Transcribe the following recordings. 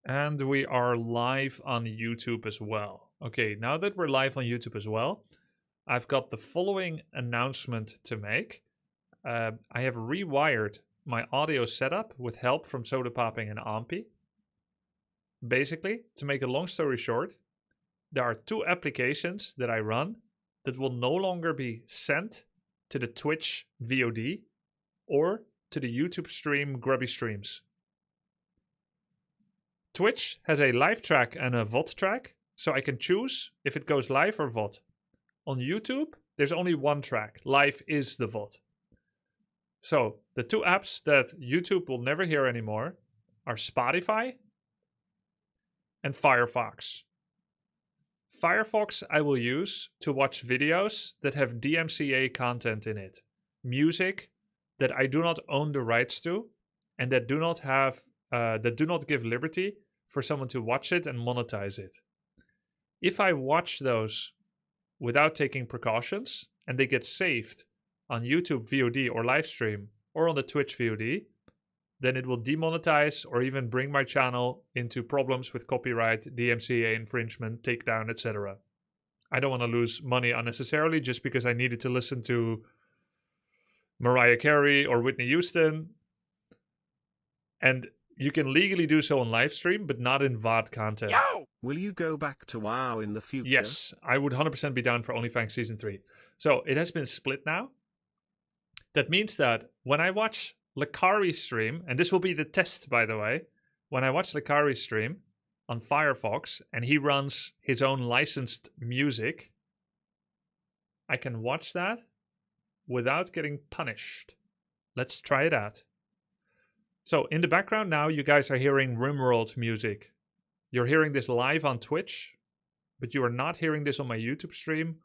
And we are live on YouTube as well. Okay, now that we're live on YouTube as well, I've got the following announcement to make. I have rewired my audio setup with help from Soda Popping and Ampi. Basically, to make a long story short, there are two applications that I run that will no longer be sent to the Twitch VOD or to the YouTube stream Grubby Streams. Twitch has a live track and a VOD track, so I can choose if it goes live or VOD. On YouTube, there's only one track. Live is the VOD. So, the two apps that YouTube will never hear anymore are Spotify and Firefox. Firefox I will use to watch videos that have DMCA content in it. Music that I do not own the rights to and that do not have that do not give liberty for someone to watch it and monetize it. If I watch those without taking precautions and they get saved on YouTube VOD or live stream or on the Twitch VOD, then it will demonetize or even bring my channel into problems with copyright, DMCA infringement, takedown, etc. I don't want to lose money unnecessarily just because I needed to listen to Mariah Carey or Whitney Houston. And you can legally do so on live stream, but not in VOD content. Yo! Will you go back to WoW in the future? Yes, I would 100% be down for OnlyFans Season 3. So it has been split now. That means that when I watch Lacari stream, and this will be the test, by the way, when I watch Lucari stream on Firefox and he runs his own licensed music, I can watch that without getting punished. Let's try it out. So in the background now, you guys are hearing RimWorld music. You're hearing this live on Twitch, but you are not hearing this on my YouTube stream,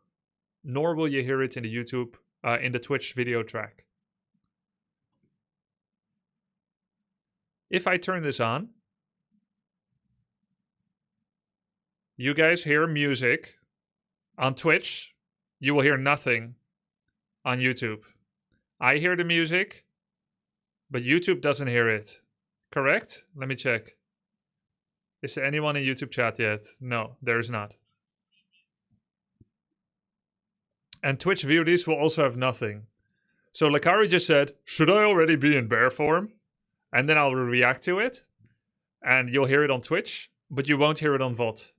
nor will you hear it in the YouTube, in the Twitch video track. If I turn this on, you guys hear music on Twitch. You will hear nothing on YouTube. I hear the music, but YouTube doesn't hear it. Correct? Let me check. Is there anyone in YouTube chat yet? No, there is not. And Twitch VODs will also have nothing. So Lacari just said, should I already be in bear form? And then I'll react to it. And you'll hear it on Twitch, but you won't hear it on VOD.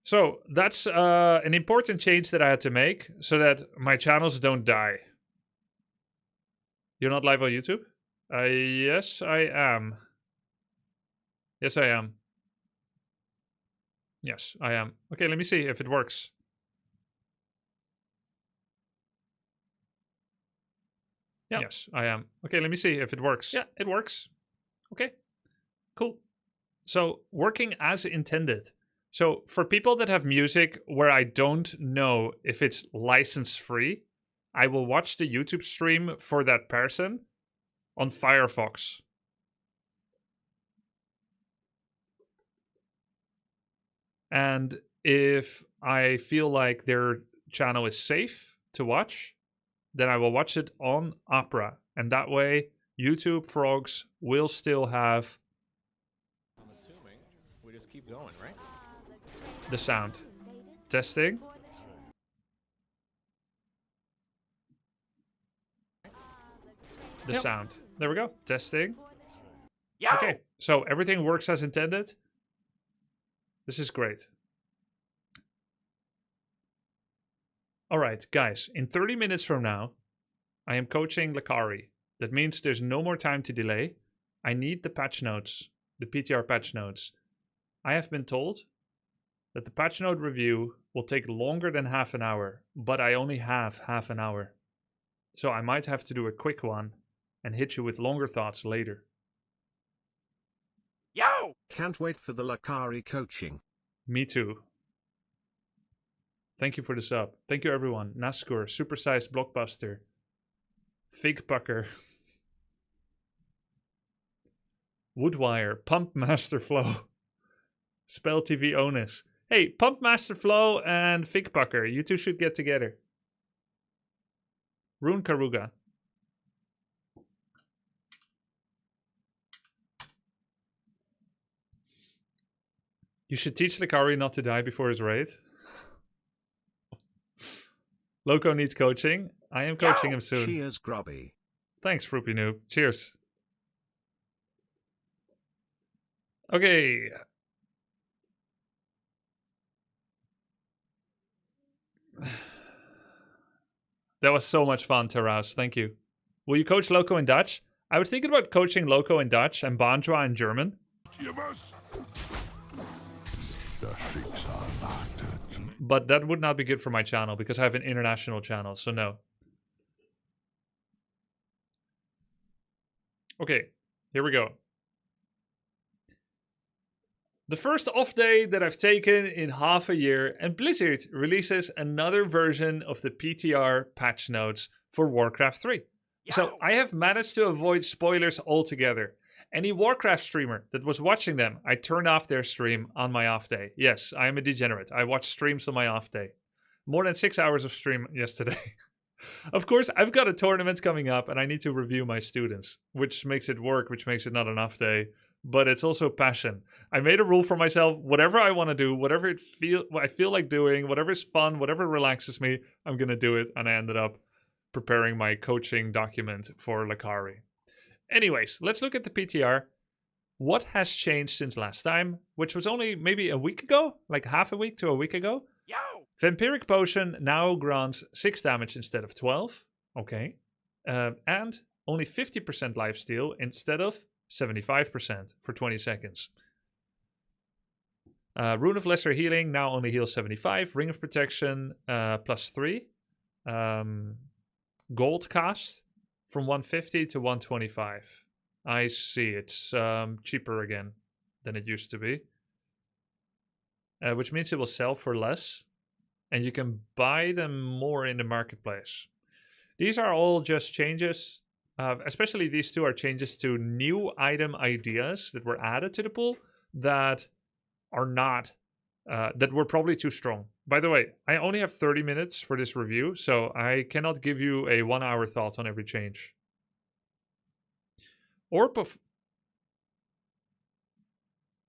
So that's an important change that I had to make so that my channels don't die. You're not live on YouTube? Yes, I am. Yes, I am. Yes, I am. Okay, let me see if it works. Yeah. Yes, I am. Okay, let me see if it works. Yeah, it works. Okay, cool. So, working as intended. So, for people that have music where I don't know if it's license free, I will watch the YouTube stream for that person on Firefox. And if I feel like their channel is safe to watch, then I will watch it on Opera. And that way, YouTube frogs will still have I'm assuming we just keep going, right? the sound. Testing. The sound. There we go. Testing. Yo! Okay, so everything works as intended. This is great. All right, guys, in 30 minutes from now, I am coaching Lacari. That means there's no more time to delay. I need the patch notes, the PTR patch notes. I have been told that the patch note review will take longer than half an hour, but I only have half an hour. So I might have to do a quick one and hit you with longer thoughts later. Yo! Can't wait for the Lacari coaching. Me too. Thank you for the sub. Thank you, everyone. Naskur, Supersized Blockbuster, Fig Pucker, Woodwire, Pump Master Flow, Spell TV Onus. Hey, Pump Master Flow and Fig Pucker, you two should get together. Rune Karuga. You should teach Lucari not to die before his raid. Loco needs coaching. I am coaching him soon. Cheers, Grubby. Thanks, Froopy Noob. Cheers. Okay. That was so much fun, Terraus. Thank you. Will you coach Loco in Dutch? I was thinking about coaching Loco in Dutch and Bandra in German. But that would not be good for my channel because I have an international channel, so no. Okay, here we go. The first off day that I've taken in half a year, and Blizzard releases another version of the PTR patch notes for Warcraft 3. So I have managed to avoid spoilers altogether. Any Warcraft streamer that was watching them, I turned off their stream on my off day. Yes, I am a degenerate. I watch streams on my off day. More than 6 hours of stream yesterday. Of course, I've got a tournament coming up and I need to review my students, which makes it work, which makes it not an off day. But it's also passion. I made a rule for myself, whatever I want to do, whatever I feel like doing, whatever is fun, whatever relaxes me, I'm going to do it. And I ended up preparing my coaching document for Lacari. Anyways, let's look at the PTR. What has changed since last time, which was only maybe a week ago, like half a week to a week ago? Vampiric Potion now grants 6 damage instead of 12. Okay. And only 50% lifesteal instead of 75% for 20 seconds. Rune of Lesser Healing now only heals 75. Ring of Protection plus 3. Gold cost from 150 to 125. I see, it's cheaper again than it used to be. Which means it will sell for less. And you can buy them more in the marketplace. These are all just changes. Especially these two are changes to new item ideas that were added to the pool that are not, that were probably too strong. By the way, I only have 30 minutes for this review, so I cannot give you a 1 hour thought on every change. Orb of...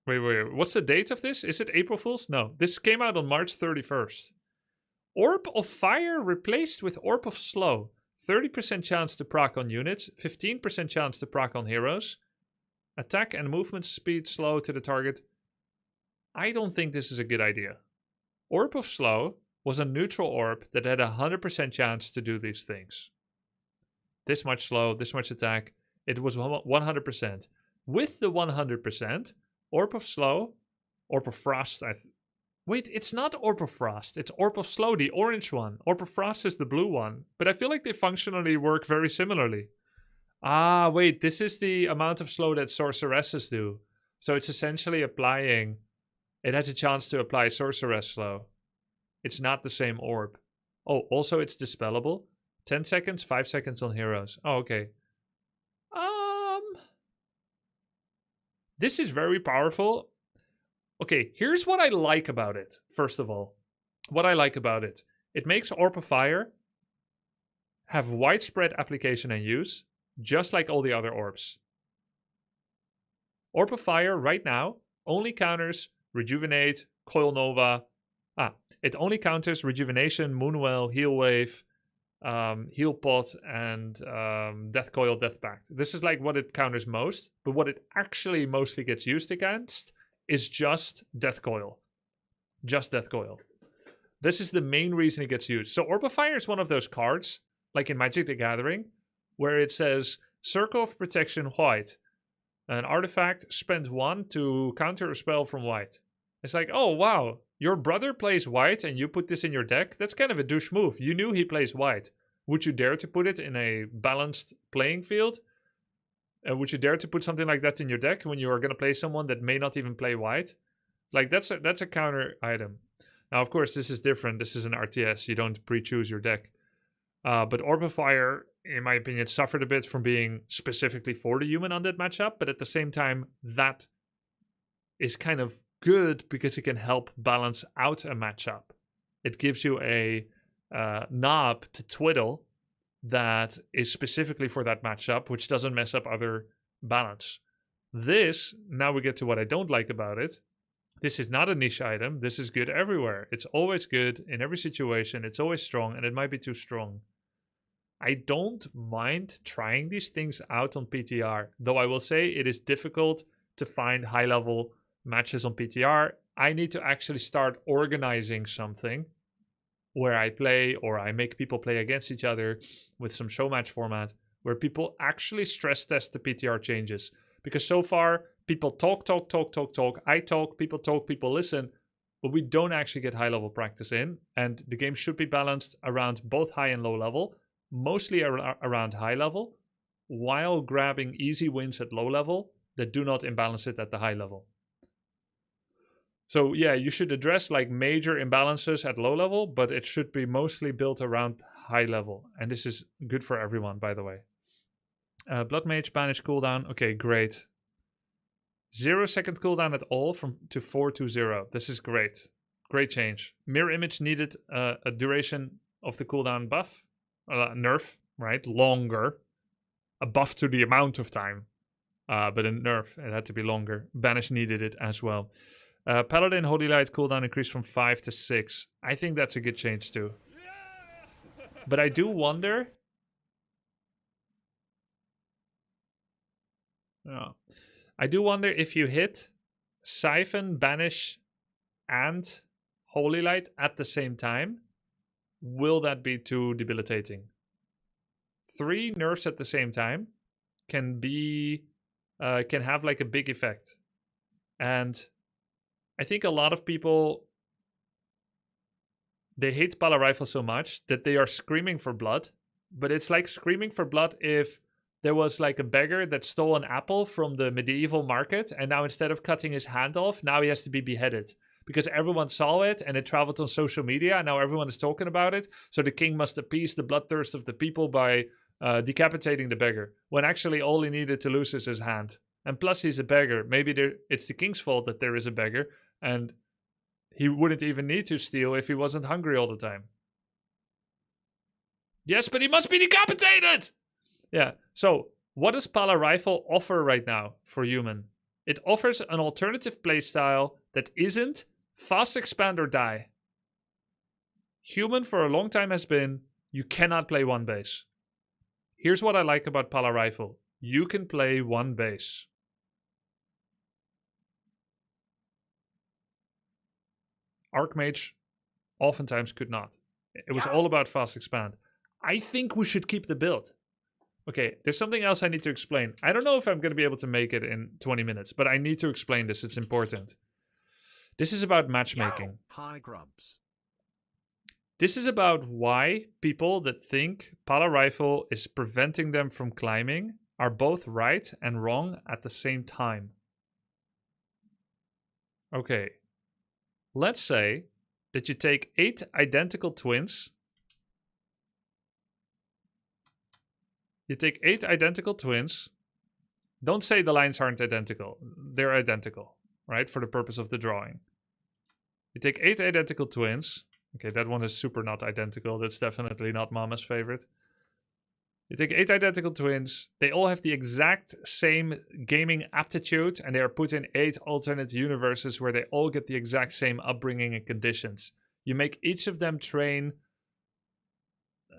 Wait, what's the date of this? Is it April Fool's? No, this came out on March 31st. Orb of Fire replaced with Orb of Slow. 30% chance to proc on units, 15% chance to proc on heroes. Attack and movement speed slow to the target. I don't think this is a good idea. Orb of Slow was a neutral orb that had a 100% chance to do these things. This much slow, this much attack. It was 100%. With the 100%, Orb of Slow, Orb of Frost, wait, it's not Orb of Frost. It's Orb of Slow, the orange one. Orb of Frost is the blue one. But I feel like they functionally work very similarly. Ah, wait, this is the amount of slow that sorceresses do. So it's essentially applying... It has a chance to apply sorceress slow. It's not the same orb. Oh, also it's dispellable. 10 seconds, 5 seconds on heroes. Oh, okay. This is very powerful. Okay, here's what I like about it, first of all. What I like about it. It makes Orb of Fire have widespread application and use, just like all the other orbs. Orb of Fire, right now, only counters Rejuvenate, Coil Nova. It only counters Rejuvenation, Moonwell, Heal Wave, Heal Pot, and Death Coil, Death Pact. This is like what it counters most, but what it actually mostly gets used against is just Death Coil. Just Death Coil. This is the main reason it gets used. So Orb of Fire is one of those cards, like in Magic the Gathering, where it says Circle of Protection White. An artifact, spend 1 to counter a spell from white. It's like, oh wow, your brother plays white and you put this in your deck? That's kind of a douche move. You knew he plays white. Would you dare to put it in a balanced playing field? Would you dare to put something like that in your deck when you are going to play someone that may not even play white? Like, that's a counter item. Now, of course, this is different. This is an RTS. You don't pre-choose your deck. But Orb of Fire, in my opinion, suffered a bit from being specifically for the human undead matchup. But at the same time, that is kind of good because it can help balance out a matchup. It gives you a knob to twiddle that is specifically for that matchup, which doesn't mess up other balance. This, now we get to what I don't like about it. This is not a niche item. This is good everywhere. It's always good in every situation. It's always strong, and it might be too strong. I don't mind trying these things out on PTR, though I will say it is difficult to find high-level matches on PTR. I need to actually start organizing something where I play or I make people play against each other with some show match format where people actually stress test the PTR changes. Because so far, people talk. I talk, people listen, but we don't actually get high-level practice in. And the game should be balanced around both high and low level, mostly around high level, while grabbing easy wins at low level that do not imbalance it at the high level. So yeah, you should address like major imbalances at low level, but it should be mostly built around high level. And this is good for everyone, by the way. Blood Mage banish cooldown. Okay, great. 0 second cooldown at all to 4-0. This is great. Great change. Mirror image needed a duration of the cooldown buff. Nerf, right? Longer. A buff to the amount of time. But a nerf, it had to be longer. Banish needed it as well. Paladin Holy Light cooldown increased from 5 to 6. I think that's a good change too. But I do wonder... Oh. I do wonder if you hit Siphon, Banish, and Holy Light at the same time, will that be too debilitating? 3 nerfs at the same time can have like a big effect. And I think a lot of people, they hate Pala Rifle so much that they are screaming for blood. But it's like screaming for blood if there was like a beggar that stole an apple from the medieval market, and now instead of cutting his hand off, now he has to be beheaded. Because everyone saw it and it traveled on social media and now everyone is talking about it. So the king must appease the bloodthirst of the people by decapitating the beggar. When actually all he needed to lose is his hand. And plus he's a beggar. Maybe it's the king's fault that there is a beggar. And he wouldn't even need to steal if he wasn't hungry all the time. Yes, but he must be decapitated! Yeah, so what does Pala Rifle offer right now for human? It offers an alternative playstyle that isn't fast expand or die. Human for a long time has been, you cannot play one base. Here's what I like about Pala Rifle. You can play one base. Archmage oftentimes could not. It was all about fast expand. I think we should keep the build. Okay, there's something else I need to explain. I don't know if I'm going to be able to make it in 20 minutes, but I need to explain this. It's important. This is about matchmaking. Hi, Grubs. This is about why people that think Pala Rifle is preventing them from climbing are both right and wrong at the same time. Okay, let's say that you take 8 identical twins. You take 8 identical twins. Don't say the lines aren't identical. They're identical, right? For the purpose of the drawing. You take 8 identical twins. Okay, that one is super not identical. That's definitely not Mama's favorite. You take 8 identical twins. They all have the exact same gaming aptitude. And they are put in 8 alternate universes where they all get the exact same upbringing and conditions. You make each of them train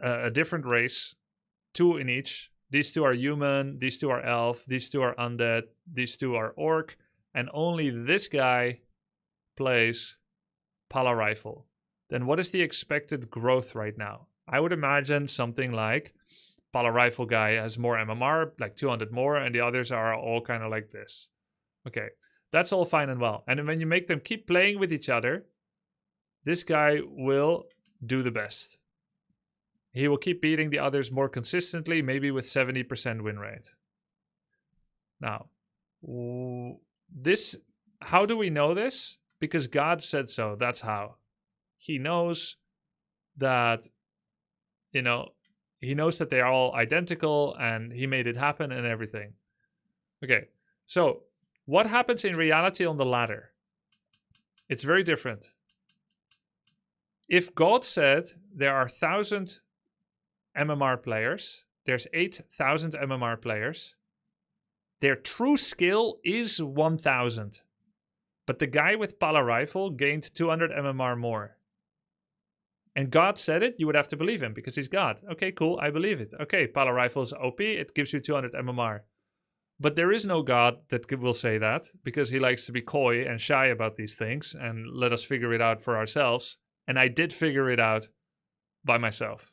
a different race. 2 in each. These 2 are human, these 2 are elf, these 2 are undead, these 2 are orc, and only this guy plays Pala Rifle. Then what is the expected growth right now? I would imagine something like Pala Rifle guy has more MMR, like 200 more, and the others are all kind of like this. Okay, that's all fine and well. And when you make them keep playing with each other, this guy will do the best. He will keep beating the others more consistently, maybe with 70% win rate. Now, how do we know this? Because God said so. That's how. He knows that, he knows that they are all identical and he made it happen and everything. Okay, so what happens in reality on the ladder? It's very different. If God said there are 1,000 MMR players, there's 8,000 MMR players, their true skill is 1,000. But the guy with Pala Rifle gained 200 MMR more. And God said it, you would have to believe him because he's God. Okay, cool, I believe it. Okay, Pala Rifle is OP, it gives you 200 MMR. But there is no God that will say that because he likes to be coy and shy about these things and let us figure it out for ourselves. And I did figure it out by myself.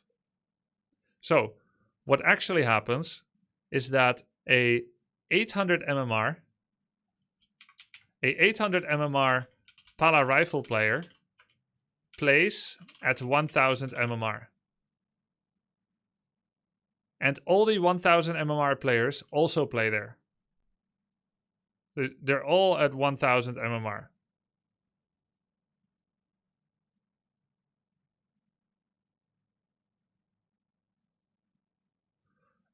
So, what actually happens is that a 800 MMR Pala Rifle player plays at 1000 MMR. And all the 1000 MMR players also play there. They're all at 1000 MMR.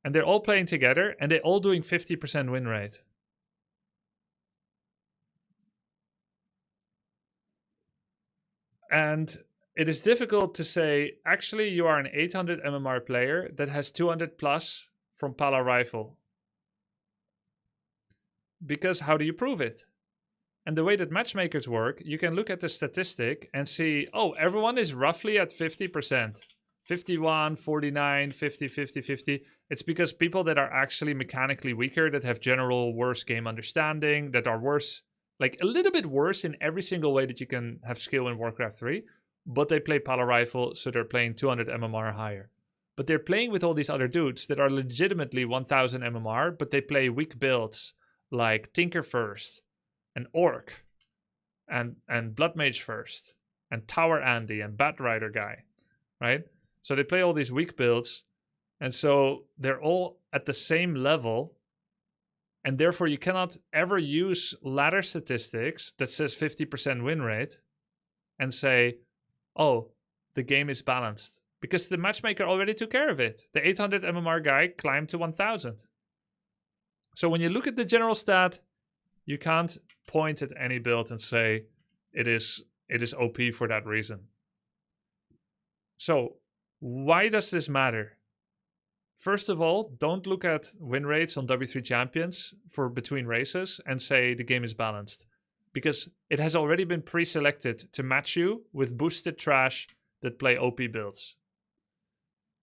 And they're all playing together and they're all doing 50% win rate. And it is difficult to say, actually, you are an 800 MMR player that has 200 plus from Pala Rifle. Because how do you prove it? And the way that matchmakers work, you can look at the statistic and see, oh, everyone is roughly at 50%. 51, 49, 50, 50, 50. It's because people that are actually mechanically weaker, that have general worse game understanding, that are worse, like a little bit worse in every single way that you can have skill in Warcraft 3, but they play Pala Rifle, so they're playing 200 MMR higher. But they're playing with all these other dudes that are legitimately 1000 MMR, but they play weak builds like Tinker First, and Orc, and Blood Mage First, and Tower Andy, and Bat Rider guy, right? So they play all these weak builds, and so they're all at the same level, and therefore you cannot ever use ladder statistics that says 50% win rate and say, oh, the game is balanced. Because the matchmaker already took care of it. The 800 MMR guy climbed to 1000. So when you look at the general stat, you can't point at any build and say it is OP for that reason. So why does this matter? First of all, don't look at win rates on W3 champions for between races and say the game is balanced. Because it has already been pre-selected to match you with boosted trash that play OP builds.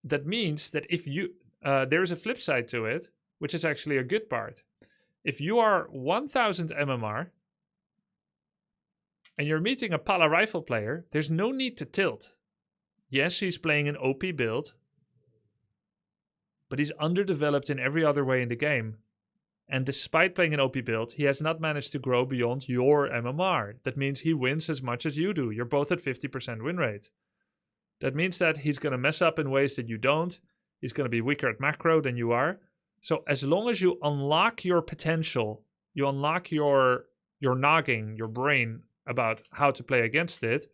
That means that if you... there's a flip side to it, which is actually a good part. If you are 1000 MMR and you're meeting a Pala Rifle player, there's no need to tilt. Yes, he's playing an OP build, but he's underdeveloped in every other way in the game. And despite playing an OP build, he has not managed to grow beyond your MMR. That means he wins as much as you do. You're both at 50% win rate. That means that he's going to mess up in ways that you don't. He's going to be weaker at macro than you are. So as long as you unlock your potential, you unlock your noggin, your brain about how to play against it.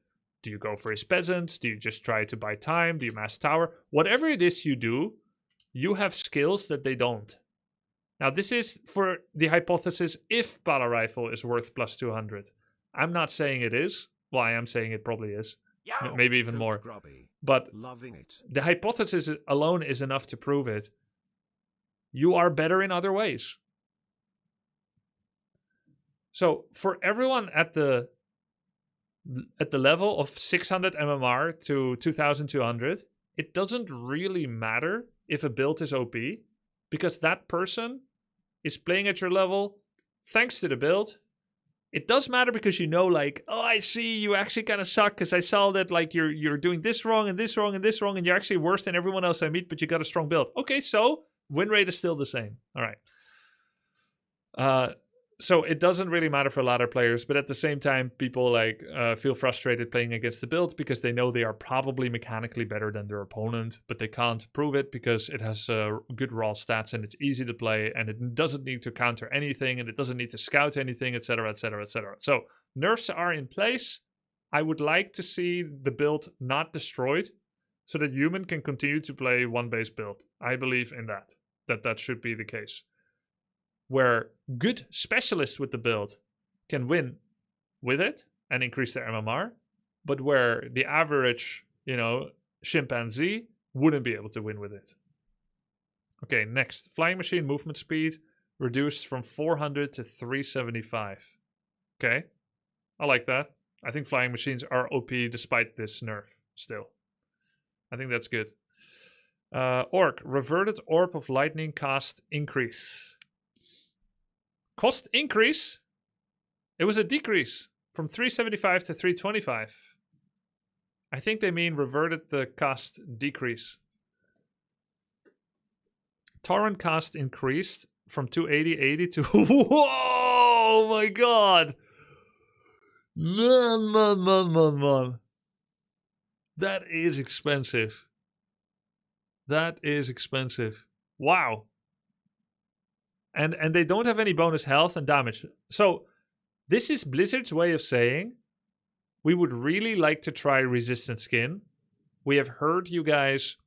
Do you go for his peasants? Do you just try to buy time? Do you mass tower? Whatever it is you do, you have skills that they don't. Now this is for the hypothesis if Pala Rifle is worth plus 200. I'm not saying it is. Well, I am saying it probably is. Maybe even more. Grubby, but loving it. The hypothesis alone is enough to prove it. You are better in other ways. So for everyone at the level of 600 MMR to 2200, it doesn't really matter if a build is OP, because that person is playing at your level thanks to the build. It does matter because you know, like, oh, I see you actually kind of suck because I saw that like you're doing this wrong and this wrong and this wrong and you're actually worse than everyone else I meet, but you got a strong build. Okay, so win rate is still the same. All right. So it doesn't really matter for ladder players, but at the same time, people like feel frustrated playing against the build because they know they are probably mechanically better than their opponent, but they can't prove it because it has good raw stats and it's easy to play and it doesn't need to counter anything and it doesn't need to scout anything, etc., etc., etc. So nerfs are in place. I would like to see the build not destroyed so that human can continue to play one base build. I believe in that should be the case. Where good specialists with the build can win with it and increase their MMR, but where the average, chimpanzee wouldn't be able to win with it. Okay, next. Flying machine movement speed reduced from 400 to 375. Okay, I like that. I think flying machines are OP despite this nerf still. I think that's good. Orc, reverted orb of lightning cost increase. Cost increase? It was a decrease from 375 to 325. I think they mean reverted the cost decrease. Torrent cost increased from 280.80 to whoa, my god. Man. That is expensive. That is expensive. Wow. And they don't have any bonus health and damage. So this is Blizzard's way of saying we would really like to try resistant skin. We have heard you guys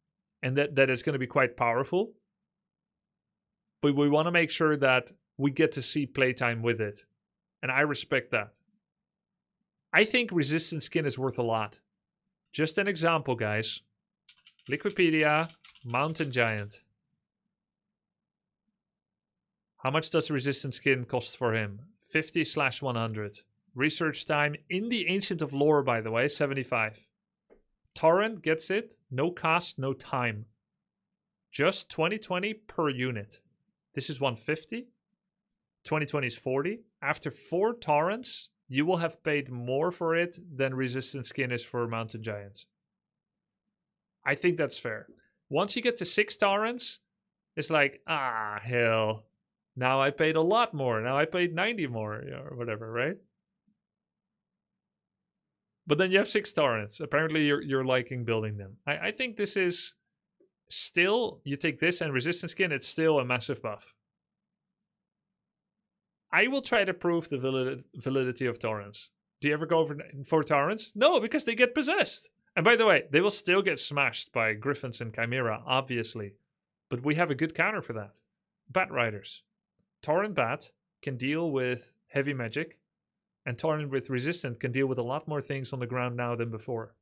and that it's going to be quite powerful. But we want to make sure that we get to see playtime with it. And I respect that. I think resistant skin is worth a lot. Just an example, guys. Liquipedia, Mountain Giant. How much does resistant skin cost for him? 50/100. Research time in the Ancient of Lore, by the way, 75. Torrent gets it. No cost, no time. Just 2020 per unit. This is 150. 2020 is 40. After 4 torrents, you will have paid more for it than resistant skin is for Mountain Giants. I think that's fair. Once you get to 6 torrents, it's like, hell. Now I paid a lot more. Now I paid 90 more, or whatever, right? But then you have 6 torrents. Apparently you're liking building them. I think this is still, you take this and resistant skin, it's still a massive buff. I will try to prove the validity of torrents. Do you ever go for torrents? No, because they get possessed. And by the way, they will still get smashed by Griffins and Chimera, obviously. But we have a good counter for that. Bat Riders. Torrent Bat can deal with heavy magic. And Torrent with Resistant can deal with a lot more things on the ground now than before.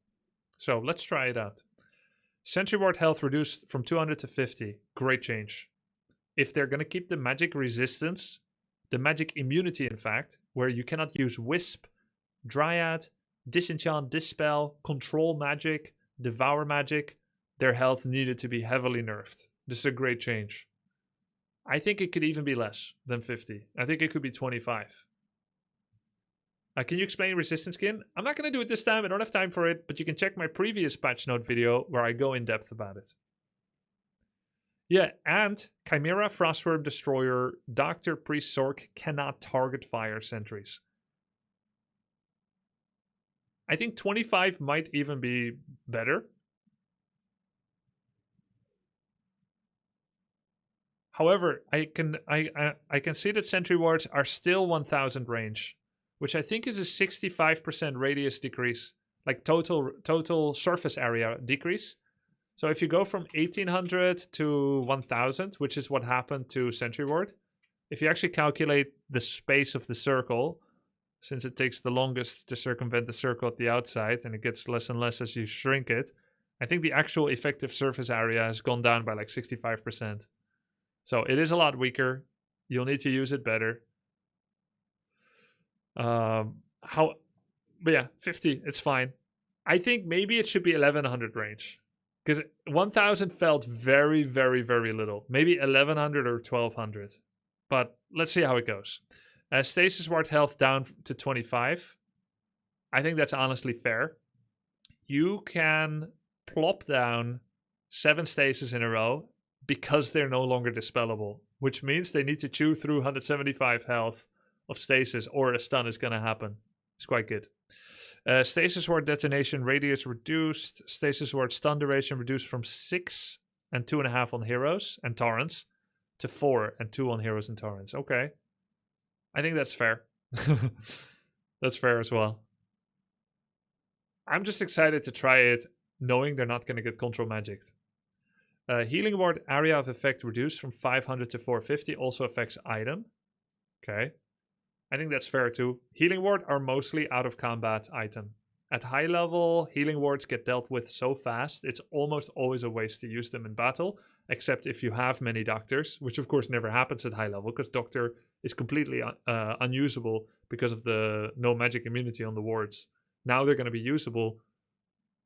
So let's try it out. Sentry Ward health reduced from 200 to 50. Great change. If they're going to keep the magic resistance, the magic immunity in fact, where you cannot use Wisp, Dryad, Disenchant, Dispel, Control Magic, Devour Magic, their health needed to be heavily nerfed. This is a great change. I think it could even be less than 50. I think it could be 25. Can you explain resistance skin? I'm not going to do it this time. I don't have time for it, but you can check my previous patch note video where I go in depth about it. Yeah, and Chimera, Frostworm, Destroyer, Doctor, Priest, Sork cannot target fire sentries. I think 25 might even be better. However, I can see that sentry wards are still 1000 range, which I think is a 65% radius decrease, like total surface area decrease. So if you go from 1800 to 1000, which is what happened to Sentry Ward, if you actually calculate the space of the circle, since it takes the longest to circumvent the circle at the outside and it gets less and less as you shrink it, I think the actual effective surface area has gone down by like 65%. So it is a lot weaker. You'll need to use it better. But yeah, 50, it's fine. I think maybe it should be 1100 range. Because 1000 felt very, very, very little. Maybe 1100 or 1200. But let's see how it goes. Stasis Ward health down to 25. I think that's honestly fair. You can plop down 7 stasis in a row because they're no longer dispellable. Which means they need to chew through 175 health of stasis or a stun is going to happen. It's quite good. Stasis Ward detonation radius reduced. Stasis Ward stun duration reduced from 6 and 2.5 on heroes and torrents to 4 and 2 on heroes and torrents. Okay. I think that's fair. That's fair as well. I'm just excited to try it knowing they're not going to get control magicked. Healing Ward area of effect reduced from 500 to 450 also affects item. Okay. I think that's fair too. Healing Ward are mostly out of combat item. At high level, healing wards get dealt with so fast, it's almost always a waste to use them in battle. except if you have many doctors, which of course never happens at high level because doctor is completely unusable because of the no magic immunity on the wards. Now they're going to be usable,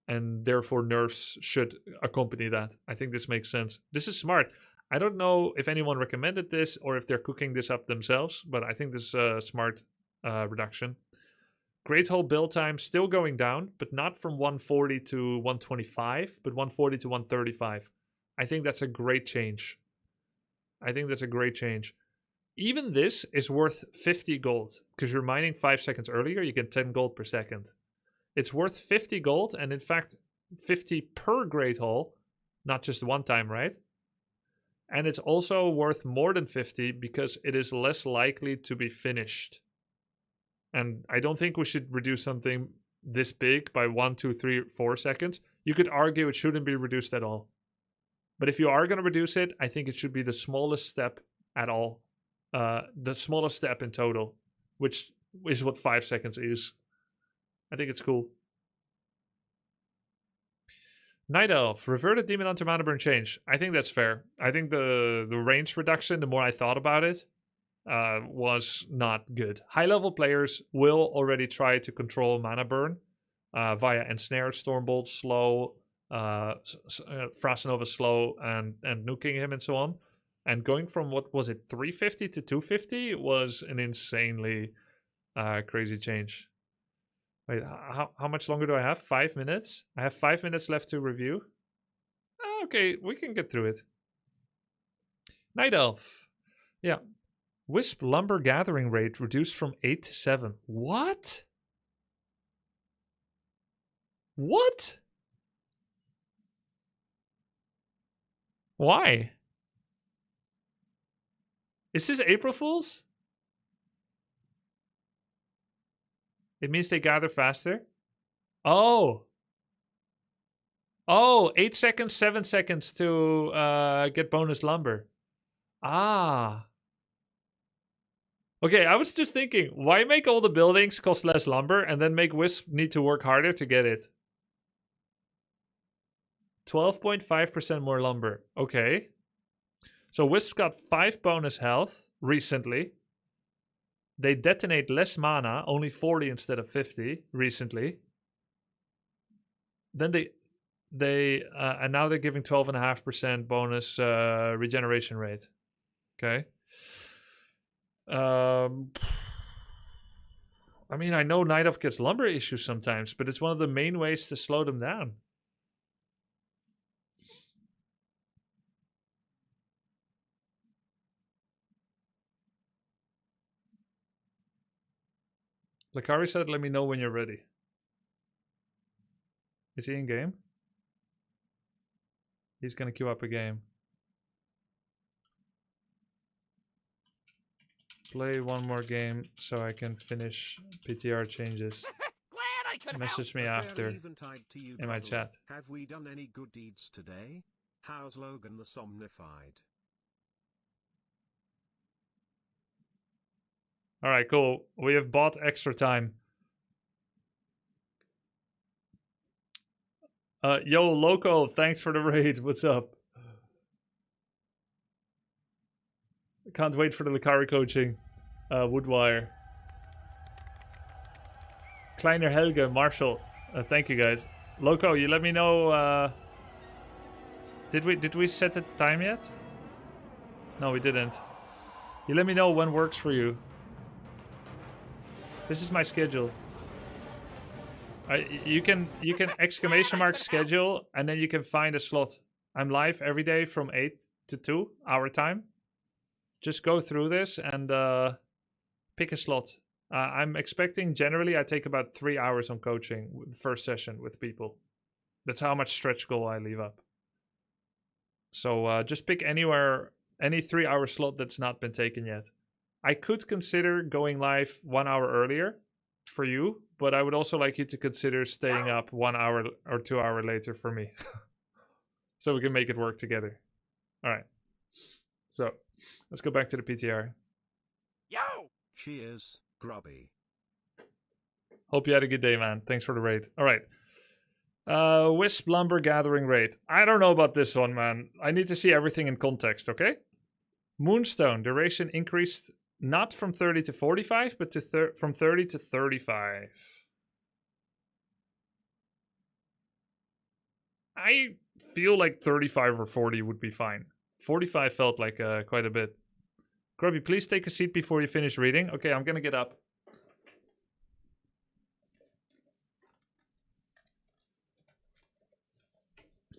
and therefore nerfs should accompany that. I think this makes sense. This is smart. I don't know if anyone recommended this or if they're cooking this up themselves, but I think this is a smart reduction. Great Hole build time still going down, but not from 140 to 125, but 140 to 135. I think that's a great change. Even this is worth 50 gold, because you're mining 5 seconds earlier, you get 10 gold per second. It's worth 50 gold, and in fact, 50 per Great Hole, not just one time, right? And it's also worth more than 50 because it is less likely to be finished. And I don't think we should reduce something this big by 1, 2, 3, 4 seconds. You could argue it shouldn't be reduced at all. But if you are going to reduce it, I think it should be the smallest step at all. The smallest step in total, which is what 5 seconds is. I think it's cool. Night Elf, reverted Demon Hunter mana burn change. I think that's fair. I think the range reduction, the more I thought about it, was not good. High level players will already try to control mana burn via Ensnare, Stormbolt, Slow, Frost Nova Slow, and nuking him and so on. And going from, what was it, 350 to 250 was an insanely crazy change. Wait, how much longer do I have? 5 minutes? I have 5 minutes left to review. Okay, we can get through it. Night Elf. Yeah. Wisp lumber gathering rate reduced from 8 to 7. What? What? Why? Is this April Fool's? It means they gather faster? Oh. Oh, 8 seconds, 7 seconds to get bonus lumber. Ah. Okay, I was just thinking, why make all the buildings cost less lumber and then make Wisp need to work harder to get it? 12.5% more lumber. Okay. So Wisp got 5 bonus health recently. They detonate less mana, only 40 instead of 50 recently. Then they and now they're giving 12.5% bonus regeneration rate. Okay. I mean, I know Night Elf gets lumber issues sometimes, but it's one of the main ways to slow them down. Lacari said, let me know when you're ready. Is he in game? He's gonna queue up a game. Play one more game so I can finish PTR changes. Glad I could Message me after in my chat. Have we done any good deeds today? How's Logan the Somnified? Alright, cool. We have bought extra time. Yo, Loco, thanks for the raid. What's up? Can't wait for the Lucari coaching. Woodwire. Kleiner Helge, Marshall. Thank you guys. Loco, you let me know. Did we set the time yet? No, we didn't. You let me know when works for you. This is my schedule. You can exclamation mark schedule and then you can find a slot. I'm live every day from 8 to 2 our time. Just go through this and pick a slot. I'm expecting generally I take about 3 hours on coaching the first session with people. That's how much stretch goal I leave up. So just pick anywhere, any 3 hour slot that's not been taken yet. I could consider going live 1 hour earlier for you, but I would also like you to consider staying up 1 hour or 2 hours later for me. So we can make it work together. All right. So let's go back to the PTR. Yo! Cheers, Grubby. Hope you had a good day, man. Thanks for the raid. All right. Wisp lumber gathering rate. I don't know about this one, man. I need to see everything in context, okay? Moonstone duration increased not from 30 to 45, but to from 30 to 35. I feel like 35 or 40 would be fine. 45 felt like quite a bit. Grubby, please take a seat before you finish reading. Okay, I'm gonna get up.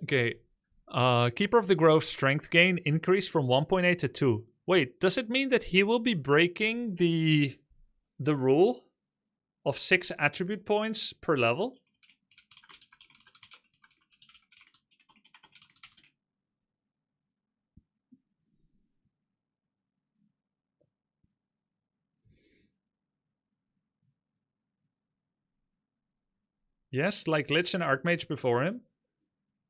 Okay. Keeper of the Grove strength gain increased from 1.8 to 2. Wait, does it mean that he will be breaking the rule of 6 attribute points per level? Yes, like Lich and Archmage before him.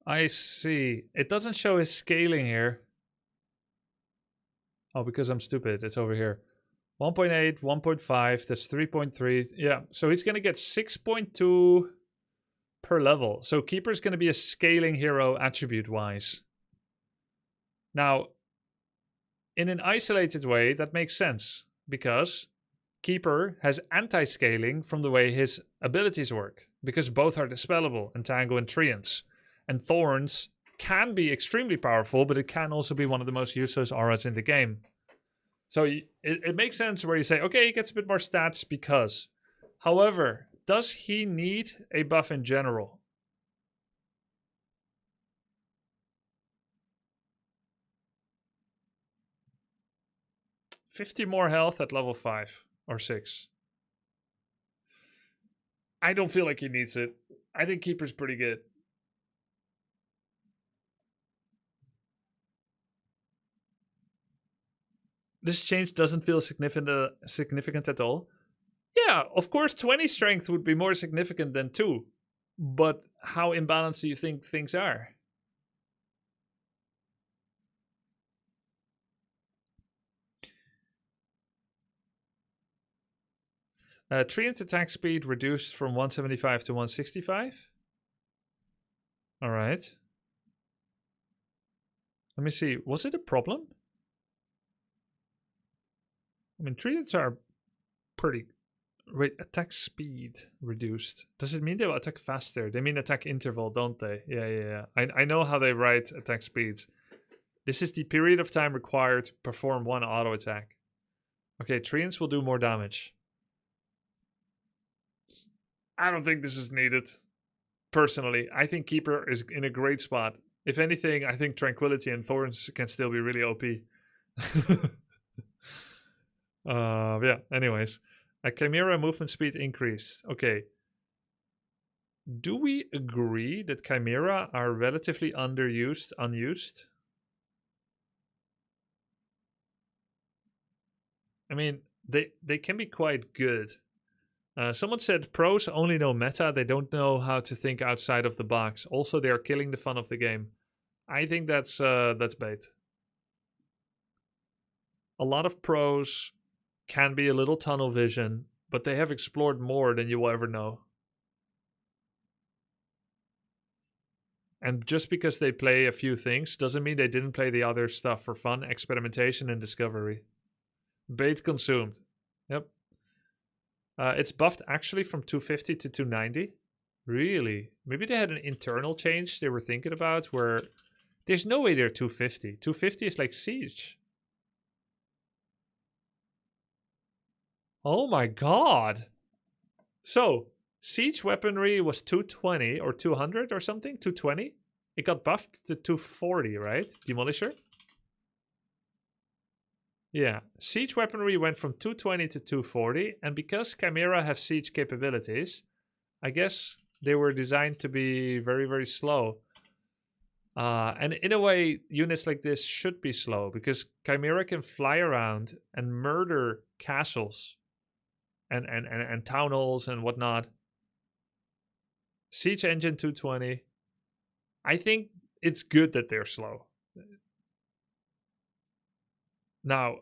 I see. It doesn't show his scaling here. Oh, because I'm stupid. It's over here. 1.8, 1.5, that's 3.3. Yeah, so he's going to get 6.2 per level. So Keeper's going to be a scaling hero attribute-wise. Now, in an isolated way, that makes sense. Because Keeper has anti-scaling from the way his abilities work. Because both are dispellable, Entangle and Treants. And Thorns can be extremely powerful, but it can also be one of the most useless auras in the game. So it makes sense where you say, okay, he gets a bit more stats because. However, does he need a buff in general? $50 more health at level 5 or 6. I don't feel like he needs it. I think Keeper's pretty good. This change doesn't feel significant at all. Yeah, of course 20 strength would be more significant than 2. But how imbalanced do you think things are? Treant attack speed reduced from 175 to 165. Alright. Let me see. Was it a problem? I mean, treants are pretty... Wait, attack speed reduced. Does it mean they'll attack faster? They mean attack interval, don't they? Yeah. I know how they write attack speeds. This is the period of time required to perform one auto attack. Okay, treants will do more damage. I don't think this is needed. Personally, I think Keeper is in a great spot. If anything, I think Tranquility and Thorns can still be really OP. Yeah, anyways. A Chimera movement speed increased. Okay. Do we agree that Chimera are relatively unused? I mean, they can be quite good. Someone said pros only know meta, they don't know how to think outside of the box. Also, they are killing the fun of the game. I think that's bait. A lot of pros can be a little tunnel vision, but they have explored more than you will ever know. And just because they play a few things doesn't mean they didn't play the other stuff for fun, experimentation, and discovery. Bait consumed. Yep. It's buffed actually from 250 to 290. Really? Maybe they had an internal change they were thinking about where... There's no way they're 250. 250 is like Siege. Oh my god. So, Siege weaponry was 220 or 200 or something? 220? It got buffed to 240, right? Demolisher? Yeah. Siege weaponry went from 220 to 240, and because Chimera have siege capabilities, I guess they were designed to be very, very slow. And in a way, units like this should be slow, because Chimera can fly around and murder castles and town halls and whatnot. Siege engine 220. I think it's good that they're slow. Now,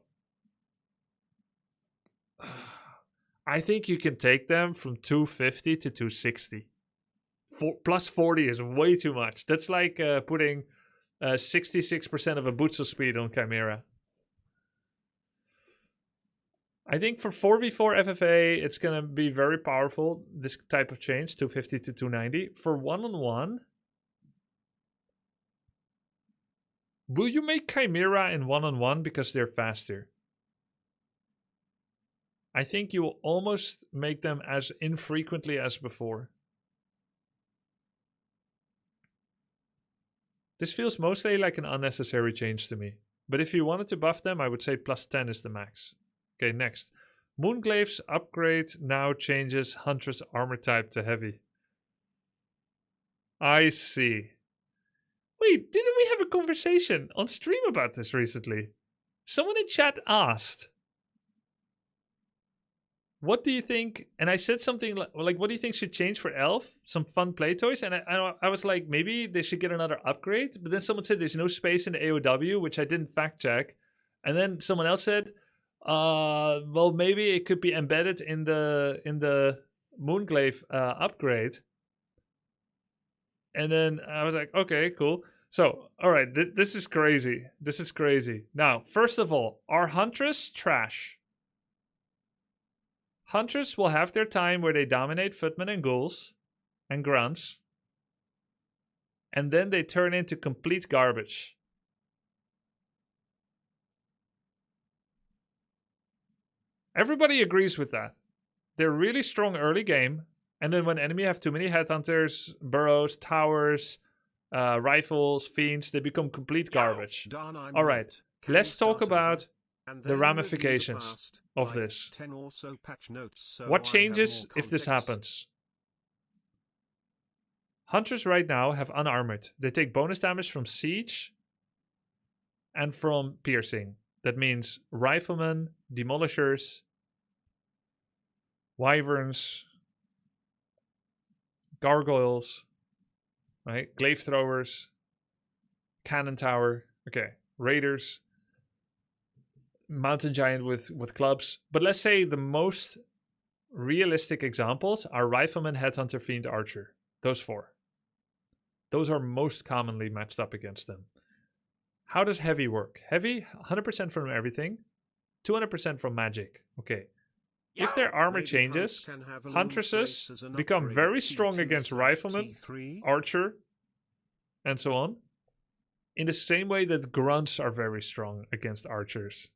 I think you can take them from 250 to 260 Plus 40 is way too much. That's like putting 66% of a Butzel speed on Chimera. I think for 4v4 FFA, it's going to be very powerful, this type of change, 250 to 290. For 1-on-1, will you make Chimera in 1-on-1 because they're faster? I think you will almost make them as infrequently as before. This feels mostly like an unnecessary change to me. But if you wanted to buff them, I would say plus 10 is the max. Okay, next. Moonglaif's upgrade now changes Huntress armor type to heavy. I see. Wait, didn't we have a conversation on stream about this recently? Someone in chat asked, what do you think? And I said something like, what do you think should change for Elf? Some fun play toys? And I was like, maybe they should get another upgrade. But then someone said there's no space in the AOW, which I didn't fact check. And then someone else said, well, maybe it could be embedded in the Moonglaif upgrade. And then I was like, okay, cool. So, all right, this is crazy. This is crazy. Now, first of all, are Huntress trash? Huntress will have their time where they dominate footmen and ghouls and grunts. And then they turn into complete garbage. Everybody agrees with that. They're really strong early game. And then when enemy have too many headhunters, burrows, towers, rifles, fiends, they become complete garbage. All right, let's talk about the ramifications of this. What changes if this happens? Hunters right now have unarmored. They take bonus damage from siege and from piercing. That means riflemen, demolishers, wyverns, gargoyles, right? Glaive throwers, cannon tower, okay, raiders, mountain giant with clubs. But let's say the most realistic examples are rifleman, headhunter, fiend, archer. Those four. Those are most commonly matched up against them. How does heavy work? Heavy, 100% from everything, 200% from magic. Okay. If their armor changes, Huntresses become very strong against riflemen, archer, and so on. In the same way that grunts are very strong against archers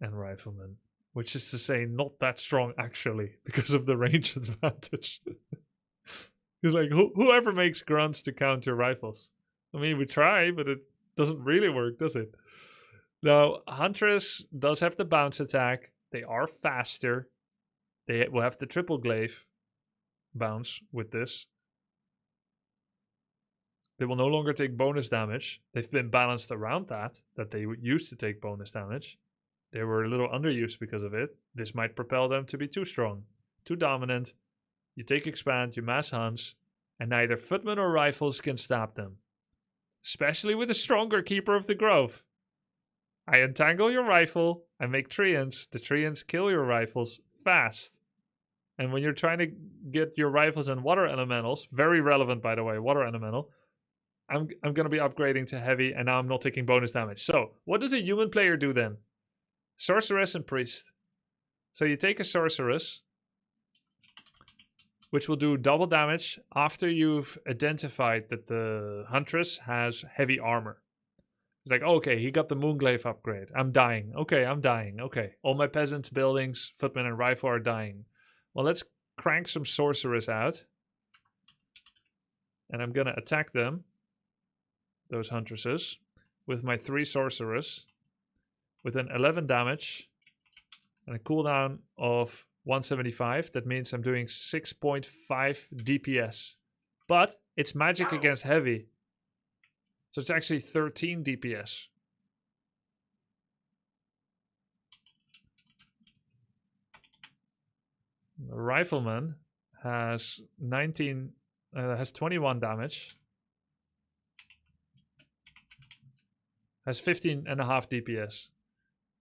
and riflemen. Which is to say, not that strong actually, because of the range advantage. It's like, whoever makes grunts to counter rifles? I mean, we try, but it doesn't really work, does it? Now, Huntress does have the bounce attack. They are faster. They will have the triple glaive bounce with this. They will no longer take bonus damage. They've been balanced around that they used to take bonus damage. They were a little underused because of it. This might propel them to be too strong, too dominant. You take expand, you mass hunts, and neither footmen or rifles can stop them. Especially with a stronger Keeper of the Grove. I entangle your rifle, I make treants. The treants kill your rifles fast. And when you're trying to get your rifles and water elementals, very relevant by the way, water elemental, I'm going to be upgrading to heavy, and now I'm not taking bonus damage. So, what does a human player do then? Sorceress and Priest. So you take a Sorceress, which will do double damage after you've identified that the Huntress has heavy armor. It's like, okay, he got the Moonglaif upgrade. I'm dying. Okay, I'm dying. Okay, all my peasants, buildings, footmen, and rifle are dying. Well, let's crank some Sorceress out. And I'm going to attack them, those Huntresses, with my 3 Sorceress, with an 11 damage and a cooldown of 175. That means I'm doing 6.5 DPS. But it's magic against heavy. So it's actually 13 DPS. The Rifleman has 21 damage. Has 15.5 DPS.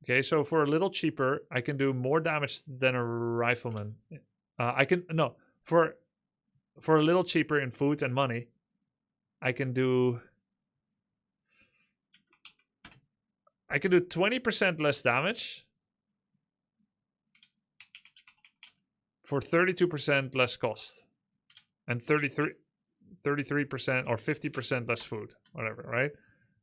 Okay, so for a little cheaper, I can do more damage than a Rifleman. For for a little cheaper in food and money, I can do 20% less damage for 32% less cost and 33% or 50% less food, whatever, right?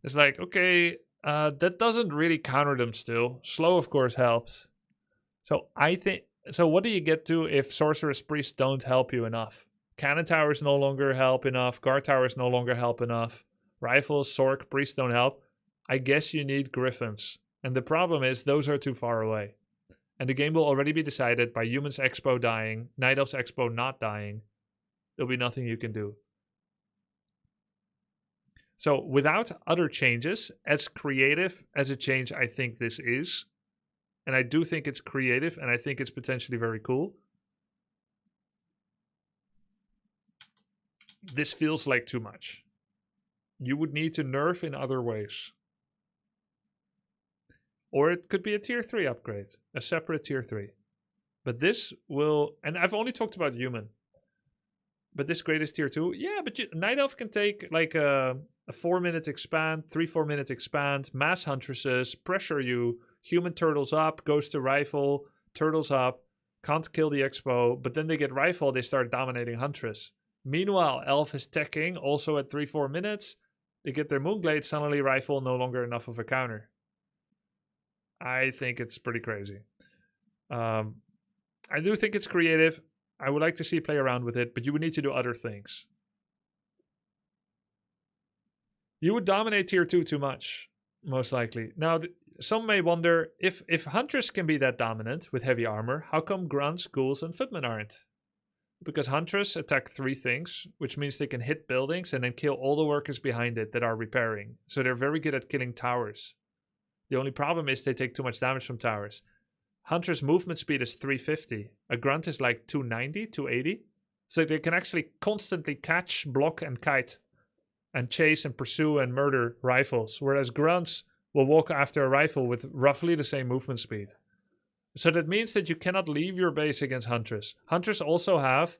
It's like, okay, that doesn't really counter them still. Slow, of course, helps. So I think, so what do you get to if Sorceress Priests don't help you enough? Cannon Towers no longer help enough. Guard Towers no longer help enough. Rifles, Sorc, Priests don't help. I guess you need Griffins. And the problem is those are too far away. And the game will already be decided by Humans Expo dying, Night Elves Expo not dying. There'll be nothing you can do. So without other changes, as creative as a change I think this is, and I do think it's creative and I think it's potentially very cool, this feels like too much. You would need to nerf in other ways. Or it could be a tier 3 upgrade, a separate tier 3. But this will, and I've only talked about human. But this grade is tier 2. Yeah, but Night Elf can take like a 4-minute expand, 3-4 minute expand, mass Huntresses, pressure you, human turtles up, goes to rifle, turtles up, can't kill the expo, but then they get rifle, they start dominating Huntress. Meanwhile, Elf is teching, also at 3-4 minutes, they get their Moonglade, suddenly rifle, no longer enough of a counter. I think it's pretty crazy. I do think it's creative. I would like to see play around with it, but you would need to do other things. You would dominate tier 2 too much, most likely. Now, some may wonder, if Huntress can be that dominant with heavy armor, how come Grunts, Ghouls, and Footmen aren't? Because Huntress attack 3 things, which means they can hit buildings and then kill all the workers behind it that are repairing. So they're very good at killing towers. The only problem is they take too much damage from towers. Huntress movement speed is 350. A Grunt is like 290, 280. So they can actually constantly catch, block, and kite. And chase and pursue and murder rifles. Whereas Grunts will walk after a rifle with roughly the same movement speed. So that means that you cannot leave your base against Huntress. Huntress also have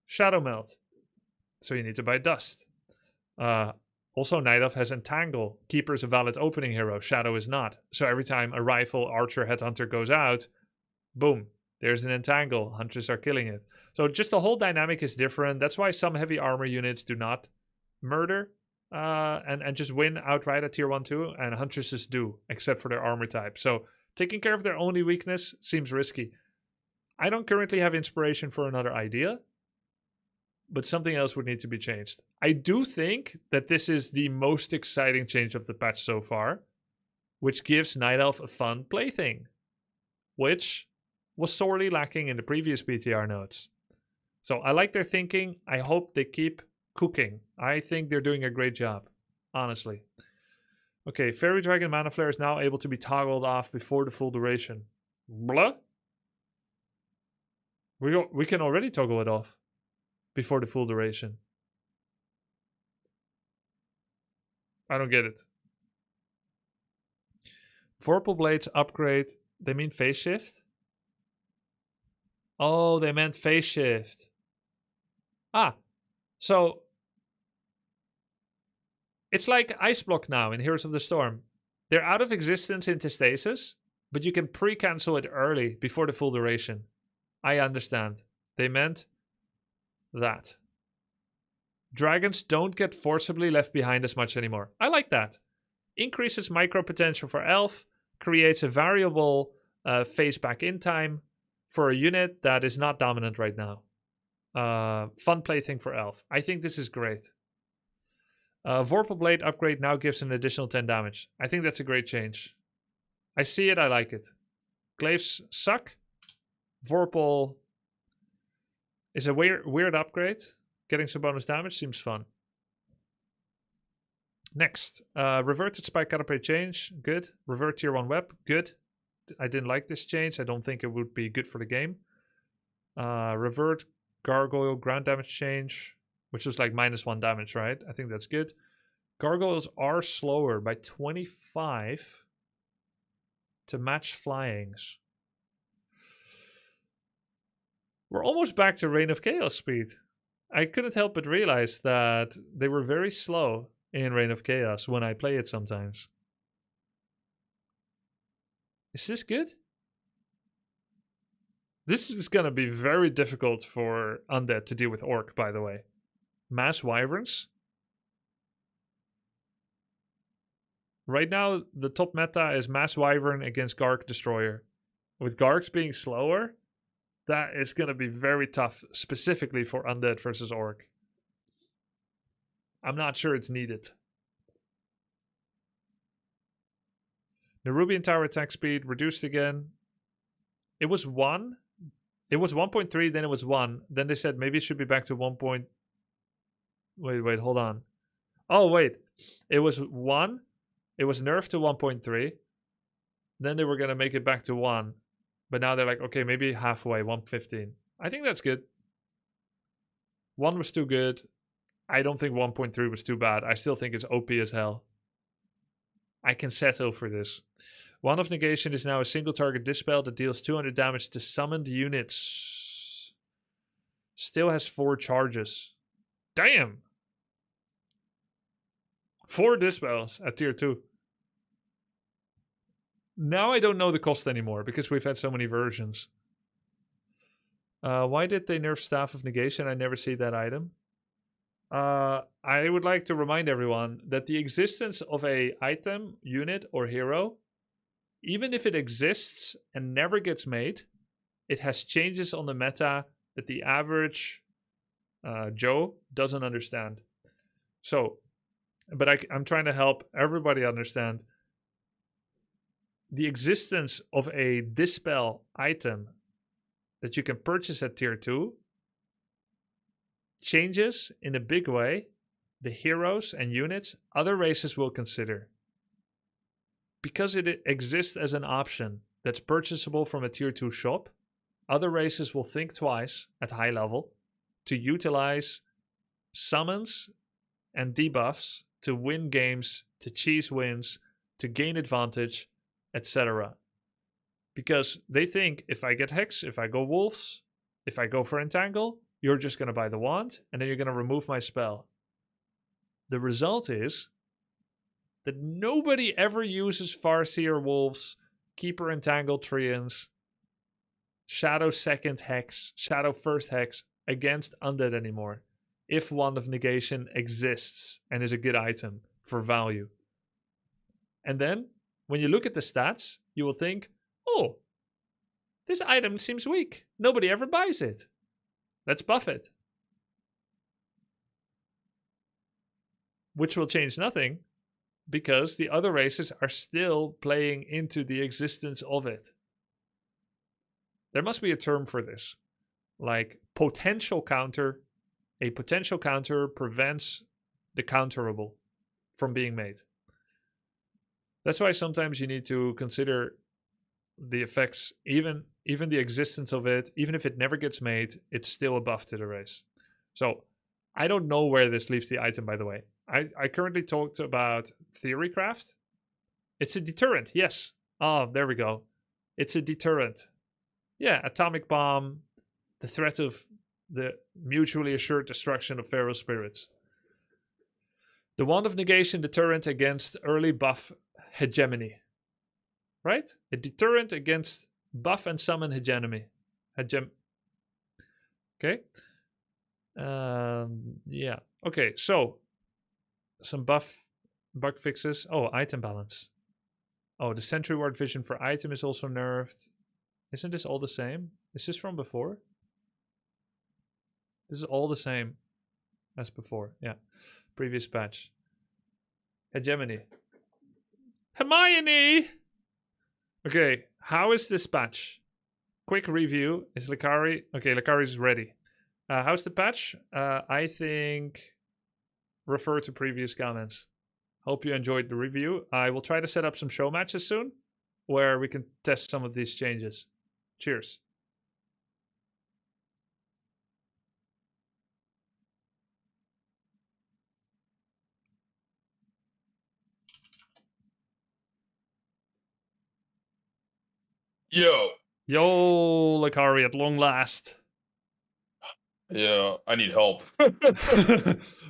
Shadow Melt. So you need to buy Dust. Also, Night Elf has Entangle. Keeper is a valid opening hero. Shadow is not. So every time a rifle, archer, headhunter goes out, boom, there's an Entangle. Hunters are killing it. So just the whole dynamic is different. That's why some heavy armor units do not murder and just win outright at tier 1-2. And Huntresses do, except for their armor type. So taking care of their only weakness seems risky. I don't currently have inspiration for another idea, but something else would need to be changed. I do think that this is the most exciting change of the patch so far, which gives Night Elf a fun plaything, which was sorely lacking in the previous PTR notes. So I like their thinking. I hope they keep cooking. I think they're doing a great job, honestly. Okay, Fairy Dragon Mana Flare is now able to be toggled off before the full duration. Blah? We can already toggle it off before the full duration. I don't get it. Vorpal Blades upgrade. They mean phase shift? Oh, they meant phase shift. Ah, so it's like Ice Block now in Heroes of the Storm. They're out of existence into stasis, but you can pre-cancel it early before the full duration. I understand. They meant that. Dragons don't get forcibly left behind as much anymore. I like that. Increases micro potential for Elf, creates a variable phase back in time for a unit that is not dominant right now. Fun plaything for Elf. I think this is great. Vorpal Blade upgrade now gives an additional 10 damage. I think that's a great change. I see it, I like it. Glaives suck. Vorpal is a weird upgrade. Getting some bonus damage seems fun. Next, reverted Spike Catapulte change, good. Revert tier 1 web, good. I didn't like this change. I don't think it would be good for the game. Revert Gargoyle ground damage change, which was like -1 damage, right? I think that's good. Gargoyles are slower by 25 to match flyings. We're almost back to Reign of Chaos speed. I couldn't help but realize that they were very slow in Reign of Chaos when I play it sometimes. Is this good? This is gonna be very difficult for Undead to deal with Orc, by the way. Mass Wyverns. Right now, the top meta is Mass Wyvern against Garg Destroyer. With Gargs being slower, that is going to be very tough, specifically for Undead versus Orc. I'm not sure it's needed. Nerubian Tower attack speed reduced again. It was 1. It was 1.3, then it was 1. Then they said maybe it should be back to 1. Wait, hold on. Oh, wait. It was 1. It was nerfed to 1.3. Then they were going to make it back to 1. But now they're like, okay, maybe halfway, 1.15. I think that's good. 1 was too good. I don't think 1.3 was too bad. I still think it's OP as hell. I can settle for this. Wand of Negation is now a single target dispel that deals 200 damage to summoned units. Still has 4 charges. Damn! 4 dispels at tier 2. Now I don't know the cost anymore because we've had so many versions. Why did they nerf Staff of Negation? I never see that item. I would like to remind everyone that the existence of a item, unit, or hero, even if it exists and never gets made, it has changes on the meta that the average Joe doesn't understand. So, but I'm trying to help everybody understand the existence of a dispel item that you can purchase at tier 2 changes in a big way the heroes and units other races will consider. Because it exists as an option that's purchasable from a tier 2 shop, other races will think twice at high level to utilize summons and debuffs to win games, to cheese wins, to gain advantage, etc. Because they think if I get Hex, if I go Wolves, if I go for Entangle, you're just going to buy the wand and then you're going to remove my spell. The result is that nobody ever uses Farseer Wolves, Keeper Entangle Treants, Shadow Second Hex, Shadow First Hex against Undead anymore. If Wand of Negation exists and is a good item for value. And then, when you look at the stats, you will think, oh, this item seems weak. Nobody ever buys it. Let's buff it. Which will change nothing because the other races are still playing into the existence of it. There must be a term for this. Like potential counter. A potential counter prevents the counterable from being made. That's why sometimes you need to consider the effects, even the existence of it. Even if it never gets made, it's still a buff to the race. So I don't know where this leaves the item, by the way. I currently talked about Theorycraft. It's a deterrent, yes. Oh, there we go. It's a deterrent. Yeah, atomic bomb, the threat of the mutually assured destruction of feral spirits. The Wand of Negation deterrent against early buff hegemony. Right? A deterrent against buff and summon hegemony. Okay. Yeah. Okay, so some bug fixes. Oh, item balance. Oh, the Sentry Ward vision for item is also nerfed. Isn't this all the same? Is this from before? This is all the same as before. Yeah. Previous patch. Hegemony. Hermione! Okay, how is this patch? Quick review. Is Lucari... Okay, Lucari is ready. How's the patch? I think... Refer to previous comments. Hope you enjoyed the review. I will try to set up some show matches soon where we can test some of these changes. Cheers. Yo, Yo, Lacari, at long last. Yeah, I need help.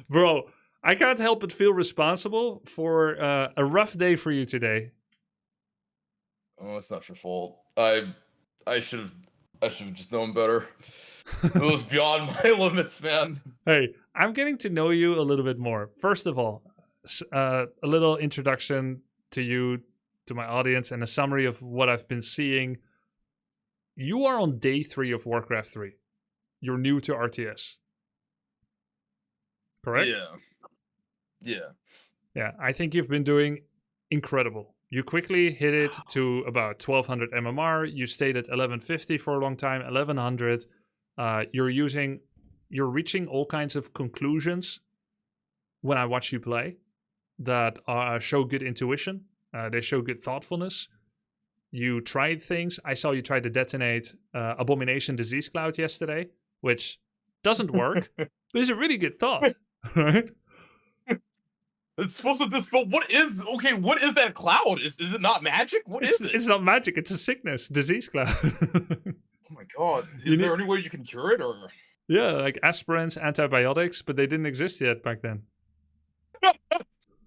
Bro, I can't help but feel responsible for a rough day for you today. Oh, it's not your fault. I should have just known better. It was beyond my limits, man. Hey, I'm getting to know you a little bit more. First of all, a little introduction to you, to my audience, and a summary of what I've been seeing. You are on day 3 of Warcraft 3. You're new to RTS. Correct? Yeah. Yeah, I think you've been doing incredible. You quickly hit it to about 1200 MMR. You stayed at 1150 for a long time, 1100. You're reaching all kinds of conclusions when I watch you play that show good intuition. They show good thoughtfulness. You tried things. I saw you try to detonate Abomination Disease Cloud yesterday, which doesn't work, but it's a really good thought, right? It's supposed to dispel. What is that cloud? Is it not magic? What is it? It's not magic. It's a sickness, disease cloud. Oh my god! Is there any way you can cure it, or? Yeah, like aspirins, antibiotics, but they didn't exist yet back then.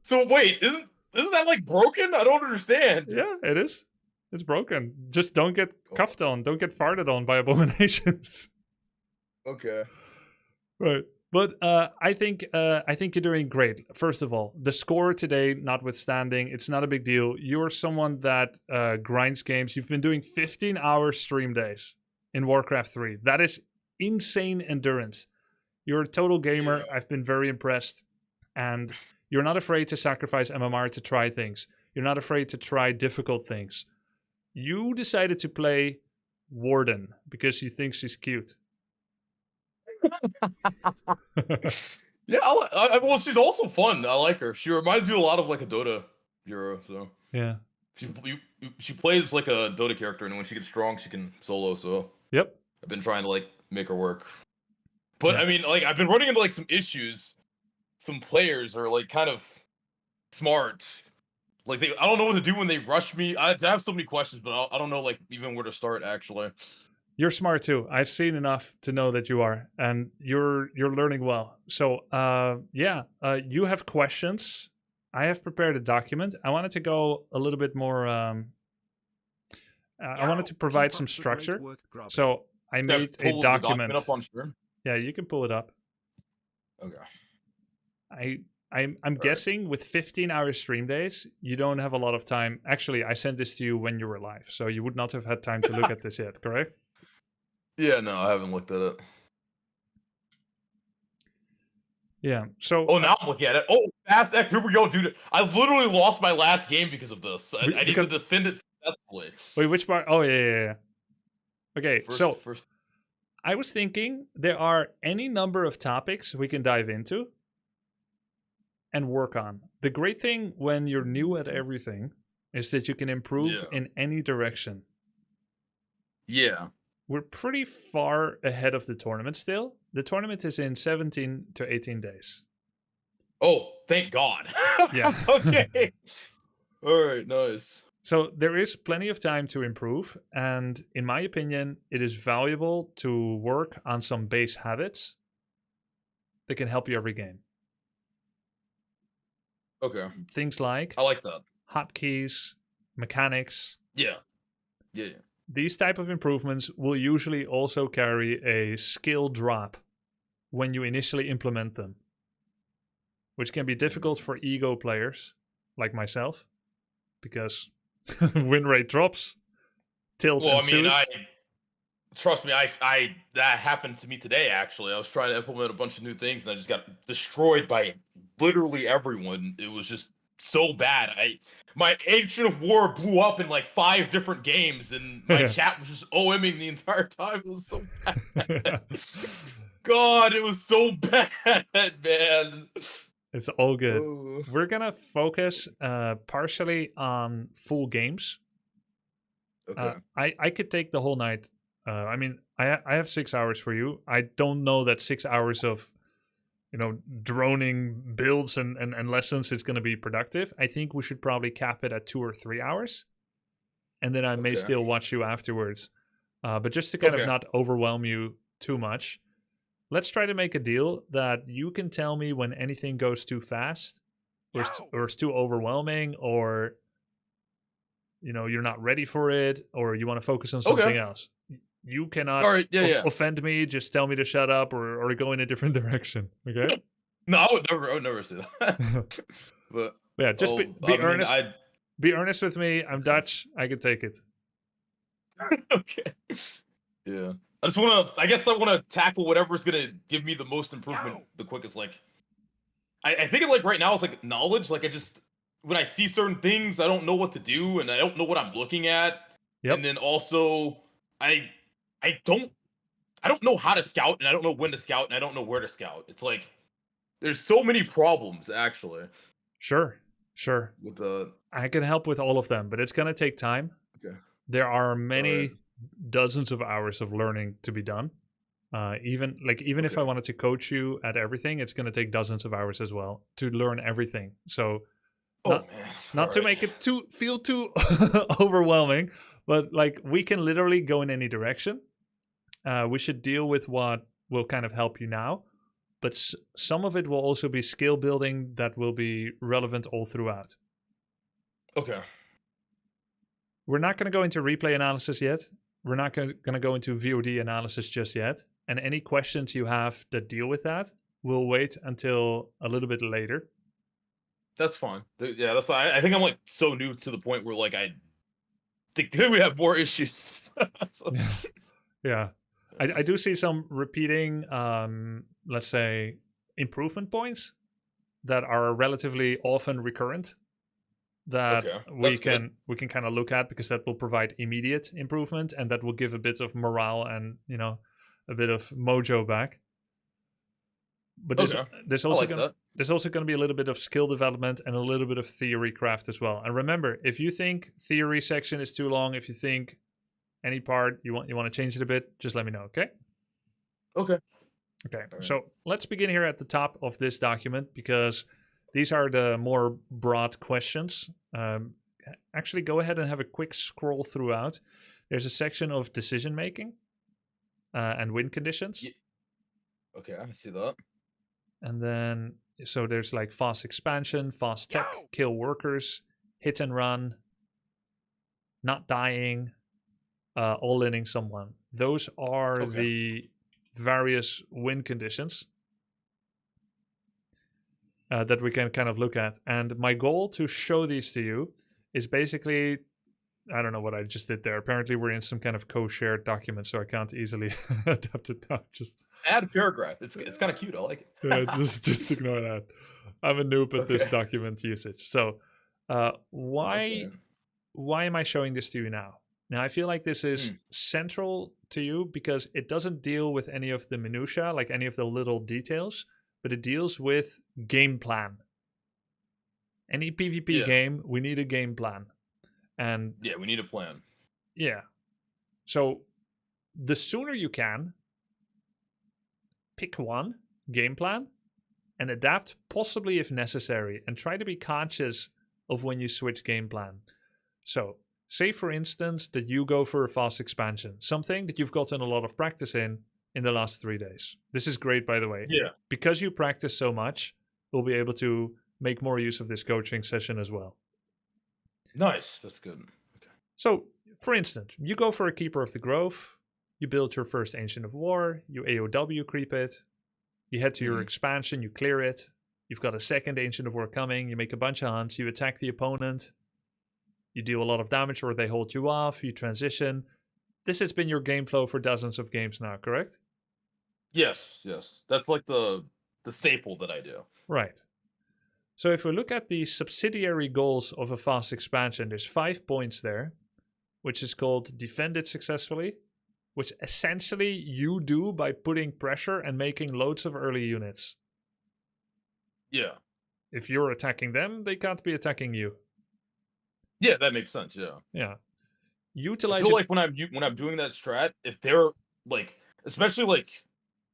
So wait, isn't that like broken? I don't understand. Yeah, it is. It's broken. Just don't get cuffed on. Don't get farted on by abominations. Okay. Right. But I think you're doing great. First of all, the score today, notwithstanding, it's not a big deal. You're someone that grinds games. You've been doing 15-hour stream days in Warcraft 3. That is insane endurance. You're a total gamer. Yeah. I've been very impressed. And you're not afraid to sacrifice MMR to try things. You're not afraid to try difficult things. You decided to play Warden because you think she's cute. Yeah, well, she's also fun. I like her. She reminds me a lot of like a Dota hero. So Yeah. she plays like a Dota character, and when she gets strong, she can solo. So Yep. I've been trying to like make her work. But Yeah. I mean, like I've been running into like some issues. Some players are like kind of smart. Like I don't know what to do when they rush me. I have so many questions, but I don't know like even where to start actually. You're smart too. I've seen enough to know that you are, and you're learning well. So you have questions. I have prepared a document. I wanted to go a little bit more. I wanted to provide some structure. So I made a document. Up on stream? Yeah, you can pull it up. Okay. I'm guessing with 15-hour stream days, you don't have a lot of time. Actually, I sent this to you when you were live, so you would not have had time to look at this yet, correct? Yeah, no, I haven't looked at it. Yeah, so... Oh, now I'm looking at it. Oh, Fast X, here we go, dude. I literally lost my last game because of this. I need to defend it successfully. Wait, which part? Oh, yeah. Okay, first, I was thinking there are any number of topics we can dive into and work on. The great thing when you're new at everything is that you can improve in any direction. Yeah. We're pretty far ahead of the tournament still. The tournament is in 17 to 18 days. Oh, thank God. Yeah. Okay. All right, nice. So there is plenty of time to improve. And in my opinion, it is valuable to work on some base habits that can help you every game. Okay. Things like... I like that. Hotkeys, mechanics. Yeah. These type of improvements will usually also carry a skill drop when you initially implement them, which can be difficult for ego players like myself because win rate drops, tilt ensues. I mean, trust me, I that happened to me today. Actually, I was trying to implement a bunch of new things, and I just got destroyed by literally everyone. It was just so bad. My Ancient of War blew up in like 5 different games, and my chat was just OMing the entire time. It was so bad. God, it was so bad, man. It's all good. We're gonna focus partially on full games. Okay. I could take the whole night. I mean, I have 6 hours for you. I don't know that 6 hours of droning builds and lessons is going to be productive. I think we should probably cap it at 2 or 3 hours. And then I may still watch you afterwards. But just to kind of not overwhelm you too much, let's try to make a deal that you can tell me when anything goes too fast, or it's too overwhelming, or you're not ready for it, or you want to focus on something else. You cannot All right, offend me. Just tell me to shut up or go in a different direction. Okay. No, I would never say that. But yeah, just be earnest. Be earnest with me. I'm Dutch. I can take it. Okay. Yeah. I guess I want to tackle whatever's going to give me the most improvement the quickest. Like, I think of like right now it's like knowledge. Like when I see certain things, I don't know what to do and I don't know what I'm looking at. Yep. And then also I don't know how to scout and I don't know when to scout and I don't know where to scout. It's like, there's so many problems actually. Sure. With I can help with all of them, but it's going to take time. Okay. There are many dozens of hours of learning to be done. Even if I wanted to coach you at everything, it's going to take dozens of hours as well to learn everything. So not to make it feel too overwhelming, but like we can literally go in any direction. We should deal with what will kind of help you now, but some of it will also be skill building that will be relevant all throughout. Okay. We're not going to go into replay analysis yet. We're not going to go into VOD analysis just yet. And any questions you have that deal with that, we'll wait until a little bit later. That's fine. Yeah, that's why I think I'm like so new to the point where like I think we have more issues. Yeah. I do see some repeating, let's say, improvement points that are relatively often recurrent that we can kind of look at, because that will provide immediate improvement and that will give a bit of morale and a bit of mojo back. But there's also going to be a little bit of skill development and a little bit of theory craft as well. And remember, if you think theory section is too long, if you think any part you want to change it a bit, just let me know. Okay. Okay. Right. So let's begin here at the top of this document, because these are the more broad questions. Actually, go ahead and have a quick scroll throughout. There's a section of decision making and win conditions. Yeah. Okay, I see that. And then, so there's like fast expansion, fast tech, kill workers, hit and run, not dying, all-inning someone. Those are the various win conditions that we can kind of look at. And my goal to show these to you is basically, I don't know what I just did there. Apparently we're in some kind of co-shared document, so I can't easily adapt it down. Just add a paragraph. It's kind of cute. I like it. Yeah, just ignore that. I'm a noob at this document usage. So why am I showing this to you now? Now, I feel like this is central to you because it doesn't deal with any of the minutiae, like any of the little details, but it deals with game plan. Any PvP game, we need a game plan. And we need a plan. Yeah. So the sooner you can, pick one game plan and adapt, possibly if necessary, and try to be conscious of when you switch game plan. So say, for instance, that you go for a fast expansion, something that you've gotten a lot of practice in the last 3 days. This is great, by the way. Yeah. Because you practice so much, we'll be able to make more use of this coaching session as well. Nice. That's good. Okay. So, for instance, you go for a Keeper of the Grove, you build your first Ancient of War, you AOW creep it, you head to your expansion, you clear it, you've got a second Ancient of War coming, you make a bunch of hunts, you attack the opponent, you do a lot of damage or they hold you off, you transition. This has been your game flow for dozens of games now, correct? Yes. That's like the staple that I do. Right. So if we look at the subsidiary goals of a fast expansion, there's 5 points there, which is called defend it successfully, which essentially you do by putting pressure and making loads of early units. Yeah. If you're attacking them, they can't be attacking you. Yeah, that makes sense. Yeah. Yeah. Utilize. I feel like when I'm doing that strat, if they're like, especially like,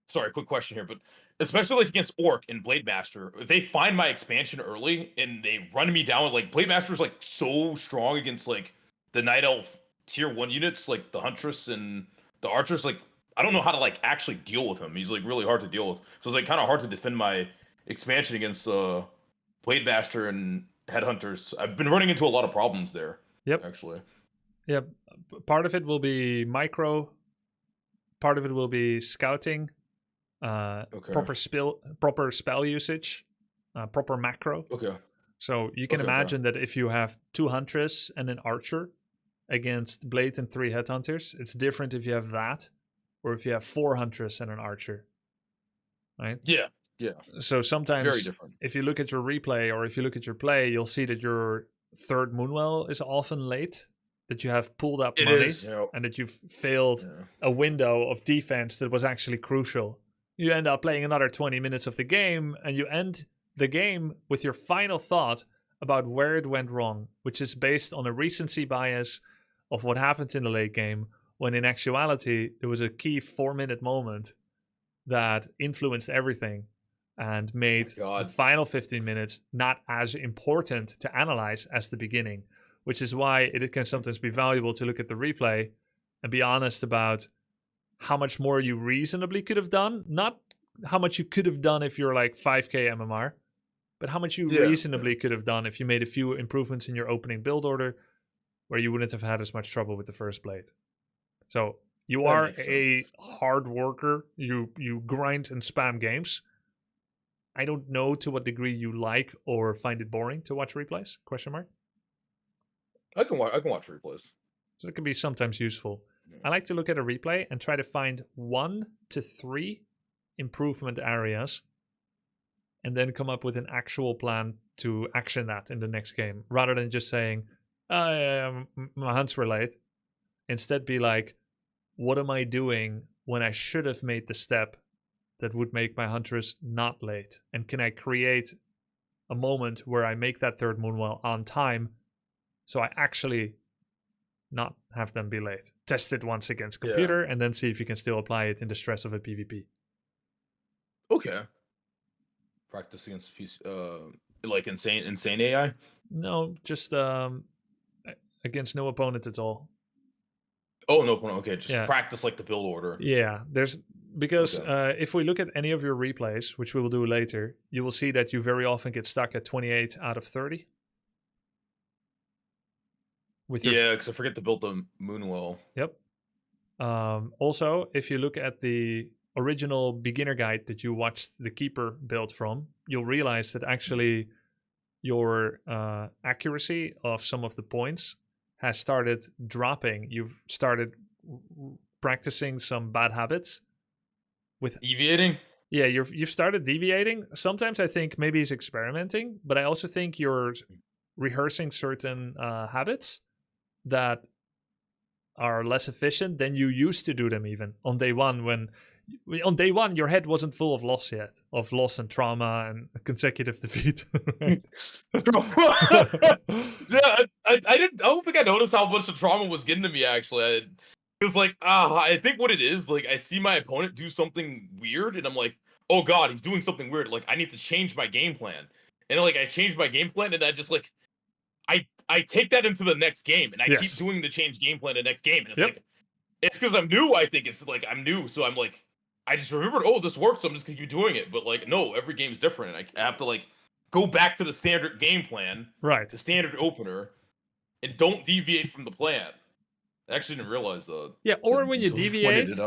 sorry, quick question here, but especially like against Orc and Blade Master, if they find my expansion early and they run me down, like Blade Master's like so strong against like the Night Elf tier 1 units, like the Huntress and the Archers, like I don't know how to like actually deal with him. He's like really hard to deal with. So it's like kind of hard to defend my expansion against Blade Master and Headhunters. I've been running into a lot of problems there. Yep. Actually. Yep. Part of it will be micro. Part of it will be scouting. Proper spell usage. Proper macro. Okay. So you can imagine that if you have 2 Huntress and an Archer against Blade and 3 Headhunters, it's different if you have that or if you have 4 Huntress and an Archer. Right? Yeah. Yeah. So sometimes Very different. if you look at your replay or if you look at your play, you'll see that your 3rd Moonwell is often late, that you have pulled up money and that you've failed a window of defense that was actually crucial. You end up playing another 20 minutes of the game and you end the game with your final thought about where it went wrong, which is based on a recency bias of what happened in the late game, when in actuality there was a key 4-minute moment that influenced everything and made the final 15 minutes not as important to analyze as the beginning, which is why it can sometimes be valuable to look at the replay and be honest about how much more you reasonably could have done, not how much you could have done if you're like 5k MMR, but how much you reasonably could have done if you made a few improvements in your opening build order where you wouldn't have had as much trouble with the first blade. So you are a hard worker. You grind and spam games. I don't know to what degree you like or find it boring to watch replays? Question mark. I can watch replays. So it can be sometimes useful. I like to look at a replay and try to find 1 to 3 improvement areas and then come up with an actual plan to action that in the next game, rather than just saying, my hunts were late. Instead be like, what am I doing when I should have made the step that would make my Huntress not late? And can I create a moment where I make that 3rd Moonwell on time so I actually not have them be late? Test it once against computer and then see if you can still apply it in the stress of a PvP. Okay. Practice against like insane AI? No, just against no opponent at all. Oh, no opponent. Okay, just practice like the build order. Yeah, because if we look at any of your replays, which we will do later, you will see that you very often get stuck at 28 out of 30. Because I forget to build the Moonwell. Yep. Also, if you look at the original beginner guide that you watched the Keeper build from, you'll realize that actually your accuracy of some of the points has started dropping. You've started practicing some bad habits with deviating. Yeah, you've started deviating. Sometimes I think maybe he's experimenting, but I also think you're rehearsing certain habits that are less efficient than you used to do them even on day one. On day one, your head wasn't full of loss yet, of loss and trauma and consecutive defeat. Yeah, I don't think I noticed how much the trauma was getting to me. Actually, it was like, I think what it is, like, I see my opponent do something weird, and I'm like, oh god, he's doing something weird. Like, I need to change my game plan. And like, I changed my game plan, and I just like, I take that into the next game, and I keep doing the change game plan the next game, and it's like, it's because I'm new. I think it's like I'm new, so I'm like, I just remembered, oh, this works, so I'm just gonna keep doing it. But like, no, every game's different, and I have to like go back to the standard game plan, right? The standard opener, and don't deviate from the plan. I actually didn't realize that. Yeah, or when you deviate,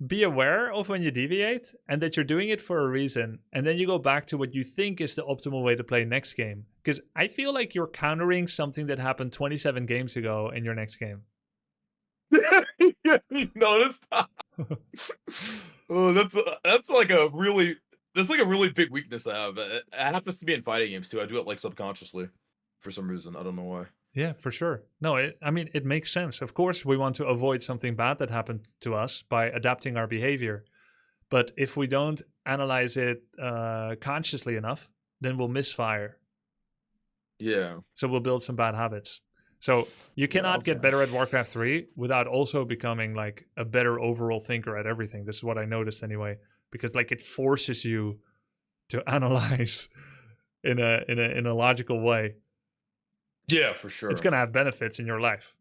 be aware of when you deviate and that you're doing it for a reason, and then you go back to what you think is the optimal way to play next game. Because I feel like you're countering something that happened 27 games ago in your next game. You noticed? Oh, that's like a really big weakness I have. It happens to be in fighting games too. I do it like subconsciously for some reason. I don't know why. Yeah, for sure. No, it makes sense. Of course, we want to avoid something bad that happened to us by adapting our behavior. But if we don't analyze it consciously enough, then we'll misfire. Yeah. So we'll build some bad habits. So you cannot get better at Warcraft 3 without also becoming like a better overall thinker at everything. This is what I noticed anyway, because like it forces you to analyze in a logical way. Yeah, for sure. It's going to have benefits in your life.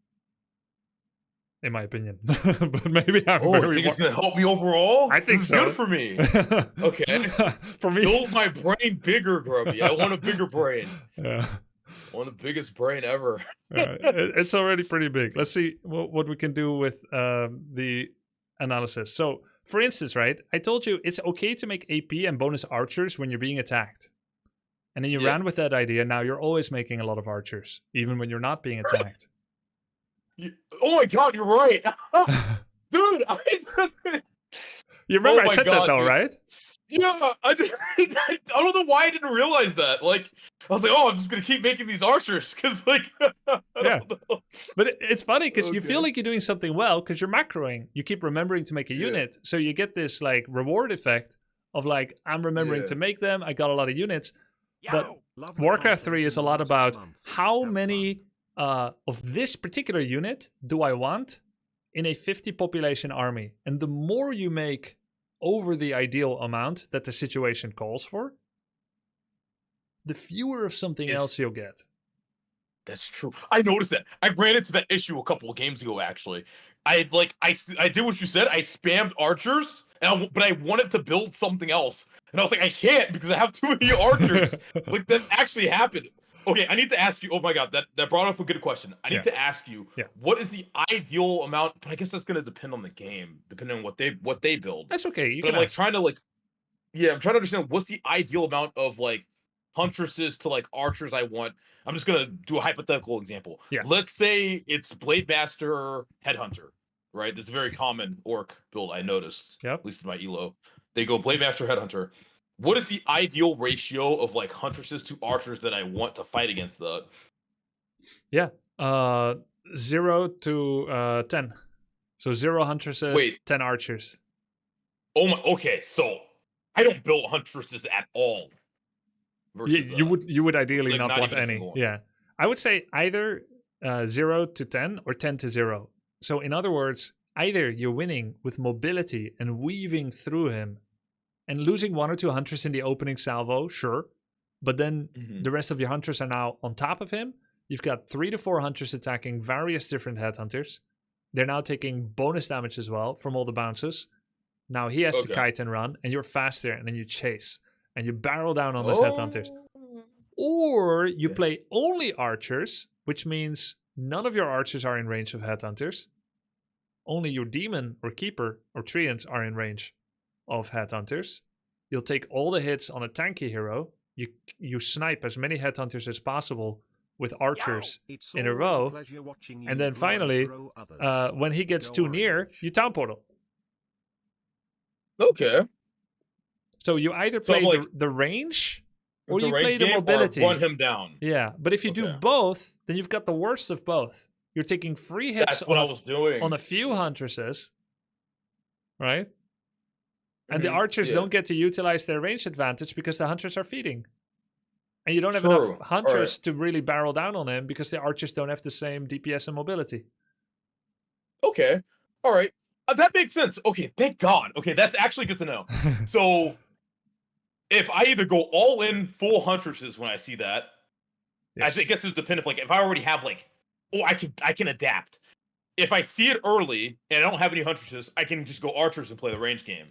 in my opinion. But maybe I'm Oh, I very. think it's gonna help me overall. I think this is so. good for me. Okay. For me, Build my brain bigger, Grubby. I want a bigger brain. yeah. I want the biggest brain ever. It's already pretty big. Let's see what we can do with the analysis. So, for instance, right, I told you it's okay to make AP and bonus archers when you're being attacked. And then you ran with that idea. Now you're always making a lot of archers, even when you're not being attacked. Oh my god, you're right. Dude, You remember Oh I said that though, dude. right? Yeah, I don't know why I didn't realize that. Like, I was like, oh, I'm just gonna keep making these archers because, like, I don't know. But it's funny because you Okay. feel like you're doing something well because you're macroing. You keep remembering to make a unit, so you get this like reward effect of like I'm remembering to make them. I got a lot of units, but Love the Warcraft content 3 is a in lot the last about 6 months. how Have many fun. of this particular unit do I want in a 50 population army, and the more you make over the ideal amount that the situation calls for, the fewer of something else you'll get. That's true. I noticed that. I ran into that issue a couple of games ago. Actually, I did what you said. I spammed archers, but I wanted to build something else, and I was like, I can't because I have too many archers. Like that actually happened. Okay, I need to ask you. Oh my god, that brought up a good question. I need to ask you, what is the ideal amount? But I guess that's gonna depend on the game, depending on what they build. That's okay. You But can I'm like ask. trying to I'm trying to understand what's the ideal amount of like huntresses to like archers I want. I'm just gonna do a hypothetical example. Yeah. Let's say it's Blade Master Headhunter, right? That's a very common orc build I noticed. Yep. At least in my elo. They go Blade Master Headhunter. What is the ideal ratio of like huntresses to archers that I want to fight against the? Yeah. 0 to 10. So 0 huntresses, Wait. 10 archers. Oh my. Okay, so I don't build huntresses at all. You would ideally like, not want even a any. single one. Yeah. I would say either 0 to 10 or 10 to 0. So in other words, either you're winning with mobility and weaving through him and losing 1 or 2 hunters in the opening salvo, sure. But then the rest of your hunters are now on top of him. You've got 3 to 4 hunters attacking various different headhunters. They're now taking bonus damage as well from all the bounces. Now he has to kite and run, and you're faster, and then you chase. And you barrel down on those headhunters. Or you play only archers, which means none of your archers are in range of headhunters. Only your demon or keeper or treants are in range of headhunters. You'll take all the hits on a tanky hero. You snipe as many headhunters as possible with archers in a row. And then finally, when he gets too near, you town portal. Okay. So you either play the range or you play the mobility. Or run him down. Yeah, but if you do both, then you've got the worst of both. You're taking free hits That's what I was doing. on a few huntresses, right? And the archers don't get to utilize their range advantage because the hunters are feeding. And you don't have enough hunters to really barrel down on him because the archers don't have the same DPS and mobility. Okay. All right. That makes sense. Okay, thank God. Okay, that's actually good to know. So, if I either go all in full huntresses when I see that, I guess it depends. If I already have I can adapt. If I see it early and I don't have any huntresses, I can just go archers and play the range game.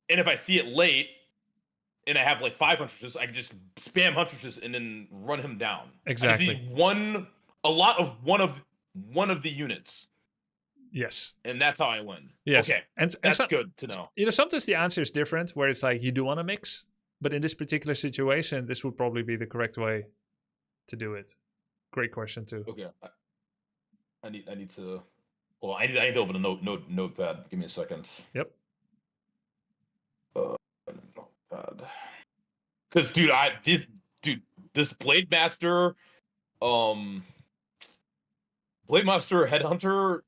And if I see it late and I have 5 huntresses, I can just spam huntresses and then run him down. Exactly. I just need one of the units. Yes. And that's how I win. Yes. Okay. And that's good to know. Sometimes the answer is different where it's you do want to mix, but in this particular situation, this would probably be the correct way to do it. Great question too. Okay. I need to open a notepad. Give me a second. Yep. Notepad. Cuz this Blade Master Headhunter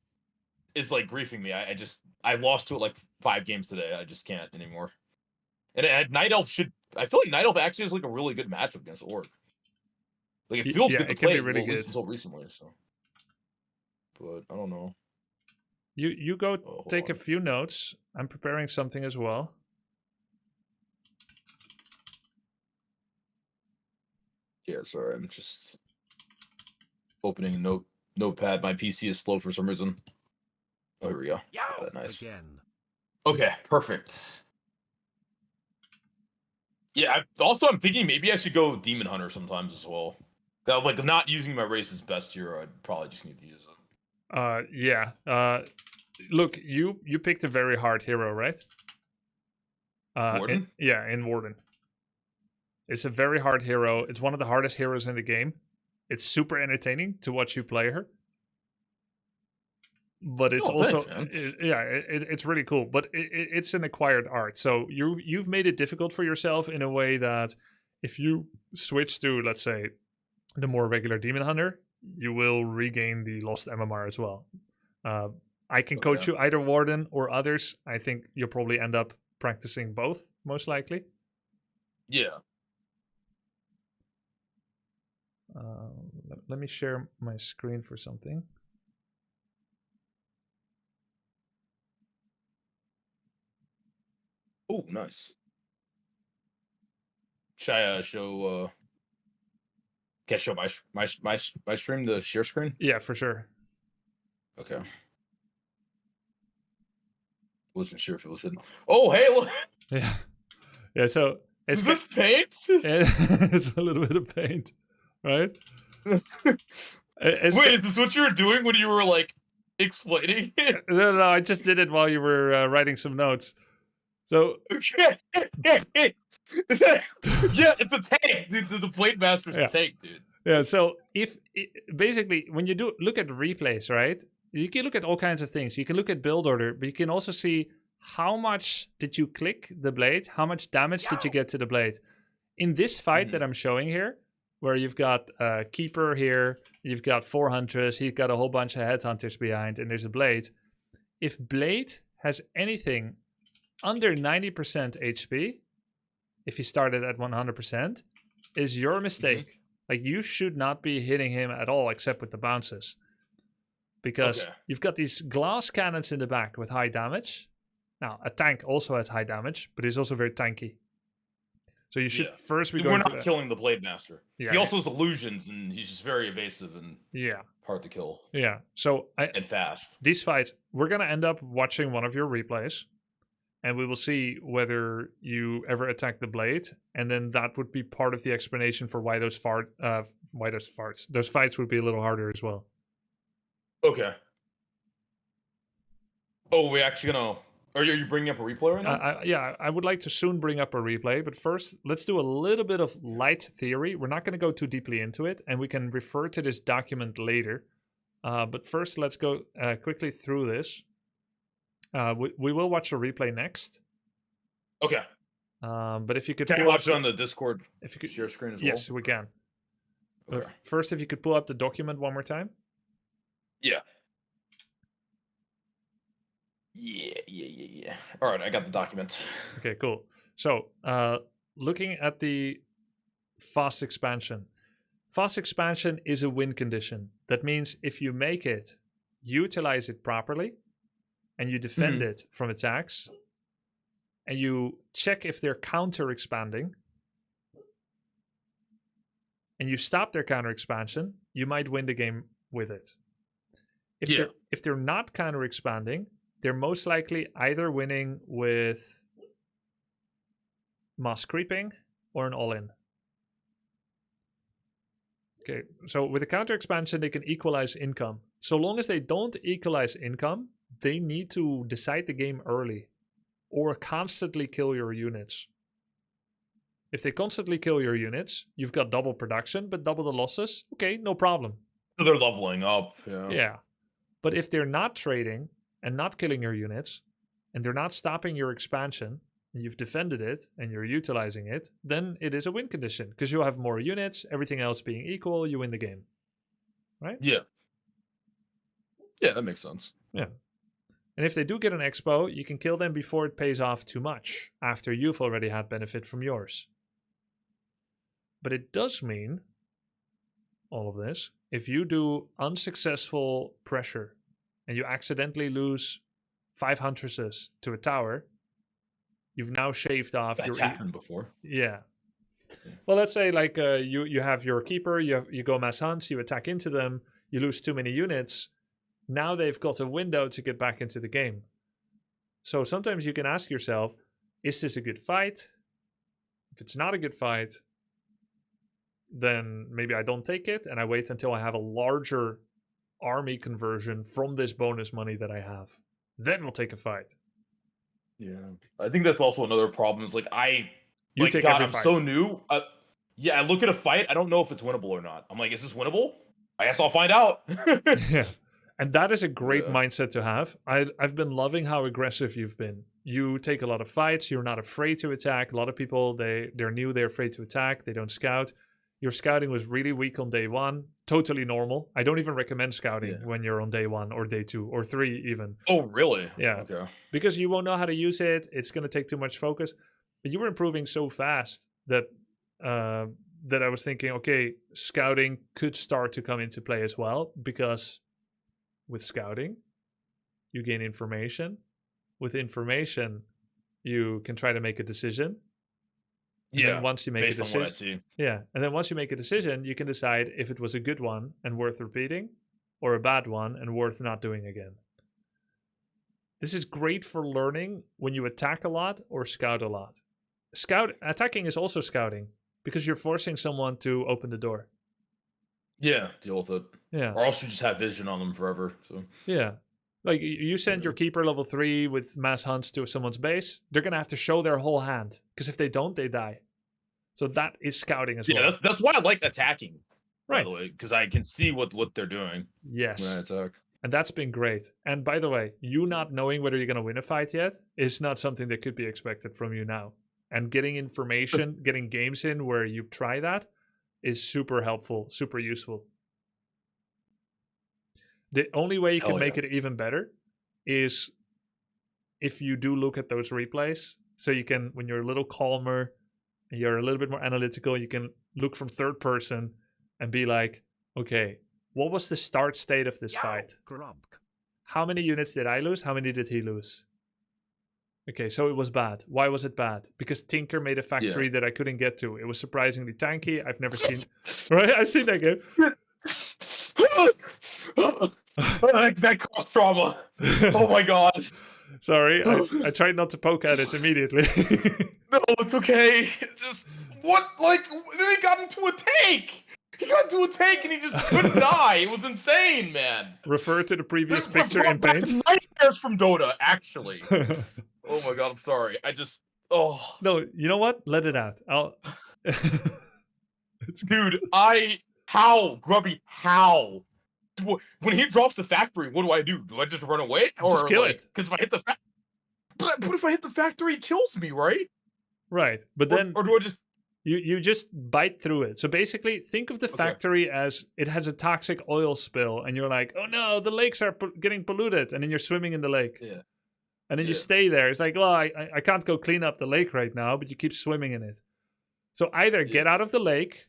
is griefing me. I lost to it 5 games today. I just can't anymore. And Night Elf I feel like Night Elf actually is a really good matchup against Orc. It feels good to play really good. At least until recently, so. But I don't know. You go take a few notes. I'm preparing something as well. Yeah, sorry. I'm just opening a notepad. My PC is slow for some reason. Oh, here we go. Oh, nice. Again. Okay, perfect. Yeah. I'm thinking maybe I should go Demon Hunter sometimes as well. Like not using my race's best hero, I'd probably just need to use it. Yeah. Look, you picked a very hard hero, right? Warden? In Warden. It's a very hard hero. It's one of the hardest heroes in the game. It's super entertaining to watch you play her. But it's also, thanks, it's really cool. But it's an acquired art. So you've made it difficult for yourself in a way that if you switch to, let's say, the more regular Demon Hunter, you will regain the lost MMR as well. I can coach you either Warden or others. I think you'll probably end up practicing both, most likely. Yeah. Let me share my screen for something. Oh, nice. Should I show? Can I show my stream, the share screen? Yeah, for sure. Okay. Wasn't sure if it was hidden. Oh, hey, look. Yeah. So Is this paint? It's a little bit of paint, right? Wait, is this what you were doing when you were like explaining it? No, I just did it while you were writing some notes. So yeah, it's a tank. The Blade Master's a tank, dude. Yeah. So basically when you look at replays, right? You can look at all kinds of things. You can look at build order, but you can also see how much did you click the blade? How much damage did you get to the blade? In this fight that I'm showing here, where you've got a Keeper here, you've got 4 Huntress, he's got a whole bunch of Headhunters behind, and there's a Blade. If Blade has anything under 90% HP, if he started at 100%, is your mistake. Like, you should not be hitting him at all, except with the bounces. Because you've got these glass cannons in the back with high damage. Now, a tank also has high damage, but he's also very tanky. So you should first be going. We're not killing the Blade Master. Yeah, he also has illusions, and he's just very evasive and hard to kill. Yeah. So and fast. These fights, we're gonna end up watching one of your replays, and we will see whether you ever attack the blade, and then that would be part of the explanation for why those those fights would be a little harder as well. Okay. Oh, we actually gonna. Are you bringing up a replay right now? I would like to soon bring up a replay, but first, let's do a little bit of light theory. We're not going to go too deeply into it, and we can refer to this document later. But first, let's go quickly through this. We will watch a replay next. Okay. But if you could can I watch it on the Discord if you could share screen as well? Yes, we can. Okay. But first, if you could pull up the document one more time. Yeah. Yeah. All right, I got the document. Okay, cool. So, looking at the fast expansion. Fast expansion is a win condition. That means if you make it, utilize it properly, and you defend it from attacks, and you check if they're counter expanding, and you stop their counter expansion, you might win the game with it. If they're not counter expanding, they're most likely either winning with mass creeping or an all-in. Okay, so with a counter expansion, they can equalize income. So long as they don't equalize income, they need to decide the game early or constantly kill your units. If they constantly kill your units, you've got double production, but double the losses. Okay, no problem. So they're leveling up. Yeah. But if they're not trading and not killing your units, and they're not stopping your expansion, and you've defended it, and you're utilizing it, then it is a win condition, because you'll have more units, everything else being equal, you win the game. Right? Yeah. Yeah, that makes sense. Yeah. And if they do get an expo, you can kill them before it pays off too much, after you've already had benefit from yours. But it does mean, all of this, if you do unsuccessful pressure, and you accidentally lose 5 Huntresses to a tower, you've now shaved off That's happened before. Yeah. Well, let's say like you have your Keeper, you go mass hunts, you attack into them, you lose too many units, now they've got a window to get back into the game. So sometimes you can ask yourself, is this a good fight? If it's not a good fight, then maybe I don't take it and I wait until I have a larger army conversion from this bonus money that I have. Then we'll take a fight. Yeah, I think that's also another problem. Is like You take every I'm fight. so new. Yeah, I look at a fight. I don't know if it's winnable or not. I'm like, is this winnable? I guess I'll find out. Yeah. And that is a great Yeah. mindset to have. I've been loving how aggressive you've been. You take a lot of fights. You're not afraid to attack. A lot of people, they're new. They're afraid to attack. They don't scout. Your scouting was really weak on day one. Totally normal. I don't even recommend scouting when you're on day 1 or day 2 or 3 even. Oh, really? Yeah. Okay. Because you won't know how to use it. It's going to take too much focus. But you were improving so fast that that I was thinking, okay, scouting could start to come into play as well, because with scouting, you gain information. With information, you can try to make a decision. And then once you make based a on decision, what I see. yeah, and then once you make a decision, you can decide if it was a good one and worth repeating, or a bad one and worth not doing again. This is great for learning when you attack a lot or scout a lot. Attacking is also scouting, because you're forcing someone to open the door. Yeah, deal with it. Yeah. Or else you just have vision on them forever. So Yeah. Like, you send your keeper level 3 with mass hunts to someone's base, they're going to have to show their whole hand, because if they don't, they die. So that is scouting as well. yeah, that's why I like attacking. By Right. the way, because I can see what they're doing Yes. when I attack. And that's been great. And by the way, you not knowing whether you're going to win a fight yet is not something that could be expected from you now. And getting information, getting games in where you try that is super helpful, super useful. The only way you can Hell make yeah. it even better is if you do look at those replays. So you can, when you're a little calmer, and you're a little bit more analytical, you can look from third person and be like, okay, what was the start state of this fight? Grub. How many units did I lose? How many did he lose? Okay, so it was bad. Why was it bad? Because Tinker made a factory that I couldn't get to. It was surprisingly tanky. I've never seen... Right? I've seen that game. That caused trauma. Oh my god. Sorry, I tried not to poke at it immediately. No, it's okay. Just what? Like, then he got into a tank. He got into a tank and he just couldn't die. It was insane, man. Refer to the previous This picture in brought back paint. Nightmares from Dota, actually. Oh my god, I'm sorry. I just No, you know what? Let it out. I'll. dude, how Grubby, how? When he drops the factory, what do? Do I just run away? Or Just kill like, it. Because if I hit the but if I hit the factory, it kills me, right? Right, but then or do I just? you just bite through it. So basically, think of the factory as it has a toxic oil spill, and you're like, oh no, the lakes are getting polluted, and then you're swimming in the lake. Yeah. And then you stay there. It's like, well, I can't go clean up the lake right now, but you keep swimming in it. So either get out of the lake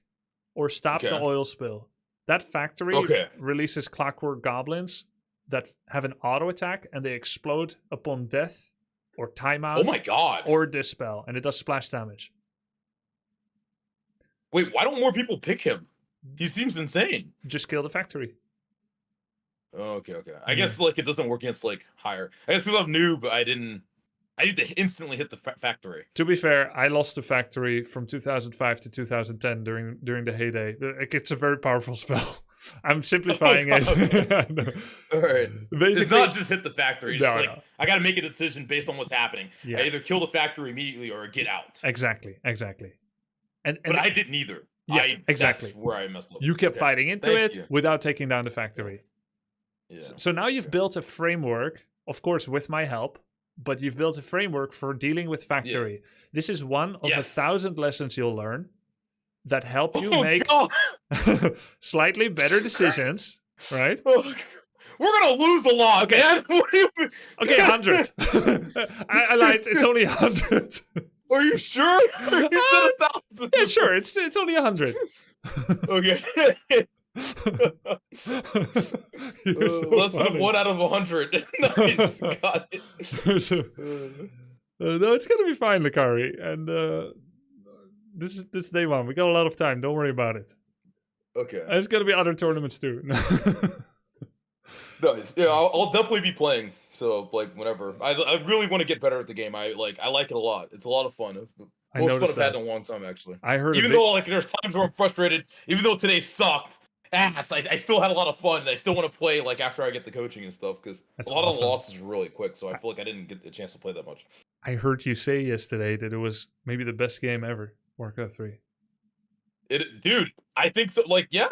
or stop the oil spill. That factory releases clockwork goblins that have an auto attack, and they explode upon death or timeout. Oh my god. Or dispel, and it does splash damage. Wait, why don't more people pick him? He seems insane. Just kill the factory. Okay. I guess like it doesn't work against like higher. I guess because I'm new, but I need to instantly hit the factory. To be fair, I lost the factory from 2005 to 2010 during the heyday. It's a very powerful spell. I'm simplifying it. No. All right. Basically, it's not just hit the factory. It's No. I got to make a decision based on what's happening. Yeah. I either kill the factory immediately or get out. Exactly. But I didn't either. Yes, exactly. That's where I messed up. You kept fighting into Thank it you. without taking down the factory. Yeah. So now you've built a framework, of course, with my help, but you've built a framework for dealing with factory. This is one of 1,000 lessons you'll learn that help you make slightly better decisions, right? We're gonna lose a lot, man. Okay, 100. I lied. It's only 100. Are you sure? You said 1,000. Yeah, sure. It's only 100. Okay. Less than 1 out of 100. Nice. Got it. No, it's gonna be fine, Lucari. And this is day 1. We got a lot of time. Don't worry about it. Okay. There's gonna be other tournaments too. Nice. Yeah, I'll definitely be playing. So like whenever I really want to get better at the game. I like it a lot. It's a lot of fun. It's the I most fun noticed I've had that. in a long time actually. I heard Even though like there's times where I'm frustrated. Even though today sucked ass, I still had a lot of fun. I still want to play like after I get the coaching and stuff because a lot of the losses are really quick. So I feel like I didn't get the chance to play that much. I heard you say yesterday that it was maybe the best game ever, Warcraft 3. Dude, I think so. Like, yeah,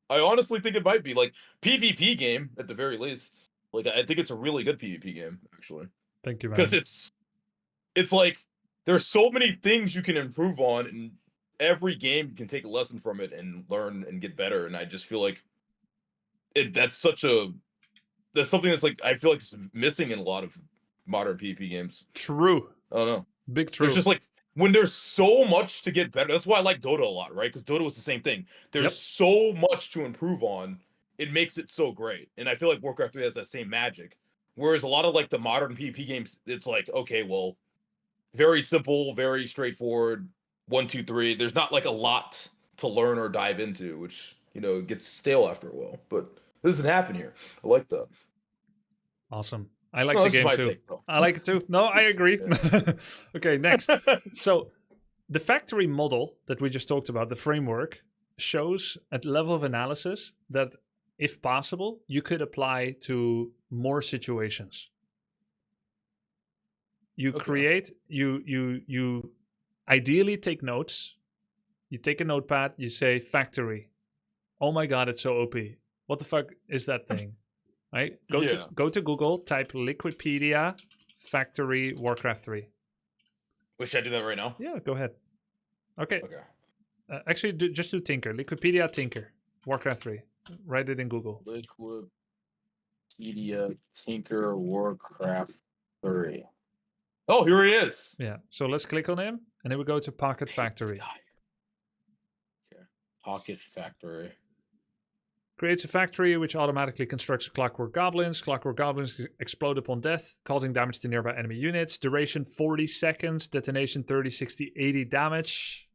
I honestly think it might be like PvP game at the very least. Like, I think it's a really good PvP game actually. Thank you, man. Because it's like there's so many things you can improve on, and every game you can take a lesson from it and learn and get better. And I just feel like that's something that's like I feel like it's missing in a lot of modern PvP games. True. I don't know. Big true. It's just like when there's so much to get better. That's why I like Dota a lot, right? Because Dota was the same thing. There's so much to improve on. It makes it so great. And I feel like Warcraft 3 has that same magic. Whereas a lot of like the modern PvP games, it's like, okay, well, very simple, very straightforward. 1, 2, 3. There's not like a lot to learn or dive into, which, gets stale after a while. But it doesn't happen here. I like that. Awesome. I like the game too. I like it too. No, I agree. Yeah. Okay, next. So the factory model that we just talked about, the framework, shows at level of analysis that if possible, you could apply to more situations. You create, you ideally take notes. You take a notepad, you say factory. Oh my God, it's so OP. What the fuck is that thing? Right? Go to Google, type Wikipedia factory Warcraft 3. Should I do that right now? Yeah, go ahead. Okay. Actually, just do Tinker. Wikipedia Tinker. Warcraft 3. Write it in Google. Wikipedia Tinker Warcraft 3. Oh, here he is. Yeah. So let's click on him, and then we go to Pocket Factory. Okay. Pocket Factory. Creates a factory which automatically constructs clockwork goblins. Clockwork goblins explode upon death, causing damage to nearby enemy units. Duration 40 seconds. Detonation 30, 60, 80 damage.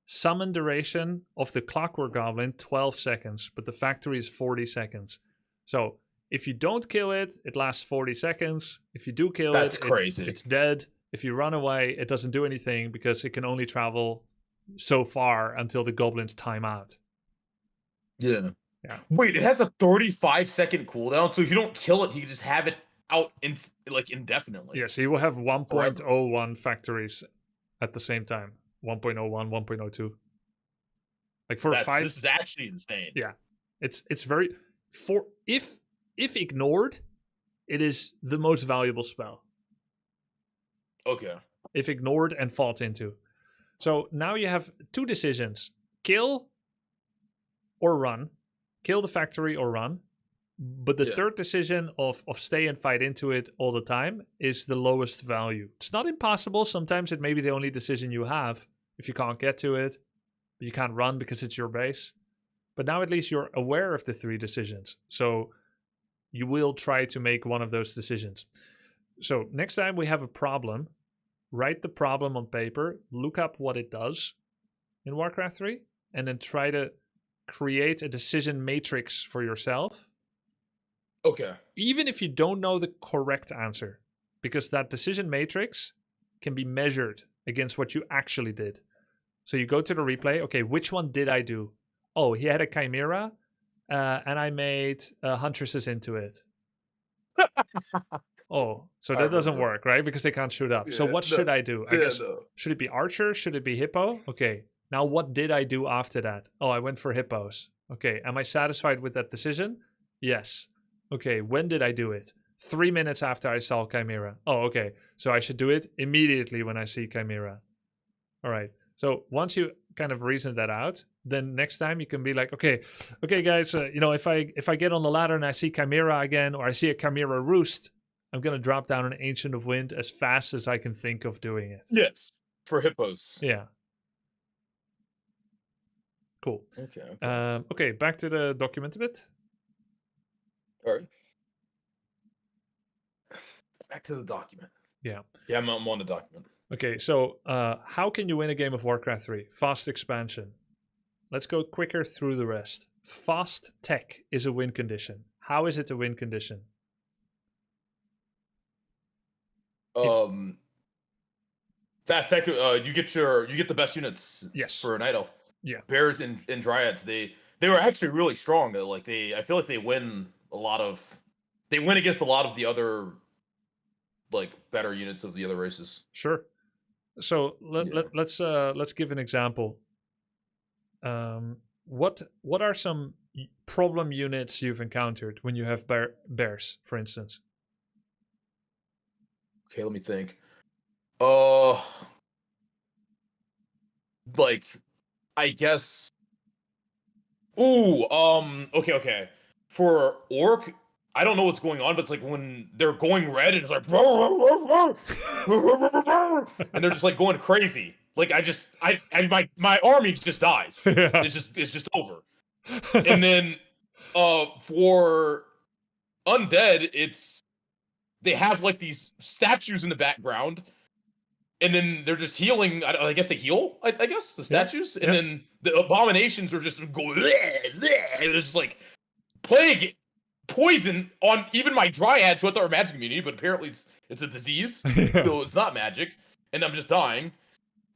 Summon duration of the clockwork goblin 12 seconds, but the factory is 40 seconds. So if you don't kill it, it lasts 40 seconds. If you do kill That's crazy. It's dead. If you run away, it doesn't do anything because it can only travel so far until the goblins time out. Yeah. Yeah. Wait, it has a 35-second cooldown, so if you don't kill it, you can just have it out indefinitely. Yes, you will have 1.01 factories at the same time. 1.01, 1.02. Like for This is actually insane. Yeah. It's very if ignored, it is the most valuable spell. Okay. If ignored and fought into. So now you have two decisions. Kill or run. Kill the factory or run. But the third decision of stay and fight into it all the time is the lowest value. It's not impossible. Sometimes it may be the only decision you have if you can't get to it. But you can't run because it's your base. But now at least you're aware of the three decisions. So you will try to make one of those decisions. So next time we have a problem, write the problem on paper, look up what it does in Warcraft 3, and then try to create a decision matrix for yourself. Okay. Even if you don't know the correct answer, because that decision matrix can be measured against what you actually did. So you go to the replay. Okay, which one did I do? Oh, he had a Chimera, and I made Huntresses into it. Oh, so that doesn't work, right? Because they can't shoot up. Yeah, so what should I do? I guess, should it be Archer? Should it be Hippo? Okay, now what did I do after that? Oh, I went for Hippos. Okay, am I satisfied with that decision? Yes. Okay, when did I do it? 3 minutes after I saw Chimera. Oh, okay, so I should do it immediately when I see Chimera. All right, so once you kind of reason that out, then next time you can be like, okay guys, if I get on the ladder and I see Chimera again, or I see a Chimera roost, I'm going to drop down an Ancient of Wind as fast as I can think of doing it. Yes, for Hippos. Yeah. Cool. Okay. Okay, back to the document a bit. All right. Back to the document. Yeah. Yeah, I'm on the document. Okay, so how can you win a game of Warcraft 3? Fast expansion. Let's go quicker through the rest. Fast tech is a win condition. how is it a win condition? Fast tech. You get the best units. Yes. For Night Elf. Yeah. Bears and Dryads. They were actually really strong. I feel like they win against a lot of the other like better units of the other races. Sure. So let's give an example. What are some problem units you've encountered when you have bears, for instance? Okay, let me think. Like, I guess. Ooh, okay. For Orc, I don't know what's going on, but it's like when they're going red and it's like, and they're just like going crazy. Like my army just dies. Yeah. It's just over. And then, for undead, they have like these statues in the background. And then they're just healing. I guess they heal. I guess the statues, and then the abominations are just going. It's just like plague poison on even my dryads who I thought were magic immunity, but apparently it's a disease, so it's not magic, and I'm just dying.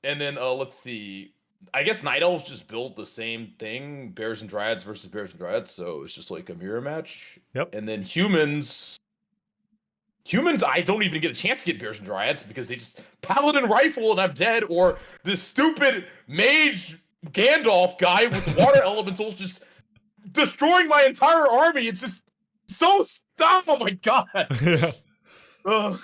And then let's see. I guess Night Elves just build the same thing: bears and dryads versus bears and dryads. So it's just like a mirror match. Yep. And then humans, I don't even get a chance to get bears and dryads because they just paladin rifle and I'm dead, or this stupid mage Gandalf guy with water elementals just destroying my entire army. It's just so dumb. Oh my god. Yeah. Ugh.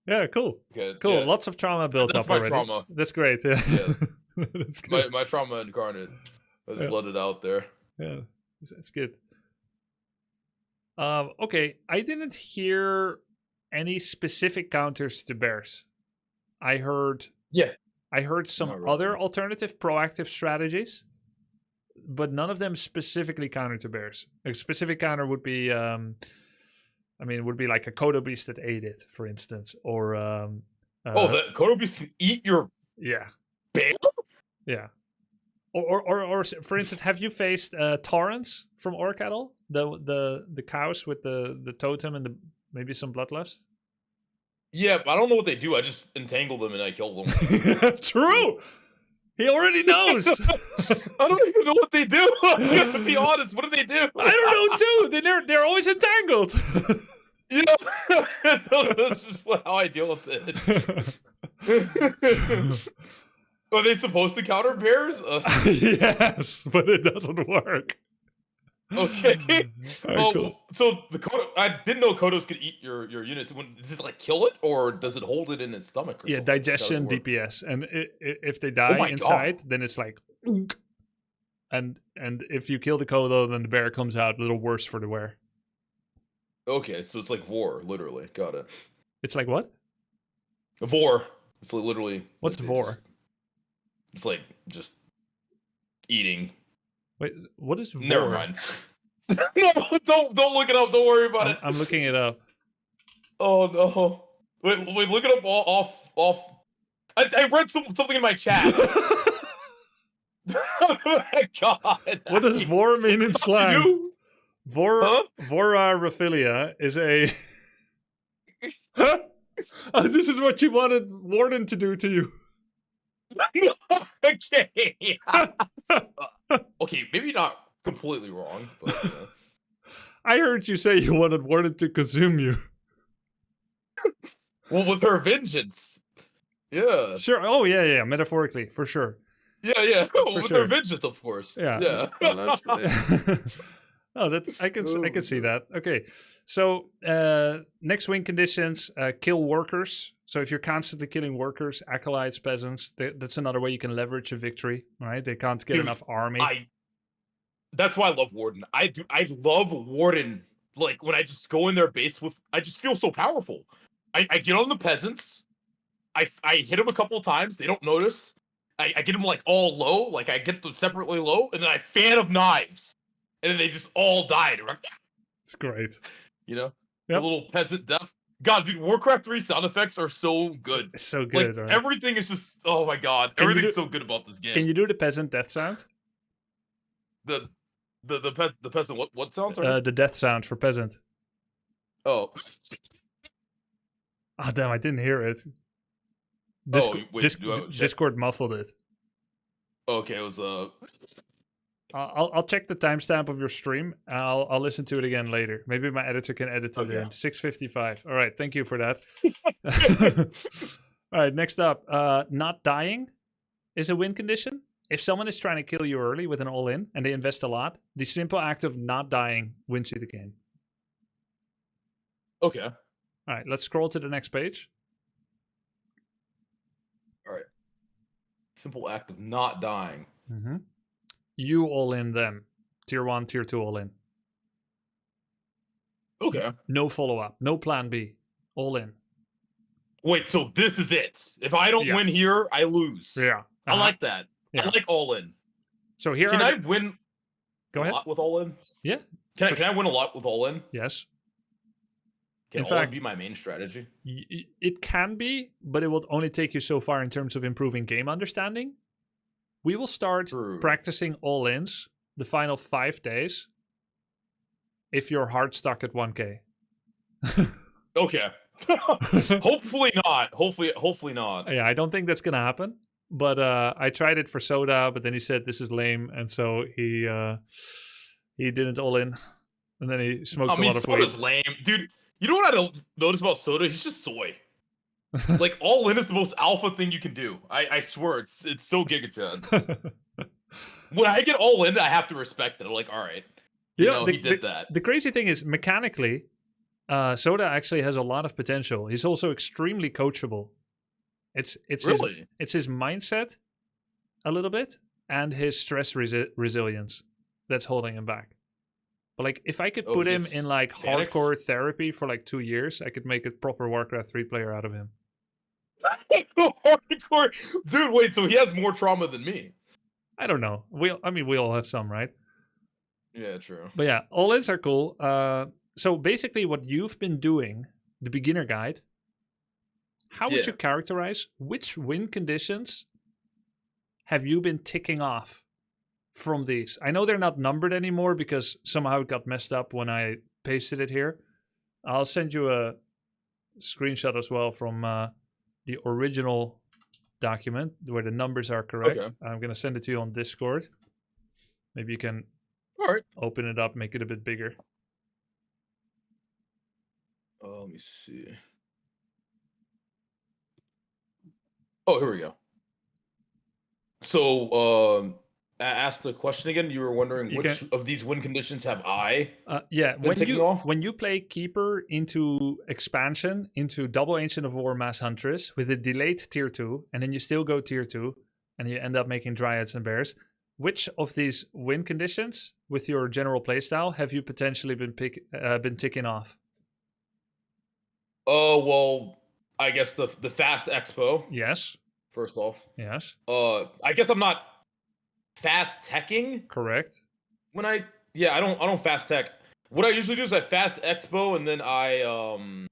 Yeah. Cool. Good. Cool. Yeah. Lots of trauma built That's up my already. trauma. That's great. Yeah. That's good. My trauma incarnate. I just let it out there. Yeah. That's good. Okay. I didn't hear any specific counters to bears. I heard some Not really. other alternative proactive strategies, but none of them specifically counter to bears. A specific counter would be would be like a Kodo Beast that ate it, for instance, or The Kodo Beast can eat your bear? Yeah. Or for instance, have you faced Torrents from Orc at all? The cows with the totem and maybe some bloodlust? Yeah, but I don't know what they do. I just entangle them and I kill them. True! He already knows! I don't even know what they do. To be honest, what do they do? I don't know too! They're always entangled! You know, that's just how I deal with it. Are they supposed to counter bears? Yes, but it doesn't work. Okay. Cool. So the Kodo, I didn't know Kodos could eat your units. Does it like kill it, or does it hold it in its stomach? Or something? Digestion, DPS, and if they die inside, then it's like, and if you kill the Kodo, then the bear comes out a little worse for the wear. Okay, so it's like vor, literally. Got it. It's like what? A vor. It's like literally. What's the vor? It's like just eating. Wait, what is vor? Never mind. No, don't look it up. Don't worry about it. I'm looking it up. Oh no! Wait, look it up off. I read something in my chat. Oh my god! What does vor mean in slang? Voraphilia is a. This is what you wanted Warden to do to you. Okay. Okay, maybe not completely wrong, but I heard you say you wanted Warden to consume you. Well, with her vengeance. Yeah. Sure. Oh yeah, metaphorically, for sure. Yeah. With her vengeance, of course. Yeah. Oh, I can see that. Okay. So next win conditions, kill workers. So if you're constantly killing workers, acolytes, peasants, that's another way you can leverage a victory, right? They can't get enough army. That's why I love Warden. I love Warden. Like when I just go in their base I just feel so powerful. I get on the peasants. I hit them a couple of times. They don't notice. I get them like all low. Like I get them separately low, and then I fan of knives, and then they just all die. It's great. You know, the little peasant death. God, dude, Warcraft 3 sound effects are so good. It's so good, like, right? Everything is just, oh my god. Everything's so good about this game. Can you do the peasant death sound? The peasant. What sound? Sorry. The death sound for peasant. Oh. Ah, damn! I didn't hear it. Wait, Discord muffled it. Okay, it was I'll check the timestamp of your stream. I'll listen to it again later. Maybe my editor can edit it in. 6:55. All right, thank you for that. All right, next up, not dying is a win condition. If someone is trying to kill you early with an all-in and they invest a lot, the simple act of not dying wins you the game. Okay. All right, let's scroll to the next page. All right. Simple act of not dying. Mm-hmm. You all in them. Tier 1, Tier 2 all in. Okay. No follow-up. No plan B. All in. Wait, so this is it. If I don't win here, I lose. Yeah. I like that. Yeah. I like all in. So here can I win Go ahead. a lot with all in? Yeah. Can I win a lot with all in? Yes. Can in all fact, in be my main strategy? It can be, but it will only take you so far in terms of improving game understanding. We will start practicing all-ins the final 5 days if you're hard stuck at 1K. Okay. Hopefully not. Hopefully not. Yeah, I don't think that's going to happen. But I tried it for Soda, but then he said this is lame, and so he didn't all in. And then he smoked a lot of weed. Soda's lame. Dude, you know what I don't notice about Soda? He's just soy. Like, all in is the most alpha thing you can do. I swear, it's so Giga Chad. When I get all in, I have to respect it. I'm like, all right. You know, he did that. The crazy thing is, mechanically, Soda actually has a lot of potential. He's also extremely coachable. It's his mindset a little bit and his stress resilience that's holding him back. But like, if I could put him in like hardcore therapy for like 2 years, I could make a proper Warcraft 3 player out of him. Hardcore, dude. Wait, so he has more trauma than me? I don't know. We all have some, right? Yeah, true. But yeah, all-ins are cool. So basically, what you've been doing, the beginner guide. How would you characterize which win conditions have you been ticking off from these? I know they're not numbered anymore because somehow it got messed up when I pasted it here. I'll send you a screenshot as well from the original document where the numbers are correct. Okay. I'm going to send it to you on Discord. Maybe you can open it up, make it a bit bigger. Let me see. Oh, here we go. So, ask the question again. You were wondering which of these win conditions have I? When you play Keeper into expansion into Double Ancient of War Mass Huntress with a delayed tier 2, and then you still go tier 2, and you end up making Dryads and Bears. Which of these win conditions with your general playstyle have you potentially been ticking off? Oh, well, I guess the fast expo. Yes. First off. Yes. I guess I'm not fast teching. Correct. When I don't fast tech. What I usually do is I fast expo and then I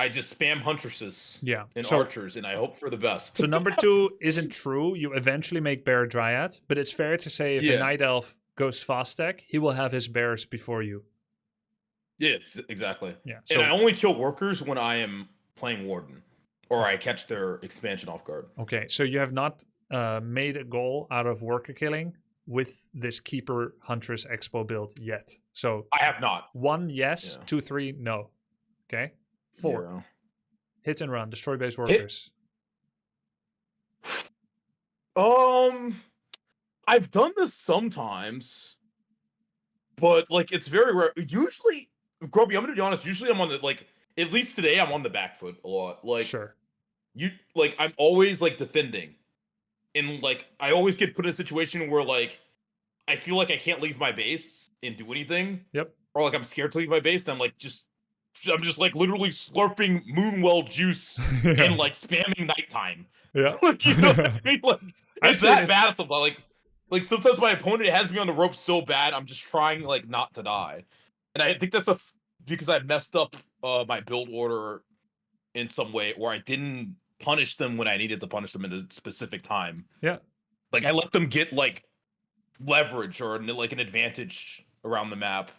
just spam huntresses. And archers, and I hope for the best. So number 2 isn't true. You eventually make bear dryad, but it's fair to say if a night elf goes fast tech, he will have his bears before you. Yes, exactly. Yeah. And I only kill workers when I am playing warden, or I catch their expansion off guard. Okay, so you have not made a goal out of worker killing with this Keeper Huntress Expo build yet. So I have not. 1, yes. 2, 3, no. Okay. 4. Hit and run. Destroy base workers. I've done this sometimes, but like it's very rare. Usually, Grubby, I'm gonna be honest. Usually, I'm on the at least today, I'm on the back foot a lot. Like, sure. I'm always like defending, and like I always get put in a situation where like I feel like I can't leave my base and do anything. Yep. Or like I'm scared to leave my base, and I'm just like literally slurping Moonwell juice and like spamming nighttime. Yeah. Like, you know what I mean? Like it's that bad sometimes. Like sometimes my opponent has me on the rope so bad, I'm just trying like not to die. And I think that's because I messed up my build order in some way, or I didn't punish them when I needed to punish them at a specific time. Yeah. Like I let them get like leverage or like an advantage around the map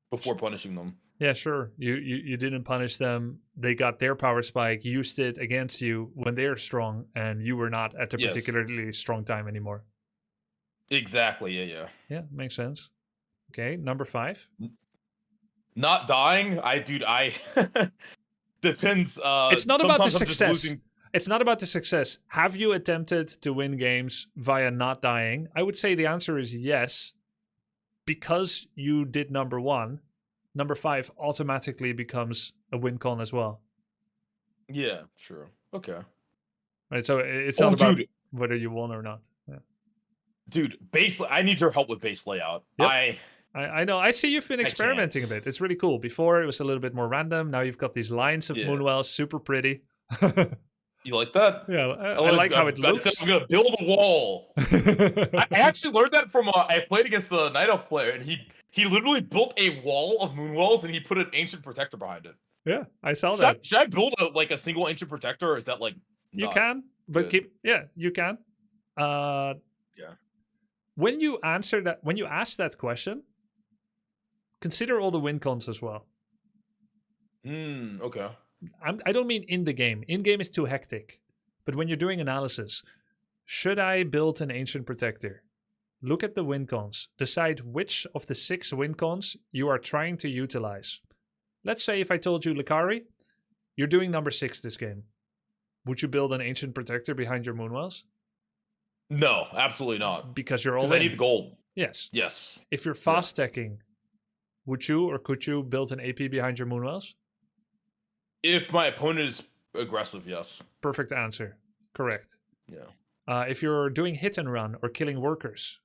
before punishing them. Yeah, sure. You didn't punish them. They got their power spike, used it against you when they're strong, and you were not at a Yes. particularly strong time anymore. Exactly. Yeah. Yeah, makes sense. Okay, number 5. Not dying. I depends. It's not about the sometimes I'm just success. losing- It's not about the success. Have you attempted to win games via not dying? I would say the answer is yes. Because you did number 1, number 5 automatically becomes a win con as well. Yeah, true. Okay. Right, so it's not about dude. whether you won or not. Yeah. Dude, I need your help with base layout. Yep. I know. I see you've been experimenting a can't. bit. It's really cool. Before it was a little bit more random. Now you've got these lines of Moonwells, super pretty. You like that? Yeah, I like how it looks. I'm gonna build a wall. I actually learned that from I played against the Night Elf player, and he literally built a wall of Moonwells, and he put an ancient protector behind it. Yeah, I saw that. Should I build a single ancient protector, or is that like you can, but good? you can. Yeah. When you ask that question, consider all the win cons as well. Okay. I don't mean in the game. In game is too hectic. But when you're doing analysis, should I build an ancient protector? Look at the win cons. Decide which of the 6 win cons you are trying to utilize. Let's say if I told you, Lucari, you're doing number 6 this game. Would you build an ancient protector behind your Moonwells? No, absolutely not. Because you're all in. Because I need the gold. Yes. Yes. If you're fast stacking, would you or could you build an AP behind your Moonwells? If my opponent is aggressive, yes. Perfect answer. Correct. Yeah. If you're doing hit and run or killing workers,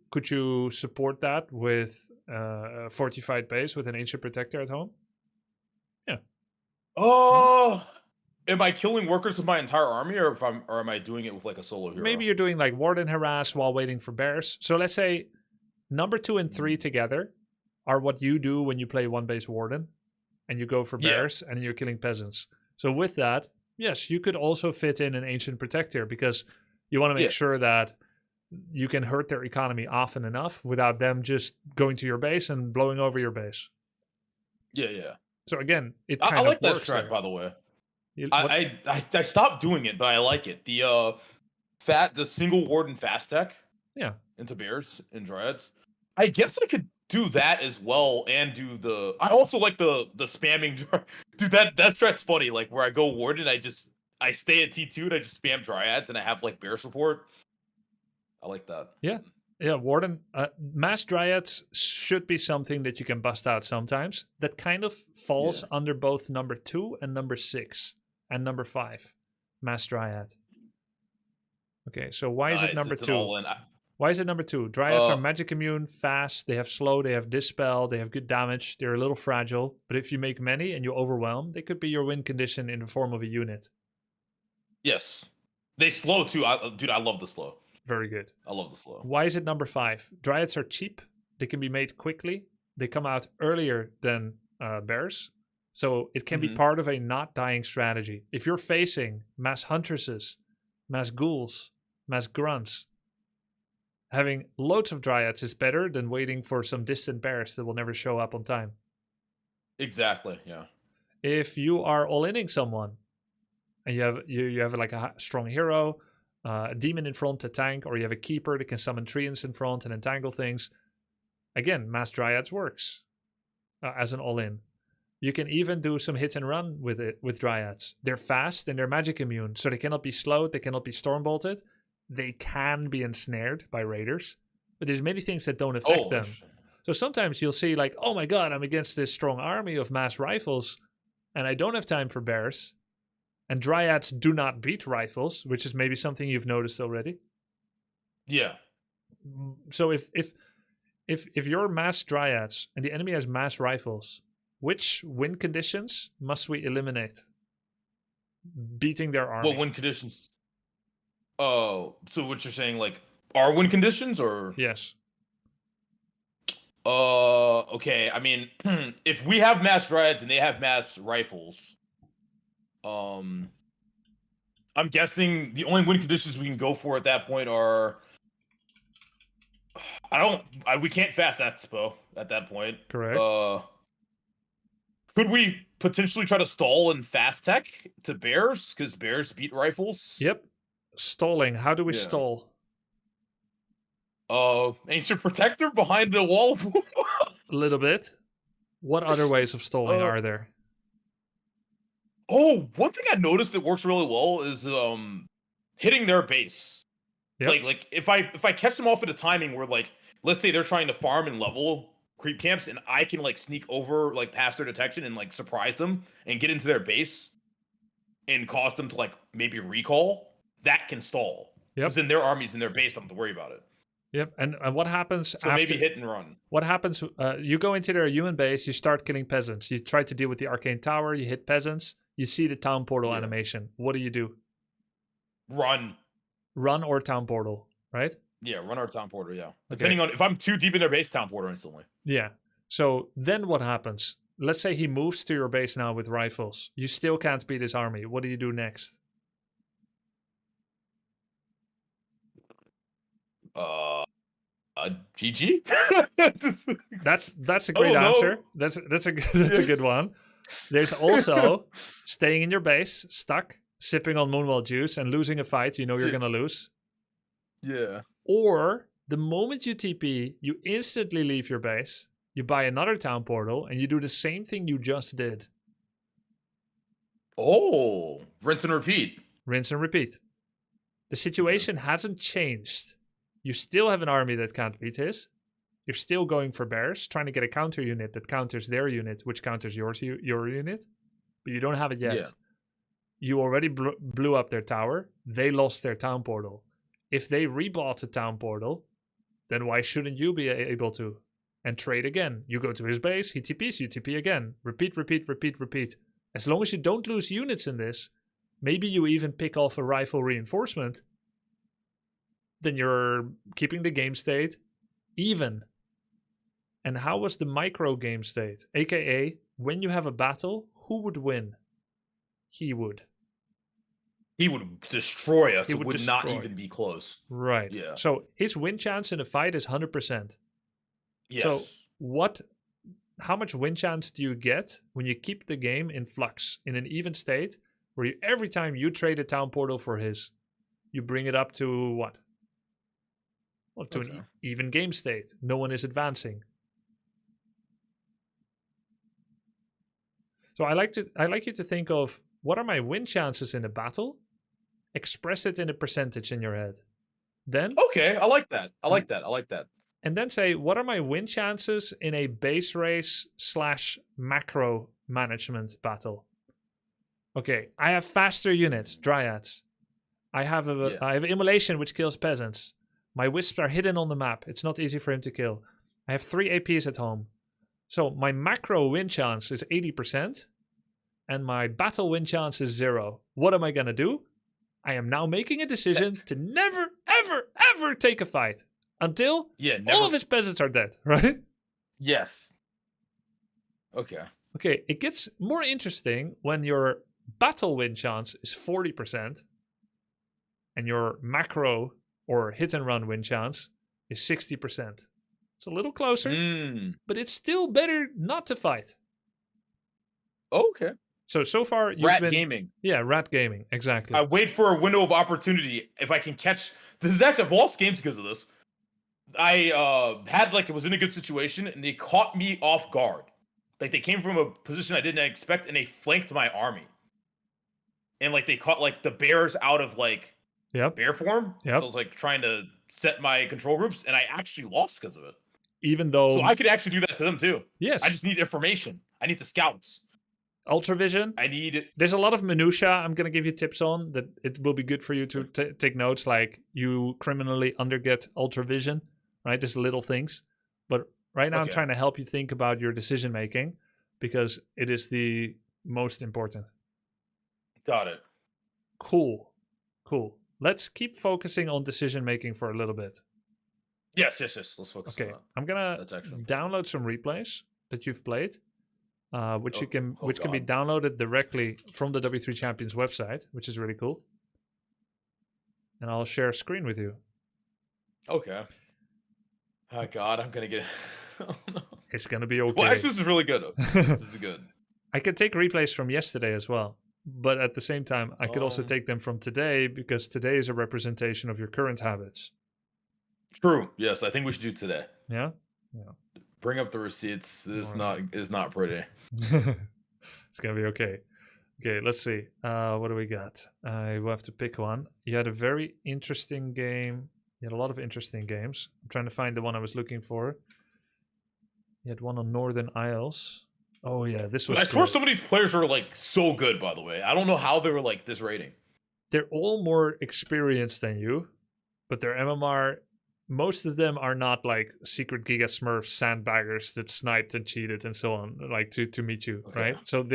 could you support that with a fortified base with an ancient protector at home? Yeah. Oh, am I killing workers with my entire army, or am I doing it with like a solo hero? Maybe you're doing like warden harass while waiting for bears. So let's say number 2 and 3 together are what you do when you play one base warden and you go for bears and you're killing peasants. So with that, yes, you could also fit in an ancient protector because you want to make sure that you can hurt their economy often enough without them just going to your base and blowing over your base. Yeah. So again, I like that strat, by the way. I stopped doing it, but I like it. The single warden fast tech. Yeah. Into bears and dryads. I guess I could do that as well and do the. I also like the spamming. Dude, that strat's funny. Like where I go warden, I stay at T2 and I just spam dryads and I have like bear support. I like that. Yeah, warden. Mass dryads should be something that you can bust out sometimes. That kind of falls under both number 2 and number 6 and number 5. Mass dryad. Okay, so why is it number 2? Why is it number 2? Dryads are magic immune, fast, they have slow, they have dispel, they have good damage, they're a little fragile, but if you make many and you overwhelm, they could be your win condition in the form of a unit. Yes. They slow too. Dude, I love the slow. Very good. I love the slow. Why is it number 5? Dryads are cheap, they can be made quickly, they come out earlier than bears, so it can be part of a not dying strategy. If you're facing mass huntresses, mass ghouls, mass grunts, having loads of dryads is better than waiting for some distant bears that will never show up on time. Exactly, yeah. If you are all-inning someone and you have like a strong hero, a demon in front to tank, or you have a keeper that can summon treants in front and entangle things, again, mass dryads works as an all-in. You can even do some hit and run with it with dryads. They're fast and they're magic immune, so they cannot be slowed, they cannot be storm bolted. They can be ensnared by raiders, but there's many things that don't affect them. So sometimes you'll see like, oh my god, I'm against this strong army of mass rifles, and I don't have time for bears. And dryads do not beat rifles, which is maybe something you've noticed already. Yeah. So if you're mass dryads and the enemy has mass rifles, which win conditions must we eliminate? Beating their army. What win conditions? Oh, so what you're saying, like, are win conditions or? Yes. Okay. I mean, if we have mass dryads and they have mass rifles, I'm guessing the only win conditions we can go for at that point are We can't fast Expo at that point. Correct. Could we potentially try to stall and fast tech to bears? Because bears beat rifles. Yep. Stalling. How do we Yeah. stall? Ancient Protector behind the wall. A little bit. What other ways of stalling are there? Oh, one thing I noticed that works really well is hitting their base. Yep. Like if I catch them off at a timing where, like, let's say they're trying to farm and level creep camps, and I can like sneak over like past their detection and like surprise them and get into their base and cause them to like maybe recall, that can stall. Yep. Because then their army's in their base, don't have to worry about it. Yep. And what happens So after? maybe hit and run. What happens? You go into their human base. You start killing peasants. You try to deal with the arcane tower. You hit peasants. You see the town portal animation. What do? Run. Run or town portal, right? Yeah, run our town portal, yeah. Okay. Depending on if I'm too deep in their base, town portal instantly. Yeah. So then what happens? Let's say he moves to your base now with rifles. You still can't beat his army. What do you do next? GG? That's a great answer. That's a good one. There's also staying in your base, stuck, sipping on Moonwell juice and losing a fight you know you're gonna lose. Yeah. Or the moment you TP, you instantly leave your base, you buy another town portal, and you do the same thing you just did. Oh, rinse and repeat. Rinse and repeat. The situation hasn't changed. You still have an army that can't beat his. You're still going for bears, trying to get a counter unit that counters their unit, which counters your unit. But you don't have it yet. Yeah. You already blew up their tower. They lost their town portal. If they rebought the town portal, then why shouldn't you be able to? And trade again. You go to his base, he TPs, you TP again. Repeat, repeat, repeat, repeat. As long as you don't lose units in this, maybe you even pick off a rifle reinforcement, then you're keeping the game state even. And how was the micro game state? AKA, when you have a battle, who would win? He would. He would destroy us. He It would would not destroy. even be close. Right. Yeah. So his win chance in a fight is 100%. Yes. So how much win chance do you get when you keep the game in flux, in an even state, where every time you trade a town portal for his, you bring it up to what? Well, to an even game state. No one is advancing. So I like you to think of, what are my win chances in a battle? Express it in a percentage in your head. Then Okay, I like that. I like that. And then say, what are my win chances in a base race / macro management battle? Okay, I have faster units, dryads. I have immolation, which kills peasants. My wisps are hidden on the map. It's not easy for him to kill. I have 3 APs at home. So my macro win chance is 80%, and my battle win chance is 0. What am I going to do? I am now making a decision to never, ever, ever take a fight until all of his peasants are dead, right? Yes. Okay. Okay, it gets more interesting when your battle win chance is 40% and your macro or hit and run win chance is 60%. It's a little closer, but it's still better not to fight. Okay. So far you've Rat been gaming. Yeah, rat gaming, exactly. I wait for a window of opportunity. If I can catch, this is actually, I've lost games because of this. I had it was in a good situation and they caught me off guard. Like they came from a position I didn't expect and they flanked my army. And they caught the bears out of bear form. Yep. So I was trying to set my control groups and I actually lost because of it. Even though So I could actually do that to them too. Yes. I just need information. I need the scouts. Ultravision. I need it. There's a lot of minutia I'm going to give you tips on that it will be good for you to take notes, like you criminally underget ultravision, right? There's little things. But right now I'm trying to help you think about your decision making because it is the most important. Got it. Cool. Let's keep focusing on decision making for a little bit. Yes. Let's focus on that. I'm going to download some replays that you've played. Which can be downloaded directly from the W3 Champions website, which is really cool. And I'll share a screen with you. Okay. Oh God, I'm gonna get. Oh, no. It's gonna be okay. Well, actually, this is really good. This is good. I could take replays from yesterday as well, but at the same time, I could also take them from today because today is a representation of your current habits. True. Yes, I think we should do today. Yeah. Bring up the receipts. It's not pretty. It's gonna be okay. Okay, let's see. What do we got? I will have to pick one. You had a very interesting game. You had a lot of interesting games. I'm trying to find the one I was looking for. You had one on Northern Isles. Oh yeah, this was. I swear some of these players were like so good. By the way, I don't know how they were like this rating. They're all more experienced than you, but their MMR. Most of them are not like secret Giga Smurf sandbaggers that sniped and cheated and so on, like to meet you, Okay. right? So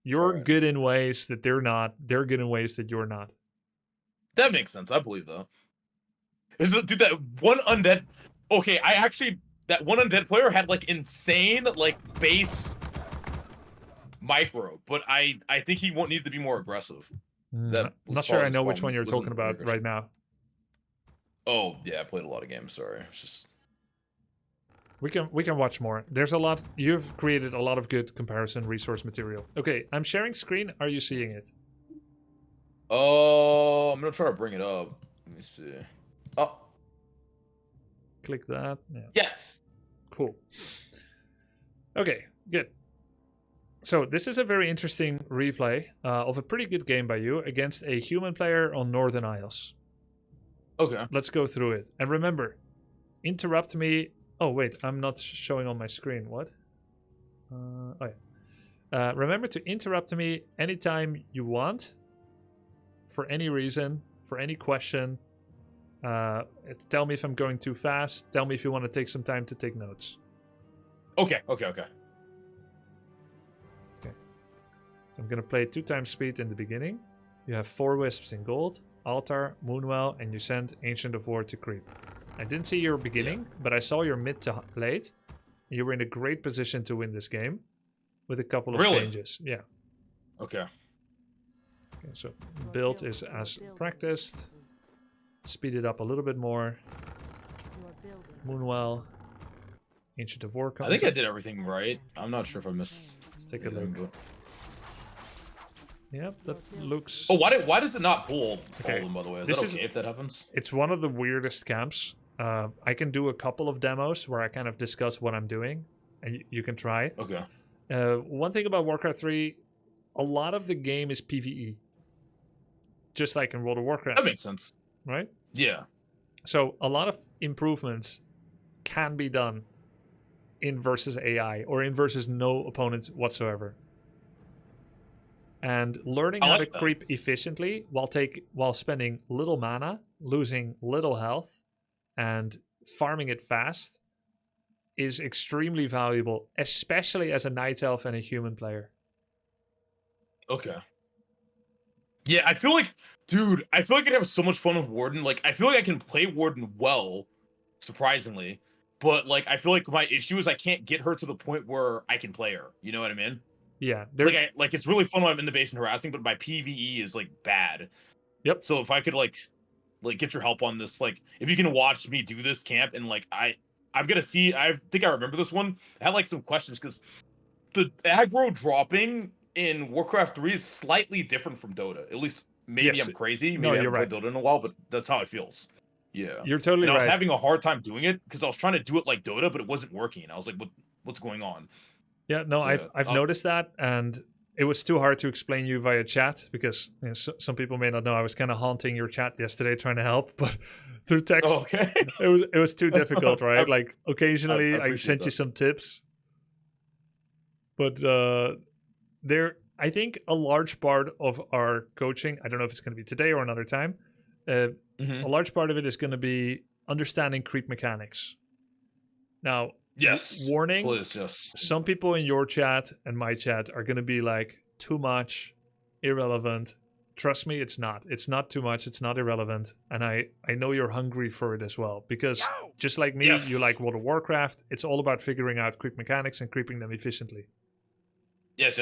you're good in ways that they're not. They're good in ways that you're not. That makes sense. I believe though. Dude, that one undead. Okay, that one undead player had like insane like base micro, but I think he won't need to be more aggressive. I'm not sure I know which one you're talking about right now. Oh yeah, I played a lot of games. Sorry, it's just We can watch more. There's a lot. You've created a lot of good comparison resource material. Okay, I'm sharing screen. Are you seeing it? oh, I'm gonna try to bring it up. Let me see. Oh Click that. Yeah. yes. Cool. Okay, good. So this is a very interesting replay of a pretty good game by you against a human player on Northern Isles. Okay. Let's go through it. And remember, interrupt me. Oh, wait, I'm not showing on my screen. What? Oh, yeah. Remember to interrupt me anytime you want, for any reason, for any question. Tell me if I'm going too fast. Tell me if you want to take some time to take notes. Okay. I'm going to play 2 times speed in the beginning. You have 4 wisps in gold, altar, moonwell, and you send Ancient of War to creep. I didn't see your beginning, but I saw your mid to late. You were in a great position to win this game with a couple of changes. Yeah. Okay. So build is as practiced. Speed it up a little bit more. Moonwell. Ancient of War. I think I did everything right. I'm not sure if I missed. Let's take a look. Yep, that looks... Oh, why does it not pull Okay. them, by the way? Is This that is- okay if that happens? It's one of the weirdest camps. I can do a couple of demos where I kind of discuss what I'm doing, and you can try. Okay. One thing about Warcraft 3, a lot of the game is PvE. Just like in World of Warcraft. That makes sense. Right? Yeah. So a lot of improvements can be done in versus AI or in versus no opponents whatsoever. And learning I how like to that. creep efficiently while spending little mana, losing little health, and farming it fast is extremely valuable, especially as a Night Elf and a human player. Okay. Yeah, I feel like, dude, I'd have so much fun with Warden. Like, I feel like I can play Warden well, surprisingly. But, like, I feel like my issue is I can't get her to the point where I can play her. You know what I mean? Yeah. Like, it's really fun when I'm in the base and harassing, but my PvE is, like, bad. Yep. So if I could, like get your help on this, like, if you can watch me do this camp and, like, I'm gonna see, I think I remember this one. I had, like, some questions, because the aggro dropping in Warcraft 3 is slightly different from Dota. At least, maybe Yes. I'm crazy. Maybe No, I you're haven't right. played Dota in a while, but that's how it feels. Yeah. You're totally And I was right. having a hard time doing it, because I was trying to do it like Dota, but it wasn't working. I was like, what's going on? Yeah, no, So, I've noticed that, and it was too hard to explain you via chat because some people may not know I was kind of haunting your chat yesterday trying to help, but through text Oh, okay. it was too difficult, right? Like occasionally I appreciate sent you that. some tips, but I think a large part of our coaching, I don't know if it's going to be today or another time, a large part of it is going to be understanding creep mechanics. Now, Yes. warning, Please, yes. some people in your chat and my chat are going to be like, too much, irrelevant. Trust me, it's not. It's not too much. It's not irrelevant. And I know you're hungry for it as well. Because just like me, Yes. you like World of Warcraft. It's all about figuring out creep mechanics and creeping them efficiently. Yes.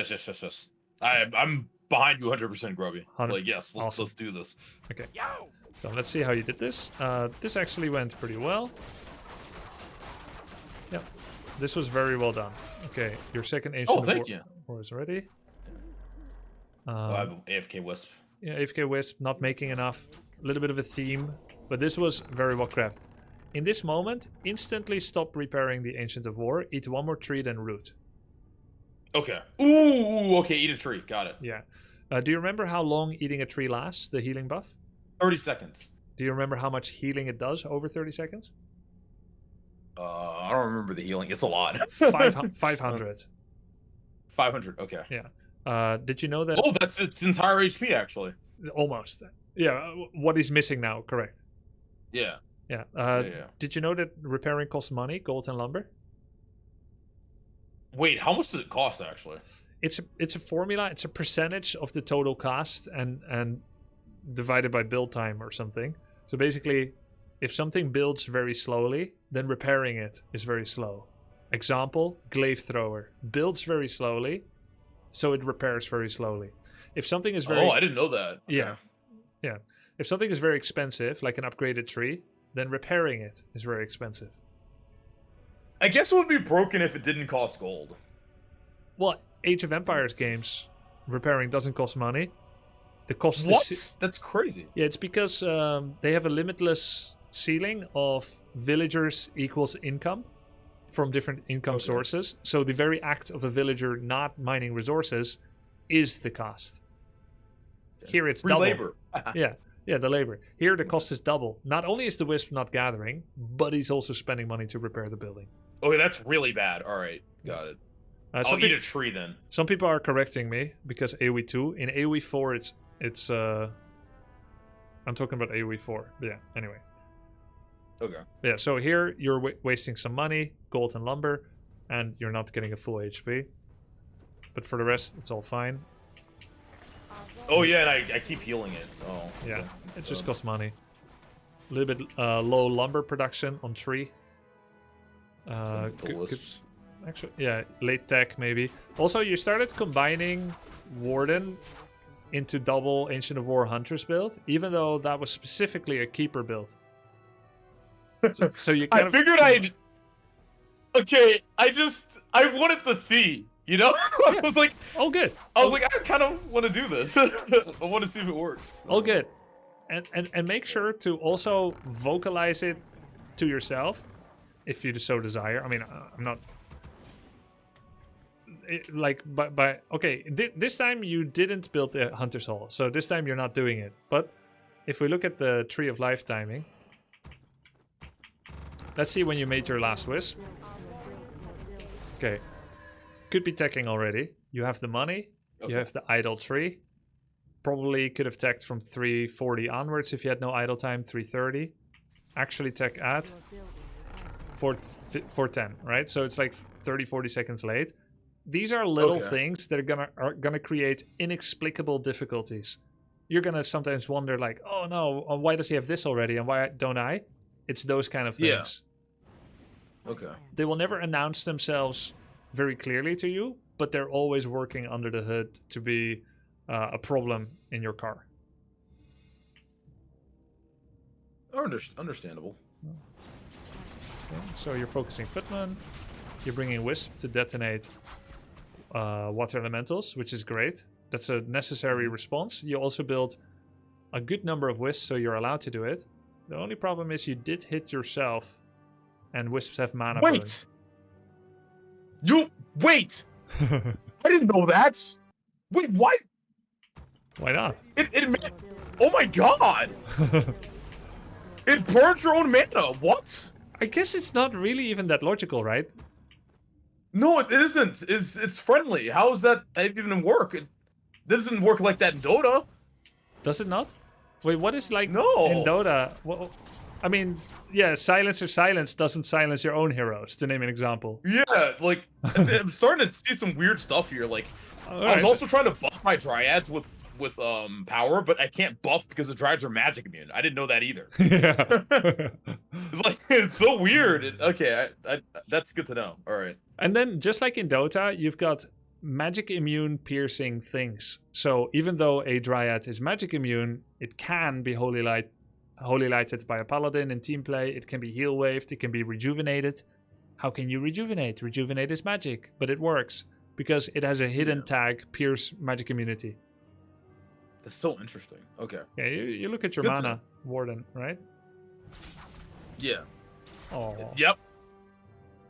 I'm behind you 100%, Grubby. 100 Like, yes, Awesome. let's do this. Okay. So let's see how you did this. This actually went pretty well. Yep. This was very well done. Okay, your second ancient of thank you. war is ready. I have AFK Wisp. Yeah, AFK Wisp, not making enough. A little bit of a theme, but this was very well crafted. In this moment, instantly stop repairing the Ancient of War. Eat one more tree, then root. Okay. Ooh, okay, eat a tree. Got it. Yeah. Do you remember how long eating a tree lasts, the healing buff? 30 seconds. Do you remember how much healing it does over 30 seconds? I don't remember the healing. It's a lot. 500. 500, okay. Yeah. Did you know that... Oh, that's its entire HP, actually. Almost. Yeah, what is missing now, correct. Yeah. Yeah. Yeah. Did you know that repairing costs money, gold and lumber? Wait, how much does it cost, actually? It's a formula. It's a percentage of the total cost and divided by build time or something. So basically, if something builds very slowly, then repairing it is very slow. Example, glaive thrower. Builds very slowly, so it repairs very slowly. If something is very... Oh, I didn't know that. Yeah. Yeah. If something is very expensive, like an upgraded tree, then repairing it is very expensive. I guess it would be broken if it didn't cost gold. Well, Age of Empires games, repairing doesn't cost money. The cost What? is... That's crazy. Yeah, it's because they have a limitless ceiling of villagers equals income from different income sources. So the very act of a villager not mining resources is the cost. Here it's Free double. labor. Yeah, the labor. Here the cost is double. Not only is the Wisp not gathering, but he's also spending money to repair the building. Okay, that's really bad. All right, got it. I'll eat a tree then. Some people are correcting me because AoE 2. In AoE 4, it's I'm talking about AoE 4. But yeah, anyway. Okay. Yeah, so here you're wasting some money, gold and lumber, and you're not getting a full HP. But for the rest, it's all fine. Oh yeah, and I keep healing it. Oh. Yeah, okay. it just costs money. A little bit low lumber production on tree. Actually, yeah, late tech maybe. Also, you started combining Warden into double Ancient of War Huntress build, even though that was specifically a keeper build. So you kind I figured I'd... Okay, I wanted to see, you know? I was like... Oh, good. I was like, I kind of want to do this. I want to see if it works. Oh, good. And make sure to also vocalize it to yourself, if you so desire. I mean, I'm not... okay, this time you didn't build the Hunter's Hall, so this time you're not doing it. But if we look at the Tree of Life timing, let's see when you made your last Wisp. Okay, could be teching already. You have the money, you have the idle tree. Probably could have teched from 340 onwards if you had no idle time, 330. Actually tech at 410, right? So it's like 30-40 seconds late. These are little things that are gonna create inexplicable difficulties. You're gonna sometimes wonder like, oh no, why does he have this already and why don't I? It's those kind of things. Yeah. Okay. They will never announce themselves very clearly to you, but they're always working under the hood to be a problem in your car. Understandable. Okay, so you're focusing Footman. You're bringing Wisp to detonate water elementals, which is great. That's a necessary response. You also build a good number of Wisps, so you're allowed to do it. The only problem is you did hit yourself, and Wisps have mana burn. Wait! I didn't know that! Wait, what? Why not? Oh my god! It burns your own mana, what? I guess it's not really even that logical, right? No, it isn't. It's friendly. How does that even work? It doesn't work like that in Dota. Does it not? Wait, what is like No. in Dota? Well, I mean, yeah, silence doesn't silence your own heroes, to name an example. Yeah, like, I'm starting to see some weird stuff here. Like, All I was right, also trying to buff my Dryads with power, but I can't buff because the Dryads are magic immune. I didn't know that either. Yeah. It's like, it's so weird. Okay, that's good to know. All right. And then, just like in Dota, you've got magic immune piercing things. So even though a Dryad is magic immune, it can be holy lighted by a paladin in team play. It can be heal waved. It can be rejuvenated. How can you rejuvenate? Rejuvenate is magic, but it works because it has a hidden tag, Pierce Magic Immunity. That's so interesting. Okay. Yeah, you look at your Good to mana, know. Warden, right? Yeah. Oh, Yep.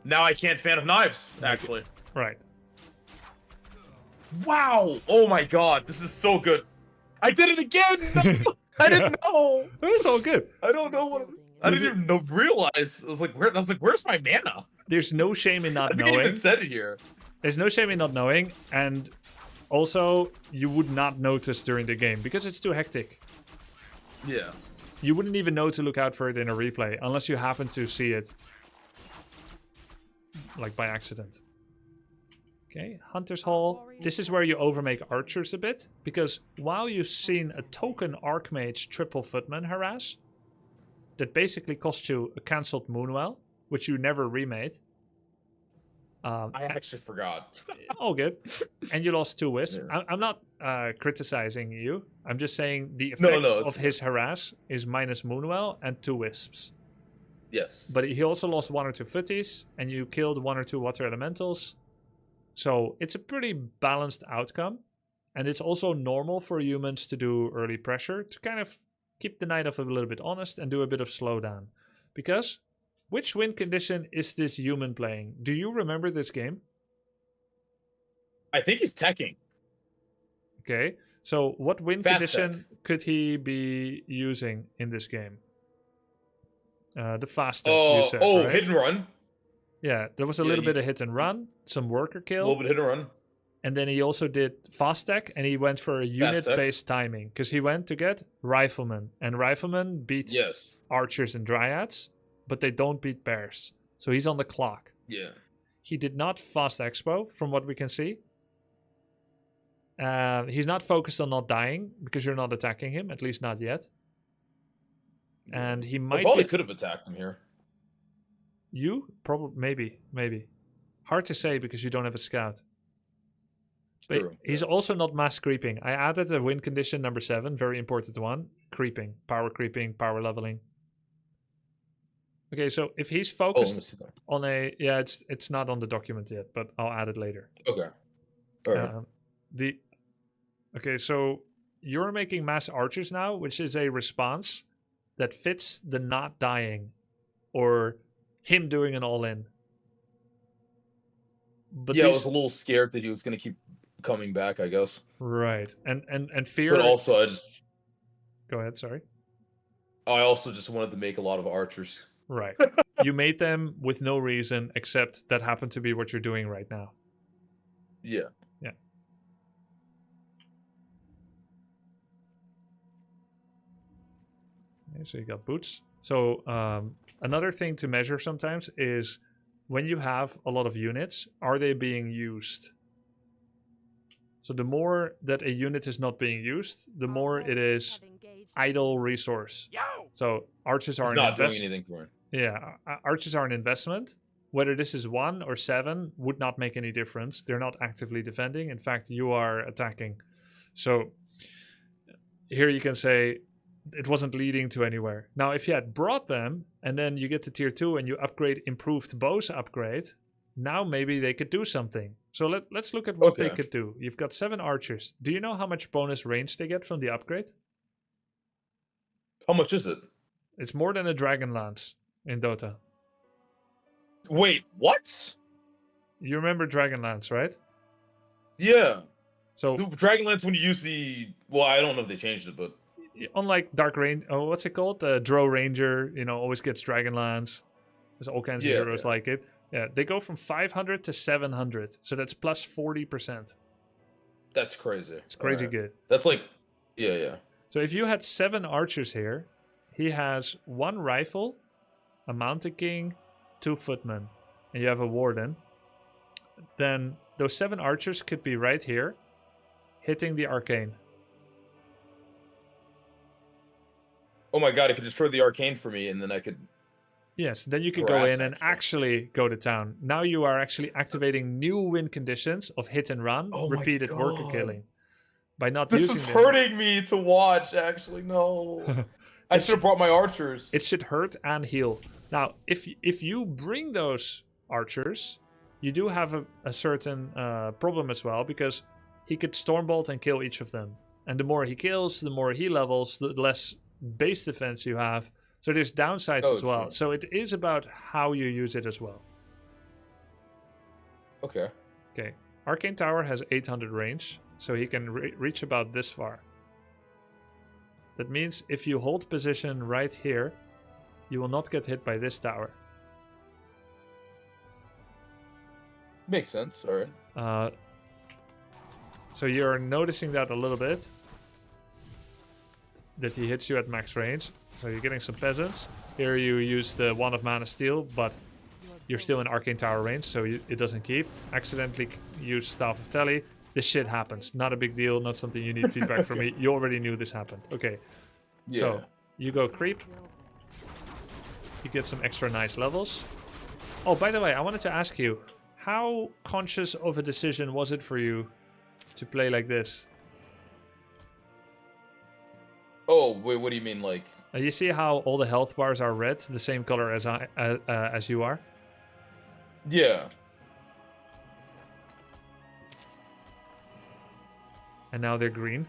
Now I can't fan of knives, actually. right. Wow! Oh my god, this is so good. I did it again! No! I didn't know! It's all good. I don't know what... I didn't even realize. I was like, where's my mana? There's no shame in I not think I even knowing. said it here. There's no shame in not knowing, and also you would not notice during the game because it's too hectic. Yeah. You wouldn't even know to look out for it in a replay unless you happen to see it, like by accident. Okay, Hunter's Hall. This is where you overmake archers a bit, because while you've seen a token Archmage triple footman harass, that basically cost you a cancelled Moonwell, which you never remade. I actually forgot. All good. And you lost 2 wisps. Yeah. I'm not criticizing you. I'm just saying the effect No, of his harass is minus Moonwell and 2 wisps. Yes. But he also lost 1 or 2 footies, and you killed 1 or 2 water elementals. So it's a pretty balanced outcome. And it's also normal for humans to do early pressure to kind of keep the Night Elf a little bit honest and do a bit of slowdown. Because which win condition is this human playing? Do you remember this game? I think he's teching. Okay. So what win Fast condition could he be using in this game? The fast tech, you said, right? hit and run. Yeah, there was a little bit of hit and run, some worker A kill. little bit hit and run. And then he also did fast tech, and he went for a unit-based timing. Because he went to get Rifleman. And Rifleman beat archers and dryads, but they don't beat bears. So he's on the clock. Yeah. He did not fast expo, from what we can see. He's not focused on not dying, because you're not attacking him, at least not yet. And he might probably could have attacked him here. You? Probably, maybe. Hard to say, because you don't have a scout. But True. he's also not mass creeping. I added a win condition number 7, very important one. Creeping, power leveling. Okay, so if he's focused on a... Yeah, it's not on the document yet, but I'll add it later. Okay. All right. Okay, so you're making mass archers now, which is a response that fits the not dying or him doing an all-in. But yeah, I was a little scared that he was going to keep coming back, I guess. Right. And fear... But also, I just... Go ahead, sorry. I also just wanted to make a lot of archers. Right. You made them with no reason except that happened to be what you're doing right now. Yeah. Yeah. Okay, so you got boots. So another thing to measure sometimes is when you have a lot of units, are they being used? So the more that a unit is not being used, the more it is idle resource. So archers are not doing anything for him. Yeah, archers are an investment. Whether this is 1 or 7 would not make any difference. They're not actively defending. In fact, you are attacking. So here you can say it wasn't leading to anywhere. Now, if you had brought them and then you get to tier 2 and you upgrade improved bows upgrade, now maybe they could do something. So let's look at what they could do. You've got 7 archers. Do you know how much bonus range they get from the upgrade? How much is it? It's more than a Dragon Lance in Dota. Wait, what? You remember Dragon Lance, right? Yeah. So the Dragonlance, when you use the... Well, I don't know if they changed it, but... Unlike Dark Rain... Oh, what's it called? Drow Ranger, always gets Dragon Lance. There's all kinds of heroes like it. Yeah, they go from 500 to 700. So that's plus 40%. That's crazy. It's crazy good. That's like... Yeah. So if you had 7 archers here, he has 1 rifle, a mounted king, 2 footmen, and you have a warden, then those 7 archers could be right here, hitting the arcane. Oh my god, it could destroy the arcane for me, and then I could... Yes, then you could go in and actually go to town. Now you are actually activating new win conditions of hit and run, repeated worker killing. By not using them. This is hurting me to watch, actually, no. I should have brought my archers. It should hurt and heal. Now, if you bring those archers, you do have a certain problem as well, because he could Stormbolt and kill each of them. And the more he kills, the more he levels, the less base defense you have. So there's downsides as well. True. So it is about how you use it as well. Okay. Okay. Arcane Tower has 800 range, so he can reach about this far. That means if you hold position right here, you will not get hit by this tower. Makes sense. All right. So you're noticing that a little bit, that he hits you at max range. So you're getting some peasants. Here you use the Wand of Mana Steel, but you're still in Arcane Tower range, so it doesn't keep. Accidentally use Staff of Tele. This shit happens. Not a big deal, not something you need feedback from me. You already knew this happened. Okay. Yeah. So you go creep. You get some extra nice levels. Oh, by the way, I wanted to ask you, how conscious of a decision was it for you to play like this? Oh, wait, what do you mean, like? You see how all the health bars are red, the same color as you are? Yeah. And now they're green.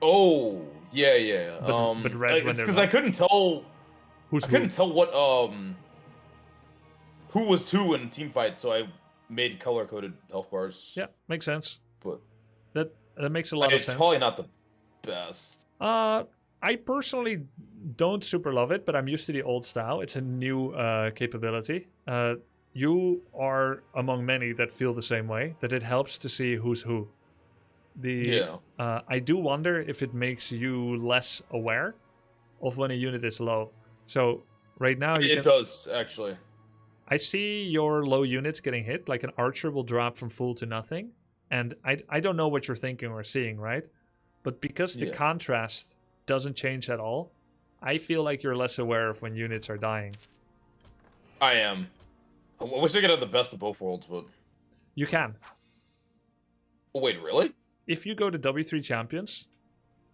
Oh, yeah. But red when they're because I couldn't tell. Who's I couldn't tell what who was who in team fight, so I made color coded health bars. Yeah, makes sense. But that makes a lot of it's sense. probably not the best. I personally don't super love it, but I'm used to the old style. It's a new capability. You are among many that feel the same way, that it helps to see who's who. I do wonder if it makes you less aware of when a unit is low. So right now It does, actually. I see your low units getting hit, like an archer will drop from full to nothing. And I don't know what you're thinking or seeing, right? But because the contrast doesn't change at all, I feel like you're less aware of when units are dying. I am. I wish I could have the best of both worlds, but... You can. Oh, wait, really? If you go to W3 Champions,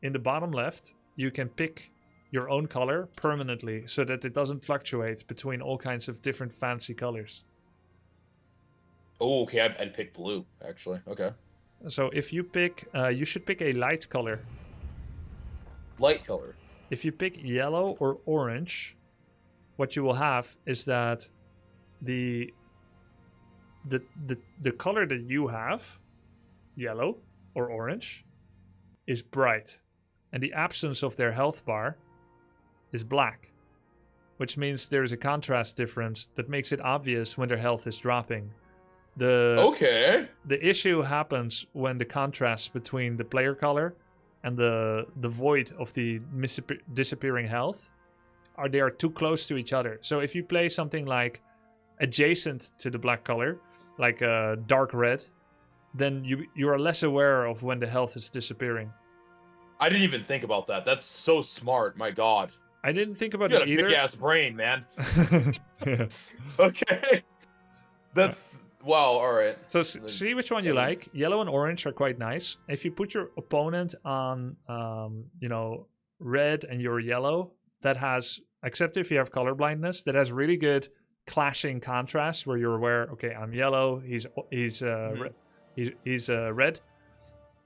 in the bottom left, you can pick your own color permanently so that it doesn't fluctuate between all kinds of different fancy colors. Oh, okay, I'd pick blue, actually. Okay. So if you pick, you should pick a light color. Light color. If you pick yellow or orange, what you will have is that the color that you have, yellow or orange, is bright, and the absence of their health bar is black, which means there is a contrast difference that makes it obvious when their health is dropping. The issue happens when the contrast between the player color and the void of the disappearing health they are too close to each other. So if you play something like adjacent to the black color, like a dark red, then you are less aware of when the health is disappearing. I didn't even think about that. That's so smart. My God. I didn't think about you it got a either. big ass brain, man. Yeah. Okay. That's wow. All right. So see which one you like. Yellow and orange are quite nice. If you put your opponent on, red and you're yellow, that has, except if you have color blindness, that has really good clashing contrast where you're aware. Okay, I'm yellow. He's red.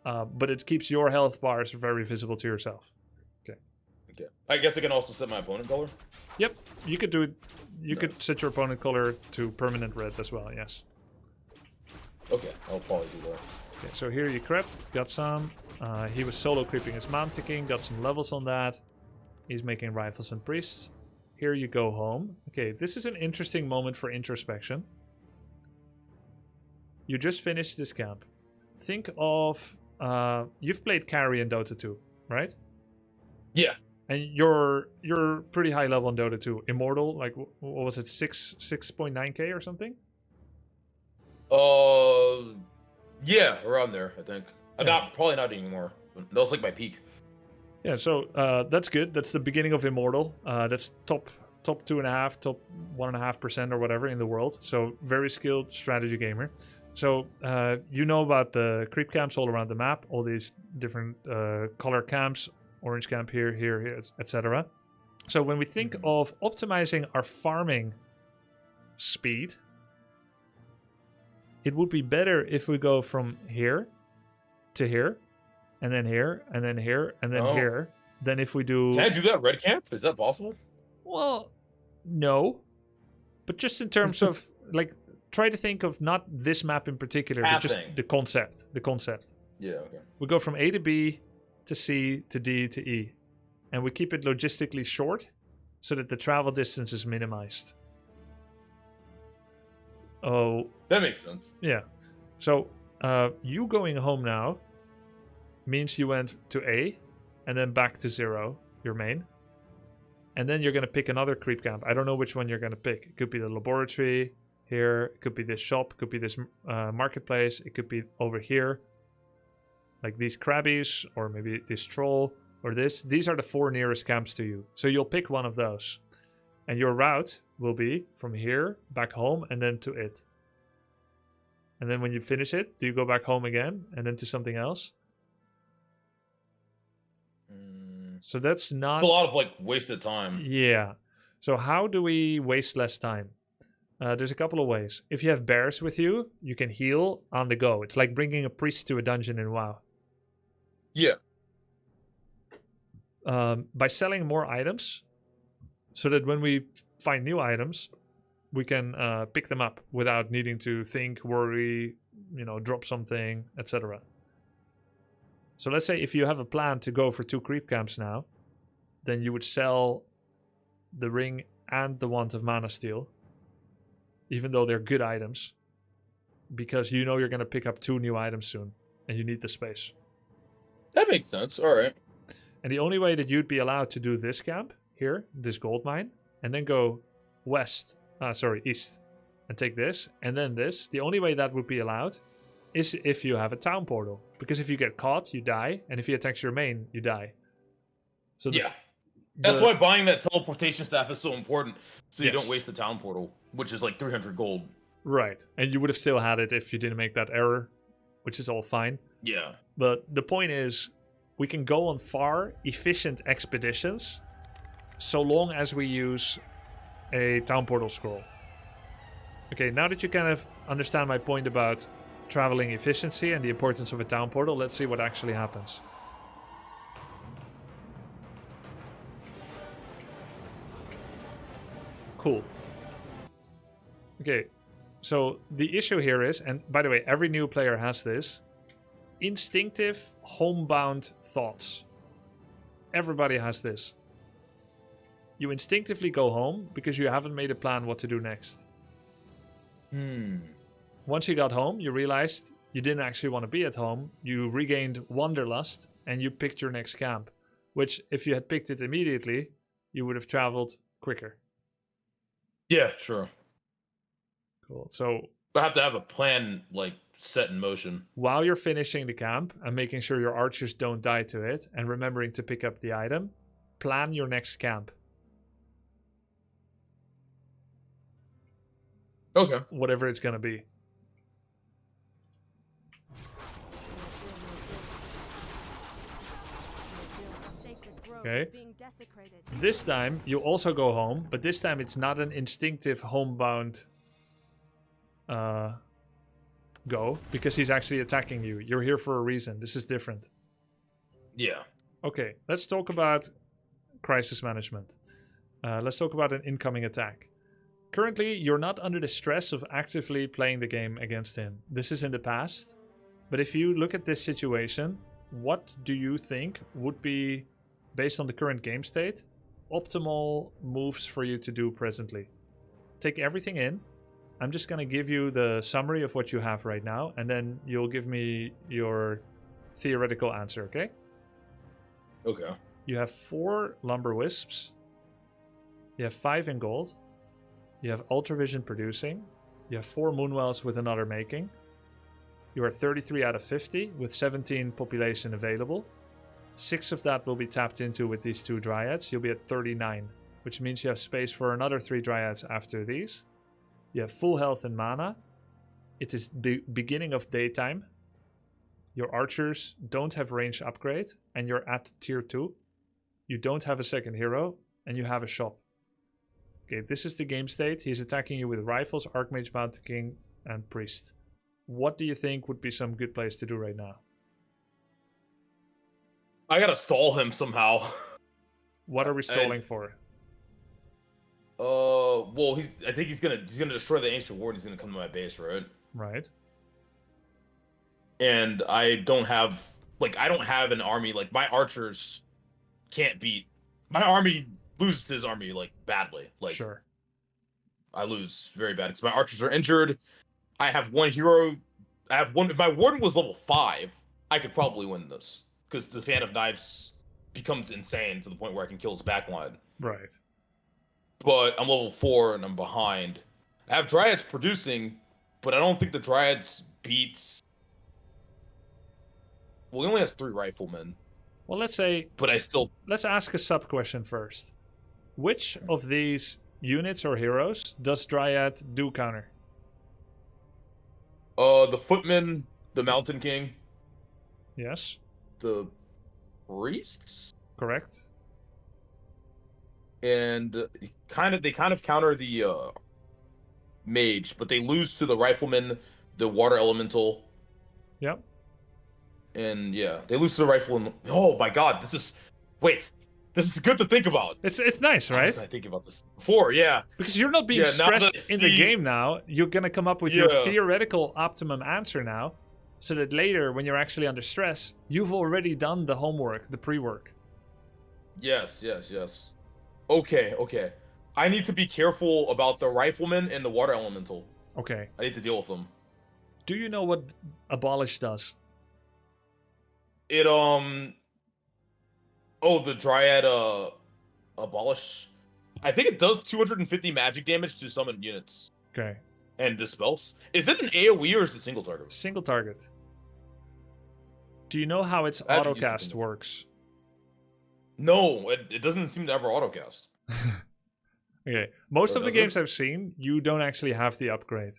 But it keeps your health bars very visible to yourself. Okay. I guess I can also set my opponent color? Yep. You could do it. You could set your opponent color to permanent red as well, yes. Okay, I'll probably do that. Okay, so here you crept, got some. He was solo creeping his Manticing, got some levels on that. He's making rifles and priests. Here you go home. Okay, this is an interesting moment for introspection. You just finished this camp. Think of... you've played carry in Dota 2, right? Yeah. And you're pretty high level in Dota 2. Immortal, like, what was it, 6.9k or something? Yeah, around there, I think. Yeah. Probably not anymore. That was like my peak. Yeah, so that's good. That's the beginning of Immortal. That's top 2.5, top 1.5% or whatever in the world. So very skilled strategy gamer. So you know about the creep camps all around the map, all these different color camps, orange camp here, etc. So when we think of optimizing our farming speed, it would be better if we go from here to here, and then here, and then here, and then here, than if we do... Can I do that red camp? Is that possible? Well, no. But just in terms of, like, try to think of not this map in particular, but just the concept. The concept. Yeah, okay. We go from A to B to C to D to E. And we keep it logistically short so that the travel distance is minimized. Oh. That makes sense. Yeah. So, you going home now means you went to A and then back to 0, your main. And then you're going to pick another creep camp. I don't know which one you're going to pick. It could be the laboratory here. It could be this shop. It could be this marketplace. It could be over here. Like these crabbies, or maybe this troll, or this. These are the 4 nearest camps to you. So you'll pick one of those. And your route will be from here, back home, and then to it. And then when you finish it, do you go back home again, and then to something else? So that's not... It's a lot of, like, wasted time. Yeah. So how do we waste less time? There's a couple of ways. If you have bears with you, you can heal on the go. It's like bringing a priest to a dungeon in WoW. Yeah. By selling more items, so that when we find new items, we can pick them up without needing to think, worry, drop something, etc. So let's say if you have a plan to go for 2 creep camps now, then you would sell the ring and the wand of mana steel, even though they're good items, because you know you're going to pick up 2 new items soon, and you need the space. That makes sense. All right. And the only way that you'd be allowed to do this camp here, this gold mine, and then go east, and take this, and then this, the only way that would be allowed is if you have a town portal. Because if you get caught, you die, and if he attacks your main, you die. So that's why buying that teleportation staff is so important, so you Yes. don't waste the town portal, which is like 300 gold. Right, and you would have still had it if you didn't make that error, which is all fine. Yeah. But the point is, we can go on far, efficient expeditions, so long as we use a town portal scroll. Okay, now that you kind of understand my point about traveling efficiency and the importance of a town portal, let's see what actually happens. Cool. Okay, so the issue here is, and by the way, every new player has this, instinctive homebound thoughts. Everybody has this. You instinctively go home because you haven't made a plan what to do next. Once you got home, you realized you didn't actually want to be at home. You regained wanderlust and you picked your next camp, which if you had picked it immediately, you would have traveled quicker. Yeah, sure. Cool. So I have to have a plan, like, set in motion. While you're finishing the camp and making sure your archers don't die to it and remembering to pick up the item, plan your next camp. Okay. Whatever it's going to be. Okay. This time you also go home, but this time it's not an instinctive homebound go, because he's actually attacking you. You're here for a reason. This is different. Yeah. Okay, let's talk about crisis management. Let's talk about an incoming attack. Currently, you're not under the stress of actively playing the game against him. This is in the past. But if you look at this situation, what do you think would be, based on the current game state, optimal moves for you to do presently? Take everything in. I'm just going to give you the summary of what you have right now, and then you'll give me your theoretical answer, okay? Okay. You have 4 lumber wisps. You have 5 in gold. You have ultravision producing. You have 4 moonwells with another making. You are 33 out of 50 with 17 population available. 6 of that will be tapped into with these 2 dryads. You'll be at 39, which means you have space for another 3 dryads after these. You have full health and mana. It is the beginning of daytime. Your archers don't have range upgrade, and you're at tier 2. You don't have a second hero, and you have a shop. Okay, this is the game state. He's attacking you with rifles, Archmage, Mountain King, and Priest. What do you think would be some good plays to do right now? I gotta stall him somehow. What are we stalling for? Well, I think he's gonna destroy the Ancient Ward. He's gonna come to my base, right? Right. And I don't have an army. Like, my archers can't beat. My army loses to his army like badly. Like, Sure. I lose very bad because my archers are injured. I have one hero. I have one. If my warden was level 5, I could probably win this because the Fan of Knives becomes insane to the point where I can kill his backline. Right. But I'm level 4 and I'm behind. I have Dryads producing, but I don't think the Dryads beats. Well, he only has 3 riflemen. Well, let's say. But Let's ask a sub question first. Which of these units or heroes does Dryad do counter? The Footman, the Mountain King, Yes. the Priests, Correct. and they kind of counter the Mage, but they lose to the Rifleman, the Water Elemental, Yep. and yeah, they lose to the Rifleman. Oh my God, this is good to think about. It's nice, How right? was I thinking about this before? Yeah. Because you're not being Yeah, now that stressed I in the see- game now. You're gonna come up with your Yeah. theoretical optimum answer now, so that later, when you're actually under stress, you've already done the homework, the pre-work. Yes. Okay. I need to be careful about the Rifleman and the Water Elemental. Okay. I need to deal with them. Do you know what Abolish does? It the Dryad Abolish. I think it does 250 magic damage to summon units Okay. and dispels. Is it an AoE or is it single target? Single target. Do you know how its I haven't used it autocast single. works? No, it doesn't seem to ever autocast. Okay. Most Oh, of the does it? games I've seen, you don't actually have the upgrade.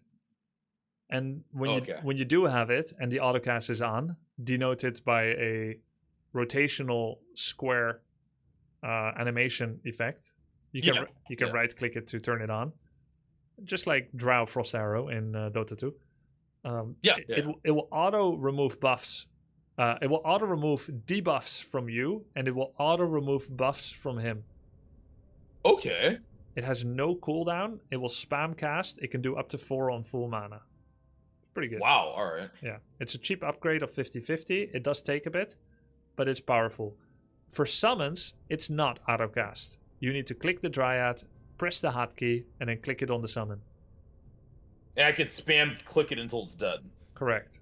And Okay. when you do have it and the autocast is on, denoted by a rotational square animation effect, you can Yeah. right click it to turn it on, just like Drow Frost Arrow in Dota 2. It will auto remove buffs. It will auto remove debuffs from you, and it will auto remove buffs from him. Okay. It has no cooldown. It will spam cast. It can do up to 4 on full mana. Pretty good. Wow. All right. Yeah. It's a cheap upgrade of 50/50. It does take a bit, but it's powerful. For summons, it's not autocast. You need to click the Dryad, press the hotkey, and then click it on the summon. And I can spam click it until it's dead. Correct.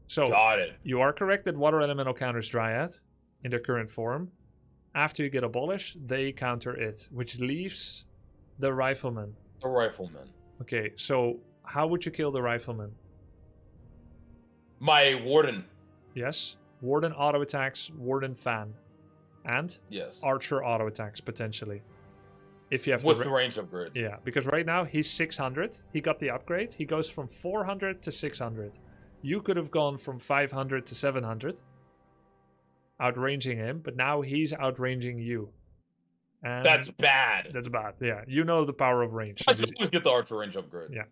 So Got it. you are correct that Water Elemental counters Dryad in their current form. After you get Abolish, they counter it, which leaves the Rifleman. The Rifleman. Okay, so how would you kill the Rifleman? My Warden. Yes, Warden auto attacks, Warden fan, and Yes. Archer auto attacks potentially. If you have With the range upgrade. yeah, because right now he's 600. He got the upgrade. He goes from 400 to 600. You could have gone from 500 to 700, outranging him, but now he's outranging you. And That's bad. that's bad. Yeah, you know the power of range. I should always get the Archer range upgrade. Yeah.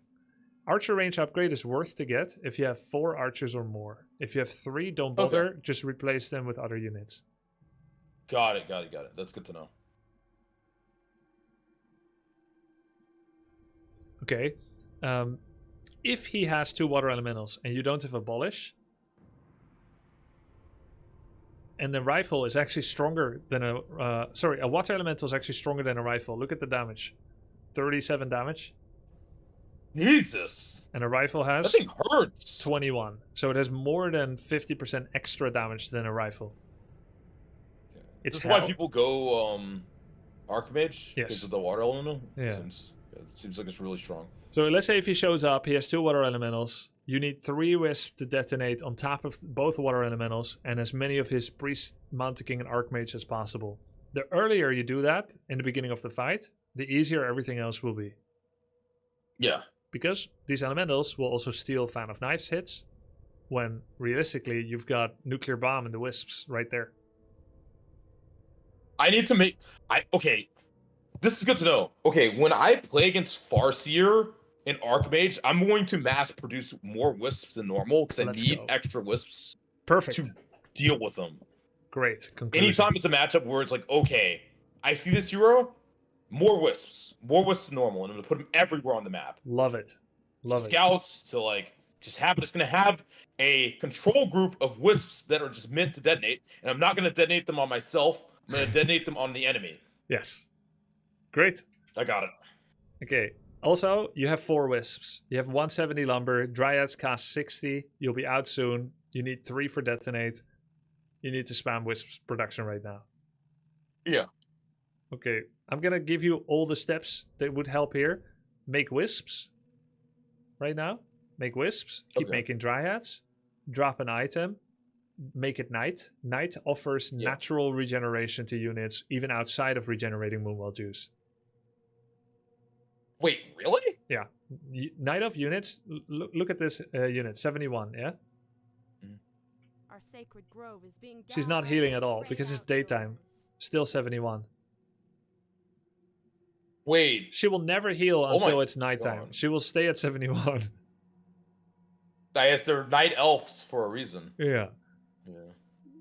Archer range upgrade is worth to get if you have 4 archers or more. If you have 3, don't bother. Just replace them with other units. Got it. That's good to know. Okay. If he has 2 water elementals and you don't have Abolish, and the rifle is actually stronger than a water elemental is actually stronger than a rifle. Look at the damage. 37 damage. Jesus. And a rifle That has thing hurts. 21. So it has more than 50% extra damage than a rifle. It's That's why hell. people go Archmage? Yes. Because of the water elemental? Yeah. It seems like it's really strong. So let's say if he shows up, he has 2 water elementals. You need 3 Wisp to detonate on top of both water elementals and as many of his Priest, Mountain King, and Archmage as possible. The earlier you do that in the beginning of the fight, the easier everything else will be. Yeah. Because these elementals will also steal Fan of Knives hits, when realistically you've got Nuclear Bomb and the Wisps right there. I need to make... Okay. this is good to know. Okay, when I play against Farseer and Archmage, I'm going to mass produce more wisps than normal because I Let's need go. extra wisps Perfect. to deal with them. Great conclusion. Anytime it's a matchup where it's like, okay, I see this hero, more wisps than normal, and I'm gonna put them everywhere on the map. Love it. Love to it. scouts to like just happen. It's gonna have a control group of wisps that are just meant to detonate, and I'm not gonna detonate them on myself. I'm gonna detonate them on the enemy. Yes. Great. I got it. Okay. Also, you have 4 wisps. You have 170 lumber. Dryads cost 60. You'll be out soon. You need 3 for detonate. You need to spam wisps production right now. Yeah. Okay. I'm gonna give you all the steps that would help here. Make wisps. Right now. Make wisps. Keep Okay. making dryads. Drop an item. Make it night. Night offers natural regeneration to units, even outside of regenerating Moonwell Juice. Wait, really? Yeah. Night Elf units, look at this unit, 71, yeah? Our sacred grove is being She's not healing at all because it's daytime. Still 71. Wait. She will never heal Oh until my it's nighttime. God. She will stay at 71. I guess they're night elves for a reason. Yeah. Yeah.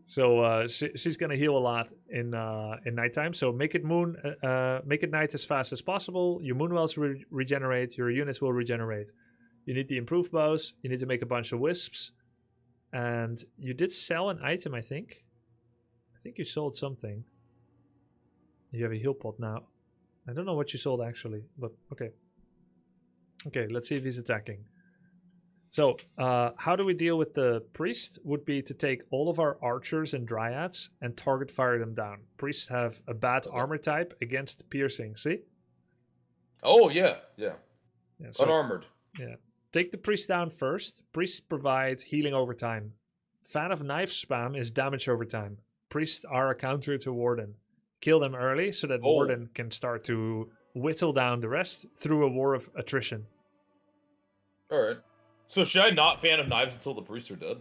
So she's gonna heal a lot in nighttime. So make it night as fast as possible. Your moonwells regenerate. Your units will regenerate. You need the improved bows. You need to make a bunch of wisps. And you did sell an item, I think. I think you sold something. You have a heal pot now. I don't know what you sold actually, but okay. Okay, let's see if he's attacking. So, how do we deal with the priest? Would be to take all of our archers and dryads and target fire them down. Priests have a bad armor type against piercing, see? Oh, yeah. Yeah, so, Unarmored. yeah. Take the priest down first. Priests provide healing over time. Fan of Knife spam is damage over time. Priests are a counter to Warden. Kill them early so that Warden can start to whittle down the rest through a war of attrition. Alright. So should I not fan of knives until the priests are dead?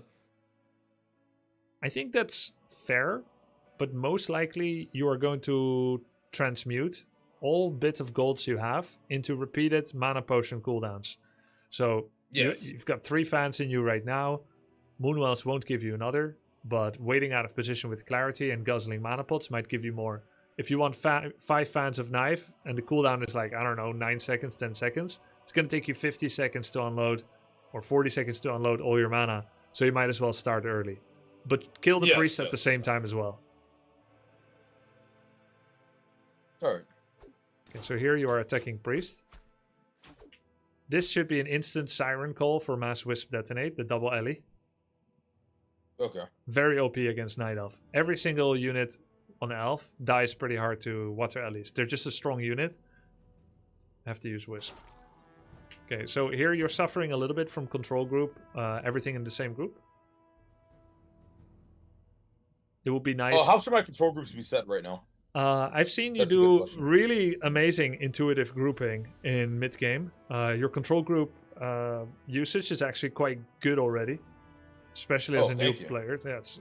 I think that's fair, but most likely you are going to transmute all bits of golds you have into repeated mana potion cooldowns. So you've got 3 fans in you right now. Moonwells won't give you another, but waiting out of position with clarity and guzzling mana pots might give you more. If you want 5 fans of knife and the cooldown is like, I don't know, 9 seconds, 10 seconds, it's going to take you 50 seconds to unload or 40 seconds to unload all your mana. So you might as well start early. But kill the priest at the same time as well. Alright. Okay, so here you are attacking priest. This should be an instant siren call for mass wisp detonate, the double Ellie. Okay. Very OP against Night Elf. Every single unit on Elf dies pretty hard to water Ellies. They're just a strong unit. Have to use wisp. Okay, so here you're suffering a little bit from control group. Everything in the same group. It would be nice. Oh, how should my control groups be set right now? I've seen you That's a good do question. really amazing intuitive grouping in mid-game. Your control group usage is actually quite good already. Especially as a new thank you. player. Yeah, it's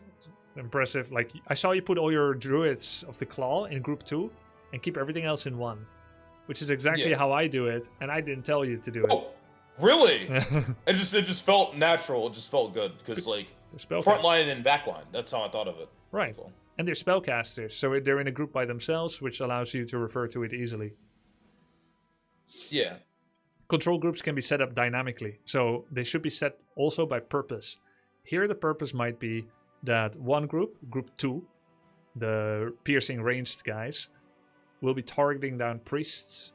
impressive. Like, I saw you put all your druids of the claw in group 2 and keep everything else in 1. Which is exactly how I do it, and I didn't tell you to do it. Oh, really? it just felt natural. It just felt good because like front line and back line. That's how I thought of it. Right. So. And they're spellcasters, so they're in a group by themselves, which allows you to refer to it easily. Yeah. Control groups can be set up dynamically, so they should be set also by purpose. Here the purpose might be that one group, group 2, the piercing ranged guys, will be targeting down priests,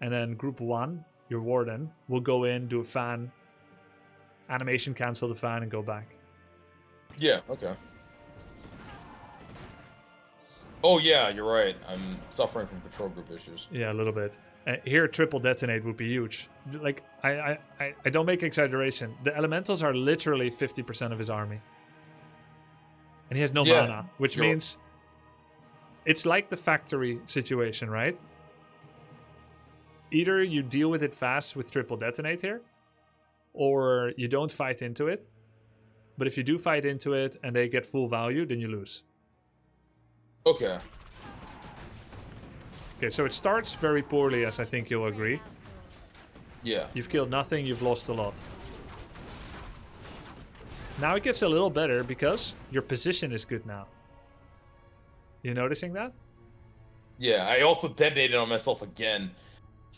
and then group 1, your warden, will go in, do a fan, animation, cancel the fan, and go back. Yeah, okay. Oh yeah, you're right. I'm suffering from control group issues. Yeah, a little bit. Here, triple detonate would be huge. Like, I don't make exaggeration. The elementals are literally 50% of his army. And he has no mana, which means it's like the factory situation, right? Either you deal with it fast with triple detonate here, or you don't fight into it. But if you do fight into it and they get full value, then you lose. Okay. Okay, so it starts very poorly, as I think you'll agree. Yeah. You've killed nothing, you've lost a lot. Now it gets a little better because your position is good now. You noticing that? Yeah, I also detonated on myself again.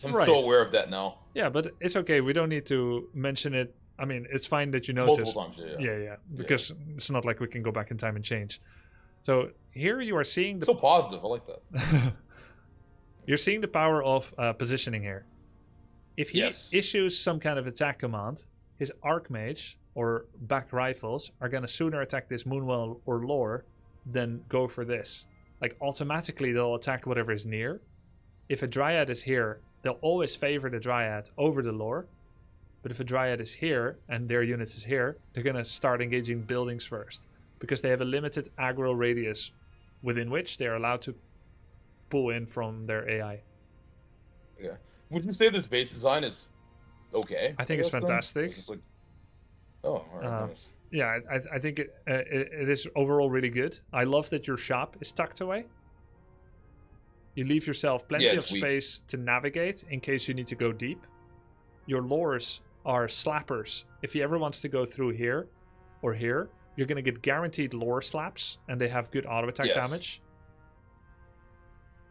I'm Right. so aware of that now. Yeah, but it's okay. We don't need to mention it. I mean, it's fine that you notice. Multiple times, yeah. Yeah, because it's not like we can go back in time and change. So here you are seeing the So positive, I like that. you're seeing the power of positioning here. If he Yes. issues some kind of attack command, his Archmage or back rifles are gonna sooner attack this Moonwell or Lore than go for this. Like automatically they'll attack whatever is near. If a Dryad is here, they'll always favor the Dryad over the Lore. But if a Dryad is here and their units is here, they're gonna start engaging buildings first. Because they have a limited aggro radius within which they are allowed to pull in from their AI. Okay. Would you say this base design is okay? I think it's guess, then? fantastic. It's just like... Oh, alright, nice. Yeah, I think it is overall really good. I love that your shop is tucked away. You leave yourself plenty of it's weak. space to navigate in case you need to go deep. Your lures are slappers. If he ever wants to go through here or here, you're going to get guaranteed lore slaps, and they have good auto attack damage.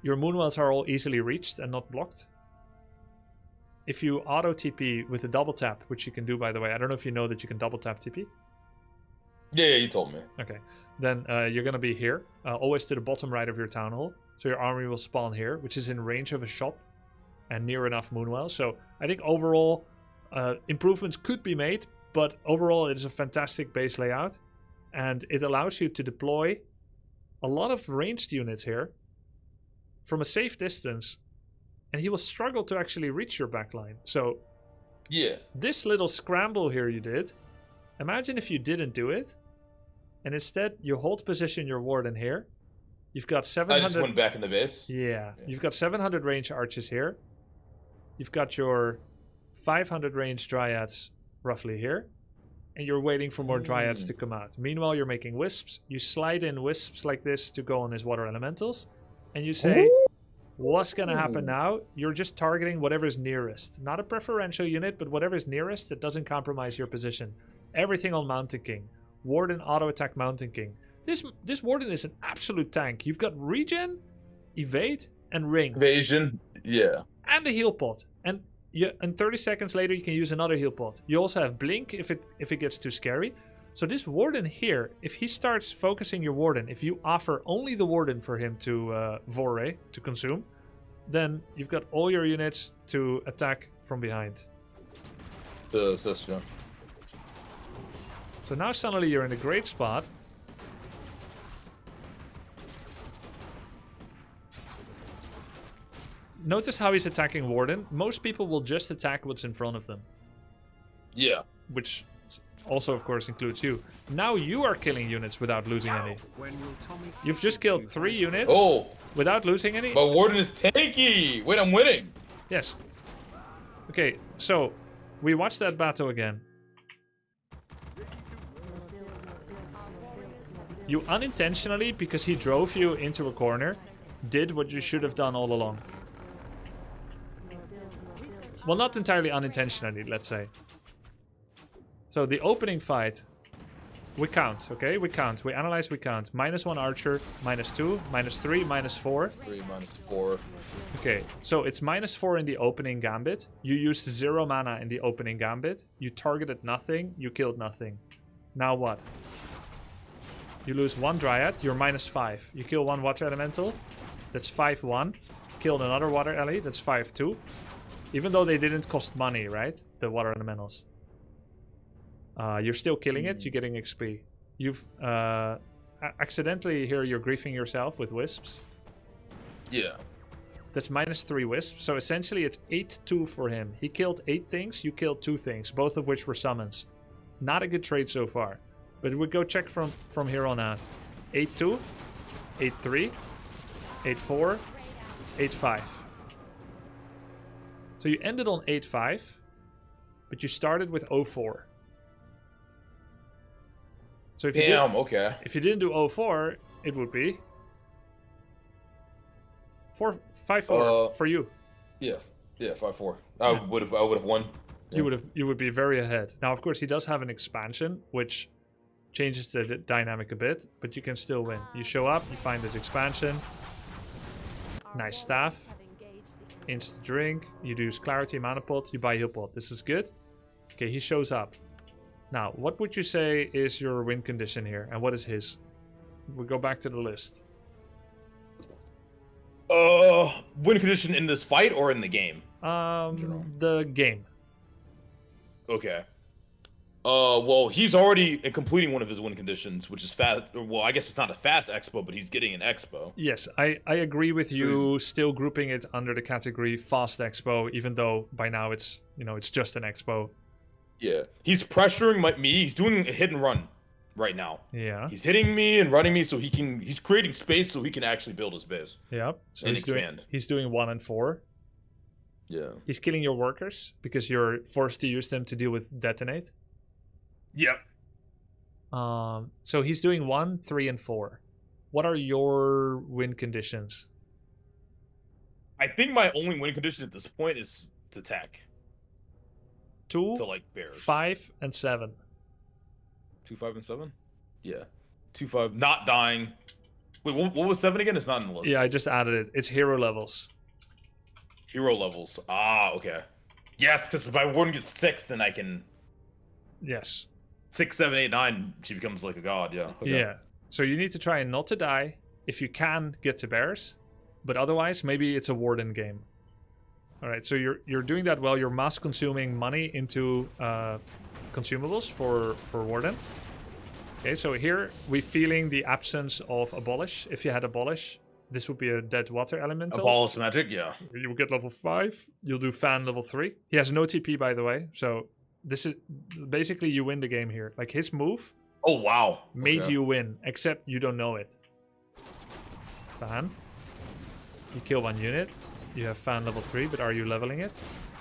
Your Moonwells are all easily reached and not blocked. If you auto TP with a double tap, which you can do by the way, I don't know if you know that you can double tap TP. Yeah, you told me. Okay, then you're going to be here, always to the bottom right of your town hall. So your army will spawn here, which is in range of a shop and near enough Moonwell. So I think overall improvements could be made, but overall it is a fantastic base layout. And it allows you to deploy a lot of ranged units here from a safe distance. And he will struggle to actually reach your backline. So Yeah. this little scramble here you did, imagine if you didn't do it. And instead you hold position your warden here. You've got 700... I just went back in the base. Yeah. You've got 700 range archers here. You've got your 500 range dryads roughly here. And you're waiting for more dryads to come out. Meanwhile, you're making wisps. You slide in wisps like this to go on his water elementals. And you say, what's going to happen now? You're just targeting whatever's nearest. Not a preferential unit, but whatever's nearest that doesn't compromise your position. Everything on Mountain King. Warden auto attack Mountain King. This Warden is an absolute tank. You've got regen, evade, and ring. Evasion. Yeah. And a heal pot. And 30 seconds later you can use another heal pot. You also have blink if it gets too scary. So this Warden here, if he starts focusing your Warden, if you offer only the Warden for him to foray, to consume, then you've got all your units to attack from behind. The assist, yeah. So now suddenly you're in a great spot. Notice how he's attacking Warden. Most people will just attack what's in front of them. Yeah. Which also, of course, includes you. Now you are killing units without losing any. You've just killed 3 units without losing any. But Warden is tanky! Wait, I'm winning! Yes. Okay, so we watched that battle again. You unintentionally, because he drove you into a corner, did what you should have done all along. Well, not entirely unintentionally, let's say. So the opening fight, we count, okay? We count, we analyze, we count. -1 archer, -2, -3, -4. 3 minus 4. Okay, so it's -4 in the opening gambit. You used 0 mana in the opening gambit. You targeted nothing, you killed nothing. Now what? You lose 1 dryad, you're -5. You kill 1 water elemental, that's 5-1. Killed another water alley, that's 5-2. Even though they didn't cost money, right? The water elementals. You're still killing it, you're getting XP. You've accidentally here you're griefing yourself with wisps. Yeah. That's -3 wisps, so essentially it's 8-2 for him. He killed 8 things, you killed 2 things, both of which were summons. Not a good trade so far. But we go check from here on out. 8-2, 8-3, 8-4, 8-5. So you ended on 8-5, but you started with 0-4. So if Damn, okay. If you didn't do 0-4, it would be 5-4 for you. Yeah, 5-4. I would have won. Yeah. You would be very ahead. Now, of course, he does have an expansion, which changes the dynamic a bit, but you can still win. You show up, you find this expansion, nice staff, instant drink, you do clarity mana pot, you buy heal pot. This is good. Okay, he shows up. Now, what would you say is your win condition here, and what is his? We'll go back to the list. Win condition in this fight or in the game? The game. Okay. Well, he's already completing one of his win conditions, which is fast. Well, I guess it's not a fast expo, but he's getting an expo. Yes, I agree with you. Still grouping it under the category fast expo, even though by now it's it's just an expo. Yeah, he's pressuring me. He's doing a hit and run right now. Yeah, he's hitting me and running me, so he's creating space so he can actually build his base. Yeah, so and expand. He's doing 1 and 4. Yeah, he's killing your workers because you're forced to use them to deal with detonate. Yep. So he's doing 1, 3, and 4. What are your win conditions? I think my only win condition at this point is to tech. 2, to like bears. 5, and 7. 2, 5, and 7? Yeah. 2, 5. Not dying. Wait, what was 7 again? It's not in the list. Yeah, I just added it. It's hero levels. Hero levels. Ah, okay. Yes, because if my warden gets 6, then I can. Yes. 6, 7, 8, 9. She becomes like a god. Yeah. Okay. Yeah. So you need to try and not to die. If you can, get to bears, but otherwise, maybe it's a warden game. All right. So you're doing that well. You're mass consuming money into consumables for warden. Okay. So here we're feeling the absence of abolish. If you had abolish, this would be a dead water elemental. Abolish magic. Yeah. You will get level 5. You'll do fan level 3. He has no TP, by the way. So this is basically you win the game here. Like his move. Oh wow. Made you win, except you don't know it. Fan. You kill 1 unit. You have fan level 3, but are you leveling it?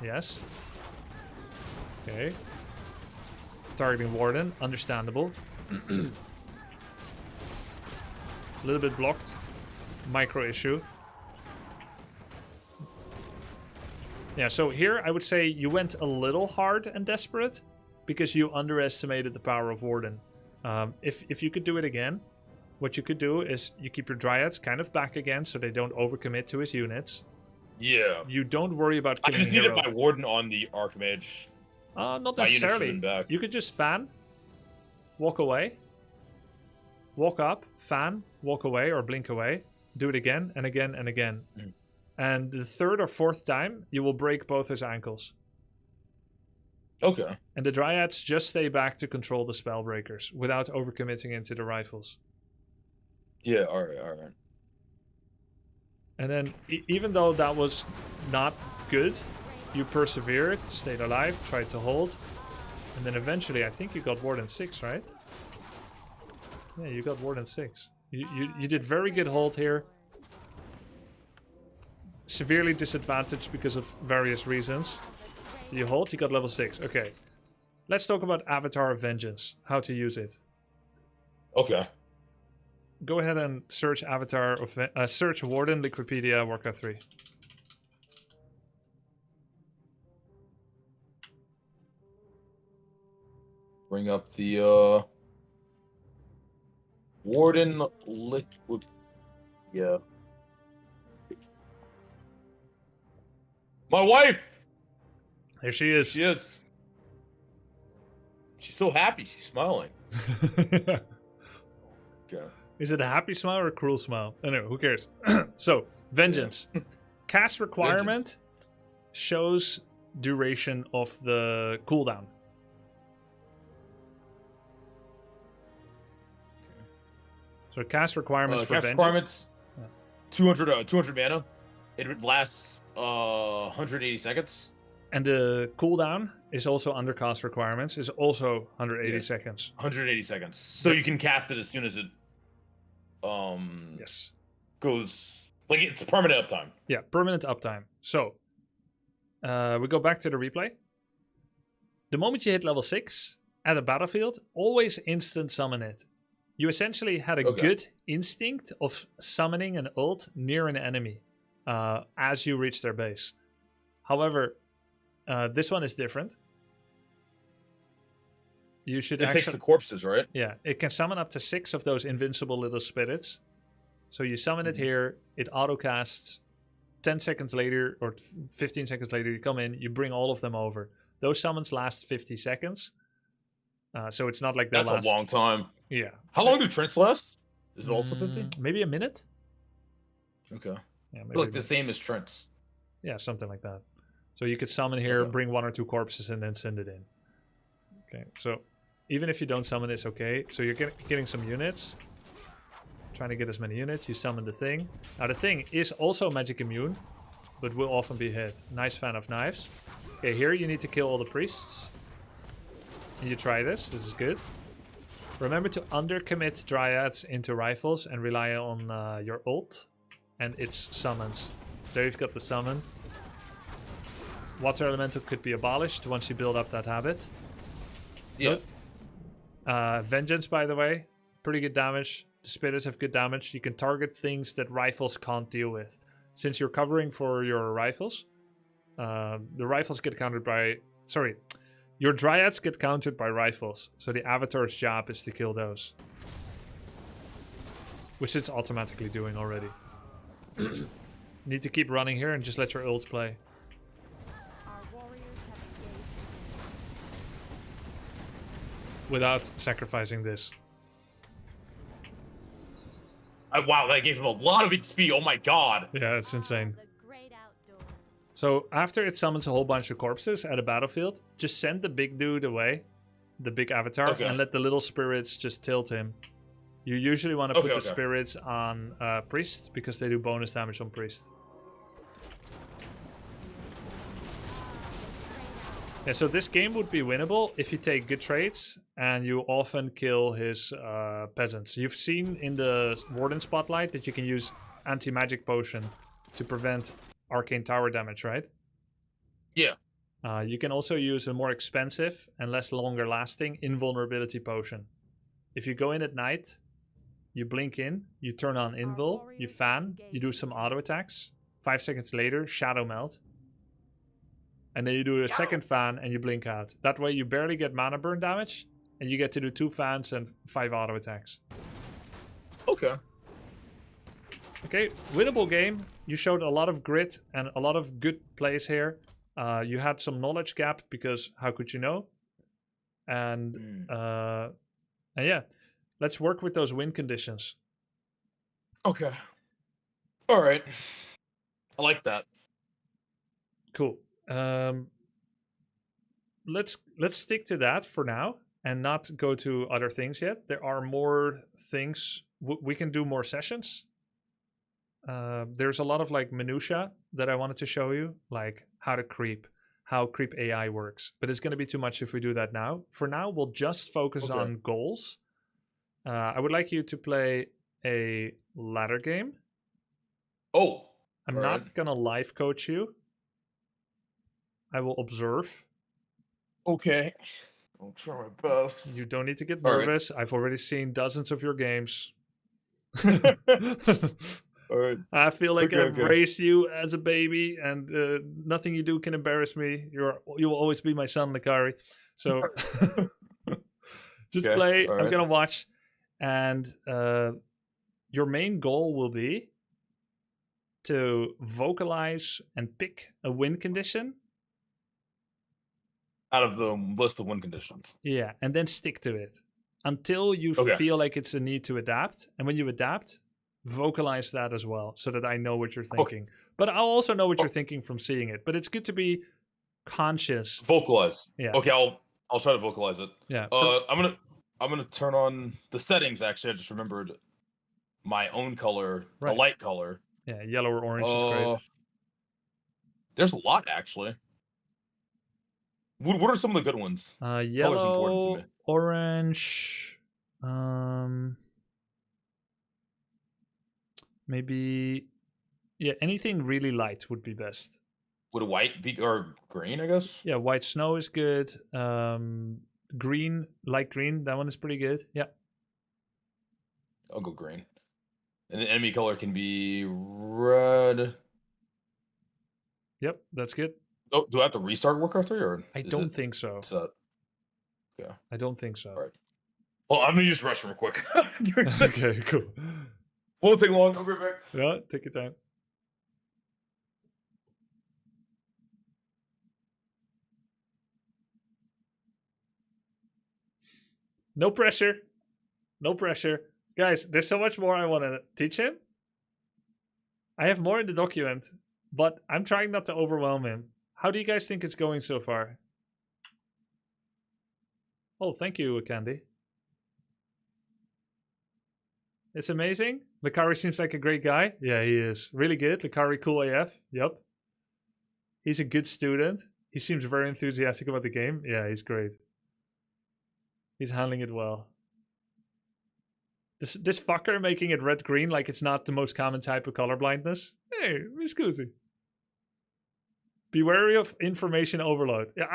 Yes. Okay. Targeting warden, understandable. A little bit blocked. Micro issue. Yeah, so here I would say you went a little hard and desperate because you underestimated the power of Warden. If you could do it again, what you could do is you keep your Dryads kind of back again so they don't overcommit to his units. Yeah. You don't worry about killing I just hero. needed my Warden on the Archmage. Not necessarily. You could just fan, walk away, walk up, fan, walk away or blink away. Do it again and again and again. Mm. And the 3rd or 4th time, you will break both his ankles. Okay. And the Dryads just stay back to control the Spellbreakers without overcommitting into the rifles. Yeah, alright. And then, even though that was not good, you persevered, stayed alive, tried to hold. And then eventually, I think you got Warden 6, right? Yeah, you got Warden 6. You did very good hold here. Severely disadvantaged because of various reasons. You hold, you got level 6. Okay. Let's talk about Avatar of Vengeance. How to use it. Okay. Go ahead and search Avatar of search Warden, Wikipedia, Warcraft 3. Bring up the Warden Liquid. Yeah. My wife! There she is. She is. She's so happy. She's smiling. Okay. Is it a happy smile or a cruel smile? Anyway, who cares? So, Vengeance. Yeah. Cast requirement shows duration of the cooldown. So, cast requirements for Vengeance. Requirements, 200 mana. It lasts 180 seconds. And the cooldown is also under cast requirements. Is also 180 seconds. 180 seconds. So you can cast it as soon as it yes, goes, like, it's permanent uptime. Yeah, permanent uptime. So we go back to the replay. The moment you hit level 6 at a battlefield, always instant summon it. You essentially had a good instinct of summoning an ult near an enemy. as you reach their base. However, this one is different. You should It takes the corpses, right? Yeah, it can summon up to 6 of those invincible little spirits. So you summon it here, it auto-casts. 10 seconds later, or 15 seconds later, you come in, you bring all of them over. Those summons last 50 seconds. So it's not like they'll That's a long time. Yeah. How long do Trents last? Is it also 50? Maybe a minute? Okay. Yeah, I maybe feel like the same as Trents. Yeah, something like that. So you could summon here, Okay. bring 1 or 2 corpses, and then send it in. Okay, so even if you don't summon, it's okay. So you're getting some units. Trying to get as many units. You summon the thing. Now the thing is also magic immune, but will often be hit. Nice fan of knives. Okay, here you need to kill all the priests. And you try this. This is good. Remember to undercommit dryads into rifles and rely on your ult and its summons. There you've got the summon. Water elemental could be abolished once you build up that habit. Yeah. Vengeance, by the way, pretty good damage. The spirits have good damage. You can target things that rifles can't deal with. Since you're covering for your rifles, the rifles get countered by... Sorry, your dryads get countered by rifles. So the avatar's job is to kill those. Which it's automatically doing already. You need to keep running here and just let your ult play. Our warriors have engaged. Without sacrificing this. Wow, that gave him a lot of XP. Oh my god. Yeah, it's insane. The great outdoors. So after it summons a whole bunch of corpses at a battlefield, just send the big dude away, the big avatar, Okay. and let the little spirits just tilt him. You usually want to put Okay, the okay. spirits on priest because they do bonus damage on priest. Yeah, so this game would be winnable if you take good trades and you often kill his peasants. You've seen in the Warden Spotlight that you can use anti-magic potion to prevent arcane tower damage, right? Yeah. You can also use a more expensive and less longer lasting invulnerability potion. If you go in at night, you blink in, you turn on invul, you fan, you do some auto attacks. 5 seconds later, shadow melt. And then you do a second fan and you blink out. That way you barely get mana burn damage and you get to do 2 fans and 5 auto attacks. Okay. Okay, winnable game. You showed a lot of grit and a lot of good plays here. You had some knowledge gap because how could you know? And yeah, let's work with those win conditions. Okay. All right. I like that. Cool. Let's stick to that for now and not go to other things yet. There are more things. We can do more sessions. There's a lot of like minutia that I wanted to show you, like how to creep, how creep AI works. But it's going to be too much if we do that now. For now, we'll just focus on goals. I would like you to play a ladder game. Oh. I'm not going to live coach you. I will observe. Okay. I'll try my best. You don't need to get All right. nervous. I've already seen dozens of your games. All right. I feel like Okay, I've okay. raised you as a baby, and nothing you do can embarrass me. You will always be my son, Lacari. So just Okay, play. all I'm right. gonna watch, and your main goal will be to vocalize and pick a win condition. Out of the list of win conditions. Yeah, and then stick to it until you Okay. feel like it's a need to adapt. And when you adapt, vocalize that as well so that I know what you're thinking. But I'll also know what you're thinking from seeing it. But it's good to be conscious. Vocalize. Yeah. Okay, I'll try to vocalize it. Yeah. I'm gonna turn on the settings. Actually, I just remembered my own color, Right. a light color. Yeah, yellow or orange is great. There's a lot actually. What are some of the good ones? Yellow, to me. orange, maybe, yeah, anything really light would be best. Would a white be or green? I guess. Yeah, white snow is good. Green, light green, that one is pretty good. Yeah. I'll go green. And the enemy color can be red. Yep, that's good. Oh, do I have to restart Warcraft 3 or? I is don't it think so. set? Yeah. I don't think so. All right. Well, I'm gonna use the restroom real quick. Okay, cool. Won't take long. I'll be right back. Yeah, take your time. No pressure. No pressure. Guys, there's so much more I want to teach him. I have more in the document, but I'm trying not to overwhelm him. How do you guys think it's going so far? Oh, thank you, Candy. It's amazing. Lucari seems like a great guy. Yeah, he is. Really good. Lucari, cool AF. Yup. He's a good student. He seems very enthusiastic about the game. Yeah, he's great. He's handling it well. This fucker making it red-green like it's not the most common type of color blindness. Hey, Miss Scusi. Be wary of information overload. Yeah,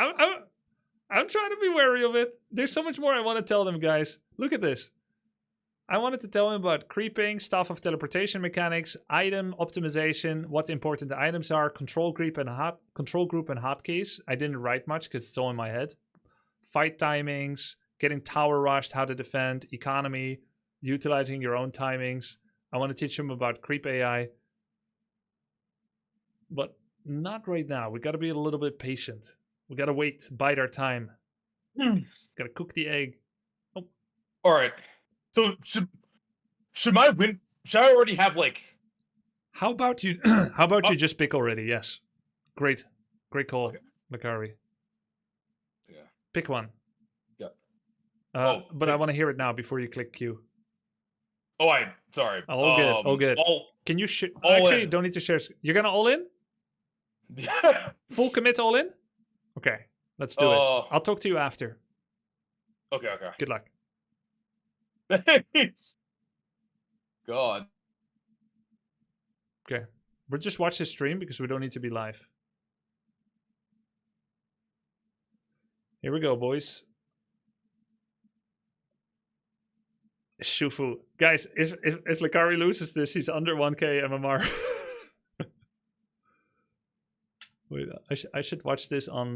I'm trying to be wary of it. There's so much more I want to tell them, guys. Look at this. I wanted to tell him about creeping, staff of teleportation mechanics, item optimization, what important items are, control group and hotkeys. I didn't write much because it's all in my head. Fight timings, getting tower rushed, how to defend, economy, utilizing your own timings. I want to teach him about creep AI. But not right now. We got to be a little bit patient. We got to wait, bide our time. Got to cook the egg. Oh. All right. So should my win? Should I already have like? How about you? How about you just pick already? Yes, great call, okay. Lacari. Yeah. Pick one. Yeah. But I want to hear it now before you click Q. Oh, sorry. All good. All good. Can you actually don't need to share? You're gonna all in? Yeah. Full commit all in? Okay, let's do it. I'll talk to you after. Okay. Good luck. Thanks. God. Okay. We'll just watch this stream because we don't need to be live. Here we go, boys. Shufu. Guys, if Lucari loses this, he's under 1k MMR. Wait, I should watch this on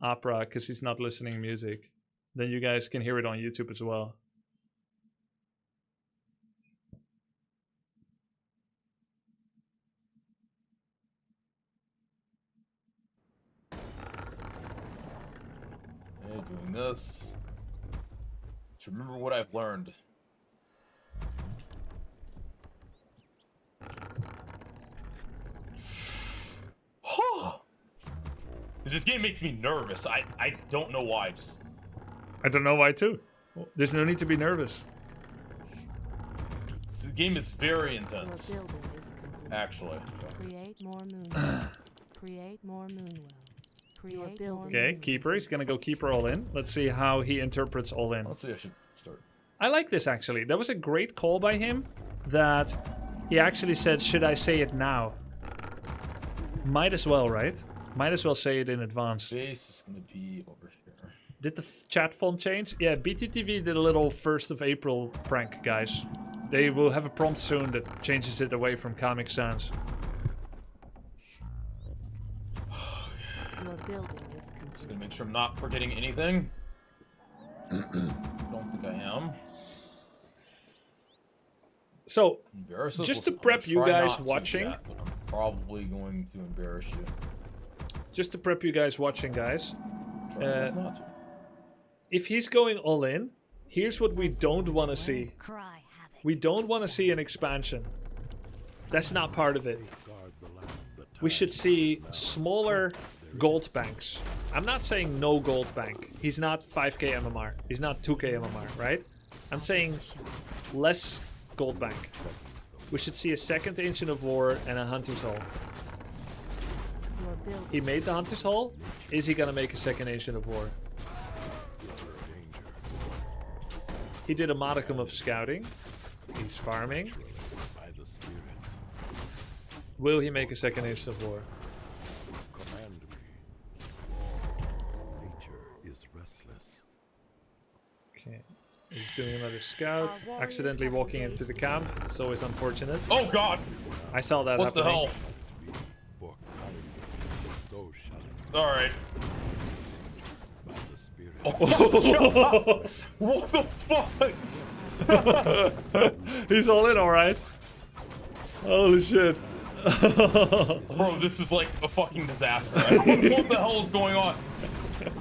Opera because he's not listening music. Then you guys can hear it on YouTube as well. Doing this. To remember what I've learned. This game makes me nervous. I don't know why. I don't know why too. There's no need to be nervous. This game is very intense. Actually. Create more moon wells. Create more moon wells. Okay, keeper. He's gonna go keeper all in. Let's see how he interprets all in. Let's see. I should start. I like this actually. That was a great call by him. That he actually said, "Should I say it now?" Might as well, right? Might as well say it in advance. Base is gonna be over here. Did the chat font change? Yeah, BTTV did a little 1st of April prank, guys. They will have a prompt soon that changes it away from Comic Sans. Your building is complete. Just gonna make sure I'm not forgetting anything. Don't think I am. So, just to prep you guys watching. But I'm probably going to embarrass you. Just to prep you guys watching, guys. If he's going all in, here's what we don't want to see. We don't want to see an expansion. That's not part of it. We should see smaller gold banks. I'm not saying no gold bank. He's not 5k MMR. He's not 2k MMR, right? I'm saying less gold bank. We should see a 2nd Ancient of War and a Hunter's Hall. He made the Hunter's Hall. Is he gonna make a 2nd Ancient of War? He did a modicum of scouting. He's farming. Will he make a 2nd Ancient of War? Okay. He's doing another scout. Accidentally walking into the camp. It's always unfortunate. Oh god! I saw that what happening. What the hell? All right. Oh, what the fuck? He's all in, all right. Holy shit. Bro, this is like a fucking disaster. What the hell is going on?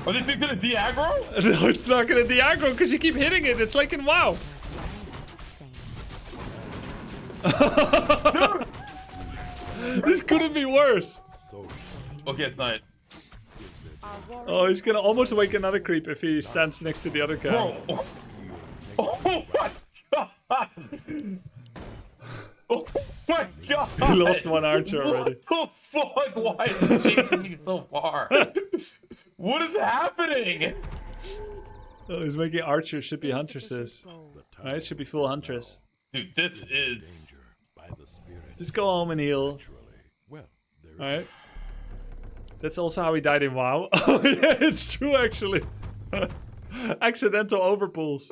Are they gonna de-aggro? No, it's not gonna de-aggro because you keep hitting it. It's like in WoW. This couldn't be worse. Okay, it's not. Oh, he's gonna almost wake another creep if he stands next to the other guy. Bro. Oh my god. Oh my god. He lost one archer already. What the fuck? Why is it chasing me so far? What is happening? Oh, he's making archers. Should be huntresses. Alright, should be full huntress. Dude, this is... Just go home and heal. Alright. That's also how he died in WoW. Oh yeah, it's true actually. Accidental overpulls.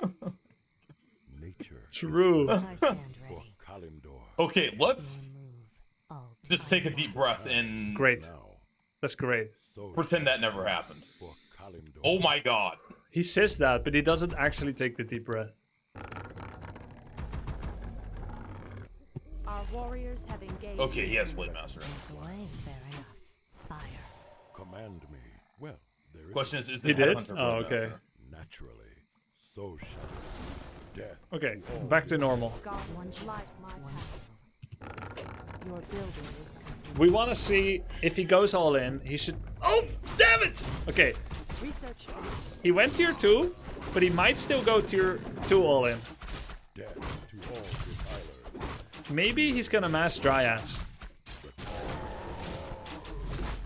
True. Okay, let's just take a deep breath and Great. That's great. pretend that never happened. Oh my god. He says that, but he doesn't actually take the deep breath. Our warriors have engaged. Okay, he has Blade Master. Command me. Well, there it Question is He the did? Headhunter Oh, Blade okay. Master? naturally. So shall it. Death. Okay, back to normal. God once light my path. Your building is complete. We want to see if he goes all in. He should. Oh, damn it! Okay, Research. he went tier 2, but he might still go tier 2 all in. Death to all defilers. Maybe he's gonna mass Dryads.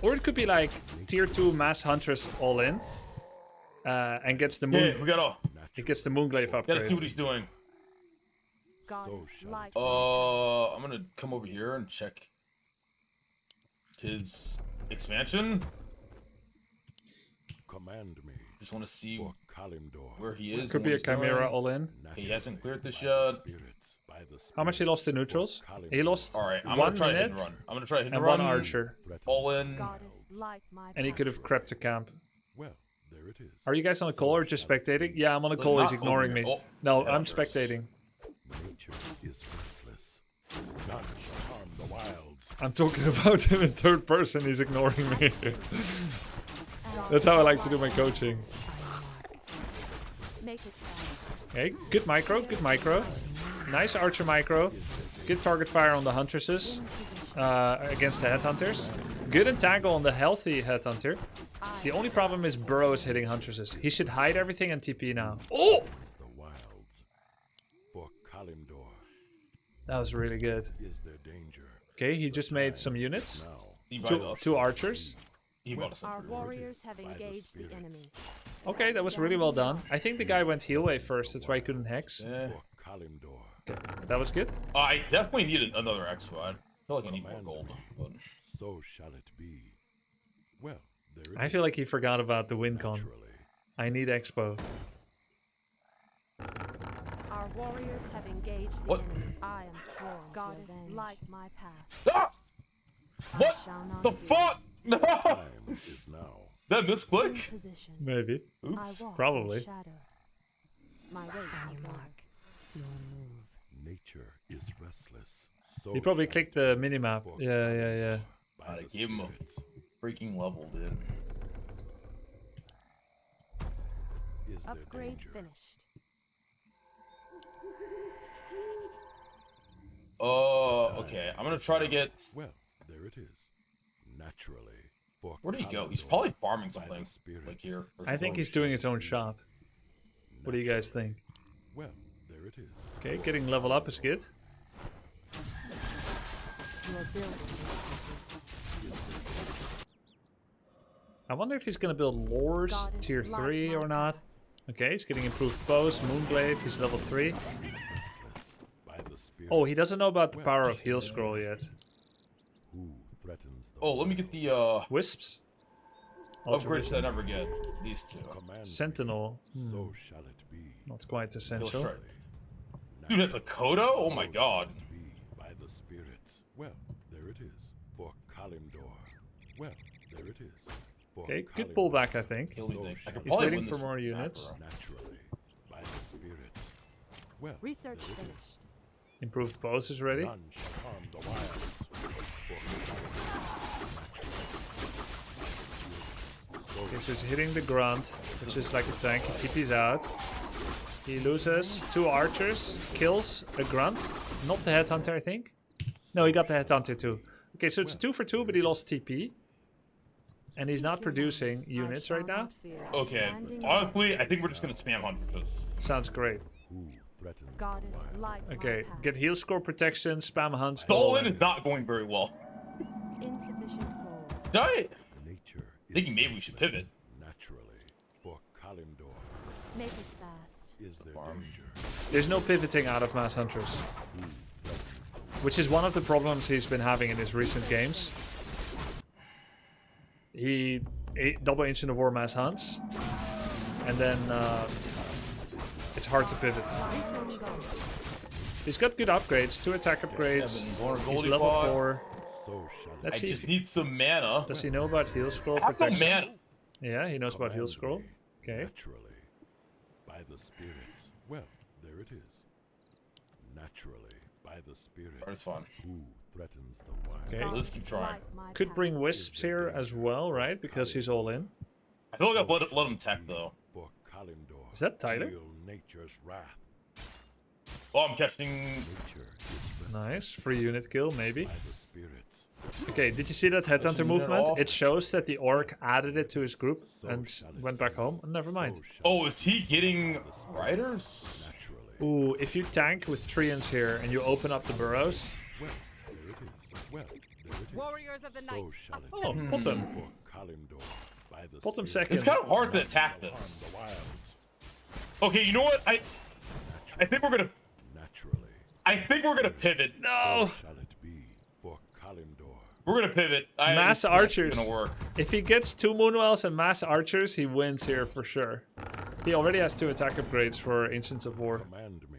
Or it could be like tier 2 mass Huntress all in. And gets the moon. Yeah, we gotta He gets the Moonglaive upgrade. see what he's doing. God is light. I'm gonna come over here and check his expansion. Command me. Just want to see For Kalimdor. where he is. Could and be a what he's doing. Chimera all in. He hasn't cleared this yet. Spirits by the How much he lost to neutrals? He lost All right, I'm 1 gonna try to hit minute and run. I'm gonna try to hit and and 1 run. archer. All in. God is light my And he path. could have crept to camp. Well, there it is. Are you guys on a call or just spectating? Yeah, I'm on a Like, call. not He's ignoring over me. here. Oh, No, yeah, I'm there's- spectating. Nature is restless. None shall harm the wilds. I'm talking about him in third person. He's ignoring me. That's how I like to do my coaching. Make it fast. Okay, good micro, good micro. Nice archer micro. Good target fire on the huntresses against the headhunters. Good entangle on the healthy headhunter. The only problem is Burrow is hitting huntresses. He should hide everything and TP now. Oh! The wilds. For Kalimdor That was really good. is their danger. Okay, he just made some units. Now, He bought us. Two archers. He bought us Our some food. warriors have engaged the enemy. Okay, that was really well done. I think the guy went heal wave first. That's why he couldn't hex. Yeah. for Kalimdor. That was good. I definitely need another expo. I feel like I need more gold. But So shall it be. Well, there it I is. feel like he forgot about the win con. Naturally. I need expo. Our warriors have engaged the What? enemy. I am sworn. God is light my path. ah! I What shall not the fear. fuck? No! Time is now. That misclick? Position. Maybe. I walk Probably. in shadow. My way is on. Nature is restless. So He probably shall clicked the minimap. Yeah. by I the gave him a spirits. freaking level, dude. Is their Upgrade danger. finished. Okay. I'm gonna try to get. Well, there it is. Naturally. For Where did he go? He's Kalimdor probably farming by the something. spirits. Like here. or I think something. he's doing his own shop. What do you guys think? Well, there it is. Okay, getting level up is good. Your building I wonder if he's gonna build Lores God is tier light 3 or my not. Okay, he's getting improved bows, Moonglaive, he's level 3. Restless by the spirits. Oh, he doesn't know about the power of Heal Scroll yet. Who threatens the Oh, let me get the Wisps? Ultra upgrades that I Vision. never get. These two. command me, Sentinel. so shall it be. Not quite He'll essential. strike. Dude, that's a Kodo? Oh my god. Be by the spirits. Well, there it is. For Kalimdor. Well, there it is. Okay, good pullback, I think. Kill me, I could He's probably waiting win for this more units. macro. Naturally, by the spirits. Well, Research there it is. finished. Improved bows is ready. None shall harm the wilds. Okay, so it's hitting the grunt, which is like a tank. He TP's out. He loses 2 archers, kills a grunt. Not the headhunter, I think. No, he got the headhunter too. Okay, so it's 2 for 2, but he lost TP. And he's not producing units right now. Okay, honestly, I think we're just gonna spam Huntress. Sounds great. Who threatens the Goddess wild? lights my Okay, path. get heal score protection, spam hunt. Stolen is not going very well. Insufficient gold. Die! Nature Thinking is maybe we should restless. pivot. Naturally, for Kalimdor Make it fast. is there danger. There's no pivoting out of Mass Huntress. Which is one of the problems he's been having in his recent games. He double Ancient of War mass hunts. And then it's hard to pivot. Research gold. He's got good upgrades, 2 attack upgrades. He's Goldie level Pod. 4. So shall it Let's I see if just need some mana. does he know about heal scroll I have no protection. mana. Yeah, he knows about heal scroll. Okay. naturally by the spirits. Well, there it is. Naturally by the spirits. That's fine. Who threatens the wild? Okay. Let's keep trying. Light my Could path. bring wisps here as well, right? Because he's all in. I feel like I've let him tech though. For Kalimdor. Is that Tyler? Feel nature's wrath. Oh, I'm catching. Nature is restless Nice. Free unit kill, maybe. by the spirits. Okay, did you see that headhunter Touching movement? it all. It shows that the orc added it to his group and went back home. Never mind. So shall Oh, is he getting riders? naturally. Ooh, if you tank with treants here and you open up the burrows. Well, there it is. Well, there it is. Warriors of the night. So shall it Oh, be. bottom. For Kalimdor by the Bottom spirits. second. It's kind of hard to attack Shall harm this. the wilds. Okay, you know what? I think we're gonna. Naturally. I think we're gonna pivot. No! So shall it be for Kalimdor. We're gonna pivot. Mass it's not archers. Gonna work. If he gets 2 Moonwells and mass archers, he wins here for sure. He already has 2 attack upgrades for Ancients of War. Command me.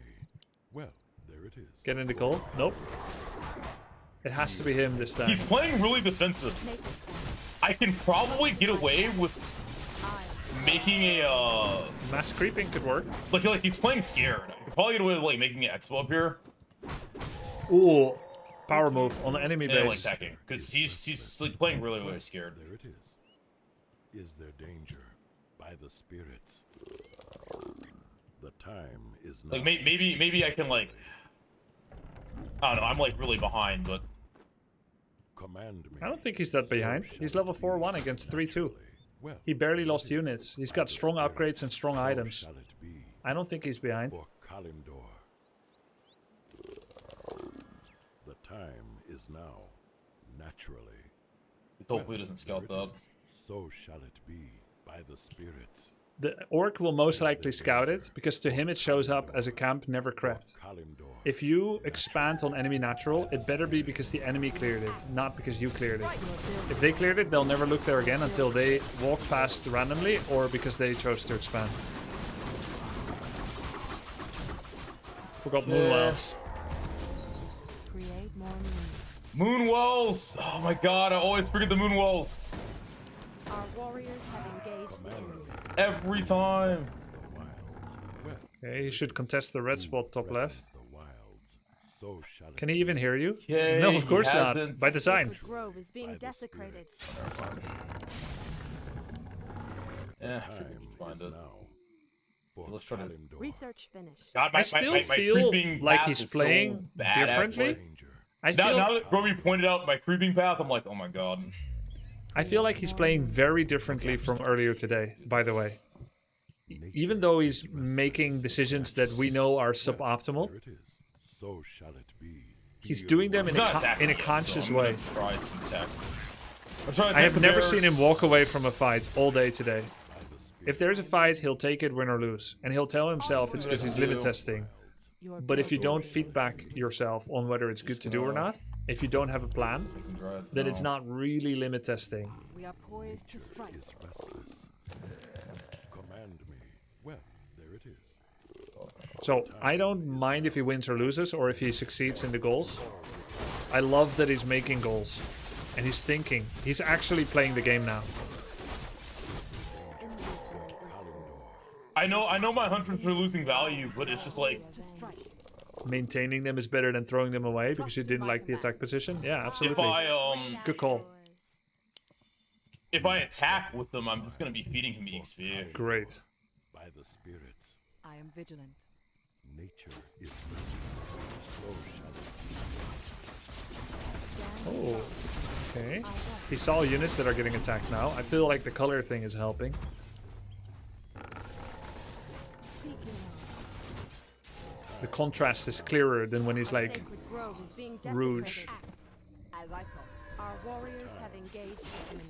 Well, there it is. Get in the goal? Nope. It has to be him this time. He's playing really defensive. Make it fast. I can probably get away with I making a Mass creeping could work. like he's playing scared. I could probably get away with like making an expo up here Ooh, power move on the enemy and like base. attacking because he's like playing really scared. There it is. Is there danger by the spirits? The time is now. Like maybe I can like I don't know. I'm like really behind, but Command me. I don't think he's that behind. He's level 4-1 against 3-2. Well, He barely lost units. He's got strong upgrades and strong so items. shall it be I don't think he's behind. for Kalimdor. The time is now. Naturally. hopefully it doesn't scout There it up. is. So shall it be by the spirits. The orc will most likely scout it, because to him it shows up as a camp never crept. Kalimdor. If you expand on enemy natural, it better be because the enemy cleared it, not because you cleared it. If they cleared it, they'll never look there again until they walk past randomly or because they chose to expand. Forgot Moonwells. create more moon. Moonwells! Oh my god, I always forget the moonwells. Our warriors have engaged the enemy. Every time. The wilds. Well, Okay, you should contest the red spot top left. the wilds. So shall it Can he even hear you? Okay, No, of he course not. hasn't. By design. The grove is being desecrated. Yeah, I time figured we'd find is it. now. For Let's try to- Kalimdor. Research finished. God, I still feel creeping like path he's is so playing bad, differently. actually. Danger. I Now feel, that Grubby pointed out my creeping path, I'm like, oh my god. I feel like he's playing very differently from earlier today, by the way. Even though he's making decisions that we know are suboptimal, There it is. So shall it be. he's Heal doing them He's in a, not attacking in a yet, so conscious I'm gonna way. try some attack. I'm trying to I attack have the never bears. seen him walk away from a fight all day today. by the spirit. If there's a fight, he'll take it, win or lose. And he'll tell himself it's because he's limit testing. Your But if you building don't feedback yourself on whether it's good to do or not, if you don't have a plan, I can try it then it's now. not really limit testing. We are poised to strike. Is restless. Command me. Well, there it is. So I don't mind if he wins or loses, or if he succeeds in the goals. I love that he's making goals. And he's thinking. He's actually playing the game now. I know my Huntress are losing value, but it's just like Maintaining them is better than throwing them away because you didn't like the attack position. Yeah, if absolutely. I Good call. if I attack with them, I'm just gonna be feeding him XP. Great. By the spirits, I am vigilant. nature is restless. So shall it be. Oh, okay. He saw units that are getting attacked now. I feel like the color thing is helping. The contrast is clearer than when he's like rouge. As I thought. Our warriors have engaged the enemy.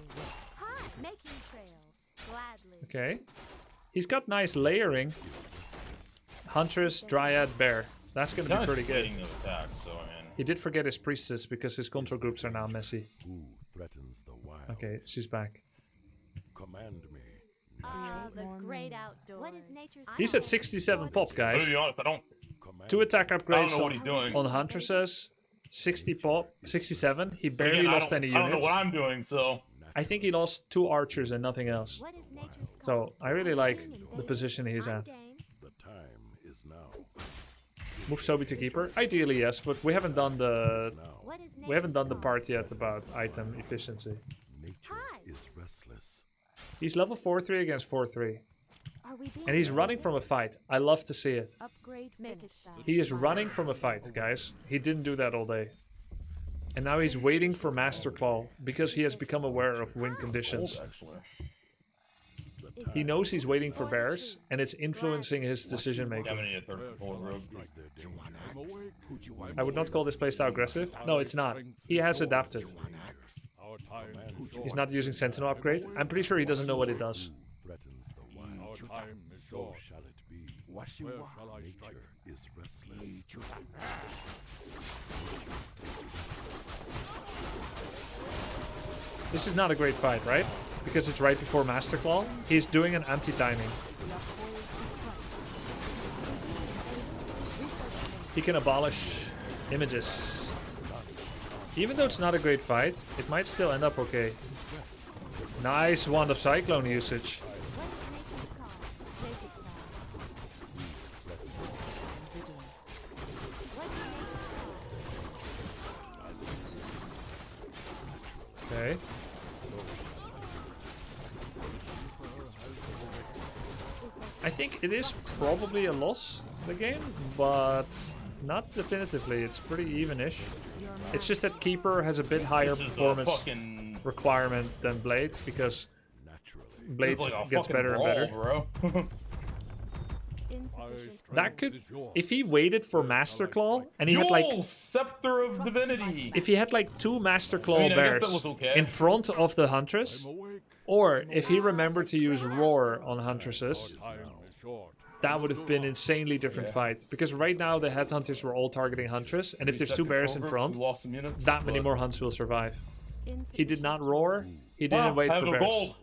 Hi, making trails. Gladly. Okay. He's got nice layering. Huntress, Dryad, Bear. That's going to be pretty good. Attack, so, I mean, He did forget his priestess because his control groups are now messy. Who threatens the wild? Okay, she's back. Command me. The great outdoors. What is nature's He's at 67 pop, to guys. be honest, I don't 2 attack upgrades know what he's doing. on Huntresses. 60 pop, 67. He barely Again, lost any I don't know units. what I'm doing, so I think he lost 2 archers and nothing else. What is nature's So I really like the position he's at. The time is now. Move Sobi to keeper? Ideally, yes, but we haven't done the part yet about item efficiency. Nature is restless. He's level 4-3 against 4-3. And he's running from a fight. I love to see it. Upgrade finished. He is running from a fight, guys. He didn't do that all day. And now he's waiting for Master Claw because he has become aware of win conditions. actually. He knows he's waiting for bears, and it's influencing his decision Yeah, I'm making. gonna need a third full robe. Is there danger? I would not call this playstyle aggressive. No, it's not. He has adapted. He's not using Sentinel upgrade. I'm pretty sure he doesn't know what it does. Threatens the wild. So shall it be. Nature is restless. This is not a great fight, right? Because it's right before Master Claw. He's doing an anti-timing. He can abolish images. Even though it's not a great fight, it might still end up okay. Nice Wand of Cyclone usage. Okay. I think it is probably a loss, the game, but not definitively. It's pretty even-ish. It's just that Keeper has a bit higher This is a performance fucking requirement than Blade, because Naturally. Blade it's like a gets fucking better and better. brawl, bro. That could, if he waited for Master Claw and he had like, Yule, Scepter of Divinity. if he had like 2 Master Claw I guess that bears was okay. in front of the Huntress, or if he remembered to use Roar on Huntresses, that would have been insanely different fight. Because right now the headhunters were all targeting Huntress, and if there's 2 bears in front, We lost some units, that many but- more hunts will survive. He did not roar. He didn't wait I have for no bears. gold.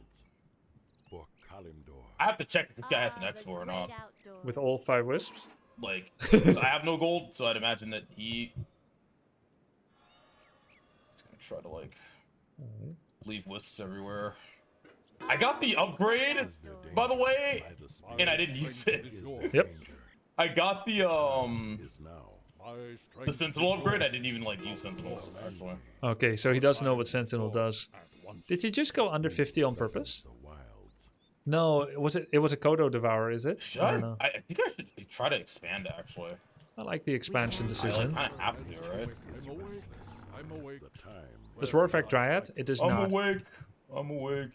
For Kalimdor. I have to check if this guy has an X4 or not. With all 5 wisps. Like, 'cause I have no gold, so I'd imagine that he's gonna try to like leave wisps everywhere. I got the upgrade, by the way, By the spirit and I didn't use it. is there Yep. danger. I got the Is now. Sentinel upgrade. I didn't even like use Sentinels actually. Okay, so he doesn't know what Sentinel does. Did he just go under 50 on purpose? The wilds. No, it was a Kodo Devourer, is it? Should I I? don't know. I think I should try to expand actually. I like the expansion I decision. like, kind of have to, right? Is restless. The time. Does Roar affect Dryad? It does I'm not. awake. I'm awake.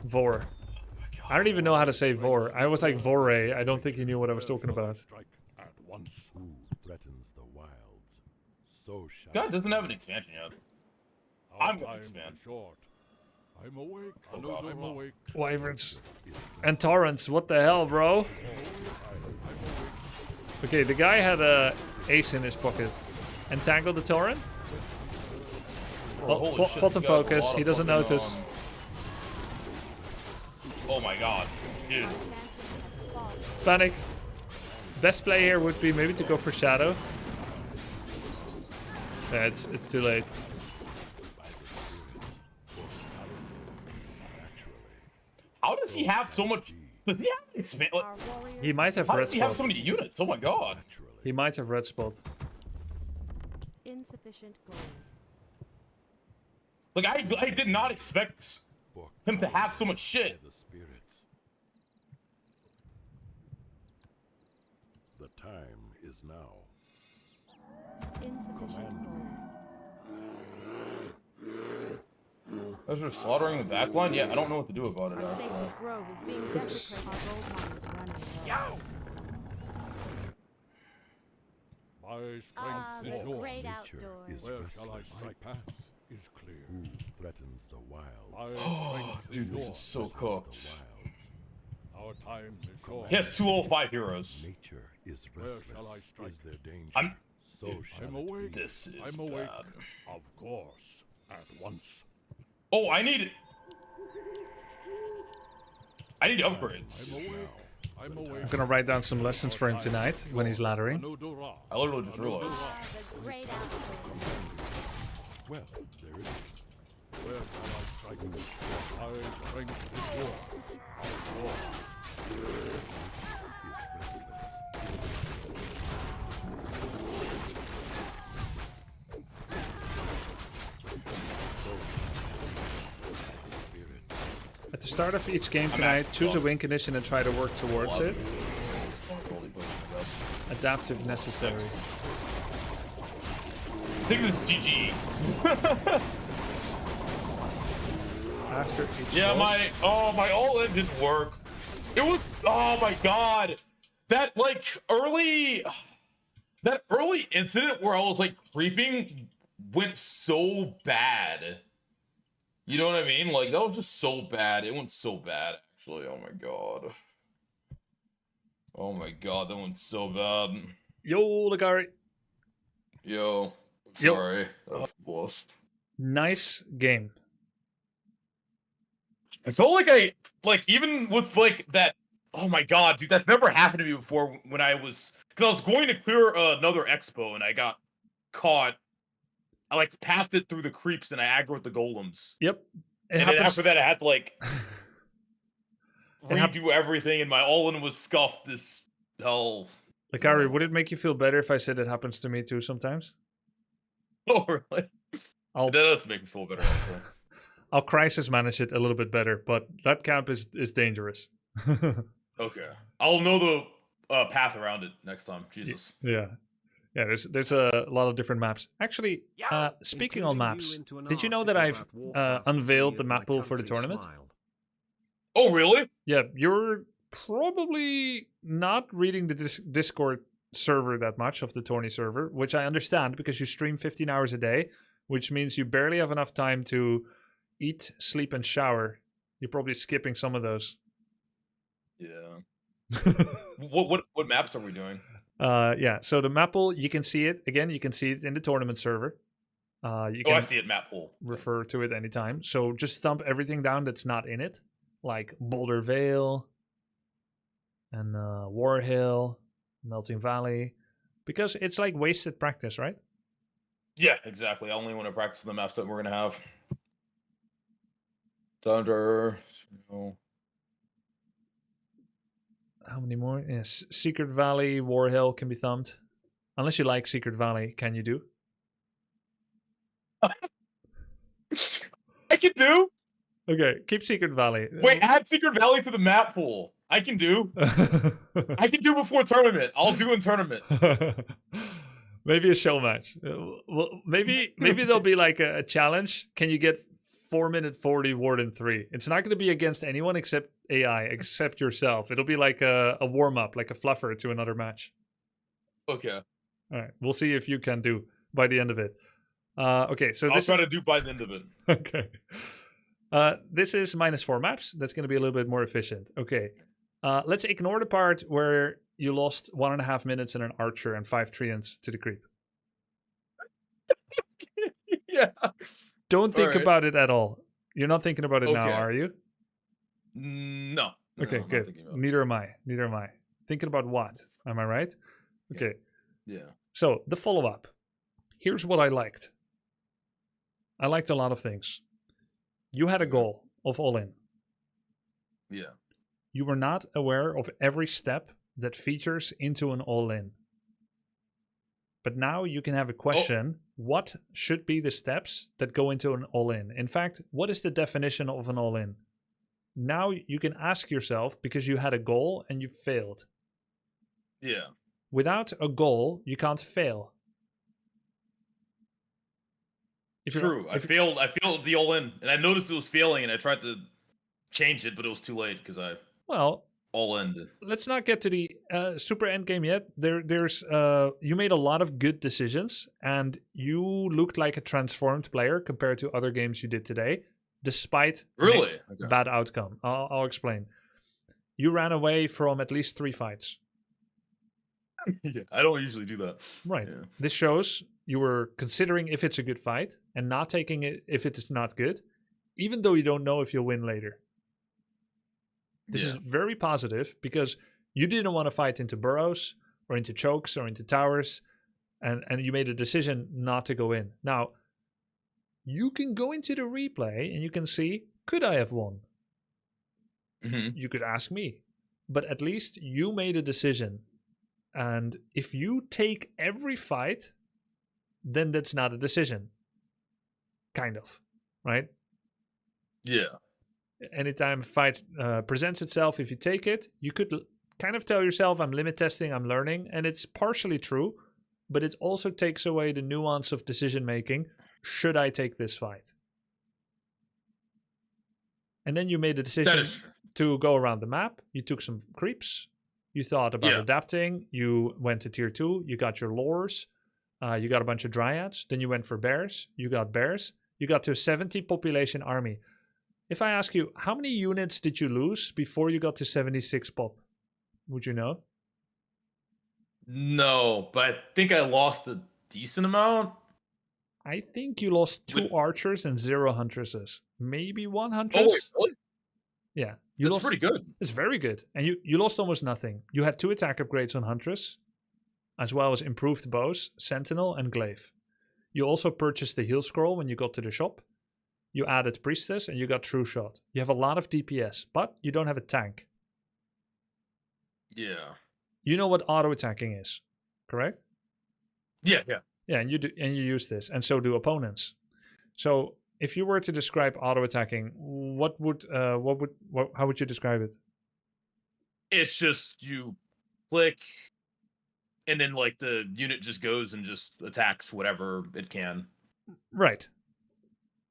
Vor. I don't even know how to say Vor. I was like Vore. I don't think he knew what I was talking about. Strike at once. Who threatens the wilds? So shall God doesn't have an expansion yet. I'm gonna expand. I'm awake. Oh God, I'm awake. Wyverns. And Torrents. What the hell, bro? Okay, the guy had a ace in his pocket. Entangle the Torrent? Holy shit, Bottom this guy has a focus. lot He of doesn't fucking, notice. Oh my God, dude. Panic. Best play here would be maybe to go for Shadow. Yeah, it's too late. How does does he have so much? Does he have expand? Our warriors He might have How red does he have spot. so many units? Oh my god. Naturally. He might have red spot. insufficient gold. Like I did not expect For him to have so power much shit. by the spirits. The time is now. Insufficient Command gold. Those are slaughtering the back line? Yeah, I don't know what to do about it. Our Actually. sacred grove is being desecrated. Our gold mine is running low. My Ah, the great Nature outdoors. is restless. My path is clear. Who threatens the wild? My Oh, strength dude, is this yours. is so The cooked. wilds. Our time is yours. He has 205 heroes. Nature is Where restless. shall I strike? Is there danger? I'm- So shall I'm it awake. be. This is I'm awake. bad. Of course. At once. Oh, I need upgrades. I'm awake. I'm awake. I'm gonna write down some lessons for him tonight when he's laddering. Anudura. I literally just realized. Ah, the great outdoors. Well, there it is. Where shall I strike? My strength is yours. Of course. Is restless. Spirit. At the start of each game tonight, choose a win condition and try to work towards it. Holy bush, I guess. Adaptive necessary. I think this is GG. After each Yeah, loss, my all-in didn't work. It was, oh my god. That early incident where I was like creeping went so bad. You know what I mean? Like that was just so bad. It went so bad actually. Oh my god. Oh my god, that went so bad. yo, Lacari. Yo, I'm Yo. sorry. I was lost. Nice game. I felt like even with like that. Oh my god, dude, that's never happened to me before. When I was going to clear another expo and I got caught. I like pathed it through the creeps and I aggroed the golems. Yep. It And then happens. after that, I had to like It hap- redo everything, and my all-in was scuffed. This hell. Lacari, would it make you feel better if I said it happens to me too sometimes? Oh really? I'll That does make me feel better. Actually. I'll crisis manage it a little bit better, but that camp is dangerous. Okay, I'll know the path around it next time. Jesus. Yeah. Yeah, there's a lot of different maps. Actually, speaking on Including maps, you into an did you know that article I've about Warcraft unveiled the and map my pool for the country tournament? smiled. Oh really? Yeah, you're probably not reading the Discord server that much of the tourney server, which I understand because you stream 15 hours a day, which means you barely have enough time to eat, sleep, and shower. You're probably skipping some of those. Yeah. What maps are we doing? Yeah, so the map pool, you can see it. Again, you can see it in the tournament server. You Oh, I can see it. Map pool. refer to it anytime. So just thump everything down that's not in it, like Boulder Vale and War Hill, Melting Valley, because it's like wasted practice, right? Yeah, exactly. I only want to practice the maps that we're gonna have. Thunder. How many more? Yes, Secret Valley, War Hill can be thumped. Unless you like Secret Valley, can you do? I can do. Okay, keep Secret Valley. Wait, add Secret Valley to the map pool. I can do. I can do before tournament. I'll do in tournament. Maybe a show match. Well, maybe there'll be like a challenge. Can you get 4-minute 40 Warden 3? It's not going to be against anyone except AI, except yourself. It'll be like a warm up, like a fluffer to another match. Okay. All right, we'll see if you can do by the end of it. Okay, so I'll this try to do by the end of it. okay. This is -4 maps. That's going to be a little bit more efficient. Okay. Let's ignore the part where you lost 1.5 minutes in an archer and 5 treants to the creep. Yeah. Don't think Alright. about it at all. You're not thinking about it now, Okay. are you? No. Okay, I'm not good. thinking about it. Neither am I. Neither am I. Thinking about what? Am I right? Okay. Yeah. So, the follow-up. Here's what I liked. I liked a lot of things. You had a goal of all in. Yeah. You were not aware of every step that features into an all-in. But now you can have a question, what should be the steps that go into an all-in? In fact, what is the definition of an all-in? Now you can ask yourself, because you had a goal and you failed. Yeah. Without a goal, you can't fail. True. I failed the all-in, and I noticed it was failing, and I tried to change it, but it was too late because I all-in. Let's not get to the super endgame yet. There's you made a lot of good decisions, and you looked like a transformed player compared to other games you did today, despite bad outcome. I'll explain. You ran away from at least 3 fights. Yeah, I don't usually do that. Right. Yeah. This shows you were considering if it's a good fight and not taking it if it is not good, even though you don't know if you'll win later. This is very positive because you didn't want to fight into burrows or into chokes or into towers, and you made a decision not to go in. Now, you can go into the replay and you can see, could I have won? Mm-hmm. You could ask me, but at least you made a decision. And if you take every fight, then that's not a decision. Kind of, right? Yeah. Anytime a fight presents itself, if you take it, you could kind of tell yourself, I'm limit testing, I'm learning. And it's partially true, but it also takes away the nuance of decision making. Should I take this fight? And then you made a decision to go around the map. You took some creeps. You thought about adapting. You went to tier 2. You got your lures. You got a bunch of dryads. Then you went for bears. You got bears. You got to a 70 population army. If I ask you, how many units did you lose before you got to 76 pop? Would you know? No, but I think I lost a decent amount. I think you lost 2 archers and 0 huntresses. Maybe 1 huntress. Oh, wait, really? Yeah. That's pretty good. It's very good. And you lost almost nothing. You had 2 attack upgrades on Huntress, as well as improved bows, Sentinel, and Glaive. You also purchased the heal scroll when you got to the shop. You added Priestess, and you got True Shot. You have a lot of DPS, but you don't have a tank. Yeah. You know what auto-attacking is, correct? Yeah. Yeah, and you use this, and so do opponents. So if you were to describe auto-attacking, how would you describe it? It's just you click, and then like the unit just goes and just attacks whatever it can. Right.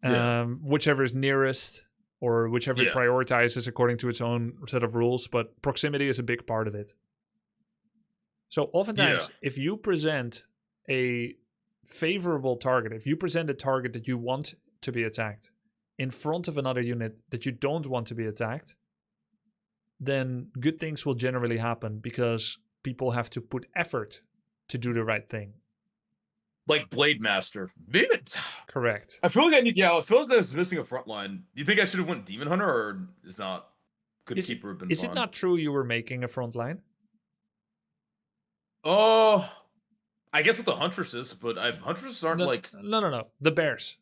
Yeah. Whichever is nearest, or whichever it prioritizes according to its own set of rules, but proximity is a big part of it. So oftentimes, if you present a favorable target, if you present a target that you want to be attacked in front of another unit that you don't want to be attacked, then good things will generally happen because people have to put effort to do the right thing. Like Blade Master. Maybe Correct. I feel like I was missing a front line. Do you think I should have went Demon Hunter, or is not Good Keeper have been Is fun? it not true you were making a front line? Oh, I guess with the Huntresses, but Huntresses aren't like... No. The bears.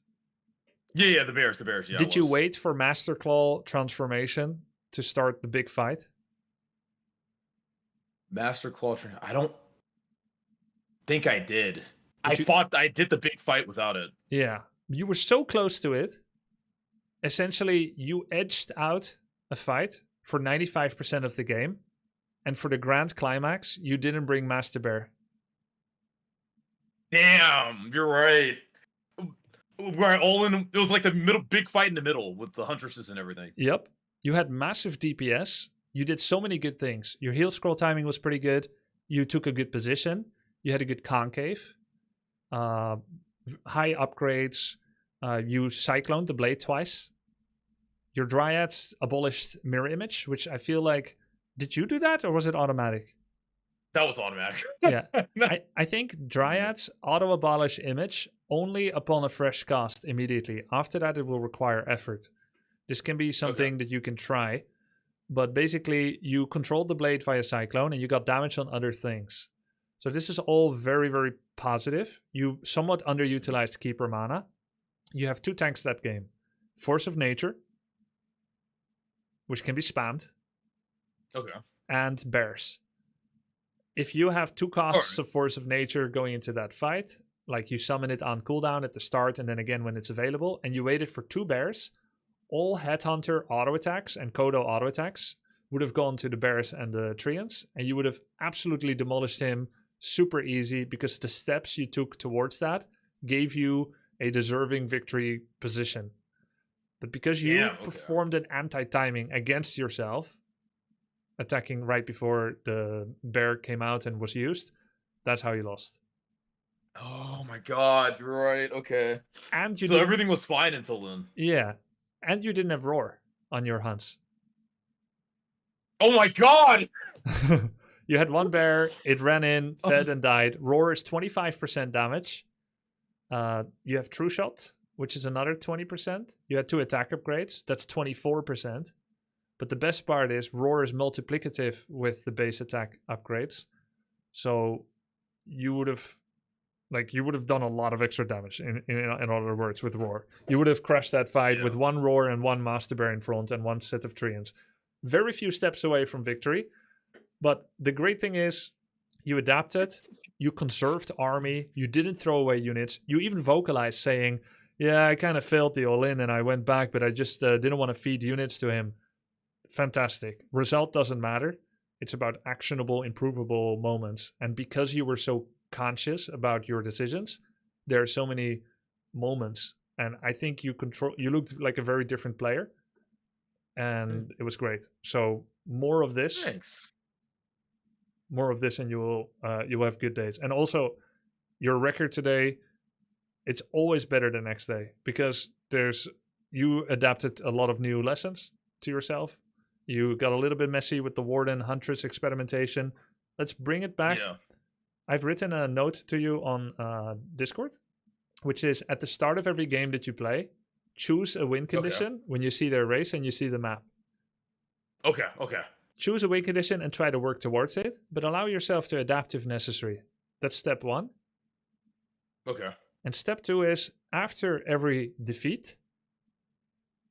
Yeah, the bears, yeah. Did you wait for Master Claw transformation to start the big fight? Master Claw... I don't think I did. I did the big fight without it. Yeah. You were so close to it. Essentially, you edged out a fight for 95% of the game. And for the grand climax, you didn't bring Master Bear. Damn, you're right. We're all in. It was like the big fight in the middle with the Huntresses and everything. Yep. You had massive DPS. You did so many good things. Your heal scroll timing was pretty good. You took a good position. You had a good concave. High upgrades. You cycloned the blade twice. Your dryads abolished mirror image, which I feel like... Did you do that, or was it automatic? That was automatic. Yeah. I think dryads auto-abolish image only upon a fresh cast immediately. After that, it will require effort. This can be something that you can try. But basically, you controlled the blade via Cyclone, and you got damage on other things. So this is all very, very positive. You somewhat underutilized Keeper mana. You have 2 tanks that game. Force of Nature. which can be spammed, Okay. and bears. If you have 2 costs of Force of Nature going into that fight, like you summon it on cooldown at the start and then again when it's available, and you waited for 2 bears, all Headhunter auto attacks and Kodo auto attacks would have gone to the bears and the treants, and you would have absolutely demolished him super easy because the steps you took towards that gave you a deserving victory position. But because you performed an anti-timing against yourself, attacking right before the bear came out and was used, that's how you lost. Oh my god, you're right. Okay. And you so everything was fine until then. Yeah. And you didn't have roar on your hunts. Oh my god! You had 1 bear, it ran in, fed and died. Roar is 25% damage. You have True Shot, which is another 20%. You had 2 attack upgrades, that's 24%. But the best part is Roar is multiplicative with the base attack upgrades. So you would have done a lot of extra damage in other words with Roar. You would have crushed that fight with 1 Roar and 1 Master Bear in front and 1 set of treants. Very few steps away from victory. But the great thing is you adapted, you conserved army, you didn't throw away units. You even vocalized saying, yeah, I kind of failed the all-in and I went back, but I just didn't want to feed units to him. Fantastic. Result doesn't matter. It's about actionable, improvable moments. And because you were so conscious about your decisions, there are so many moments. And I think you looked like a very different player. And it was great. So more of this. Thanks. More of this and you will have good days. And also your record today, it's always better the next day because you adapted a lot of new lessons to yourself. You got a little bit messy with the Warden Huntress experimentation. Let's bring it back. Yeah. I've written a note to you on Discord, which is at the start of every game that you play, choose a win condition when you see their race and you see the map. Okay. Choose a win condition and try to work towards it, but allow yourself to adapt if necessary. That's step 1. Okay. And step 2 is after every defeat,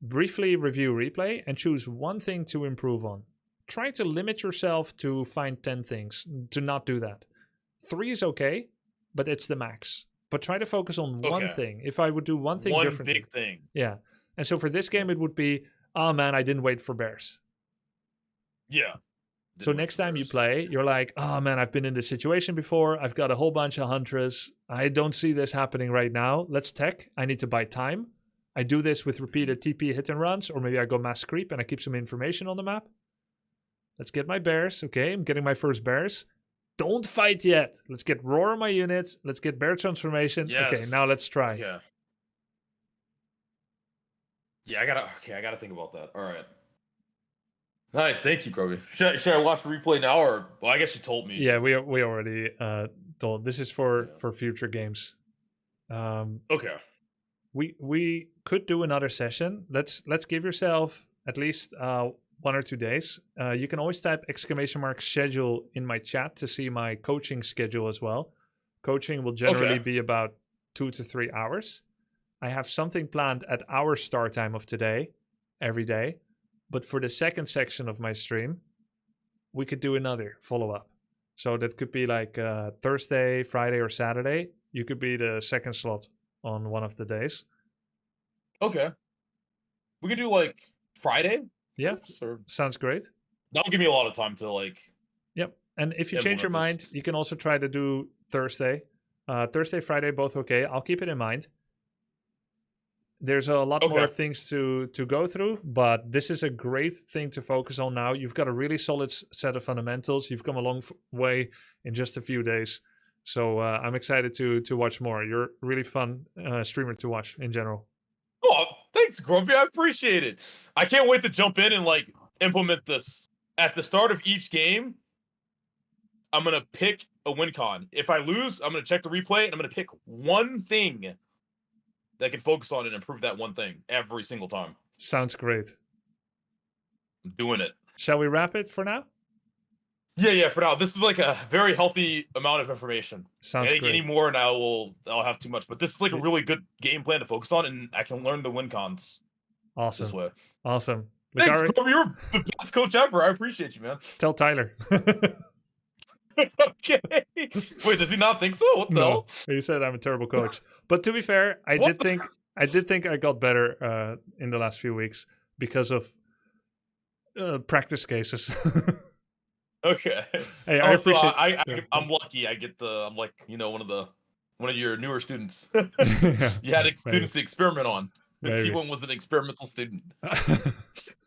briefly review replay and choose 1 thing to improve on. Try to limit yourself to find 10 things. Do not do that. 3 is okay, but it's the max. But try to focus on 1 thing. If I would do 1 thing differently. 1 big thing. Yeah. And so for this game, it would be, oh man, I didn't wait for bears. Yeah. So next time you play, you're like, oh man, I've been in this situation before. I've got a whole bunch of Huntress. I don't see this happening right now. Let's tech. I need to buy time. I do this with repeated TP hit and runs, or maybe I go mass creep and I keep some information on the map. Let's get my bears. Okay, I'm getting my first bears. Don't fight yet. Let's get roar on my units. Let's get bear transformation. Yes. Okay, now let's try. Yeah. Yeah, I gotta think about that. All right. Nice, thank you, Grubby. Should I watch the replay now, or well, I guess you told me. Yeah, we already told. This is for future games. Okay. We could do another session. Let's give yourself at least 1 or 2 days. You can always type !schedule in my chat to see my coaching schedule as well. Coaching will generally be about 2 to 3 hours. I have something planned at our start time of today, every day. But for the second section of my stream, we could do another follow-up. So that could be like Thursday, Friday, or Saturday. You could be the second slot on one of the days. Okay. We could do like Friday? Yeah, Or... sounds great. That'll give me a lot of time to like... Yep. And if you change your mind, you can also try to do Thursday. Thursday, Friday, both okay. I'll keep it in mind. There's a lot more things to go through, but this is a great thing to focus on now. You've got a really solid set of fundamentals. You've come a long way in just a few days. So I'm excited to watch more. You're a really fun streamer to watch in general. Oh, thanks, Grubby. I appreciate it. I can't wait to jump in and like implement this. At the start of each game, I'm going to pick a win con. If I lose, I'm going to check the replay and I'm going to pick 1 thing that can focus on and improve that 1 thing every single time. Sounds great. I'm doing it. Shall we wrap it for now? Yeah, for now. This is like a very healthy amount of information. Sounds great. Any more and I'll have too much. But this is like a really good game plan to focus on, and I can learn the win cons this way. Awesome. Thanks, Lucari, Grubby. You're the best coach ever. I appreciate you, man. tell Tyler. Okay. Wait, does he not think so? What the No, hell? he said I'm a terrible coach. But to be fair, I What did think I got better in the last few weeks because of practice cases. Okay. Hey, I Also, appreciate. I'm lucky. I'm like, one of your newer students. Yeah, You had maybe. students to experiment on. Maybe. T1 was an experimental student.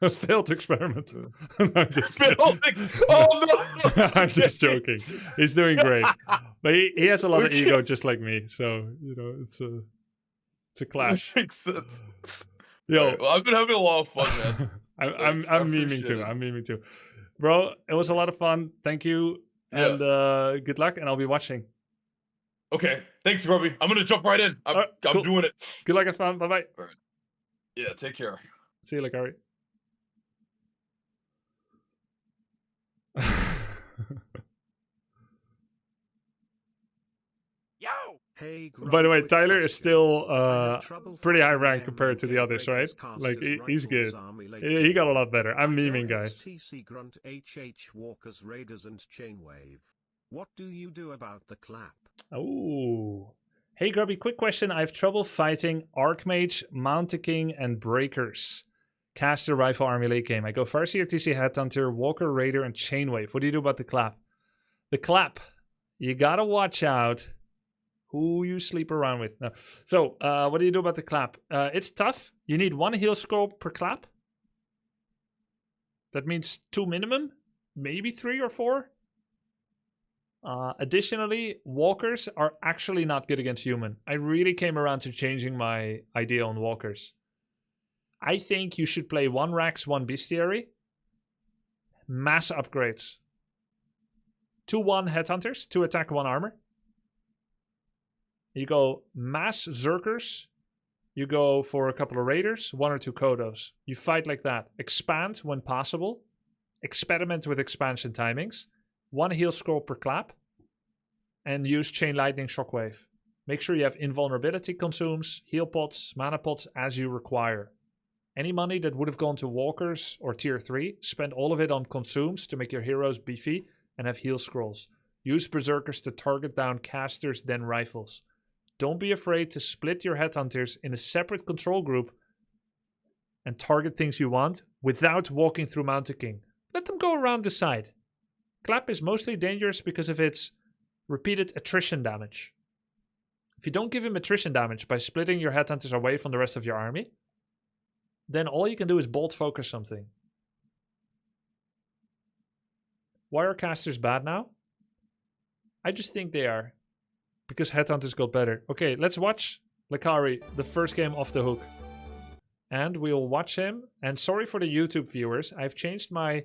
A failed experiment. No, I'm just Failed oh no! I'm just joking. He's doing great, but he has a lot of ego, just like me. So it's a clash. Makes sense. Yo, Alright, well, I've been having a lot of fun, man. I'm Thanks, I memeing appreciate too. it. I'm memeing too, bro. It was a lot of fun. Thank you, Yeah. and good luck. And I'll be watching. Okay, thanks, Grubby. I'm gonna jump right in. I'm Alright, cool. doing it. Good luck, have fun. Bye bye. Yeah, take care. See you, Lacari. Hey, By the way, Grubby, quick Tyler is question. still I had trouble pretty high fighting rank the compared to the MK others, right? Breakers Like casters he's good. Rifles Army late He got a game. lot better. I'm I go memeing, guys. STC Grunt HH Walkers Raiders and Chainwave. What do you do about the clap? Oh. Hey, Grubby, quick question. I have trouble fighting Archmage, Mounting, and Breakers. Caster, Rifle, Army late game. I go Farseer, TC, Headhunter, Walker, Raider, and Chainwave. What do you do about the clap? The clap. You gotta watch out who you sleep around with. No. So, what do you do about the clap? It's tough. You need 1 heal scroll per clap. That means 2 minimum. Maybe 3 or 4. Additionally, walkers are actually not good against human. I really came around to changing my idea on walkers. I think you should play 1 Rax, 1 Bestiary. Mass upgrades. 2-1 Headhunters, 2 attack, 1 armor. You go mass Zerkers. You go for a couple of Raiders, 1 or 2 Kodos. You fight like that. Expand when possible. Experiment with expansion timings. 1 heal scroll per clap. And use Chain Lightning Shockwave. Make sure you have invulnerability consumes, heal pots, mana pots as you require. Any money that would have gone to walkers or tier 3, spend all of it on consumes to make your heroes beefy and have heal scrolls. Use berserkers to target down casters, then rifles. Don't be afraid to split your headhunters in a separate control group and target things you want without walking through Mounting. Let them go around the side. Clap is mostly dangerous because of its repeated attrition damage. If you don't give him attrition damage by splitting your headhunters away from the rest of your army, then all you can do is bolt focus something. Why are casters bad now? I just think they are. Because headhunters got better. Okay, let's watch Lacari, the first game off the hook. And we'll watch him. And sorry for the YouTube viewers, I've changed my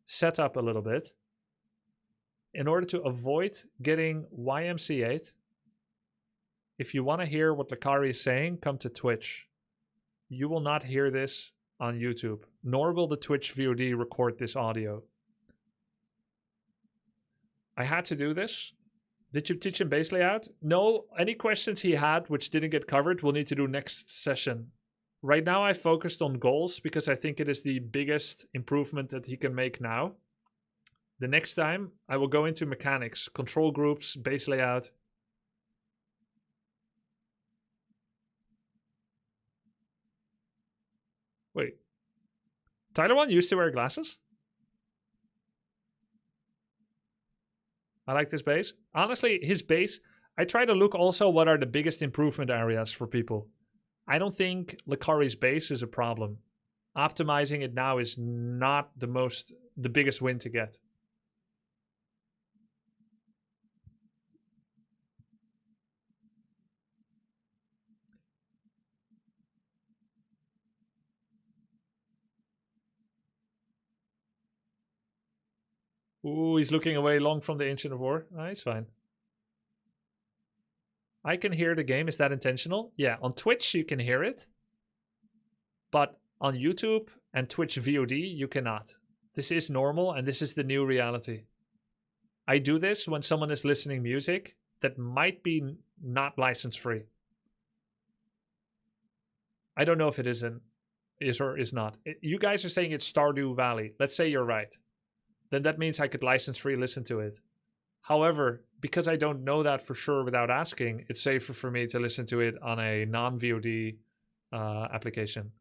setup a little bit. In order to avoid getting YMCA'd, if you want to hear what Lucari is saying, come to Twitch. You will not hear this on YouTube, nor will the Twitch VOD record this audio. I had to do this. Did you teach him base layout? No, any questions he had which didn't get covered, we'll need to do next session. Right now I focused on goals because I think it is the biggest improvement that he can make now. The next time, I will go into mechanics, control groups, base layout. Wait. Tyler 1 used to wear glasses? I like this base. Honestly, his base, I try to look also what are the biggest improvement areas for people. I don't think Lucari's base is a problem. Optimizing it now is not the biggest win to get. Ooh, he's looking away long from the Ancient of War. Ah, he's fine. I can hear the game. Is that intentional? Yeah, on Twitch you can hear it. But on YouTube and Twitch VOD, you cannot. This is normal and this is the new reality. I do this when someone is listening music that might be not license free. I don't know if it isn't. is or is not. You guys are saying it's Stardew Valley. Let's say you're right. Then that means I could license free listen to it. However, because I don't know that for sure without asking, it's safer for me to listen to it on a non-VOD application.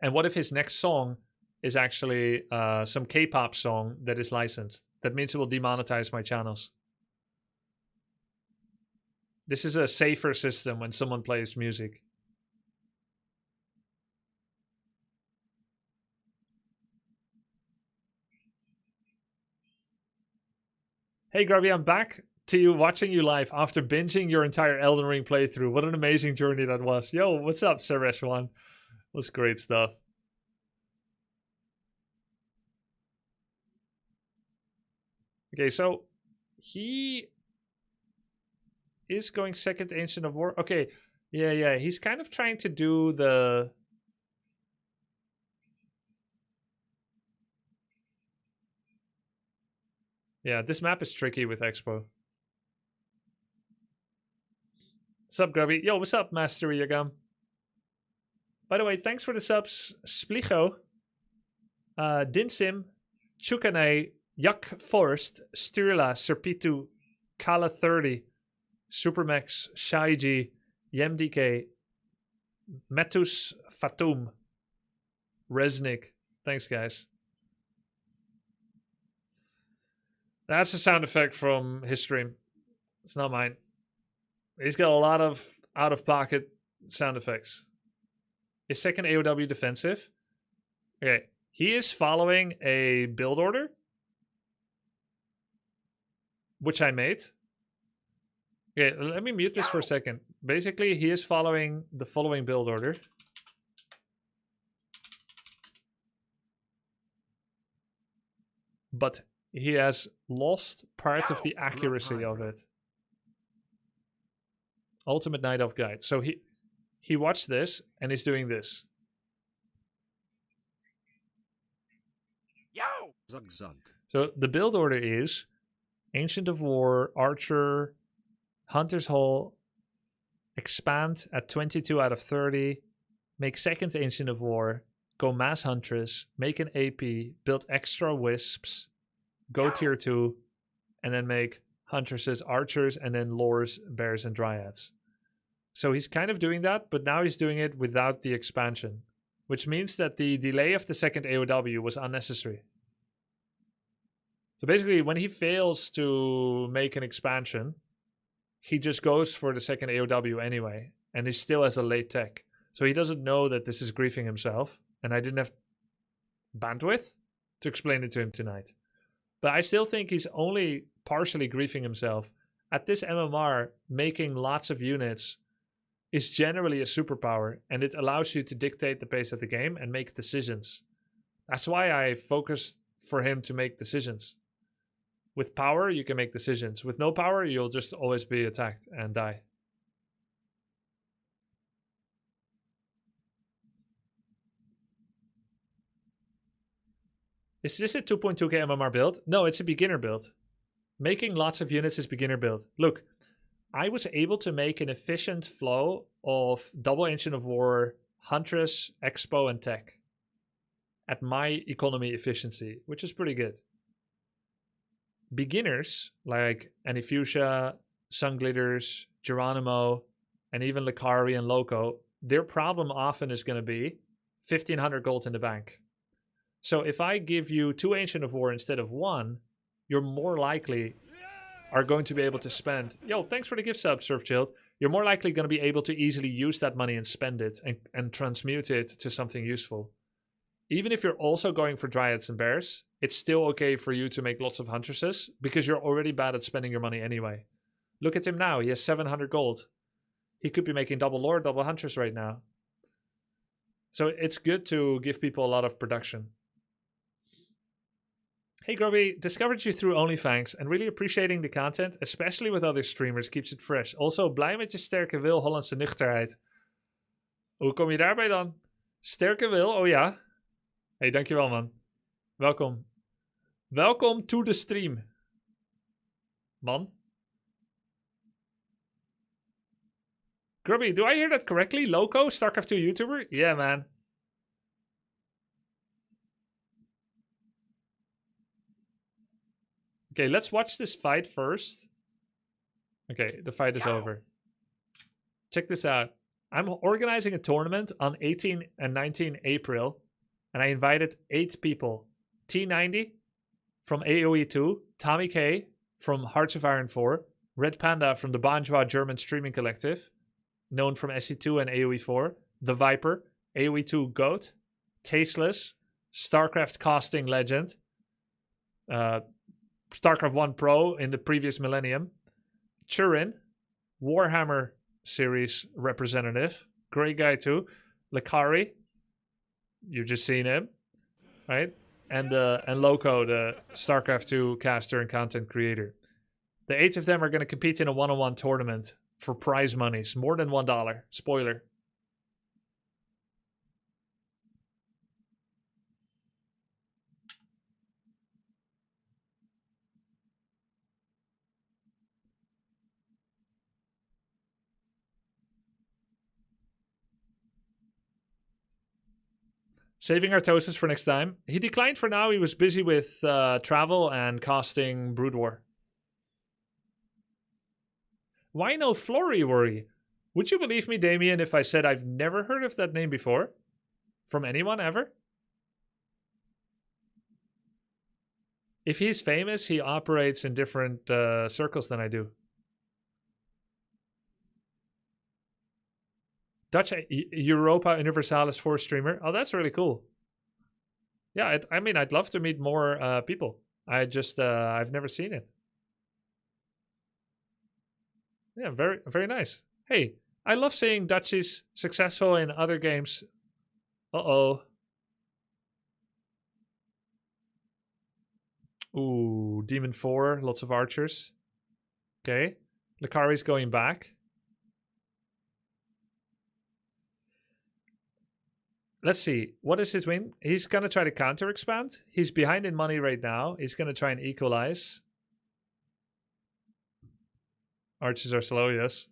And what if his next song is actually some K-pop song that is licensed? That means it will demonetize my channels. This is a safer system when someone plays music. Hey Grubby, I'm back to you watching you live after binging your entire Elden Ring playthrough. What an amazing journey that was. Yo, what's up, Saresh1? Was great stuff. Okay, so he is going second Ancient of War. Okay, yeah. He's kind of trying to do the... Yeah, this map is tricky with Expo. What's up, Grubby? Yo, what's up, Master Yagam? By the way, thanks for the subs, Splicho, Dinsim, Chukane, Yak Forest, Sturla, Serpitu, Kala 30, Supermax, Shaiji, YemDK, Metus Fatum, Resnik. Thanks, guys. That's a sound effect from his stream. It's not mine. He's got a lot of out-of-pocket sound effects. Is second AOW defensive? Okay. He is following a build order, which I made. Okay, let me mute this for a second. Basically, he is following the following build order. But he has lost part of the accuracy of it. Ultimate Night Elf Guide. So he watched this and he's doing this. Yo! Zug zug. So the build order is Ancient of War, Archer, Hunter's Hall, expand at 22 out of 30, make second Ancient of War, go mass Huntress, make an AP, build extra Wisps, go tier 2, and then make Huntresses, Archers, and then Lores, Bears, and Dryads. So he's kind of doing that, but now he's doing it without the expansion, which means that the delay of the second AOW was unnecessary. So basically, when he fails to make an expansion, he just goes for the second AOW anyway, and he still has a late tech. So he doesn't know that this is griefing himself, and I didn't have bandwidth to explain it to him tonight. But I still think he's only partially griefing himself. At this MMR, making lots of units is generally a superpower, and it allows you to dictate the pace of the game and make decisions. That's why I focused for him to make decisions. With power, you can make decisions. With no power, you'll just always be attacked and die. Is this a 2.2k MMR build? No, it's a beginner build. Making lots of units is beginner build. Look, I was able to make an efficient flow of double Ancient of War, Huntress, Expo, and Tech at my economy efficiency, which is pretty good. Beginners like Anifusia, Sunglitters, Geronimo, and even Lacari and Loco, their problem often is going to be 1,500 gold in the bank. So if I give you 2 Ancient of War instead of 1, you're more likely are going to be able to spend... Yo, thanks for the gift sub, Surfchild. You're more likely going to be able to easily use that money and spend it and transmute it to something useful. Even if you're also going for Dryads and Bears, it's still okay for you to make lots of Huntresses because you're already bad at spending your money anyway. Look at him now. He has 700 gold. He could be making double Lord, double Huntress right now. So it's good to give people a lot of production. Hey Grubby, discovered you through OnlyFans and really appreciating the content, especially with other streamers, keeps it fresh. Also, blij met je sterke wil, Hollandse nuchterheid. Hoe kom je daarbij dan? Sterke wil? Oh ja. Hey, dankjewel man. Welkom. Welkom to the stream. Man. Grubby, do I hear that correctly? Loco, StarCraft 2 YouTuber? Yeah, man. Okay, let's watch this fight first. Okay, the fight is over. Check this out. I'm organizing a tournament on 18 and 19 April, and I invited 8 people. T90 from AoE 2, Tommy K from Hearts of Iron 4, Red Panda from the Banjoa German Streaming Collective, known from SE2 and AoE 4, The Viper, AoE 2 GOAT, Tasteless, StarCraft casting legend, StarCraft 1 Pro in the previous millennium, Churin, Warhammer series representative, great guy too, Lacari, you've just seen him, right? And Loco, the StarCraft 2 caster and content creator. The 8 of them are going to compete in a one-on-one tournament for prize monies, more than $1. Spoiler. Saving Artosis for next time. He declined for now. He was busy with travel and casting Brood War. Why no Flurry Worry? Would you believe me, Damien, if I said I've never heard of that name before? From anyone ever? If he's famous, he operates in different circles than I do. Dutch Europa Universalis 4 streamer. Oh, that's really cool. Yeah, I mean, I'd love to meet more people. I've never seen it. Yeah, very, very nice. Hey, I love seeing Dutchies successful in other games. Uh-oh. Ooh, Demon 4, lots of archers. Okay, Lucari's going back. Let's see. What is his win? He's going to try to counter expand. He's behind in money right now. He's going to try and equalize. Archers are slow, yes.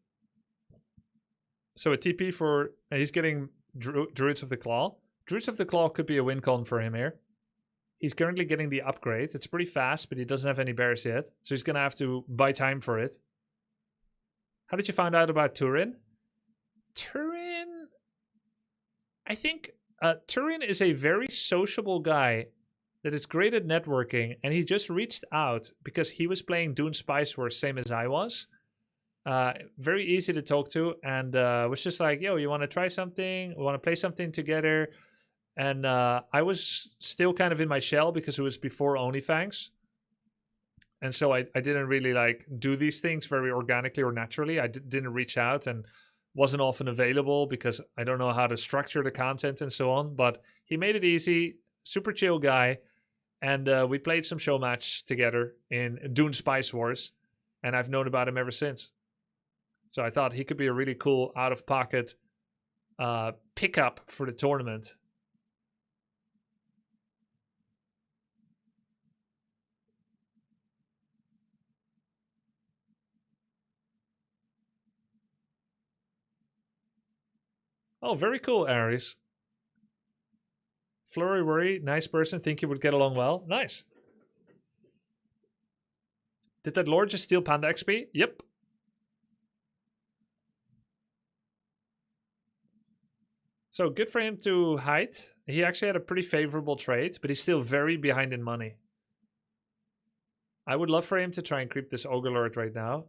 So a TP for... he's getting Druids of the Claw. Druids of the Claw could be a win con for him here. He's currently getting the upgrade. It's pretty fast, but he doesn't have any bears yet. So he's going to have to buy time for it. How did you find out about Turin? Turin... I think... Turin is a very sociable guy that is great at networking, and he just reached out because he was playing Dune Spice Wars, same as I was. Very easy to talk to, and was just like, yo, you want to try something? We want to play something together? And I was still kind of in my shell because it was before OnlyFans. And so I didn't really like do these things very organically or naturally. I didn't reach out and wasn't often available because I don't know how to structure the content and so on. But he made it easy, super chill guy. And we played some show match together in Dune Spice Wars. And I've known about him ever since. So I thought he could be a really cool out-of-pocket pickup for the tournament. Oh, very cool, Aries. Flurry Worry, nice person. Think you would get along well. Nice. Did that Lord just steal Panda XP? Yep. So good for him to hide. He actually had a pretty favorable trade, but he's still very behind in money. I would love for him to try and creep this Ogre Lord right now.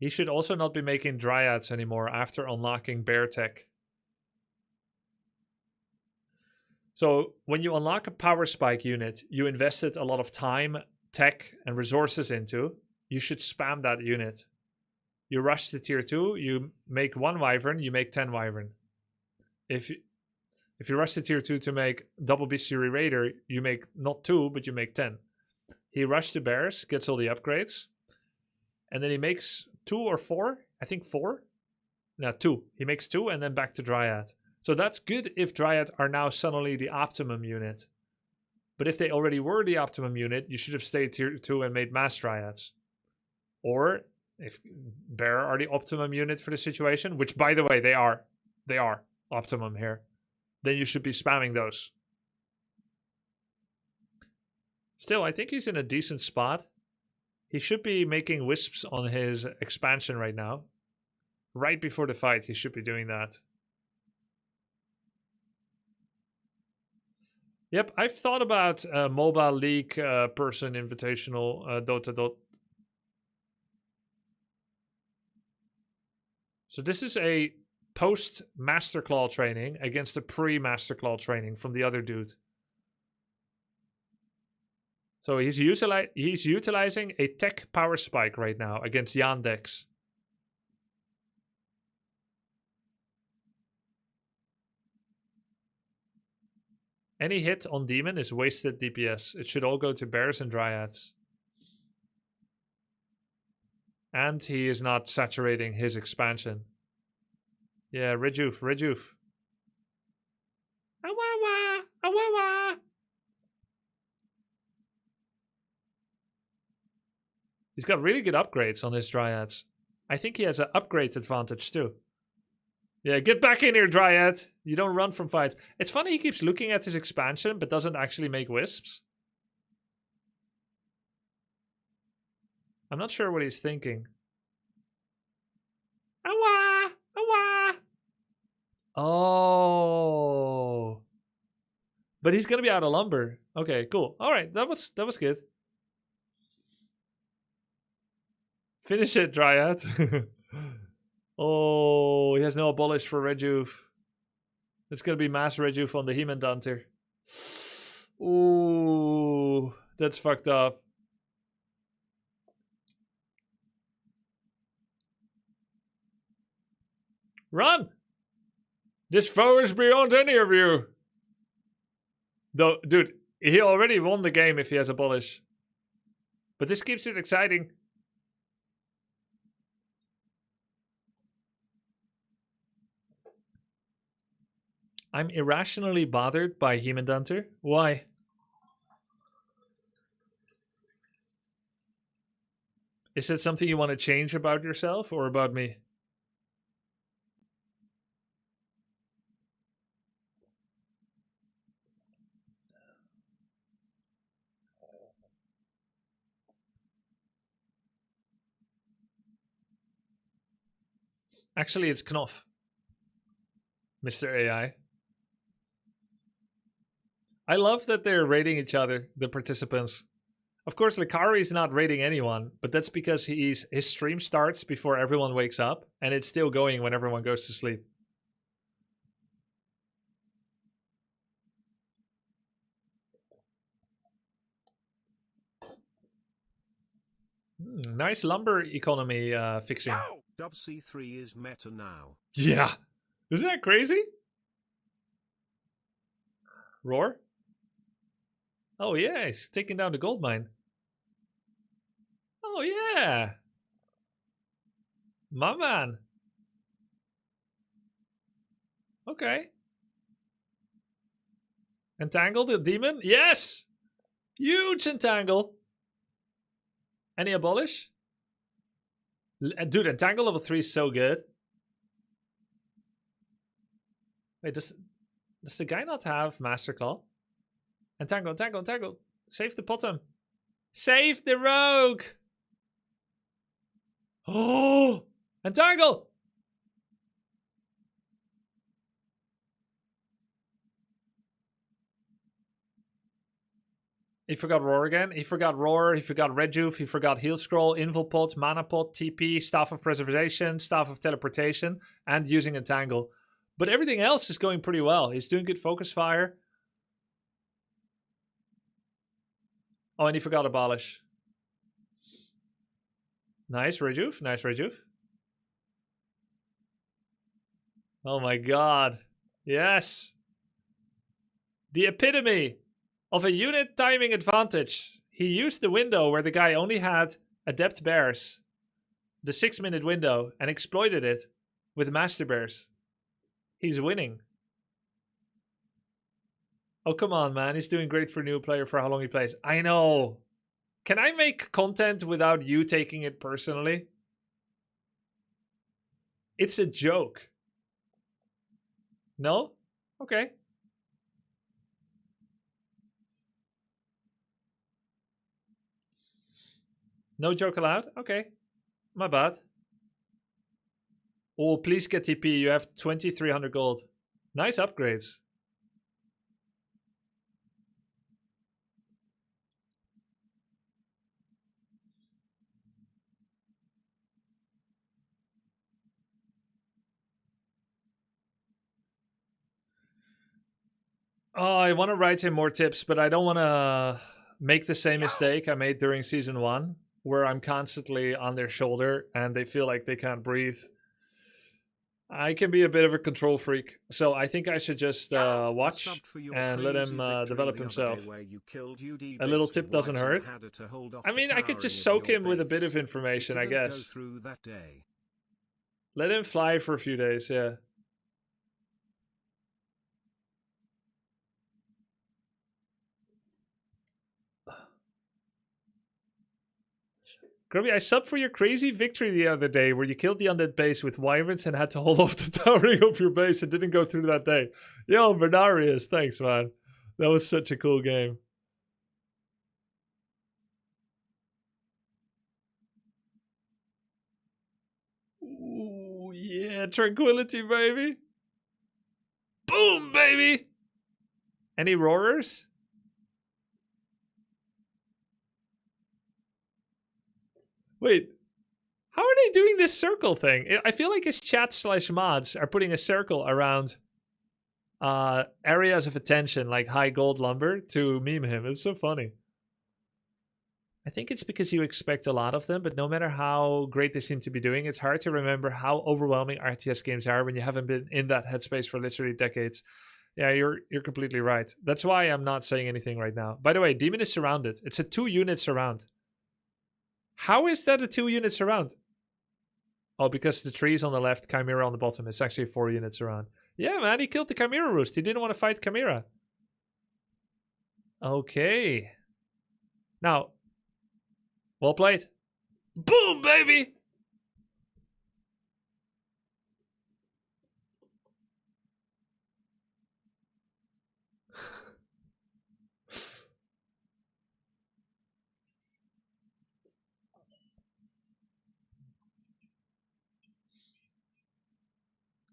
He should also not be making Dryads anymore after unlocking Bear Tech. So when you unlock a Power Spike unit you invested a lot of time, tech, and resources into, you should spam that unit. You rush to tier 2, you make 1 Wyvern, you make 10 Wyvern. If you rush to tier 2 to make double Bestiary Raider, you make not 2, but you make 10. He rushed to Bears, gets all the upgrades, and then he makes 2 or 4? I think 4? No, 2. He makes 2 and then back to Dryad. So that's good if Dryad are now suddenly the optimum unit. But if they already were the optimum unit, you should have stayed tier 2 and made mass Dryads. Or if Bear are the optimum unit for the situation, which by the way they are optimum here, then you should be spamming those. Still, I think he's in a decent spot. He should be making wisps on his expansion right now. Right before the fight, he should be doing that. Yep, I've thought about Mobile League person invitational Dota. So this is a post Masterclaw training against a pre Masterclaw training from the other dude. So he's utilizing a tech power spike right now against Yandex. Any hit on Demon is wasted DPS. It should all go to Bears and Dryads. And he is not saturating his expansion. Yeah, rejuve. Awawa! Awawa! He's got really good upgrades on his Dryads. I think he has an upgrade advantage too. Yeah, get back in here, Dryad. You don't run from fights. It's funny he keeps looking at his expansion but doesn't actually make wisps. I'm not sure what he's thinking. Awa! Awa! Oh. But he's going to be out of lumber. Okay, cool. All right, that was good. Finish it, Dryad. Oh, he has no abolish for rejuve. It's gonna be mass rejuve on the He-Man Hunter. Ooh, that's fucked up. Run! This foe is beyond any of you. Though, dude, he already won the game if he has abolish. But this keeps it exciting. I'm irrationally bothered by He-Man Hunter. Why? Is it something you want to change about yourself or about me? Actually, it's Knopf, Mr. AI. I love that they're rating each other, the participants. Of course, Lucari is not rating anyone, but that's because his stream starts before everyone wakes up, and it's still going when everyone goes to sleep. Nice lumber economy fixing. WC3 is meta now. Yeah. Isn't that crazy? Roar? Oh yeah, he's taking down the gold mine. Oh yeah. My man. Okay. Entangle the demon? Yes! Huge entangle. Any abolish? Dude, entangle level 3 is so good. Wait, does the guy not have Master Claw? Entangle, entangle, entangle. Save the bottom. Save the rogue. Oh, entangle. He forgot Roar again. He forgot Roar. He forgot Rejuve. He forgot Heal Scroll, Invul Pot, Mana Pot, TP, Staff of Preservation, Staff of Teleportation, and using Entangle. But everything else is going pretty well. He's doing good Focus Fire. Oh, and he forgot Abolish. Nice Rejuve. Nice Rejuve. Oh my god. Yes. The epitome of a unit timing advantage. He used the window where the guy only had Adept Bears, the 6-minute window, and exploited it with Master Bears. He's winning. Oh, come on, man. He's doing great for a new player for how long he plays. I know. Can I make content without you taking it personally? It's a joke. No? Okay. No joke allowed? Okay. My bad. Oh, please get TP. You have 2,300 gold. Nice upgrades. Oh, I want to write him more tips, but I don't want to make the same mistake I made during season 1, where I'm constantly on their shoulder and they feel like they can't breathe. I can be a bit of a control freak, so I think I should just watch and let him develop himself. A little tip doesn't hurt. I mean, I could just soak him with a bit of information, I guess. Let him fly for a few days, yeah. Grubby, I subbed for your crazy victory the other day where you killed the undead base with wyverns and had to hold off the towering of your base and didn't go through that day. Yo, Bernarius, thanks, man. That was such a cool game. Ooh, yeah, tranquility, baby. Boom, baby. Any roarers? Wait, how are they doing this circle thing? I feel like his chat/mods are putting a circle around areas of attention like high gold lumber to meme him. It's so funny. I think it's because you expect a lot of them, but no matter how great they seem to be doing, it's hard to remember how overwhelming RTS games are when you haven't been in that headspace for literally decades. Yeah, you're completely right. That's why I'm not saying anything right now. By the way, Demon is surrounded. It's a 2-unit surround. How is that a 2-unit surround? Oh, because the trees on the left, Chimera on the bottom. It's actually a 4-unit surround. Yeah, man, he killed the Chimera Roost. He didn't want to fight Chimera. Okay. Now, well played. Boom, baby!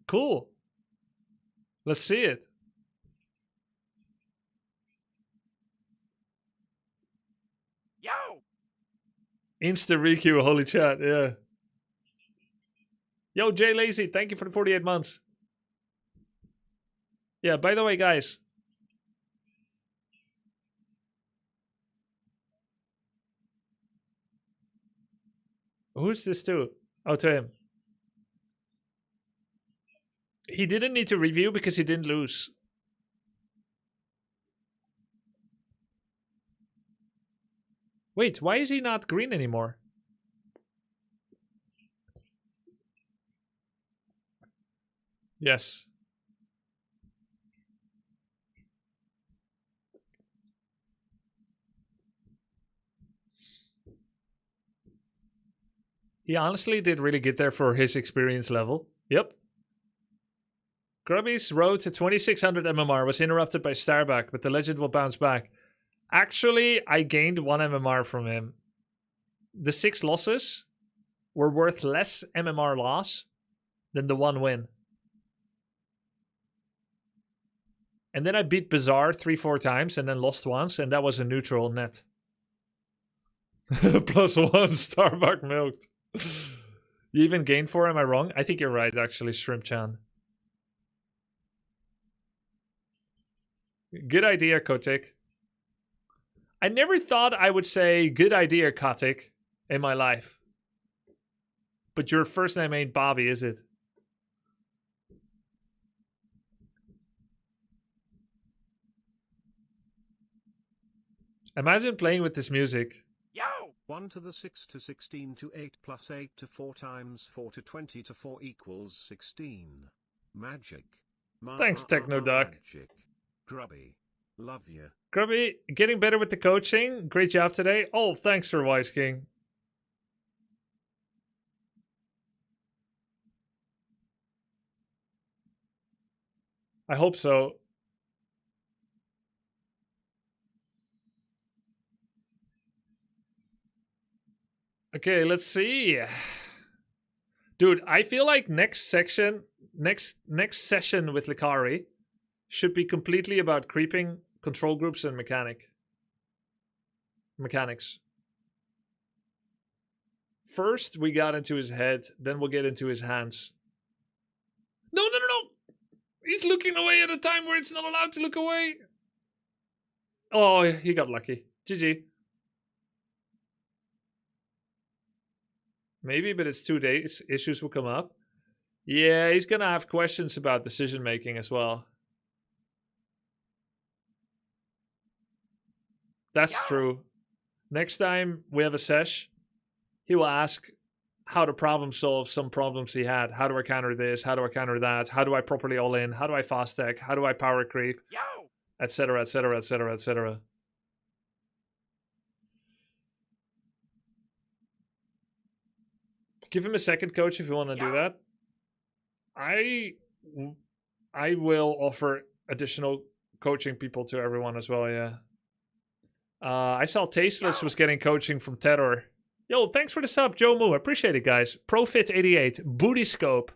Cool. Let's see it. Yo! Insta requeue, holy chat, yeah. Yo, Jay Lazy, thank you for the 48 months. Yeah, by the way, guys. Who's this to? Oh, to him. He didn't need to review because he didn't lose. Wait, why is he not green anymore? Yes. He honestly did really get there for his experience level. Yep. Grubby's road to 2600 MMR was interrupted by Starback, but the legend will bounce back. Actually, I gained 1 MMR from him. The 6 losses were worth less MMR loss than the 1 win. And then I beat Bazaar 3-4 times and then lost once, and that was a neutral net. +1 Starbuck milked. You even gained 4, am I wrong? I think you're right, actually, Shrimp-chan. Good idea, Kotik. I never thought I would say good idea, Kotik, in my life. But your first name ain't Bobby, is it? Imagine playing with this music. Yo! 1 to the 6 to 16 to 8 plus 8 to 4 times 4 to 20 to 4 equals 16. Magic. Thanks, Technoduck. Magic. Grubby. Love you. Grubby, getting better with the coaching. Great job today. Oh, thanks for Wise King. I hope so. Okay, let's see. Dude, I feel like next session with Lucari should be completely about creeping, control groups, and mechanics. First, we got into his head, then we'll get into his hands. No! He's looking away at a time where it's not allowed to look away. Oh, he got lucky. GG. Maybe, but it's 2 days. Issues will come up. Yeah, he's gonna have questions about decision making as well. That's true. Next time we have a sesh, he will ask how to problem solve some problems he had. How do I counter this? How do I counter that? How do I properly all in? How do I fast tech? How do I power creep? Etc. etc. etc. etc. Give him a second, coach, if you want to do that. I will offer additional coaching people to everyone as well, yeah. I saw Tasteless was getting coaching from Terror. Yo, thanks for the sub, Joe Moo. Appreciate it, guys. Profit88, Booty Scope.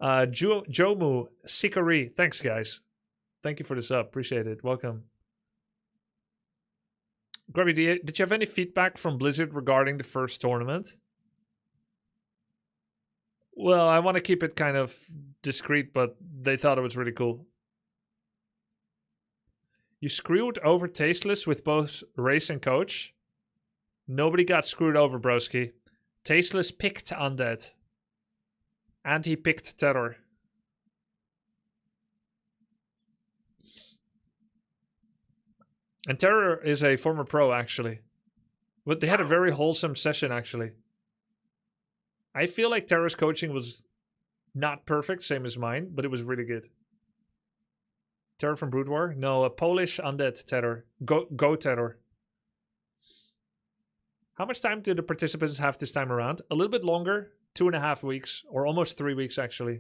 Joe Moo, Sikari. Thanks, guys. Thank you for the sub. Appreciate it. Welcome. Grubby, did you have any feedback from Blizzard regarding the first tournament? Well, I want to keep it kind of discreet, but they thought it was really cool. You screwed over Tasteless with both race and coach. Nobody got screwed over, broski. Tasteless picked Undead. And he picked Terror. And Terror is a former pro, actually. But they had a very wholesome session, actually. I feel like Terror's coaching was not perfect, same as mine, but it was really good. Terror from Brood War? No, a Polish undead Terror. Go Terror. How much time do the participants have this time around? A little bit longer. 2.5 weeks. Or almost 3 weeks, actually.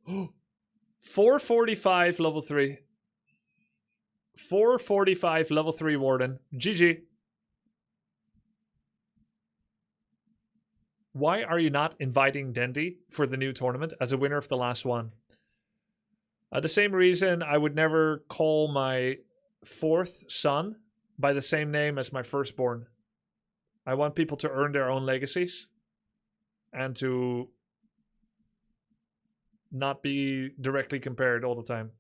445 level 3. 445 level 3 Warden. GG. Why are you not inviting Dendy for the new tournament as a winner of the last one? The same reason I would never call my 4th son by the same name as my firstborn. I want people to earn their own legacies and to not be directly compared all the time.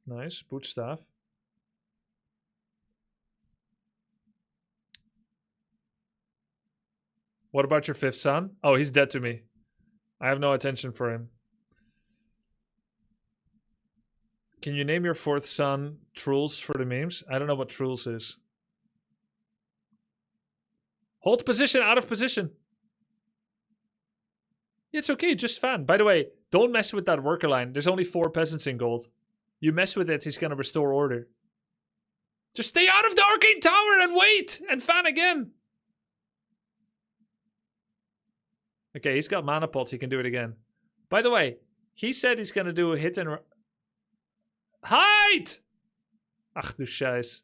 Nice, boot staff. What about your 5th son? Oh, he's dead to me. I have no attention for him. Can you name your 4th son Truls for the memes? I don't know what Truls is. Hold position, out of position. It's okay, just fan. By the way, don't mess with that worker line. There's only 4 peasants in gold. You mess with it, he's gonna restore order. Just stay out of the arcane tower and wait! And fan again! Okay, he's got mana pots. He can do it again. By the way, he said he's gonna do a hit and... Hide! Ach du Scheiß.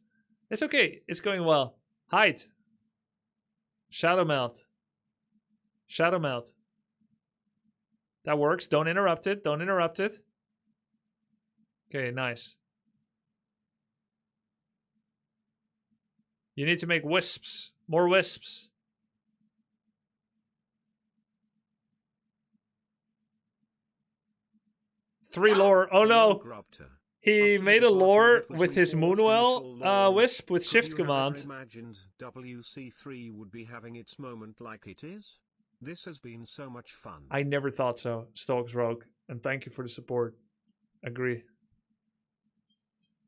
It's okay. It's going well. Hide. Shadow Melt. Shadow Melt. That works. Don't interrupt it. Don't interrupt it. Okay, nice. You need to make wisps. More wisps. Three lore. Oh no. He made a lore with his Moonwell wisp with shift command. Imagined WC3 would be having its moment like it is. This has been so much fun. I never thought so, Stalks Rogue. And thank you for the support. Agree.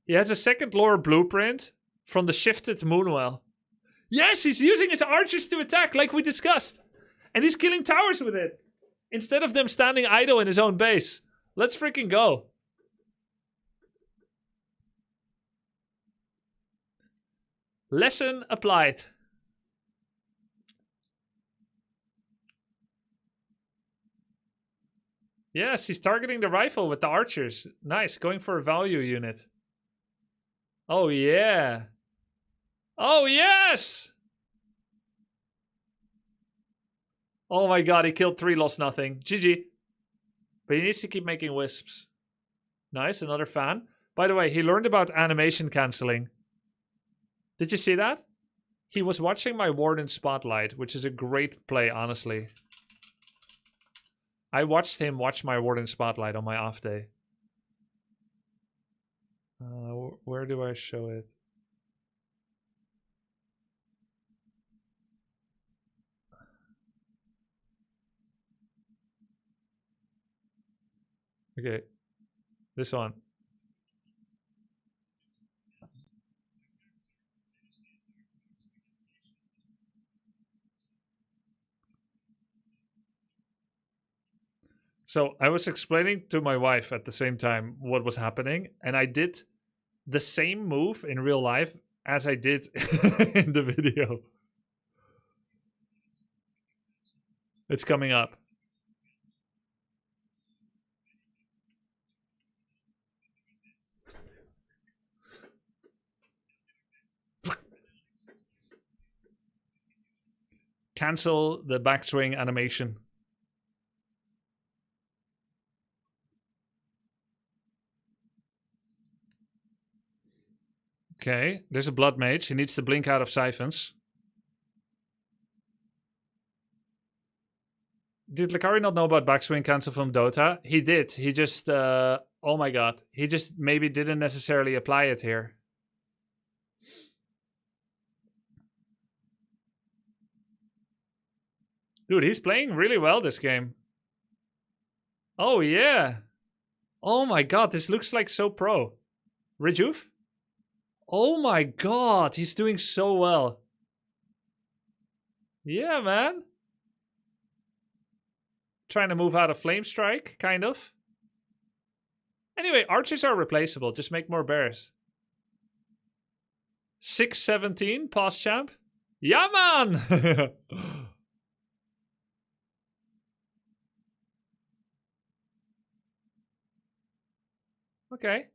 He has a second lore blueprint from the shifted Moonwell. Yes, he's using his archers to attack like we discussed. And he's killing towers with it. Instead of them standing idle in his own base. Let's freaking go. Lesson applied. Yes, he's targeting the rifle with the archers. Nice, going for a value unit. Oh, yeah. Oh, yes! Oh my god, he killed 3, lost nothing. GG. But he needs to keep making wisps. Nice, another fan. By the way, he learned about animation cancelling. Did you see that? He was watching my Warden Spotlight, which is a great play, honestly. I watched him watch my Warden Spotlight on my off day. Where do I show it? Okay, this one. So I was explaining to my wife at the same time what was happening, and I did the same move in real life as I did in the video. It's coming up. Cancel the backswing animation. Okay, there's a blood mage. He needs to blink out of siphons. Did Lucari not know about backswing cancel from Dota? He did. He just, oh my god. He just maybe didn't necessarily apply it here. Dude, he's playing really well this game. Oh, yeah. Oh my god, this looks like so pro. Rejuve? Oh my god, he's doing so well. Yeah, man. Trying to move out of Flame Strike, kind of. Anyway, archers are replaceable. Just make more bears. 617, past champ. Yeah, man! Okay.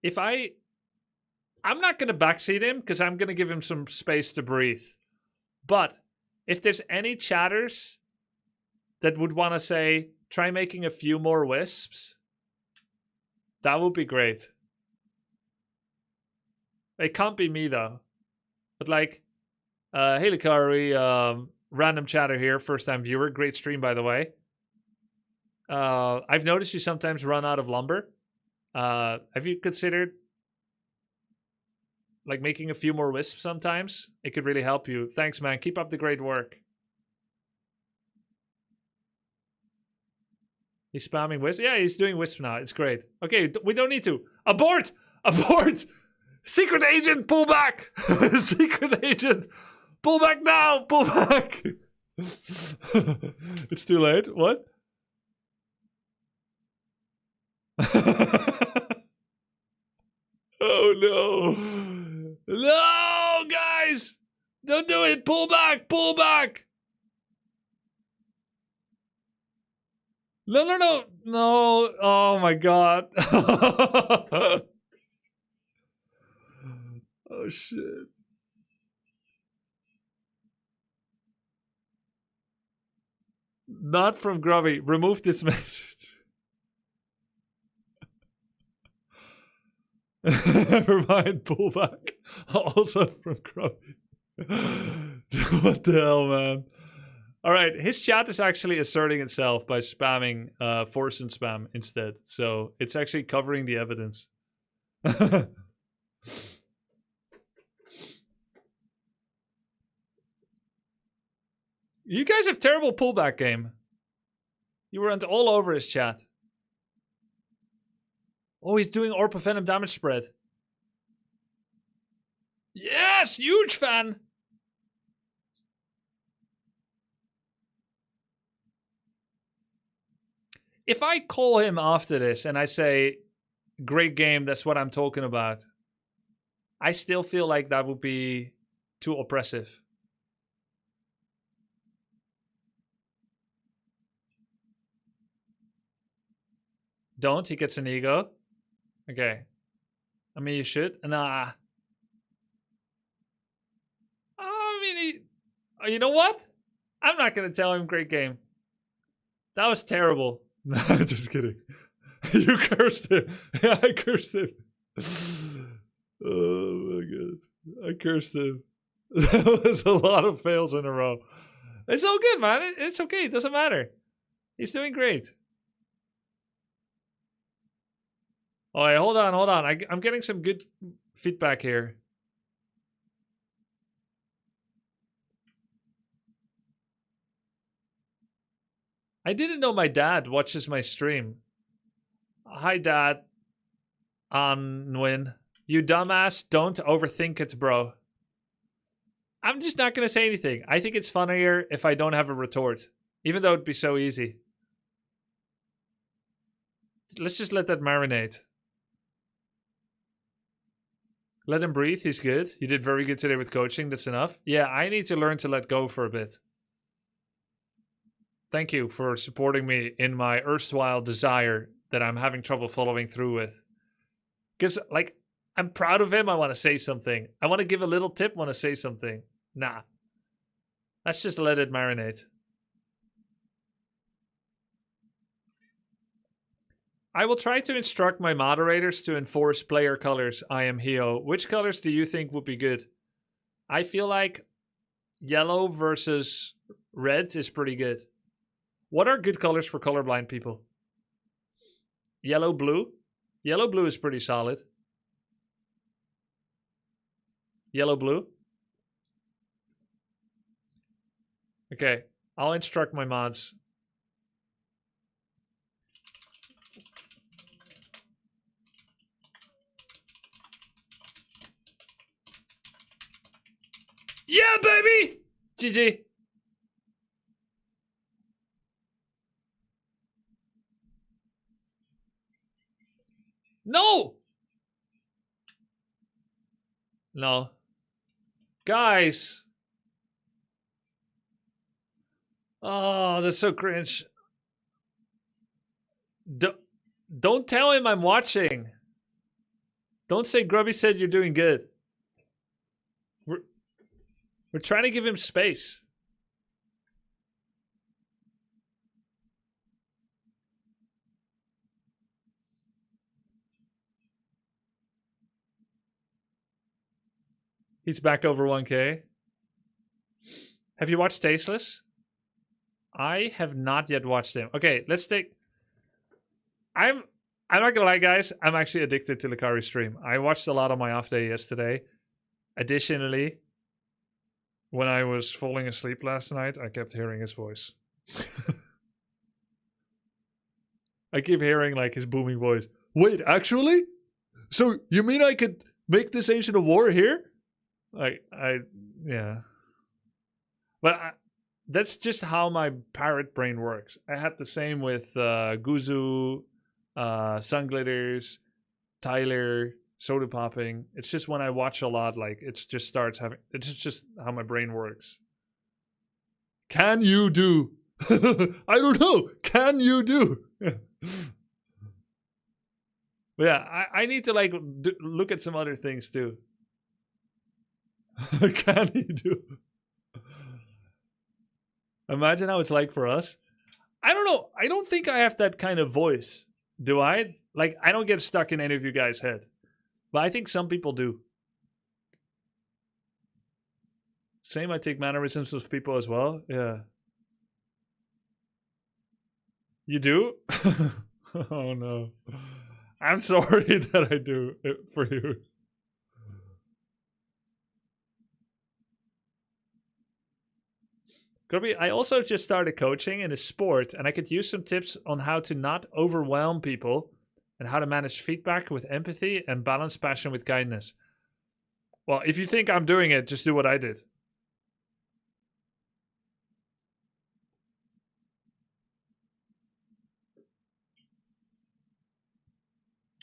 If I'm not going to backseat him because I'm going to give him some space to breathe. But if there's any chatters that would want to say, try making a few more wisps, that would be great. It can't be me though. But like, hey Lucari, random chatter here, first time viewer, great stream by the way. I've noticed you sometimes run out of lumber. Have you considered like making a few more wisps sometimes? It could really help you. Thanks, man. Keep up the great work. He's spamming wisp. Yeah, he's doing wisp now. It's great. Okay, we don't need to. Abort! Abort! Secret agent, pull back! Secret agent, pull back now! Pull back! It's too late. What? Oh no! No, guys! Don't do it! Pull back! Pull back! No, no, no! No! Oh my god! Oh shit! Not from Grubby. Remove this message. Never mind, pull back. Also from Grubby. What the hell, man? Alright, his chat is actually asserting itself by spamming force and spam instead. So it's actually covering the evidence. You guys have terrible pullback game. You went all over his chat. Oh, he's doing Orb of Venom damage spread. Yes, huge fan. If I call him after this and I say, great game, that's what I'm talking about, I still feel like that would be too oppressive. Don't. He gets an ego. Okay. I mean, you should. Nah. I mean, you know what? I'm not going to tell him great game. That was terrible. No, just kidding. You cursed him. Yeah, I cursed him. Oh my god. I cursed him. That was a lot of fails in a row. It's all good, man. It's okay. It doesn't matter. He's doing great. All right, hold on. I'm getting some good feedback here. I didn't know my dad watches my stream. Hi, Dad. Anwin. You dumbass. Don't overthink it, bro. I'm just not going to say anything. I think it's funnier if I don't have a retort. Even though it'd be so easy. Let's just let that marinate. Let him breathe. He's good. You did very good today with coaching. That's enough. Yeah, I need to learn to let go for a bit. Thank you for supporting me in my erstwhile desire that I'm having trouble following through with. Because, like, I'm proud of him. I want to say something. I want to give a little tip. Want to say something. Nah. Let's just let it marinate. I will try to instruct my moderators to enforce player colors. I am Hio. Which colors do you think would be good? I feel like yellow versus red is pretty good. What are good colors for colorblind people? Yellow, blue. Yellow, blue is pretty solid. Yellow, blue. Okay, I'll instruct my mods. Yeah, baby! GG. No! No. Guys. Oh, that's so cringe. Don't tell him I'm watching. Don't say Grubby said you're doing good. We're trying to give him space. He's back over 1K. Have you watched Tasteless? I have not yet watched him. Okay, let's take... I'm not gonna lie, guys. I'm actually addicted to Lucari stream. I watched a lot on my off day yesterday. Additionally, when I was falling asleep last night, I kept hearing his voice. I keep hearing like his booming voice. Wait, actually? So you mean I could make this Ancient of War here? Like, yeah. But that's just how my parrot brain works. I had the same with Guzu, Sun Glitters, Tyler, Soda Popping. It's just when I watch a lot, like, it just starts having... It's just how my brain works. Can you do? I don't know. Can you do? But yeah, I need to, like, look at some other things, too. Can you do? Imagine how it's like for us. I don't know. I don't think I have that kind of voice. Do I? Like, I don't get stuck in any of you guys' head. But I think some people do. Same, I take mannerisms of people as well. Yeah. You do? Oh, no. I'm sorry that I do it for you. Grubby, I also just started coaching in a sport, and I could use some tips on how to not overwhelm people and how to manage feedback with empathy and balance passion with kindness. Well, if you think I'm doing it, just do what I did.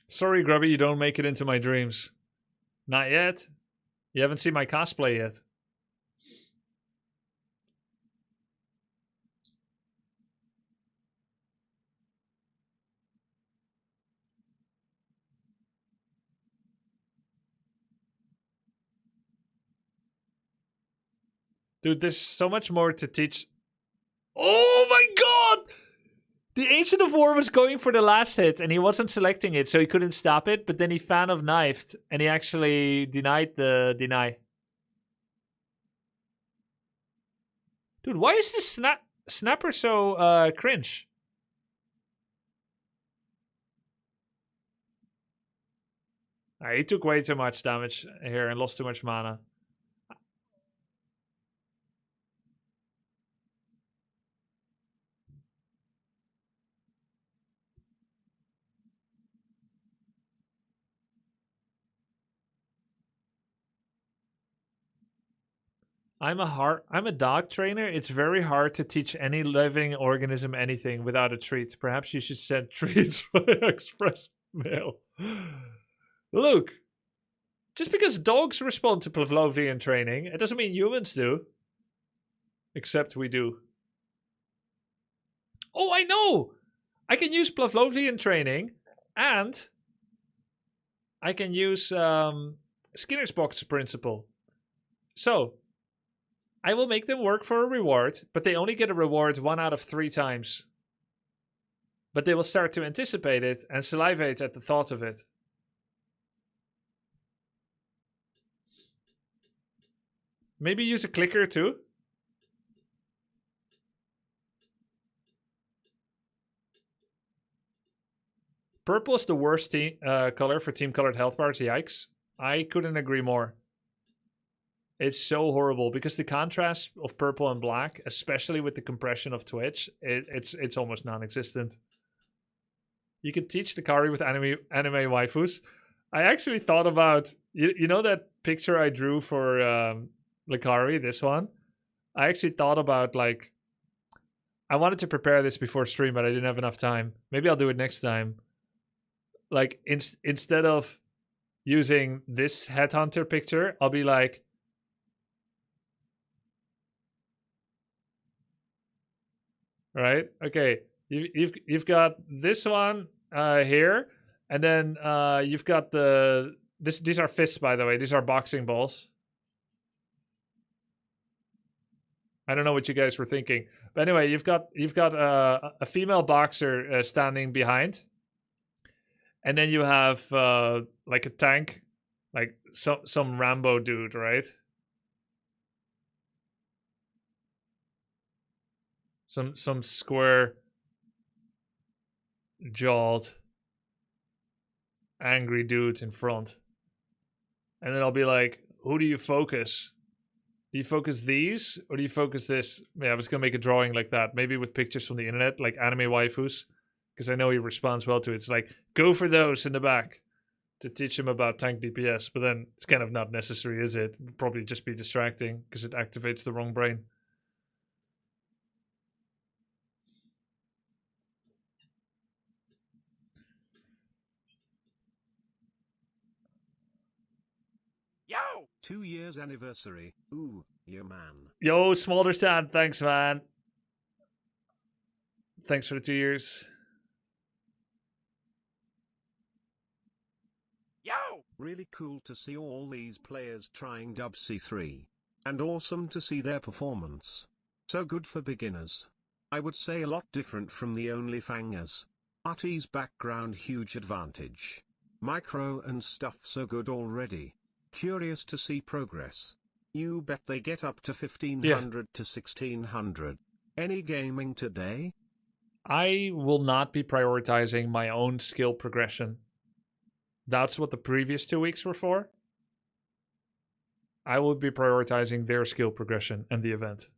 Sorry, Grubby, you don't make it into my dreams. Not yet. You haven't seen my cosplay yet. Dude, there's so much more to teach. Oh my god! The Ancient of War was going for the last hit and he wasn't selecting it, so he couldn't stop it, but then he fan of knifed and he actually denied the deny. Dude, why is this snapper so cringe? He took way too much damage here and lost too much mana. I'm a dog trainer. It's very hard to teach any living organism anything without a treat. Perhaps you should send treats by express mail. Look, just because dogs respond to Pavlovian training, it doesn't mean humans do. Except we do. Oh, I know! I can use Pavlovian training and I can use Skinner's box principle. So, I will make them work for a reward, but they only get a reward 1 out of 3 times. But they will start to anticipate it and salivate at the thought of it. Maybe use a clicker too. Purple is the worst color for team-colored health bars. Yikes. I couldn't agree more. It's so horrible because the contrast of purple and black, especially with the compression of Twitch, it's almost non-existent. You could teach Lucari with anime waifus. I actually thought about you know that picture I drew for Lucari, this one. I actually thought about like I wanted to prepare this before stream, but I didn't have enough time. Maybe I'll do it next time. Like instead of using this headhunter picture, I'll be like. Right. Okay. You've got this one here, and then you've got these are fists, by the way. These are boxing balls. I don't know what you guys were thinking, but anyway, you've got a female boxer standing behind, and then you have like a tank, like some Rambo dude, right? Some square jawed angry dude in front. And then I'll be like, who do you focus? Do you focus these or do you focus this? Yeah, I was gonna make a drawing like that, maybe with pictures from the internet, like anime waifus, because I know he responds well to it. It's like, go for those in the back to teach him about tank DPS, but then it's kind of not necessary, is it? It'd probably just be distracting because it activates the wrong brain. Yo! 2 years anniversary. Ooh, yeah, man. Yo, Smolder Sand, thanks, man. Thanks for the 2 years. Yo! Really cool to see all these players trying WC3. And awesome to see their performance. So good for beginners. I would say a lot different from the only fangers. Artie's background huge advantage. Micro and stuff so good already. Curious to see progress. You bet they get up to 1500 to 1600. Any gaming today? I will not be prioritizing my own skill progression. That's what the previous 2 weeks were for. I will be prioritizing their skill progression and the event.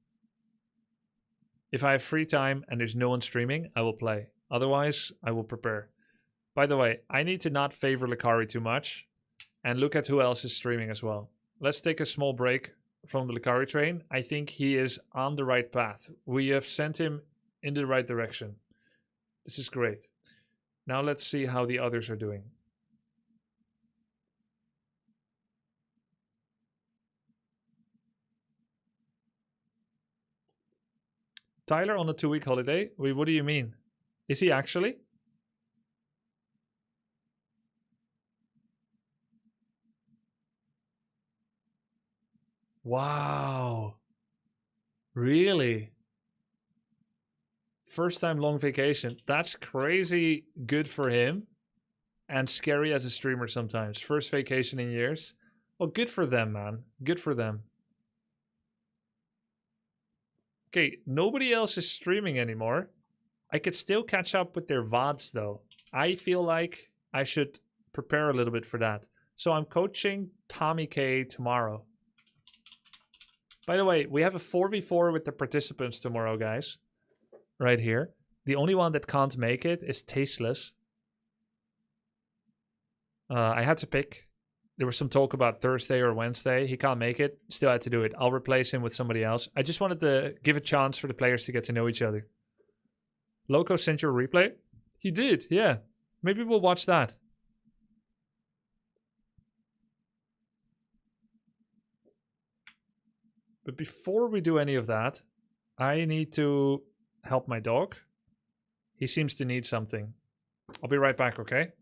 If I have free time and there's no one streaming, I will play. Otherwise, I will prepare. By the way, I need to not favor Lucari too much and look at who else is streaming as well. Let's take a small break from the Lucari train. I think he is on the right path. We have sent him in the right direction. This is great. Now let's see how the others are doing. Tyler on a 2-week holiday? Wait, what do you mean? Is he actually? Wow. Really? First time long vacation. That's crazy good for him. And scary as a streamer sometimes. First vacation in years. Well, good for them, man. Good for them. Okay, nobody else is streaming anymore. I could still catch up with their VODs though. I feel like I should prepare a little bit for that. So I'm coaching Tommy K tomorrow. By the way, we have a 4v4 with the participants tomorrow, guys. Right here. The only one that can't make it is Tasteless. I had to pick. There was some talk about Thursday or Wednesday. He can't make it. Still had to do it. I'll replace him with somebody else. I just wanted to give a chance for the players to get to know each other. Loco sent you a replay? He did, yeah. Maybe we'll watch that. But before we do any of that, I need to help my dog. He seems to need something. I'll be right back, okay?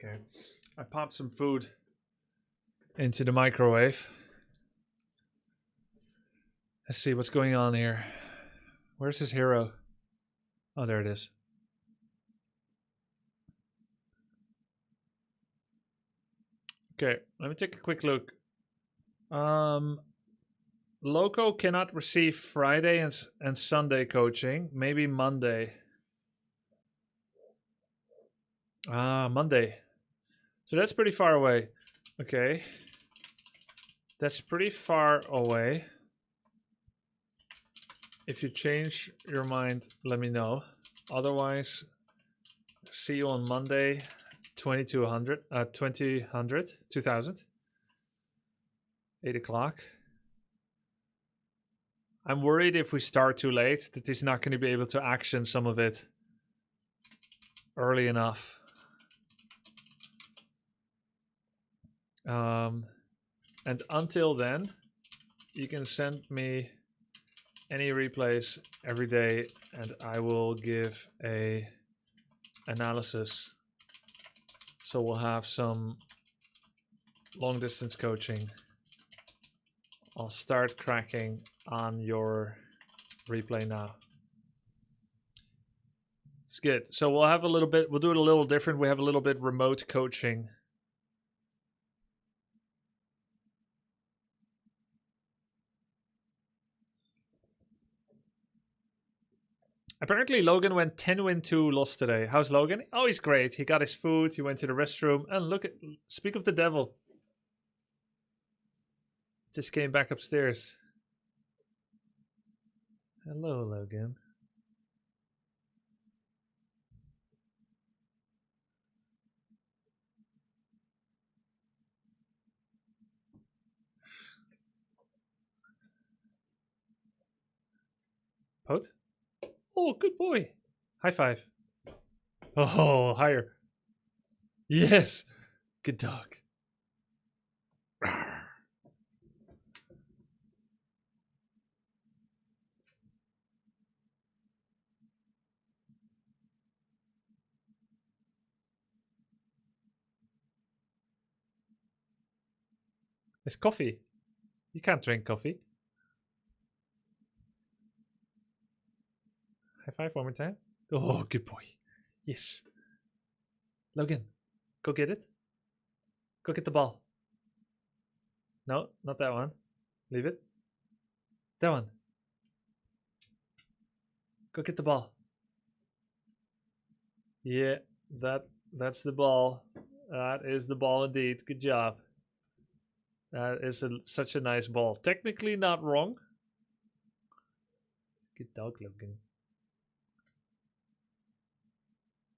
Okay. I popped some food into the microwave. Let's see what's going on here. Where's his hero? Oh, there it is. Okay, let me take a quick look. Loco cannot receive Friday and Sunday coaching. Maybe Monday. Monday. So that's pretty far away. Okay. That's pretty far away. If you change your mind, let me know. Otherwise, see you on Monday, 2000, 8 o'clock. I'm worried if we start too late that he's not going to be able to action some of it early enough. And until then, you can send me any replays every day and I will give a analysis. So we'll have some long distance coaching. I'll start cracking on your replay now. It's good. So we'll have a little bit, we'll do it a little different. We have a little bit remote coaching. Apparently Logan went 10-2 lost today. How's Logan? Oh, he's great. He got his food, he went to the restroom, and look at, speak of the devil. Just came back upstairs. Hello, Logan. Pote? Oh, good boy. High five. Oh, higher. Yes. Good dog. It's coffee. You can't drink coffee. High five one more time. Oh, good boy. Yes. Logan, go get it. Go get the ball. No, not that one. Leave it. That one. Go get the ball. Yeah, that's the ball. That is the ball indeed. Good job. That is such a nice ball. Technically not wrong. Good dog, Logan.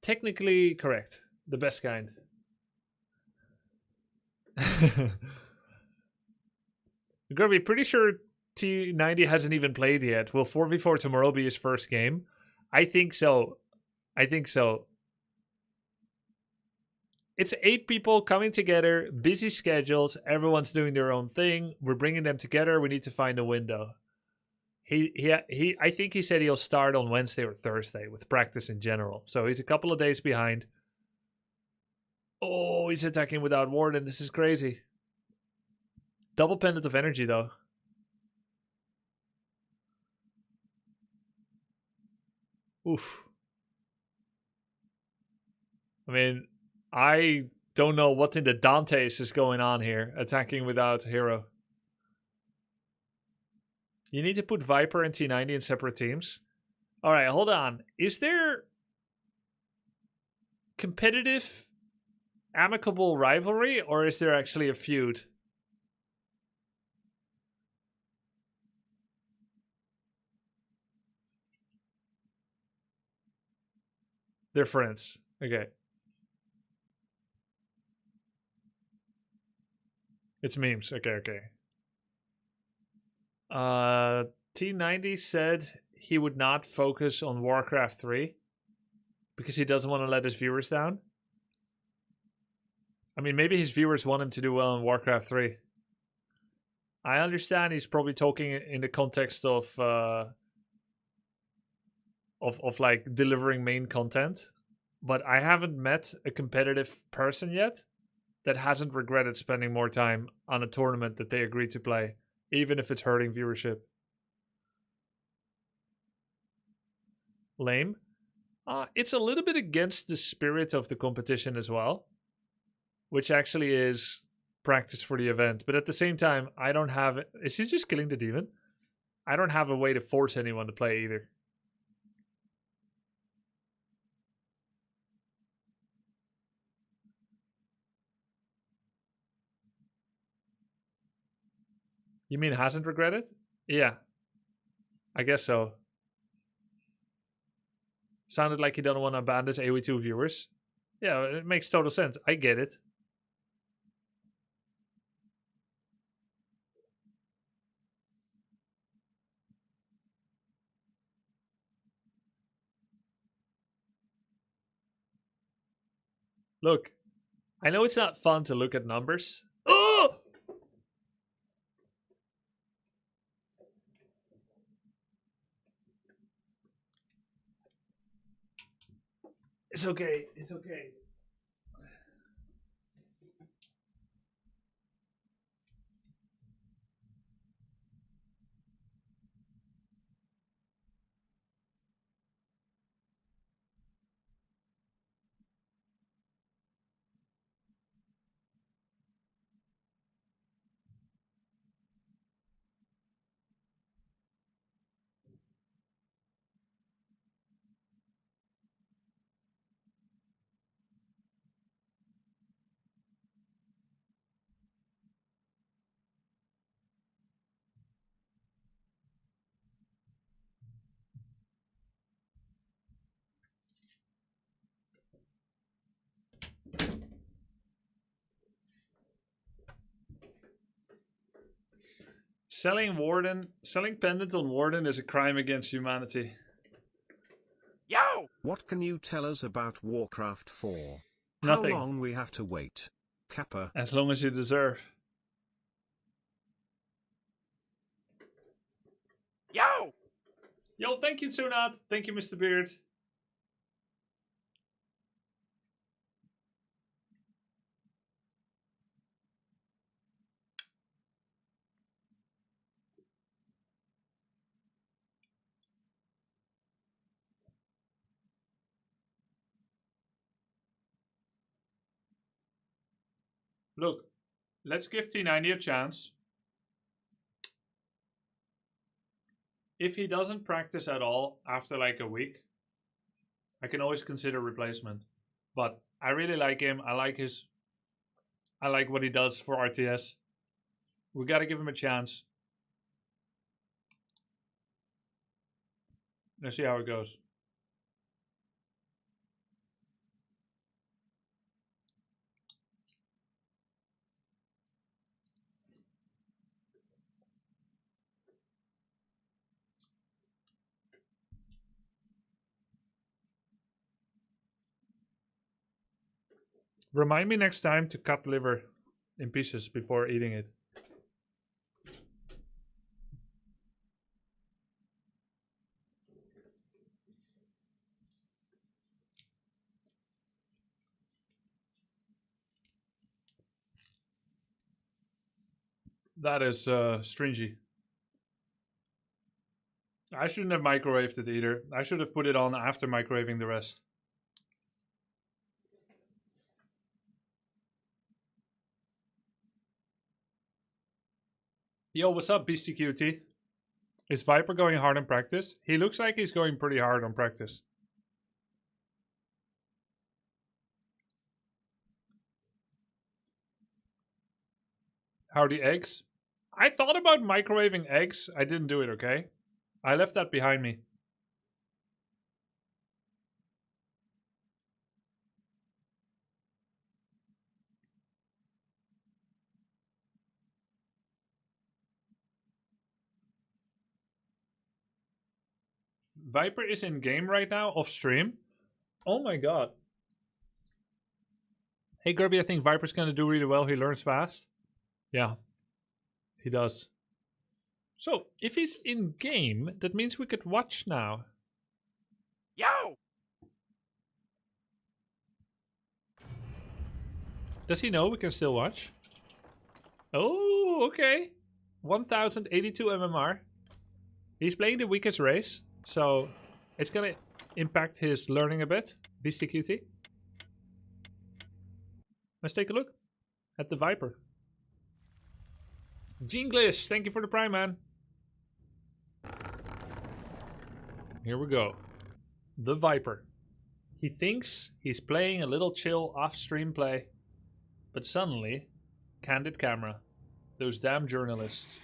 Technically correct. The best kind. Grubby, pretty sure T90 hasn't even played yet. Will 4v4 tomorrow be his first game? I think so. I think so. It's 8 people coming together, busy schedules, everyone's doing their own thing. We're bringing them together. We need to find a window. I think he said he'll start on Wednesday or Thursday with practice in general. So he's a couple of days behind. Oh, he's attacking without Warden. This is crazy. Double pendant of energy, though. Oof. I mean, I don't know what in the Dantes is going on here, attacking without hero. You need to put Viper and T90 in separate teams. All right, hold on. Is there competitive, amicable rivalry, or is there actually a feud? They're friends. Okay. It's memes. Okay, okay. T90 said he would not focus on Warcraft 3 because he doesn't want to let his viewers down. I mean, maybe his viewers want him to do well in Warcraft 3. I understand he's probably talking in the context of like delivering main content, but I haven't met a competitive person yet that hasn't regretted spending more time on a tournament that they agreed to play, even if it's hurting viewership. Lame. It's a little bit against the spirit of the competition as well, which actually is practice for the event. But at the same time, I don't have... Is he just killing the demon? I don't have a way to force anyone to play either. You mean hasn't regretted? Yeah. I guess so. Sounded like he doesn't want to abandon his AoE2 viewers. Yeah, it makes total sense. I get it. Look, I know it's not fun to look at numbers. Oh! It's okay. It's okay. Selling pendants on Warden is a crime against humanity. Yo! What can you tell us about Warcraft 4? Nothing. How long we have to wait? Kappa. As long as you deserve. Yo! Yo, thank you, Sunat. Thank you, Mr. Beard. Look, let's give T90 a chance. If he doesn't practice at all after like a week, I can always consider replacement. But I really like him. I like what he does for RTS. We gotta give him a chance. Let's see how it goes. Remind me next time to cut liver in pieces before eating it. That is stringy. I shouldn't have microwaved it either. I should have put it on after microwaving the rest. Yo, what's up, Beastie Cutie? Is Viper going hard on practice? He looks like he's going pretty hard on practice. How are the eggs? I thought about microwaving eggs. I didn't do it, okay? I left that behind me. Viper is in game right now, off stream. Oh my god. Hey Grubby, I think Viper's gonna do really well. He learns fast. Yeah, he does. So, if he's in game, that means we could watch now. Yo! Does he know we can still watch? Oh, okay. 1082 MMR. He's playing the weakest race, so it's gonna impact his learning a bit. Beastie Cutie. Let's take a look at the Viper. Jinglish, thank you for the prime, man. Here we go. The Viper. He thinks he's playing a little chill off-stream play, but suddenly, candid camera. Those damn journalists.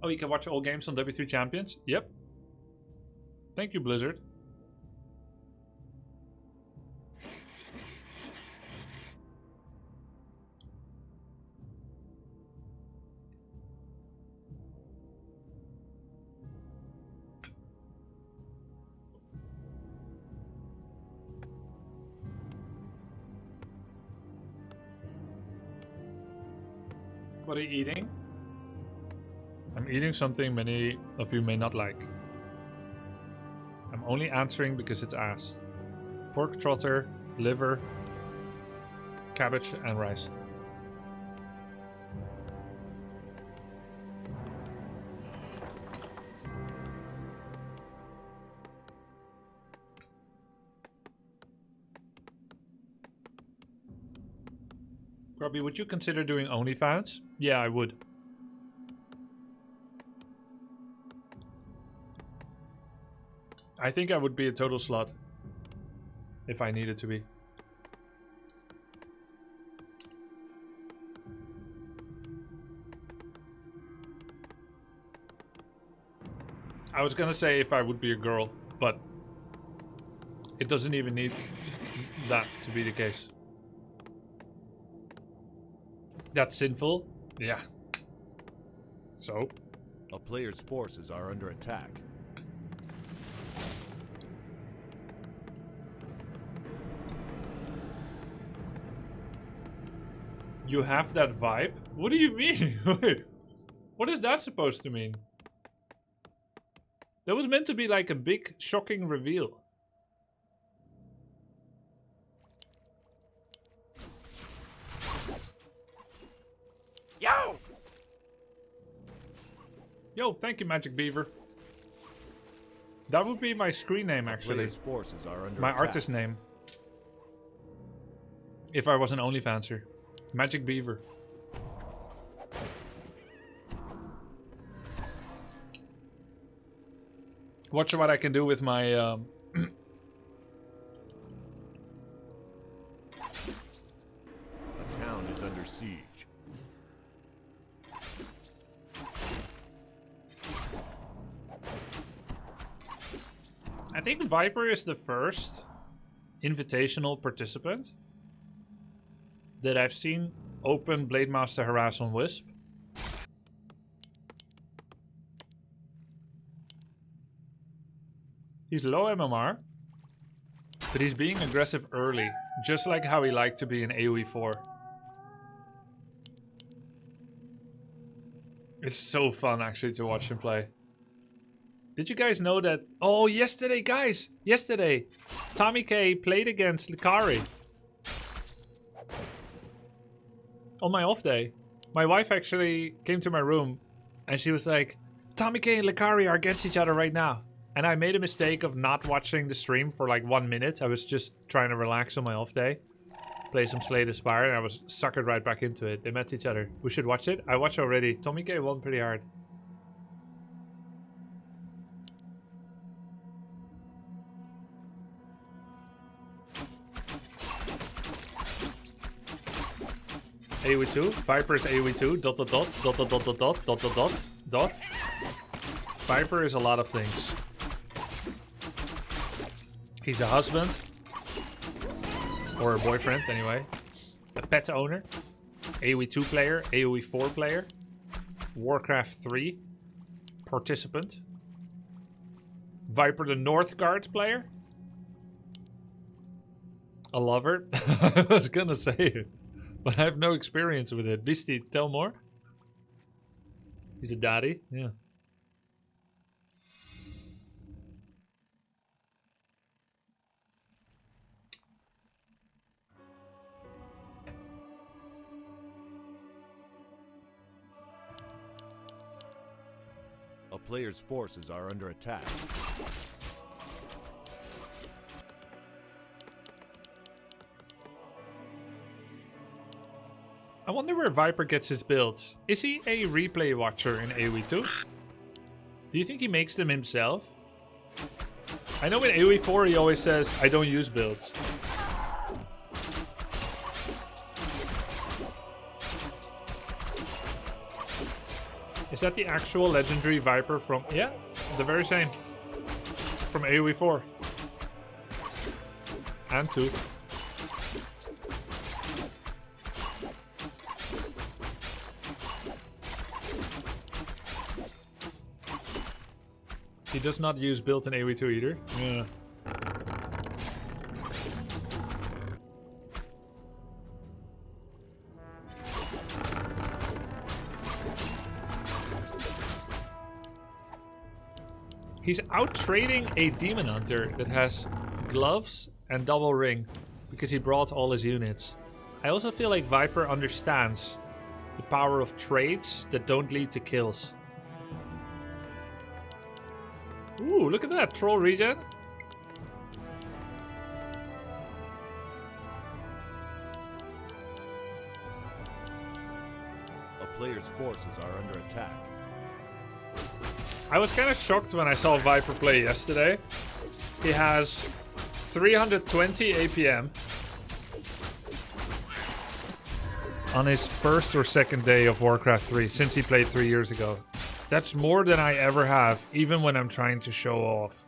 Oh, you can watch all games on W3 Champions? Yep. Thank you, Blizzard. What are you eating? I'm eating something many of you may not like. I'm only answering because it's asked. Pork trotter, liver, cabbage and rice. Grubby, would you consider doing OnlyFans? Yeah, I would. I think I would be a total slut. If I needed to be. I was gonna say if I would be a girl, but it doesn't even need that to be the case. That's sinful? Yeah. So? A player's forces are under attack. You have that vibe? What do you mean? Wait, what is that supposed to mean? That was meant to be like a big, shocking reveal. Yo! Yo, thank you, Magic Beaver. That would be my screen name, actually. Player's forces are under My attack. artist name. If I was an OnlyFanser. Magic Beaver. Watch what I can do with my... A town is under siege. I think Viper is the first invitational participant that I've seen open Blade Master harass on Wisp. He's low MMR, but he's being aggressive early, just like how he liked to be in AoE 4. It's so fun actually to watch him play. Did you guys know that? Oh, yesterday, guys! Yesterday, Tommy K played against Lucari. On my off day. My wife actually came to my room and she was like, Tommy K and Lacari are against each other right now. And I made a mistake of not watching the stream for like 1 minute. I was just trying to relax on my off day. Play some Slay the Spire, and I was suckered right back into it. They met each other. We should watch it. I watched already. Tommy K won pretty hard. AoE 2. Viper is AoE 2. Dot dot dot dot dot dot dot dot dot dot dot dot. Viper is a lot of things. He's a husband. Or a boyfriend, anyway. A pet owner. AoE 2 player. AoE 4 player. Warcraft 3 participant. Viper the Northgard player. A lover. I was gonna say it, but I have no experience with it. Beastie, tell more. He's a daddy, yeah. player's forces are under attack. I wonder where Viper gets his builds. Is he a replay watcher in AoE 2? Do you think he makes them himself? I know in AoE 4 he always says, I don't use builds. Is that the actual legendary Viper from... Yeah, the very same. From AoE 4. And 2. He does not use built in AoE 2 either. Yeah. He's out trading a demon hunter that has gloves and double ring because he brought all his units. I also feel like Viper understands the power of trades that don't lead to kills. Ooh, look at that. Troll regen. A player's forces are under attack. I was kind of shocked when I saw Viper play yesterday. He has 320 APM on his first or second day of Warcraft 3 since he played 3 years ago. That's more than I ever have, even when I'm trying to show off.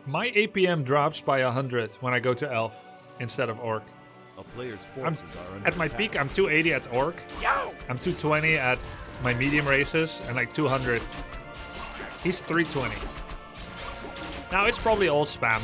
My APM drops by 100 when I go to Elf instead of Orc. A player's forces are under At my attack. peak, I'm 280 at Orc. I'm 220 at my medium races and like 200. He's 320. Now it's probably all spam.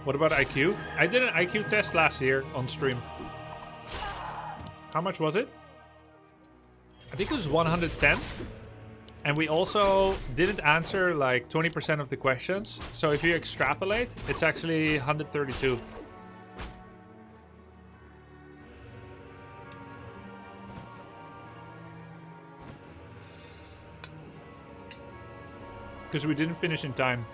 What about IQ? I did an IQ test last year on stream. How much was it? I think it was 110. And we also didn't answer like 20% of the questions. So if you extrapolate, it's actually 132. Because we didn't finish in time.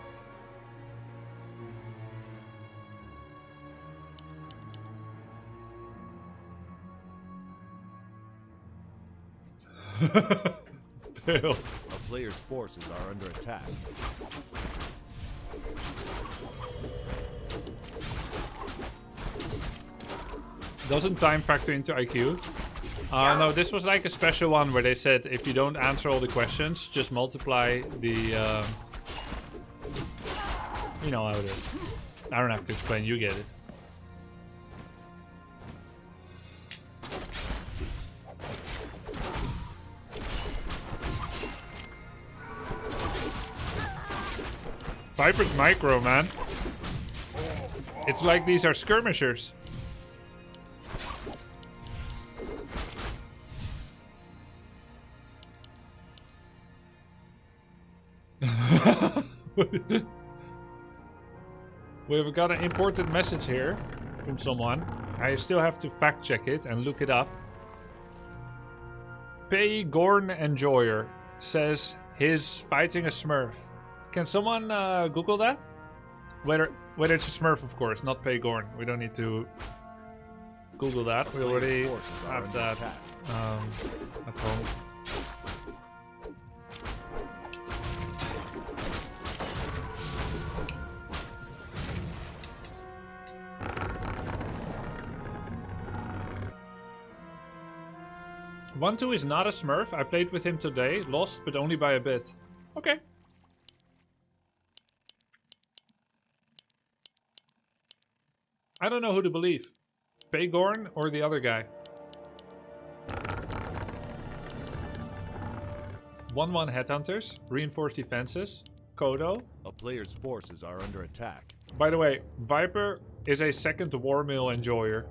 Bill. A player's forces are under attack. Doesn't time factor into IQ? No, this was like a special one where they said if you don't answer all the questions, just multiply the... You know how it is. I don't have to explain, you get it. Viper's micro, man. It's like these are skirmishers. We've got an important message here from someone. I still have to fact check it and look it up. Pay Gorn Enjoyer says he's fighting a Smurf. Can someone Google that? Whether it's a Smurf, of course, not Pay Gorn. We don't need to Google that. We already have that at home. One2 is not a Smurf. I played with him today. Lost, but only by a bit. Okay. I don't know who to believe. Paygorn or the other guy. 1-1 headhunters. Reinforced defenses. Kodo. A player's forces are under attack. By the way, Viper is a second war mill enjoyer.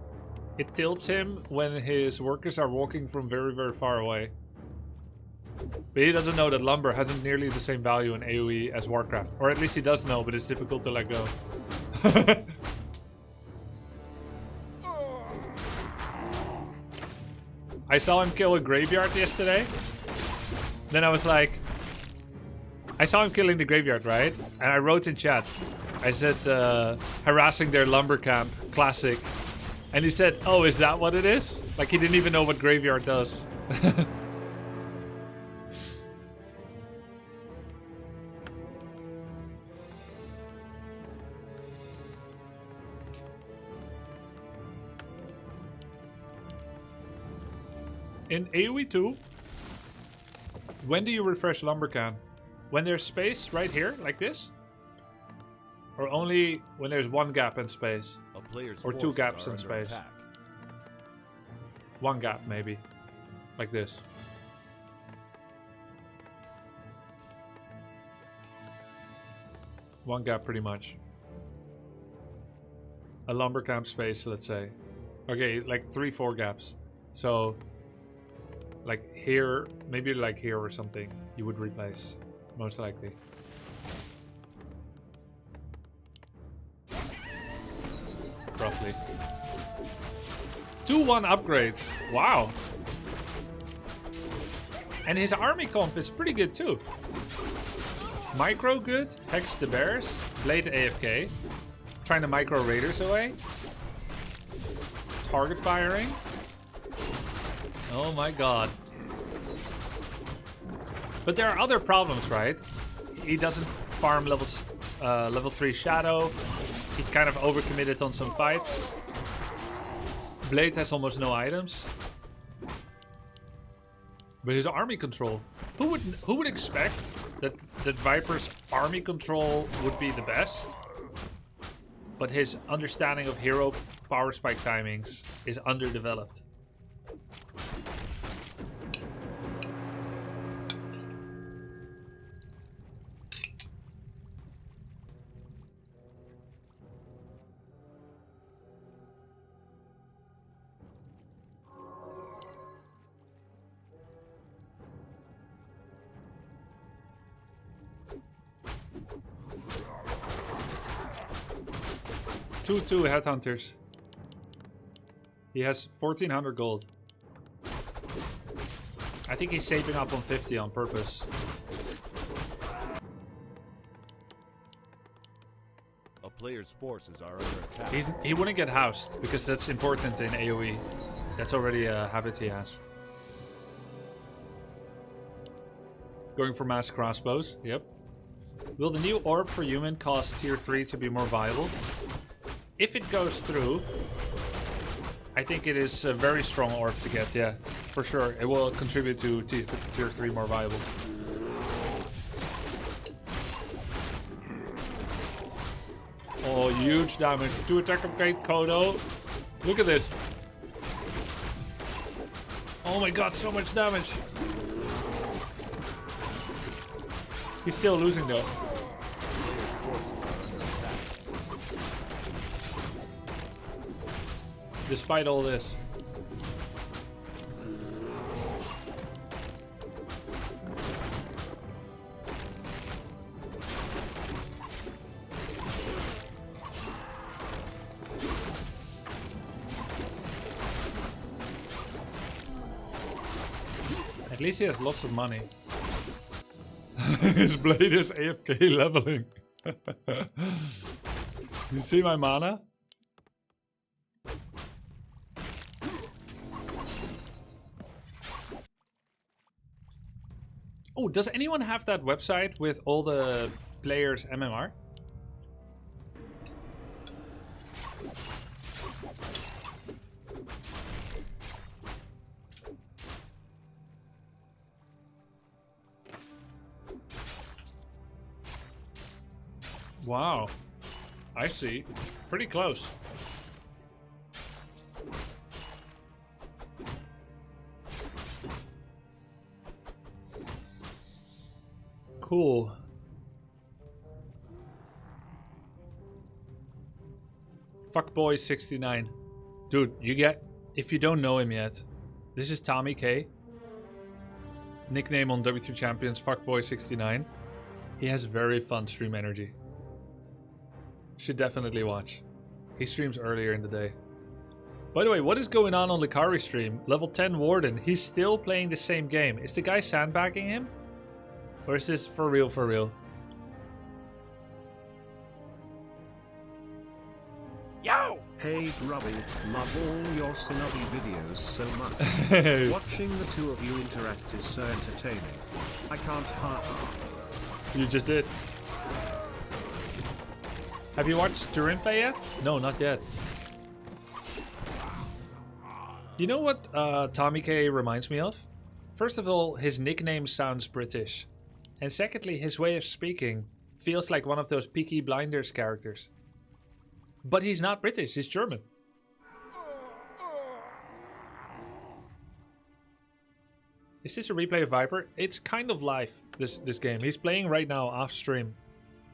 It tilts him when his workers are walking from very, very far away. But he doesn't know that lumber hasn't nearly the same value in AoE as Warcraft. Or at least he does know, but it's difficult to let go. I saw him kill a graveyard yesterday. Then I was like... I saw him killing the graveyard, right? And I wrote in chat. I said, harassing their lumber camp. Classic. And he said, oh, is that what it is? Like he didn't even know what graveyard does. In AoE 2, when do you refresh Lumbercan? When there's space right here, like this? Or only when there's one gap in space? Or two gaps in space? One gap, maybe. Like this. One gap, pretty much. A lumber camp space, let's say. Okay, like 3-4 gaps. So... like here, maybe like here or something, you would replace, most likely. Roughly. 2-1 upgrades, wow. And his army comp is pretty good too. Micro good, Hex the Bears, Blade AFK, trying to micro raiders away. Target firing. Oh my god. But there are other problems, right? He doesn't farm level 3 Shadow. He kind of overcommitted on some fights. Blade has almost no items. But his army control. Who would expect that Viper's army control would be the best? But his understanding of hero power spike timings is underdeveloped. Two headhunters. He has 1400 gold. I think he's saving up on 50 on purpose. A player's forces are under attack. He wouldn't get housed because that's important in AoE. That's already a habit he has. Going for mass crossbows. Yep. Will the new orb for human cause tier 3 to be more viable? If it goes through, I think it is a very strong orb to get, yeah. For sure, it will contribute to tier 3 more viable. Oh, huge damage. 2 attack upgrade, Kodo. Look at this. Oh my god, so much damage. He's still losing though. Despite all this. At least he has lots of money. His blade is AFK leveling. You see my mana? Oh, does anyone have that website with all the players' MMR? Wow. I see. Pretty close. Cool. Fuckboy69. Dude, you get... If you don't know him yet, this is Tommy K. Nickname on W3 Champions, Fuckboy69. He has very fun stream energy. Should definitely watch. He streams earlier in the day. By the way, what is going on Lucari stream? Level 10 Warden. He's still playing the same game. Is the guy sandbagging him? Or is this for real, for real? Yo! Hey Grubby, love all your Snubby videos so much. Watching the two of you interact is so entertaining. I can't You just did. Have you watched Turin play yet? No, not yet. You know what Tommy K reminds me of? First of all, his nickname sounds British. And secondly, his way of speaking feels like one of those Peaky Blinders characters. But he's not British, he's German. Is this a replay of Viper? It's kind of live, this game. He's playing right now off stream.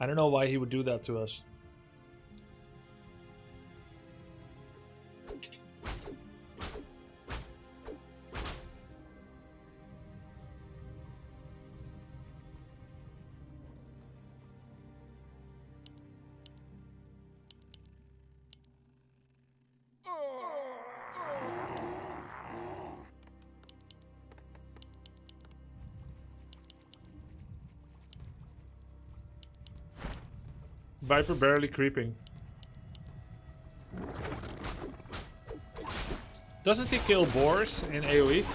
I don't know why he would do that to us. Viper barely creeping. Doesn't he kill boars in AoE?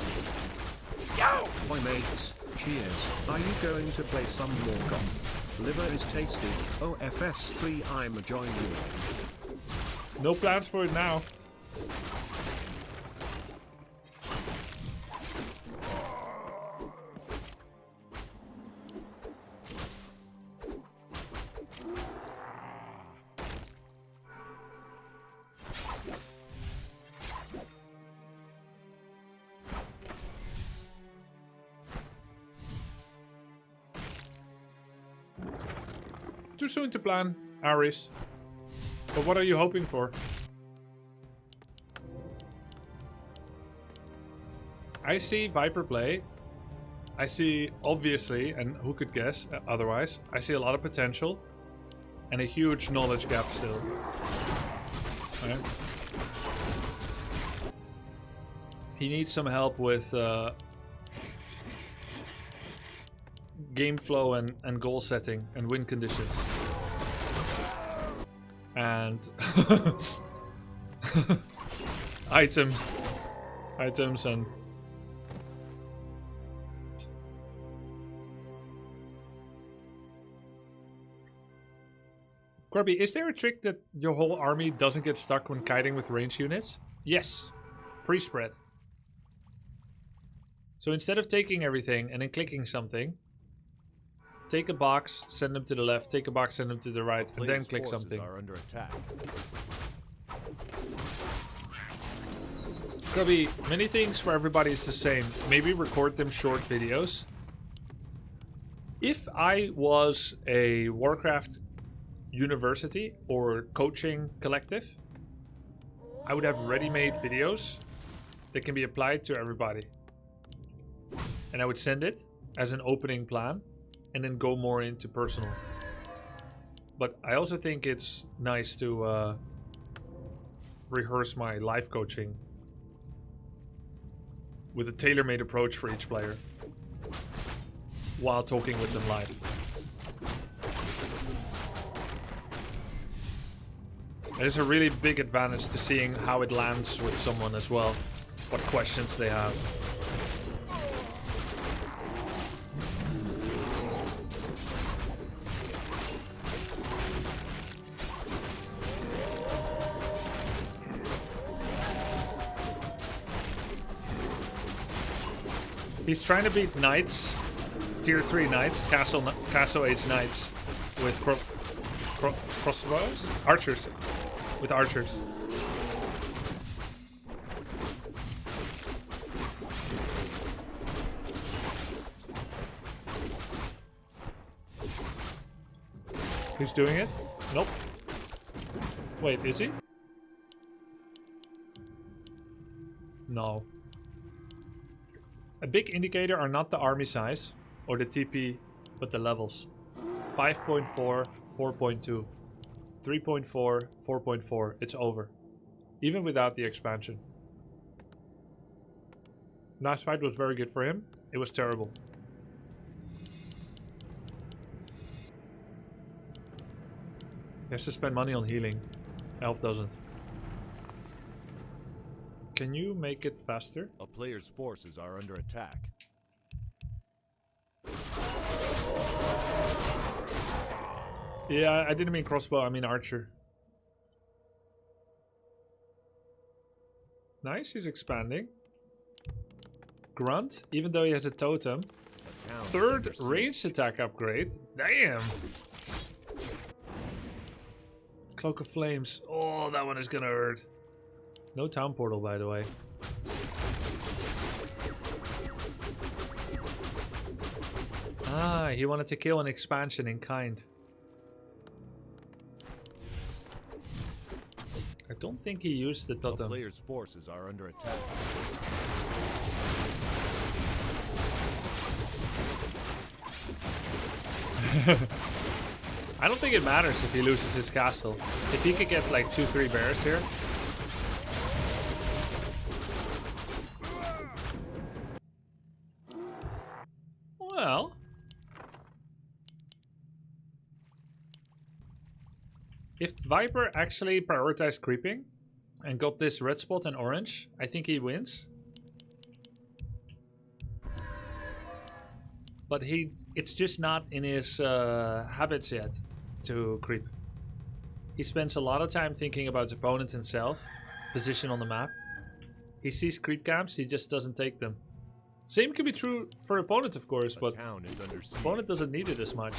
Yo! Hi mates, cheers. Are you going to play some more GOT? Liver is tasty. Oh FS3 I'm joining you. No plans for it now. Too soon to plan, Aris. But what are you hoping for? I see Viper play. I see, obviously, and who could guess otherwise, I see a lot of potential and a huge knowledge gap still. Right? He needs some help with game flow and goal setting and win conditions. And items and Grubby, is there a trick that your whole army doesn't get stuck when kiting with range units? Yes. Pre-spread. So instead of taking everything and then clicking something, take a box, send them to the left, take a box, send them to the right, and then click something. Are under attack. Grubby, many things for everybody is the same. Maybe record them short videos. If I was a Warcraft university or coaching collective, I would have ready-made videos that can be applied to everybody. And I would send it as an opening plan and then go more into personal. But I also think it's nice to rehearse my live coaching with a tailor-made approach for each player while talking with them live. There's a really big advantage to seeing how it lands with someone as well, what questions they have. He's trying to beat knights, tier 3 knights, castle age knights with crossbows? Archers. With archers. Who's doing it? Nope. Wait, is he? No. A big indicator are not the army size or the TP, but the levels. 5.4, 4.2, 3.4, 4.4. It's over. Even without the expansion. Last fight was very good for him. It was terrible. He has to spend money on healing. Elf doesn't. Can you make it faster? A player's forces are under attack. Yeah, I didn't mean crossbow, I mean archer. Nice, he's expanding. Grunt, even though he has a totem. Third ranged attack upgrade. Damn! Cloak of Flames. Oh, that one is gonna hurt. No town portal, by the way. Ah, he wanted to kill an expansion in kind. I don't think he used the A totem. player's forces are under attack. I don't think it matters if he loses his castle. If he could get like 2-3 bears here. Well. If Viper actually prioritized creeping and got this red spot and orange, I think he wins. But it's just not in his habits yet to creep. He spends a lot of time thinking about his opponent himself, position on the map. He sees creep camps, he just doesn't take them. Same can be true for opponent, of course, but Town is under siege. opponent doesn't need it as much.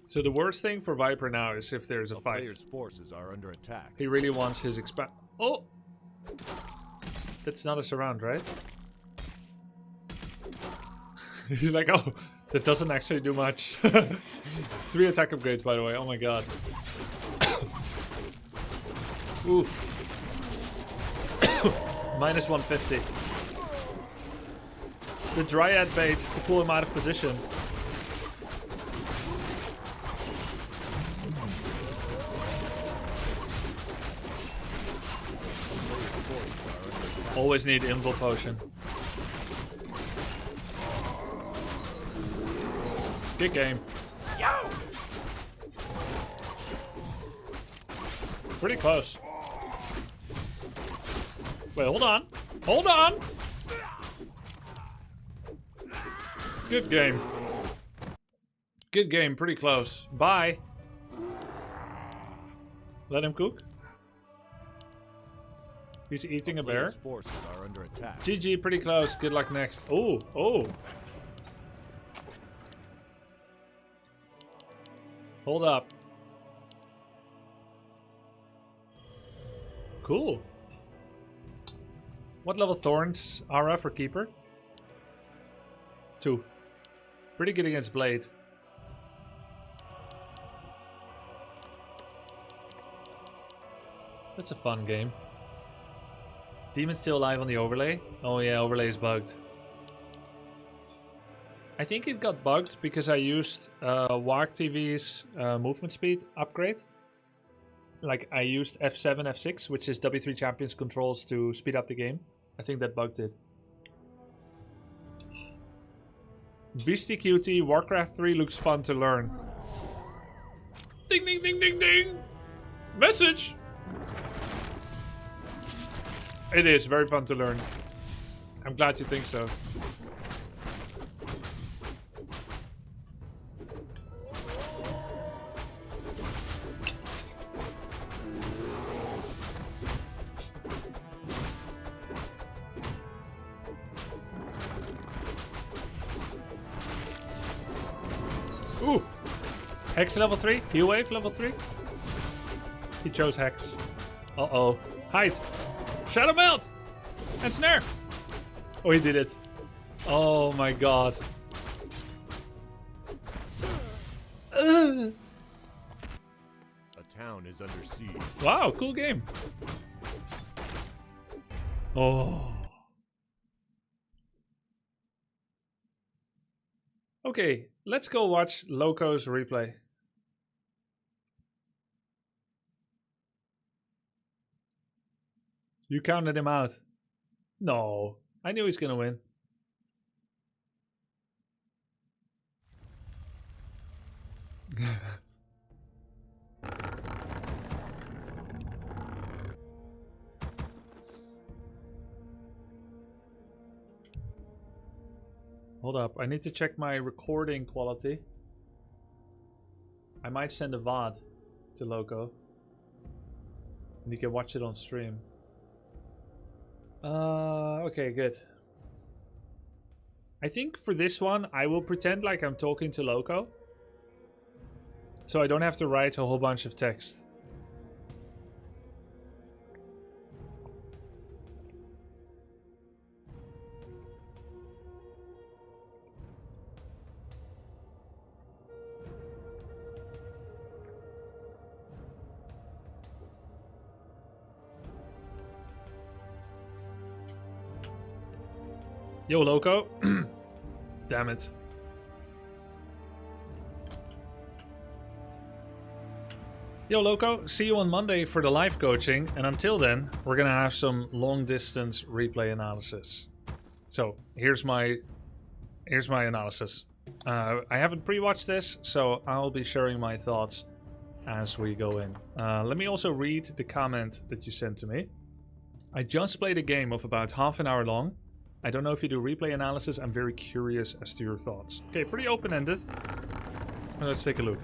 So the worst thing for Viper now is if there's a fight. Player's forces are under attack. He really wants his expand. Oh! That's not a surround, right? He's like, oh, that doesn't actually do much. 3 attack upgrades, by the way. Oh my god. Oof. Minus 150. The Dryad bait to pull him out of position. Always need invul potion. Good game. Yo! Pretty close. Wait, hold on. Hold on! Good game. Good game, pretty close. Bye. Let him cook. He's eating a bear. Player's forces are under attack. GG, pretty close. Good luck next. Oh, oh. Hold up. Cool. What level Thorns Aura for Keeper? 2. Pretty good against Blade. That's a fun game. Demon's still alive on the overlay. Oh yeah, overlay is bugged. I think it got bugged because I used WARC TV's movement speed upgrade. Like I used F7, F6, which is W3 Champions controls to speed up the game. I think that bugged it. Beastie Cutie, Warcraft 3 looks fun to learn. Ding ding ding ding ding! Message! It is very fun to learn. I'm glad you think so. Ooh! Hex level 3? Heal wave level 3? He chose Hex. Uh-oh. Hide! Shadow Melt! And Snare! Oh, he did it. Oh my god. A town is under siege. Wow, cool game. Oh. Okay, let's go watch Loco's replay. You counted him out. No, I knew he's gonna win. Hold up, I need to check my recording quality. I might send a VOD to Loco. And you can watch it on stream. Okay, good. I think for this one, I will pretend like I'm talking to Loco. So I don't have to write a whole bunch of text. Yo, Loco. Damn it. Yo, Loco. See you on Monday for the live coaching. And until then, we're going to have some long distance replay analysis. So here's my analysis. I haven't pre-watched this, so I'll be sharing my thoughts as we go in. Let me also read the comment that you sent to me. I just played a game of about half an hour long. I don't know if you do replay analysis. I'm very curious as to your thoughts. Okay, pretty open-ended. Let's take a look.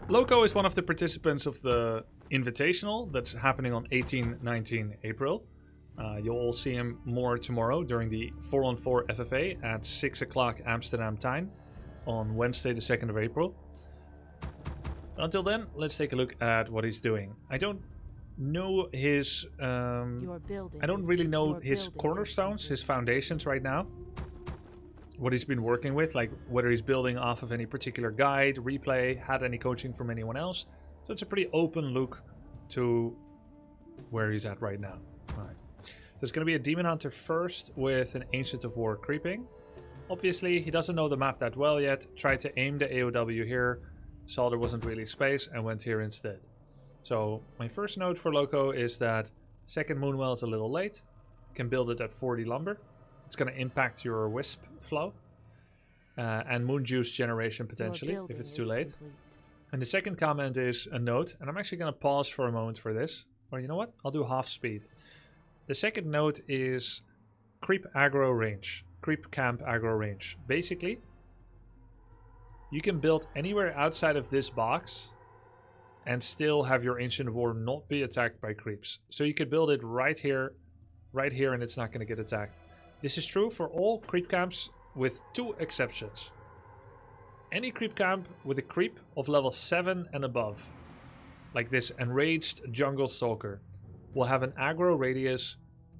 Loco is one of the participants of the Invitational that's happening on 18-19 April. You'll all see him more tomorrow during the 4-on-4 FFA at 6 o'clock Amsterdam time on Wednesday the 2nd of April. Until then, let's take a look at what he's doing. I don't know his I don't really know his cornerstones, his foundations right now, what he's been working with, like whether he's building off of any particular guide, replay, had any coaching from anyone else. So it's a pretty open look to where he's at right now. All right, so it's going to be a Demon Hunter first with an Ancient of War creeping. Obviously he doesn't know the map that well yet, tried to aim the AOW here, saw there wasn't really space and went here instead. So my first note for Loco is that second Moonwell is a little late. You can build it at 40 lumber. It's going to impact your Wisp flow. And Moon Juice generation potentially, if it's too late. Complete. And the second comment is a note. And I'm actually going to pause for a moment for this. Or you know what? I'll do half speed. The second note is creep aggro range. Creep camp aggro range. Basically, you can build anywhere outside of this box and still have your Ancient of War not be attacked by creeps. So you could build it right here, and it's not going to get attacked. This is true for all creep camps with two exceptions. Any creep camp with a creep of level 7 and above, like this Enraged Jungle Stalker, will have an aggro radius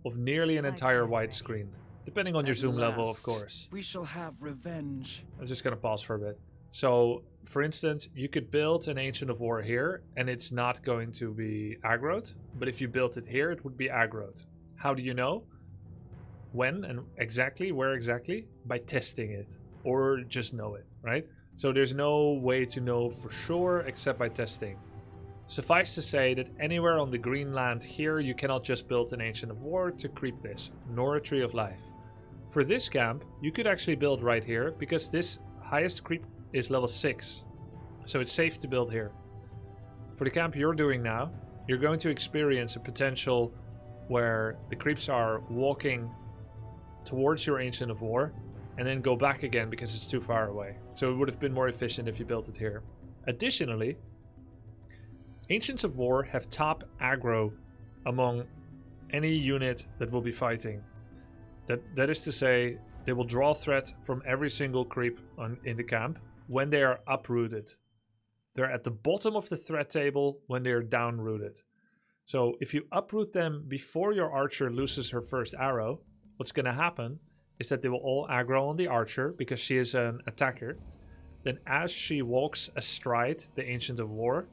of nearly an entire white screen, depending on your zoom level, of course. We shall have revenge. I'm just going to pause for a bit. So, for instance, you could build an Ancient of War here, and it's not going to be aggroed. But if you built it here, it would be aggroed. How do you know? When and exactly, where exactly? By testing it, or just know it, right? So there's no way to know for sure except by testing. Suffice to say that anywhere on the green land here, you cannot just build an Ancient of War to creep this, nor a Tree of Life. For this camp, you could actually build right here, because this highest creep is level 6, so it's safe to build here. For the camp you're doing now, you're going to experience a potential where the creeps are walking towards your Ancient of War and then go back again because it's too far away. So it would have been more efficient if you built it here. Additionally, Ancients of War have top aggro among any unit that will be fighting. That is to say, they will draw threat from every single creep in the camp when they are uprooted. They're at the bottom of the threat table when they are downrooted. So if you uproot them before your archer loses her first arrow, what's going to happen is that they will all aggro on the archer because she is an attacker. Then as she walks astride the Ancient of War,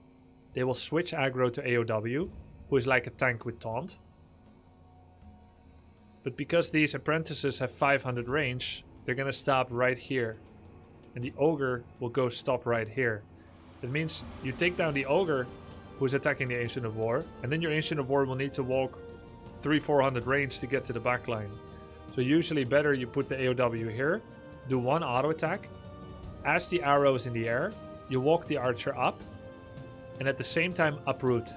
they will switch aggro to AOW, who is like a tank with taunt. But because these apprentices have 500 range, they're gonna stop right here. And the ogre will go stop right here. That means you take down the ogre who's attacking the Ancient of War, and then your Ancient of War will need to walk 300-400 range to get to the back line. So usually better you put the AOW here, do one auto attack. As the arrow is in the air, you walk the archer up, and at the same time uproot.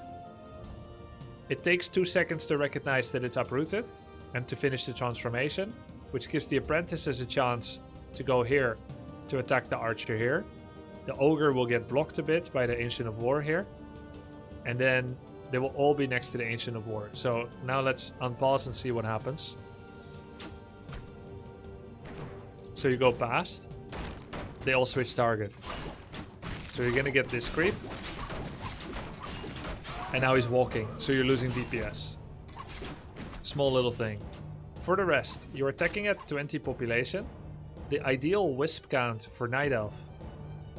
It takes 2 seconds to recognize that it's uprooted and to finish the transformation, which gives the apprentices a chance to go here to attack the archer here. The ogre will get blocked a bit by the Ancient of War here, and then they will all be next to the Ancient of War. So now let's unpause and see what happens. So you go past, they all switch target. So you're gonna get this creep. And now he's walking, so you're losing DPS. Small little thing. For the rest, you're attacking at 20 population. The ideal wisp count for Night Elf.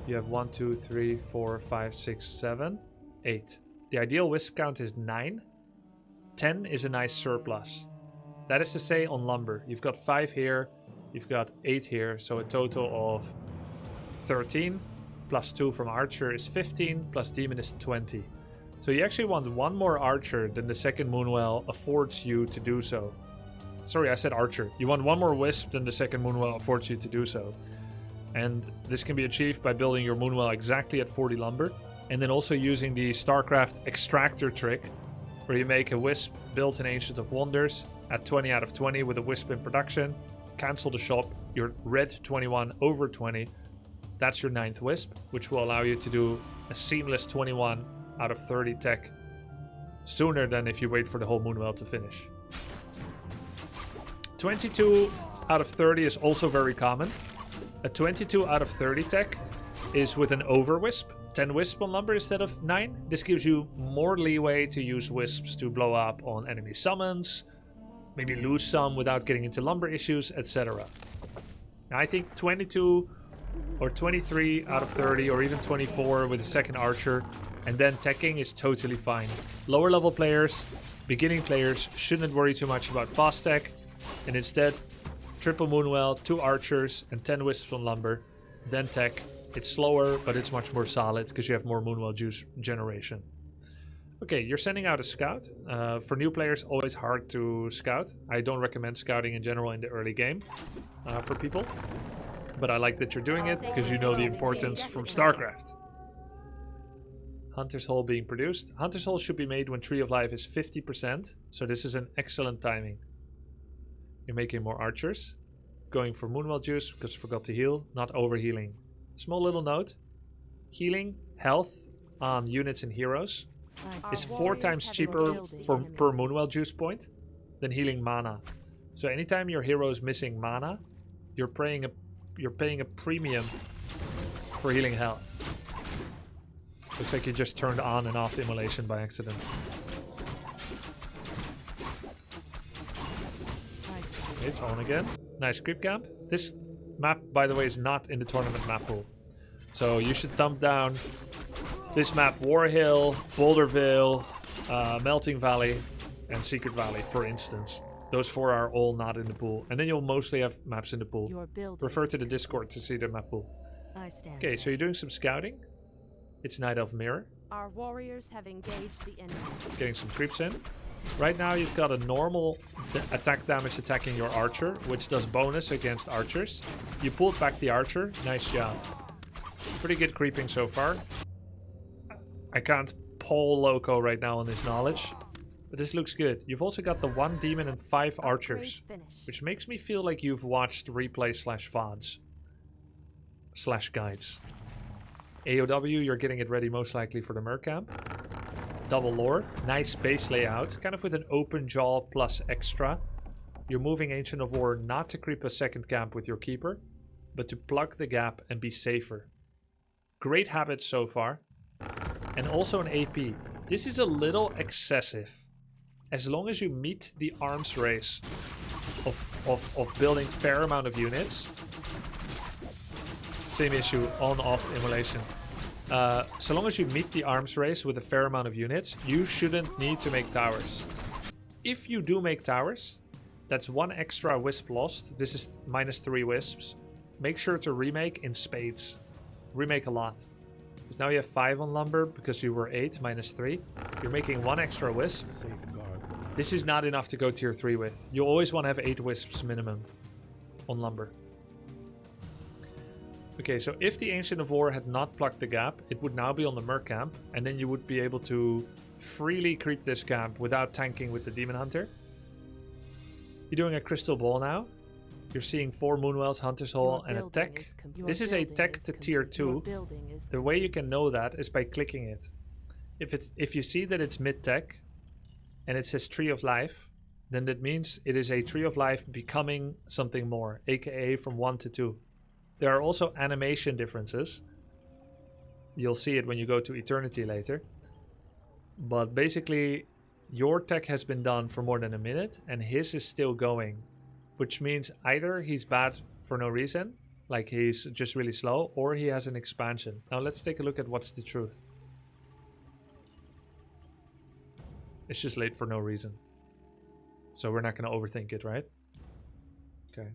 You have 1, 2, 3, 4, 5, 6, 7, 8. The ideal wisp count is 9. 10 is a nice surplus. That is to say on lumber. You've got 5 here, you've got 8 here, so a total of 13. Plus 2 from archer is 15, plus demon is 20. So you actually want one more archer than the second Moonwell affords you to do so. Sorry, I said archer. You want one more wisp than the second Moonwell affords you to do so. And this can be achieved by building your Moonwell exactly at 40 lumber. And then also using the StarCraft extractor trick, where you make a wisp built in Ancient of Wonders at 20 out of 20 with a wisp in production. Cancel the shop, your red 21 over 20. That's your 9th wisp, which will allow you to do a seamless 21 out of 30 tech sooner than if you wait for the whole Moonwell to finish. 22 out of 30 is also very common. A 22 out of 30 tech is with an over wisp, 10 wisp on lumber instead of 9. This gives you more leeway to use wisps to blow up on enemy summons, maybe lose some without getting into lumber issues, etc. Now I think 22 or 23 out of 30 or even 24 with a second archer and then teching is totally fine. Lower level players, beginning players shouldn't worry too much about fast tech, and instead triple Moonwell, 2 archers and 10 wisps on lumber, then tech. It's slower, but it's much more solid because you have more Moonwell juice generation. Okay, you're sending out a scout. For new players, always hard to scout. I don't recommend scouting in general in the early game for people. But I like that you're doing it because you know the importance from StarCraft. Hunter's Hole being produced. Hunter's Hole should be made when Tree of Life is 50%. So this is an excellent timing. You're making more archers. Going for Moonwell juice because I forgot to heal. Not overhealing. Small little note. Healing health on units and heroes is 4 times cheaper per Moonwell juice point than healing mana. So anytime your hero is missing mana, you're paying a premium for healing health. Looks like you just turned on and off immolation by accident. It's on again. Nice creep camp. This map, by the way, is not in the tournament map pool. So you should thumb down this map: War Hill, Boulderville, Melting Valley, and Secret Valley, for instance. Those 4 are all not in the pool. And then you'll mostly have maps in the pool. Refer to the Discord to see the map pool. Okay, so you're doing some scouting. It's Night Elf Mirror. Our warriors have engaged the enemy. Getting some creeps in. Right now you've got a normal attack damage attacking your archer, which does bonus against archers. You pulled back the archer. Nice job. Pretty good creeping so far. I can't poll Loco right now on his knowledge. But this looks good. You've also got the 1 demon and 5 archers, which makes me feel like you've watched replay /VODs /guides. AOW, you're getting it ready most likely for the Mer camp. Double lore, nice base layout, kind of with an open jaw plus extra. You're moving Ancient of War not to creep a second camp with your keeper, but to plug the gap and be safer. Great habits so far. And also an AP. This is a little excessive. As long as you meet the arms race of building fair amount of units. Same issue, on-off immolation. So long as you meet the arms race with a fair amount of units, you shouldn't need to make towers. If you do make towers, That's 1 extra wisp lost. This is -3 wisps. Make sure to remake in spades. Remake a lot. Because now you have 5 on lumber because you were 8 -3. You're making 1 extra wisp. This is not enough to go tier 3 with. You always want to have 8 wisps minimum on lumber. Okay, so if the Ancient of War had not plugged the gap, it would now be on the Merc camp, and then you would be able to freely creep this camp without tanking with the Demon Hunter. You're doing a Crystal Ball now. You're seeing 4 Moonwells, Hunter's Hole, and a tech. This is a tech to tier 2. The way you can know that is by clicking it. If you see that it's mid-tech, and it says Tree of Life, then that means it is a Tree of Life becoming something more, aka from 1 to 2. There are also animation differences. You'll see it when you go to Eternity later. But basically, your tech has been done for more than a minute, and his is still going. Which means either he's bad for no reason, like he's just really slow, or he has an expansion. Now let's take a look at what's the truth. It's just late for no reason. So we're not going to overthink it, right? Okay.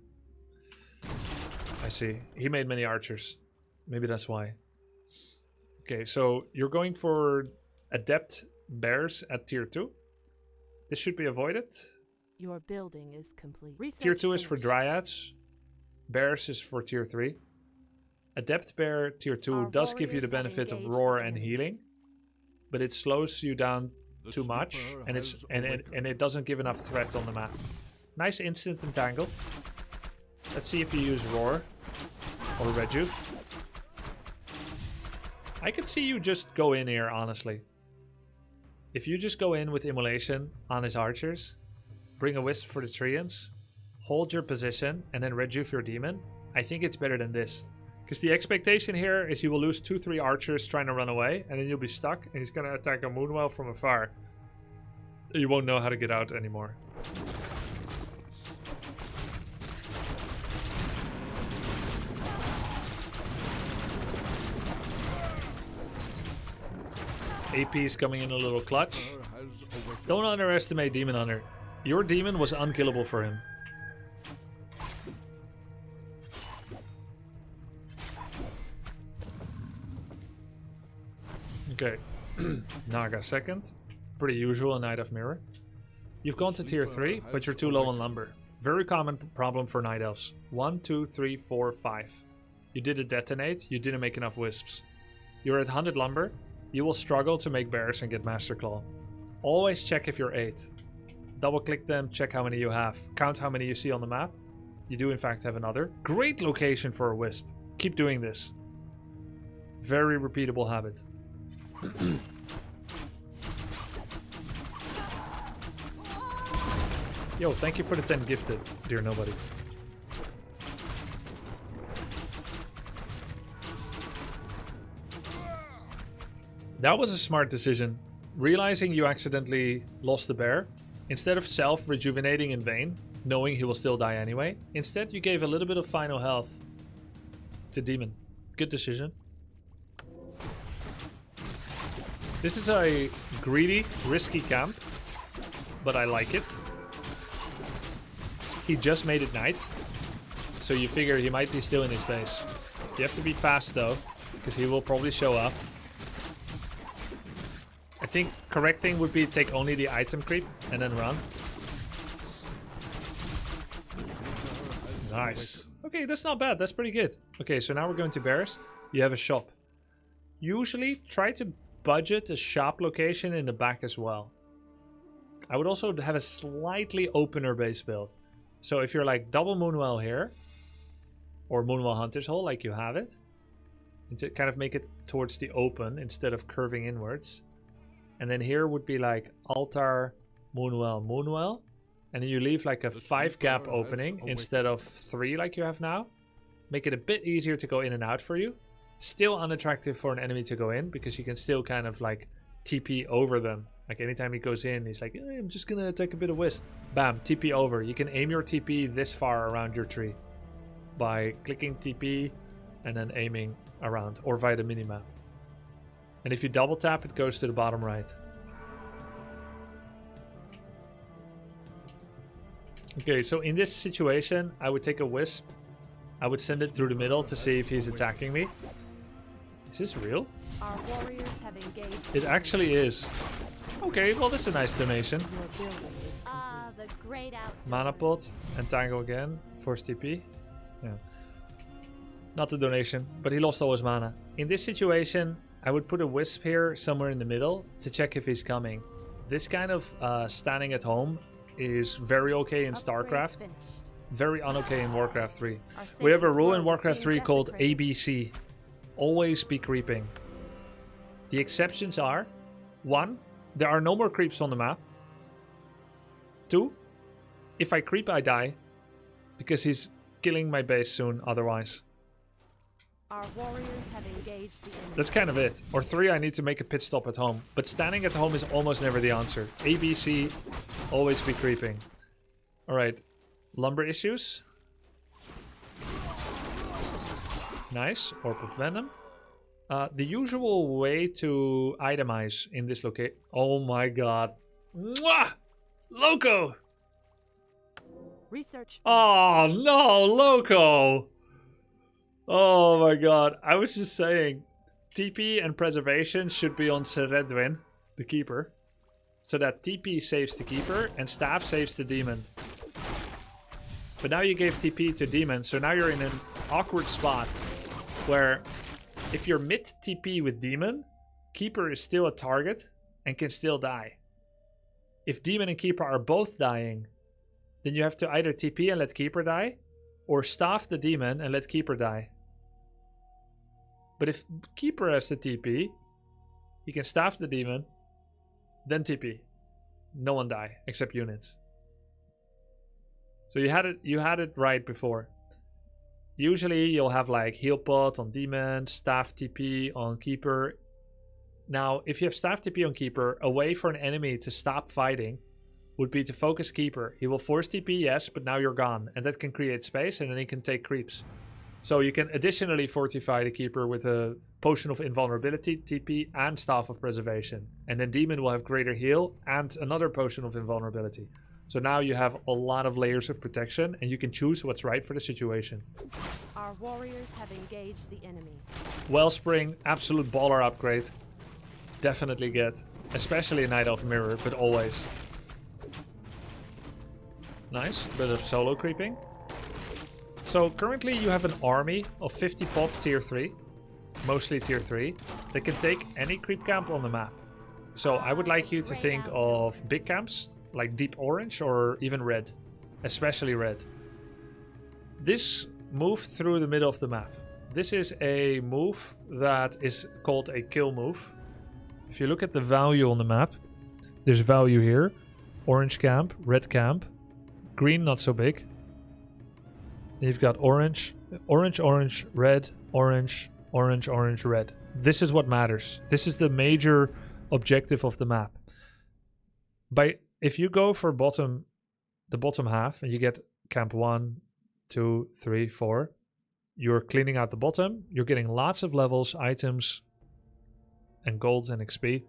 I see. He made many archers. Maybe that's why. Okay, so you're going for Adept Bears at tier 2. This should be avoided. Your building is complete. Tier 2 is for Dryads. Bears is for tier 3. Adept Bear tier 2 does give you the benefit of Roar and healing. But it slows you down too much, and it doesn't give enough threat on the map. Nice instant entangle. Let's see if you use Roar or Rejuve. I could see you just go in here, honestly. If you just go in with Immolation on his archers, bring a Wisp for the Treants, hold your position, and then Rejuve your demon, I think it's better than this. Because the expectation here is you will lose 2-3 archers trying to run away, and then you'll be stuck, and he's going to attack a Moonwell from afar. You won't know how to get out anymore. AP is coming in a little clutch. Don't underestimate Demon Hunter. Your demon was unkillable for him. Okay, Naga second. Pretty usual in Night of Mirror. You've gone to tier 3, but you're too low on lumber. Very common problem for Night Elves. 1, 2, 3, 4, 5. You did a detonate, you didn't make enough wisps. You're at 100 lumber, you will struggle to make bears and get Master Claw. Always check if you're 8. Double click them, check how many you have. Count how many you see on the map. You do in fact have another. Great location for a wisp. Keep doing this. Very repeatable habit. Yo, thank you for the 10 gifted, dear nobody. That was a smart decision. Realizing you accidentally lost the bear, instead of self-rejuvenating in vain, knowing he will still die anyway, instead you gave a little bit of final health to Demon. Good decision. This is a greedy, risky camp, but I like it. He just made it night, so you figure he might be still in his base. You have to be fast though, because he will probably show up. I think correct thing would be take only the item creep and then run. Nice. Okay, that's not bad. That's pretty good. Okay, so now we're going to bears. You have a shop. Usually try to budget a shop location in the back as well. I would also have a slightly opener base build. So if you're like double Moonwell here, or Moonwell Hunter's Hole like you have it, and to kind of make it towards the open instead of curving inwards. And then here would be like altar, Moonwell, Moonwell. And then you leave like a 5 gap opening instead of 3 like you have now. Make it a bit easier to go in and out for you. Still unattractive for an enemy to go in because you can still kind of like TP over them. Like anytime he goes in, he's like, I'm just gonna take a bit of wisp. Bam, TP over. You can aim your TP this far around your tree by clicking TP and then aiming around, or via the minimap. And if you double tap, it goes to the bottom right. Okay, so in this situation, I would take a Wisp. I would send it through the middle to see if he's attacking me. Is this real? Our warriors have engaged. It actually is. Okay, well, this is a nice donation. Your building is the great outdoors. Mana pot and Tango again. Force TP. Yeah. Not a donation, but he lost all his mana. In this situation, I would put a Wisp here somewhere in the middle to check if he's coming. This kind of standing at home is very okay in StarCraft. Very un-okay in Warcraft 3. We have a rule in Warcraft 3 called ABC. Always be creeping. The exceptions are: 1. There are no more creeps on the map. 2. If I creep, I die. Because he's killing my base soon otherwise. Our warriors have engaged the enemy. That's kind of it. Or 3, I need to make a pit stop at home. But standing at home is almost never the answer. ABC, always be creeping. Alright. Lumber issues. Nice. Orb of Venom. The usual way to itemize in this location. Oh my god. Mwah! Loco! Research. Oh no, Loco! Oh my god. I was just saying, TP and preservation should be on Seredwin, the keeper. So that TP saves the keeper and staff saves the demon. But now you gave TP to demon, so now you're in an awkward spot where if you're mid TP with demon, keeper is still a target and can still die. If demon and keeper are both dying, then you have to either TP and let keeper die, or staff the demon and let keeper die. But if keeper has the TP, he can staff the demon, then TP. No one die except units. So you had it right before. Usually you'll have like heal pot on demon, staff TP on keeper. Now, if you have staff TP on keeper, a way for an enemy to stop fighting would be to focus keeper. He will force TP, yes, but now you're gone. And that can create space and then he can take creeps. So you can additionally fortify the keeper with a potion of invulnerability, TP, and staff of preservation. And then demon will have greater heal and another potion of invulnerability. So now you have a lot of layers of protection and you can choose what's right for the situation. Our warriors have engaged the enemy. Wellspring, absolute baller upgrade. Definitely get. Especially Night Elf Mirror, but always. Nice, bit of solo creeping. So currently you have an army of 50 pop tier 3, mostly tier 3, that can take any creep camp on the map. So I would like you to think of big camps, like deep orange or even red, especially red. This move through the middle of the map. This is a move that is called a kill move. If you look at the value on the map, there's value here. Orange camp, red camp, green not so big. Then you've got orange, orange, orange, red, orange, orange, orange, red. This is what matters. This is the major objective of the map. If you go for the bottom half and you get camp 1, 2, 3, 4, you're cleaning out the bottom. You're getting lots of levels, items, and golds and XP.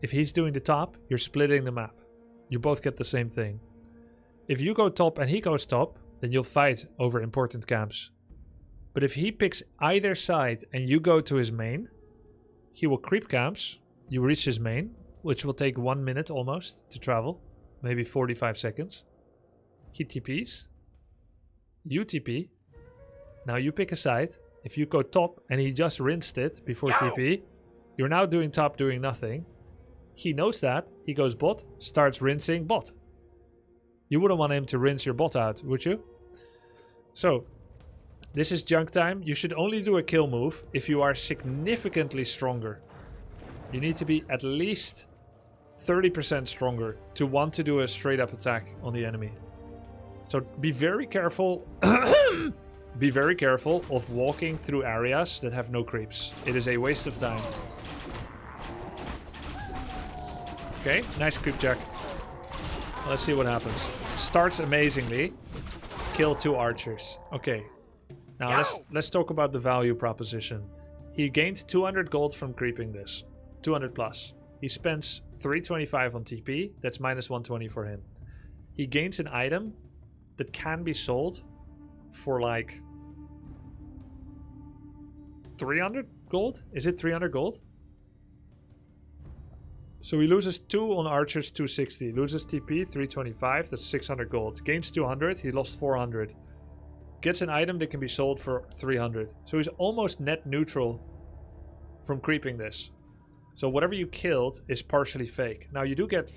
If he's doing the top, you're splitting the map. You both get the same thing. If you go top and he goes top, then you'll fight over important camps. But if he picks either side and you go to his main, he will creep camps. You reach his main, which will take 1 minute almost to travel, maybe 45 seconds. He TPs. You TP. Now you pick a side. If you go top and he just rinsed it before TP, you're now doing top, doing nothing. He knows that. He goes bot, starts rinsing bot. You wouldn't want him to rinse your bot out, would you? So, this is junk time. You should only do a kill move if you are significantly stronger. You need to be at least 30% stronger to want to do a straight up attack on the enemy. So be very careful. Be very careful of walking through areas that have no creeps. It is a waste of time. Okay, nice creep check. Let's see what happens. Starts amazingly. Kill 2 archers. Okay. Now let's talk about the value proposition. He gained 200 gold from creeping this. 200 plus. He spends 325 on TP. That's minus 120 for him. he gains an item that can be sold for like 300 gold? Is it 300 gold? So he loses 2 on archers, 260. Loses TP, 325. That's 600 gold. Gains 200. He lost 400. Gets an item that can be sold for 300. So he's almost net neutral from creeping this. So whatever you killed is partially fake. Now you do get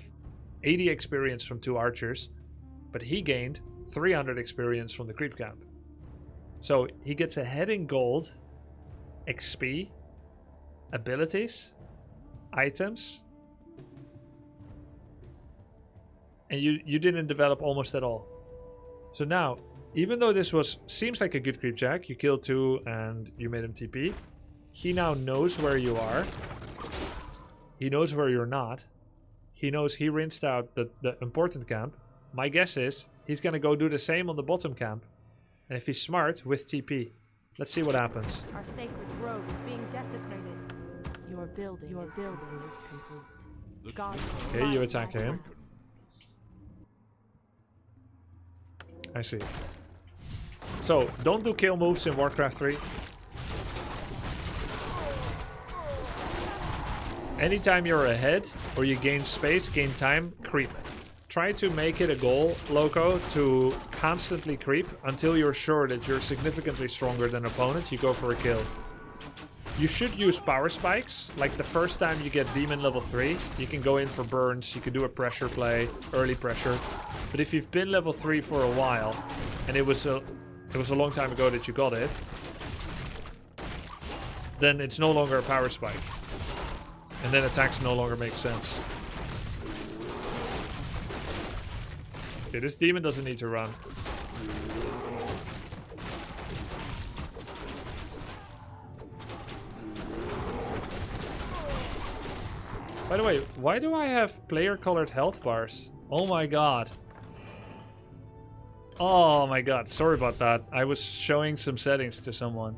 80 experience from 2 archers, but he gained 300 experience from the creep camp. So he gets ahead in gold, XP, abilities, items, and you didn't develop almost at all. So now, even though this seems like a good creep jack, you killed 2 and you made him TP, he now knows where you are. He knows where you're not. He knows he rinsed out the important camp. My guess is he's gonna go do the same on the bottom camp. And if he's smart, with TP. Let's see what happens. Our sacred grove is being desecrated. Your building is complete. God, Okay, you attack him. I see. So, don't do kill moves in Warcraft 3. Anytime you're ahead, or you gain space, gain time, creep. Try to make it a goal, Loco, to constantly creep until you're sure that you're significantly stronger than opponent. You go for a kill. You should use power spikes. Like the first time you get demon level 3, you can go in for burns, you can do a pressure play, early pressure. But if you've been level 3 for a while, and it was a long time ago that you got it, then it's no longer a power spike. And then attacks no longer make sense. Okay, this demon doesn't need to run. By the way, why do I have player-colored health bars? Oh my god. Oh my god, sorry about that. I was showing some settings to someone.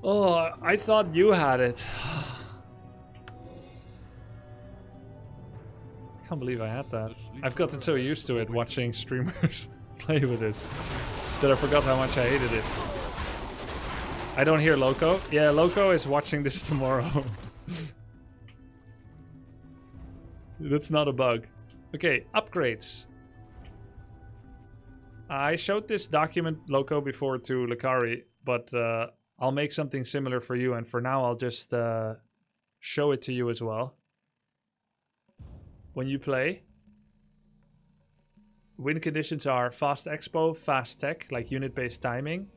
Oh, I thought you had it. I can't believe I had that. I've gotten so used to it watching streamers play with it that I forgot how much I hated it. I don't hear Loco. Yeah, Loco is watching this tomorrow. That's not a bug. Okay, upgrades. I showed this document, Loco, before to Lucari, but I'll make something similar for you, and for now I'll just show it to you as well. When you play, win conditions are fast expo, fast tech, like unit-based timing,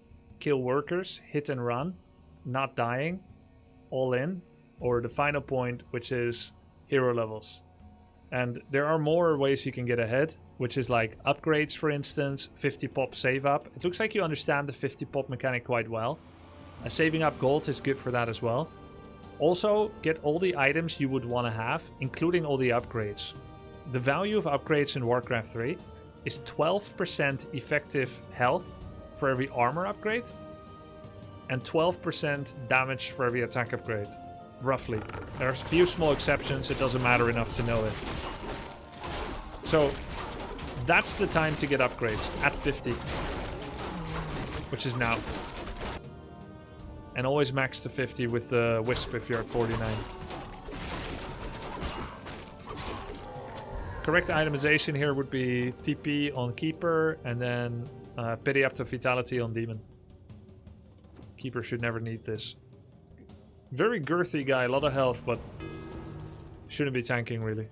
kill workers, hit and run, not dying, all in, or the final point, which is hero levels. And there are more ways you can get ahead, which is like upgrades, for instance, 50 pop save up. It looks like you understand the 50 pop mechanic quite well. Saving up gold is good for that as well. Also, get all the items you would want to have, including all the upgrades. The value of upgrades in Warcraft 3 is 12% effective health for every armor upgrade, and 12% damage for every attack upgrade, roughly. There's a few small exceptions, it doesn't matter enough to know it. So, that's the time to get upgrades, at 50. Which is now. And always max to 50 with the Wisp if you're at 49. Correct itemization here would be TP on Keeper and then Periapto Vitality on Demon. Keeper should never need this. Very girthy guy, a lot of health, but shouldn't be tanking really.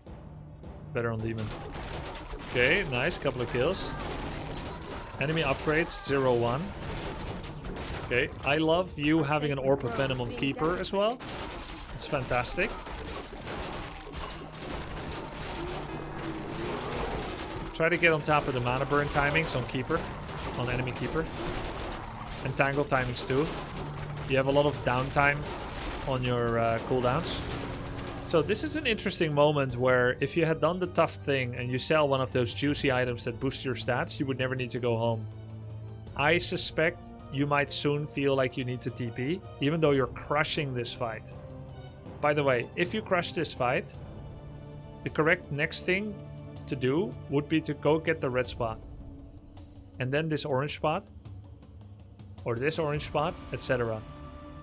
Better on Demon. Okay, nice, couple of kills. Enemy upgrades, 0-1. Okay, I love you having an Orb of Venom on Keeper as well. It's fantastic. Try to get on top of the mana burn timings on Keeper, on enemy Keeper. And Tangle timings too. You have a lot of downtime on your cooldowns. So this is an interesting moment where if you had done the tough thing and you sell one of those juicy items that boost your stats, you would never need to go home. I suspect you might soon feel like you need to TP, even though you're crushing this fight. By the way, if you crush this fight, the correct next thing to do would be to go get the red spot. And then this orange spot. Or this orange spot, etc.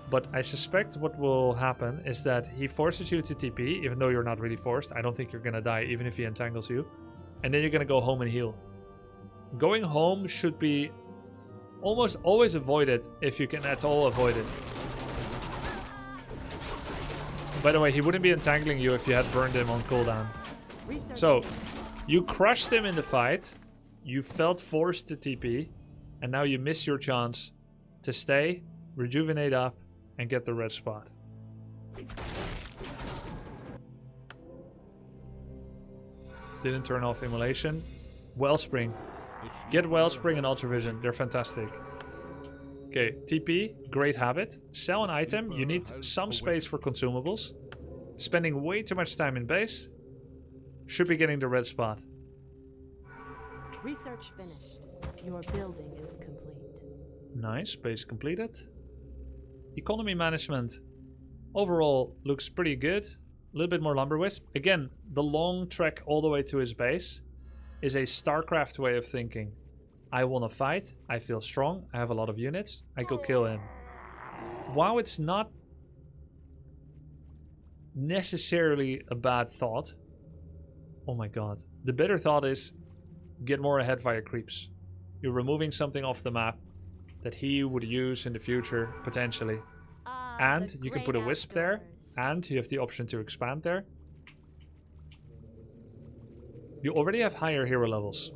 But I suspect what will happen is that he forces you to TP, even though you're not really forced. I don't think you're gonna die, even if he entangles you. And then you're gonna go home and heal. Going home should be almost always avoided if you can at all avoid it. By the way, he wouldn't be entangling you if you had burned him on cooldown. So, you crushed him in the fight. You felt forced to TP. And now you miss your chance to stay, rejuvenate up, and get the red spot. Didn't turn off immolation. Wellspring. Get Wellspring and Ultravision. They're fantastic. Okay, TP. Great habit. Sell an item. You need some space for consumables. Spending way too much time in base. Should be getting the red spot. Research finished. Your building is complete. Nice. Base completed. Economy management. Overall looks pretty good. A little bit more lumber wisp. Again, the long trek all the way to his base is a StarCraft way of thinking. I want to fight. I feel strong. I have a lot of units. I go kill him. While it's not necessarily a bad thought. Oh my god. The better thought is get more ahead via creeps. You're removing something off the map that he would use in the future, potentially. And you can put a wisp there. And you have the option to expand there. You already have higher hero levels.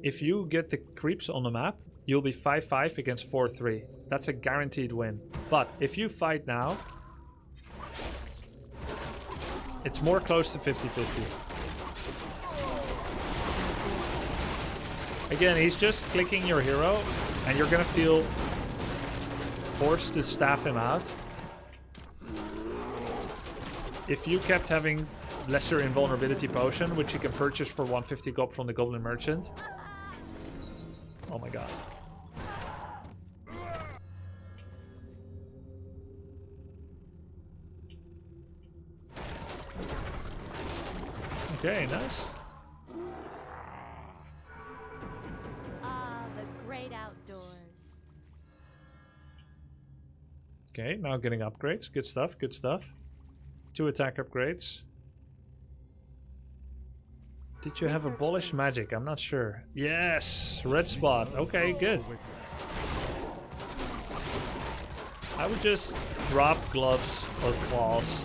If you get the creeps on the map, you'll be 5-5 against 4-3. That's a guaranteed win. But if you fight now, it's more close to 50-50. Again, he's just clicking your hero, and you're gonna feel forced to staff him out. If you kept having lesser invulnerability potion, which you can purchase for 150 gold from the Goblin Merchant. Oh my god. Okay, nice. The great outdoors. Okay, now getting upgrades. Good stuff, good stuff. 2 attack upgrades. Did you have abolish magic? I'm not sure. Yes! Red spot. Okay, good. I would just drop gloves or claws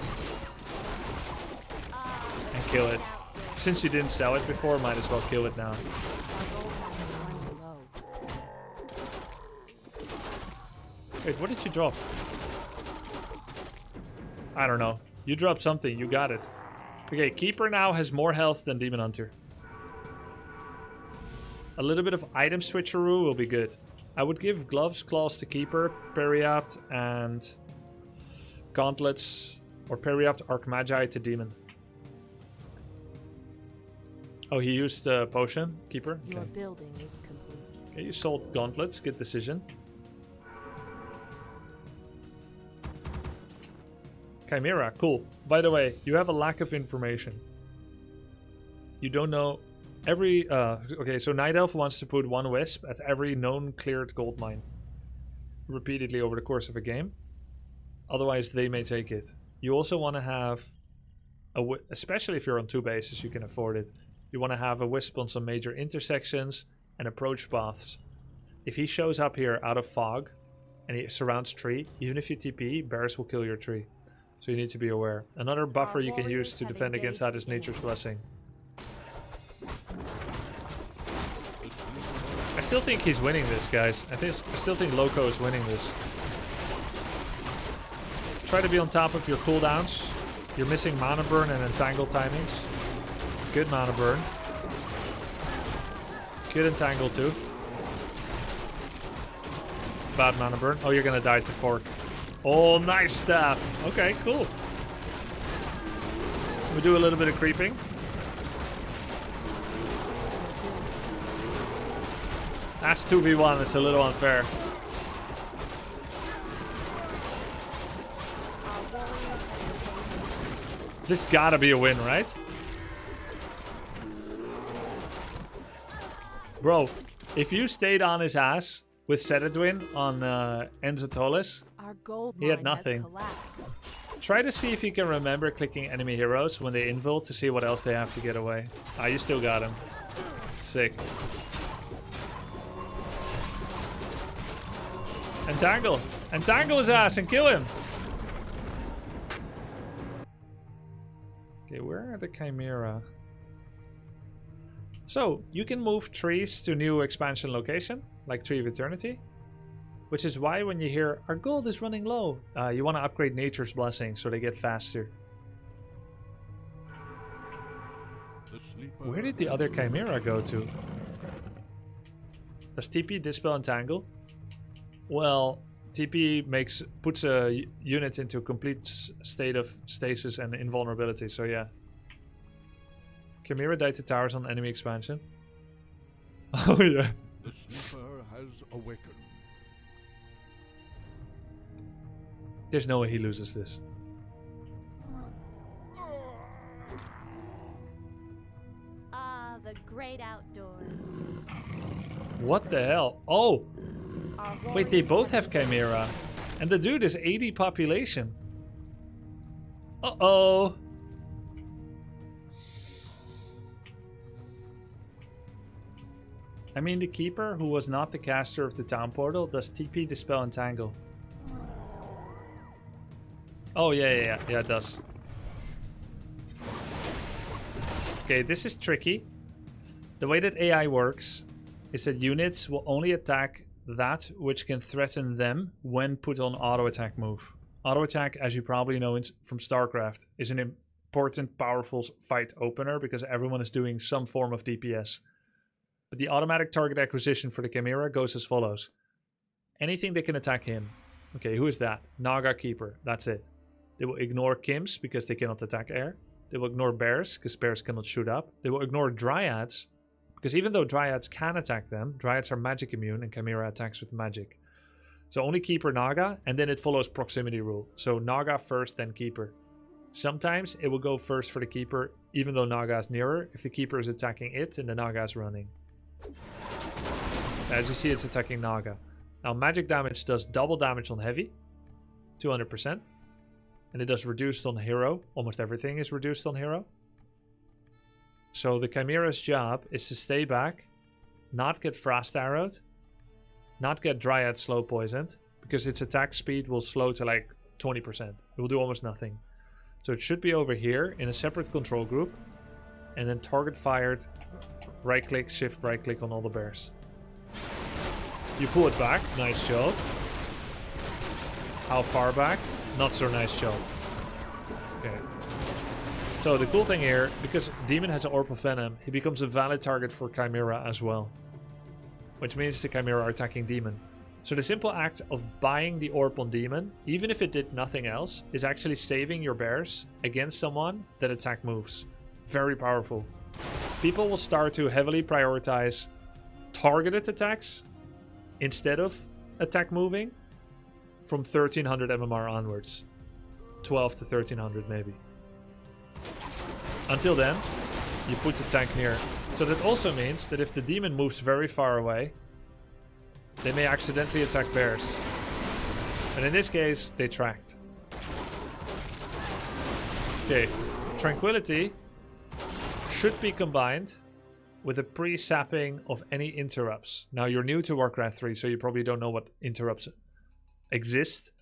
and kill it. Since you didn't sell it before, might as well kill it now. Wait, what did you drop? I don't know. You dropped something, you got it. Okay, Keeper now has more health than Demon Hunter. A little bit of item switcheroo will be good. I would give Gloves, Claws to Keeper, Periapt and Gauntlets, or Periapt, Archmagi to Demon. Oh, he used Potion, Keeper? Okay. Your building is complete. Okay, you sold Gauntlets, good decision. Chimera, cool. By the way, you have a lack of information. You don't know every... okay, so Night Elf wants to put 1 Wisp at every known cleared gold mine. Repeatedly over the course of a game. Otherwise, they may take it. You also want to have... especially if you're on 2 bases, you can afford it. You want to have a Wisp on some major intersections and approach paths. If he shows up here out of fog and he surrounds tree, even if you TP, bears will kill your tree. So you need to be aware. Another buffer you can use to defend against that is Nature's Blessing. I still think he's winning this, guys. I still think Loco is winning this. Try to be on top of your cooldowns. You're missing mana burn and entangle timings. Good mana burn. Good entangle too. Bad mana burn. Oh, you're gonna die to fork. Oh, nice staff. Okay, cool. We do a little bit of creeping. That's 2v1. It's a little unfair. This gotta be a win, right? Bro, if you stayed on his ass with Sedadwin on Enzatolis, Our gold he had mine nothing. has collapsed. Try to see if you can remember clicking enemy heroes when they invul to see what else they have to get away. Ah, you still got him. Sick. Entangle! Entangle his ass and kill him! Okay, where are the Chimera? So, you can move trees to new expansion location, like Tree of Eternity. Which is why when you hear, our gold is running low, you want to upgrade Nature's Blessing so they get faster. Where did the other Chimera go to? Does TP Dispel Entangle? Well, TP puts a unit into a complete state of stasis and invulnerability, so yeah. Chimera died to towers on enemy expansion. Oh yeah. The sleeper has awakened. There's no way he loses this. Ah, the great outdoors. What the hell? Oh! Our Wait, they warriors both have Chimera. And the dude is 80 population. Uh-oh. I mean, the Keeper, who was not the caster of the Town Portal, does TP Dispel Entangle. Oh, yeah, it does. Okay, this is tricky. The way that AI works is that units will only attack that which can threaten them when put on auto attack move. Auto attack, as you probably know from StarCraft, is an important, powerful fight opener because everyone is doing some form of DPS. But the automatic target acquisition for the Chimera goes as follows. Anything that can attack him. Okay, who is that? Naga Keeper. That's it. They will ignore Kims because they cannot attack air. They will ignore bears because bears cannot shoot up. They will ignore Dryads because even though Dryads can attack them, Dryads are magic immune and Chimera attacks with magic. So only Keeper Naga, and then it follows proximity rule. So Naga first, then Keeper. Sometimes it will go first for the Keeper, even though Naga is nearer, if the Keeper is attacking it and the Naga is running. As you see, it's attacking Naga. Now magic damage does double damage on heavy, 200%. And it does reduced on hero. Almost everything is reduced on hero. So the Chimera's job is to stay back, not get frost arrowed, not get Dryad slow poisoned, because its attack speed will slow to like 20%. It will do almost nothing. So it should be over here in a separate control group, and then target fired, right click, shift right click on all the bears. You pull it back, nice job. How far back? Not so nice job. Okay. So the cool thing here, because Demon has an Orb of Venom, he becomes a valid target for Chimera as well. Which means the Chimera are attacking Demon. So the simple act of buying the Orb on Demon, even if it did nothing else, is actually saving your bears against someone that attack moves. Very powerful. People will start to heavily prioritize targeted attacks instead of attack moving. From 1300 MMR onwards. 12 to 1300 maybe. Until then, you put the tank near. So that also means that if the demon moves very far away, they may accidentally attack bears. And in this case, they tracked. Okay, Tranquility should be combined with a pre-sapping of any interrupts. Now you're new to Warcraft 3, so you probably don't know what interrupts exist,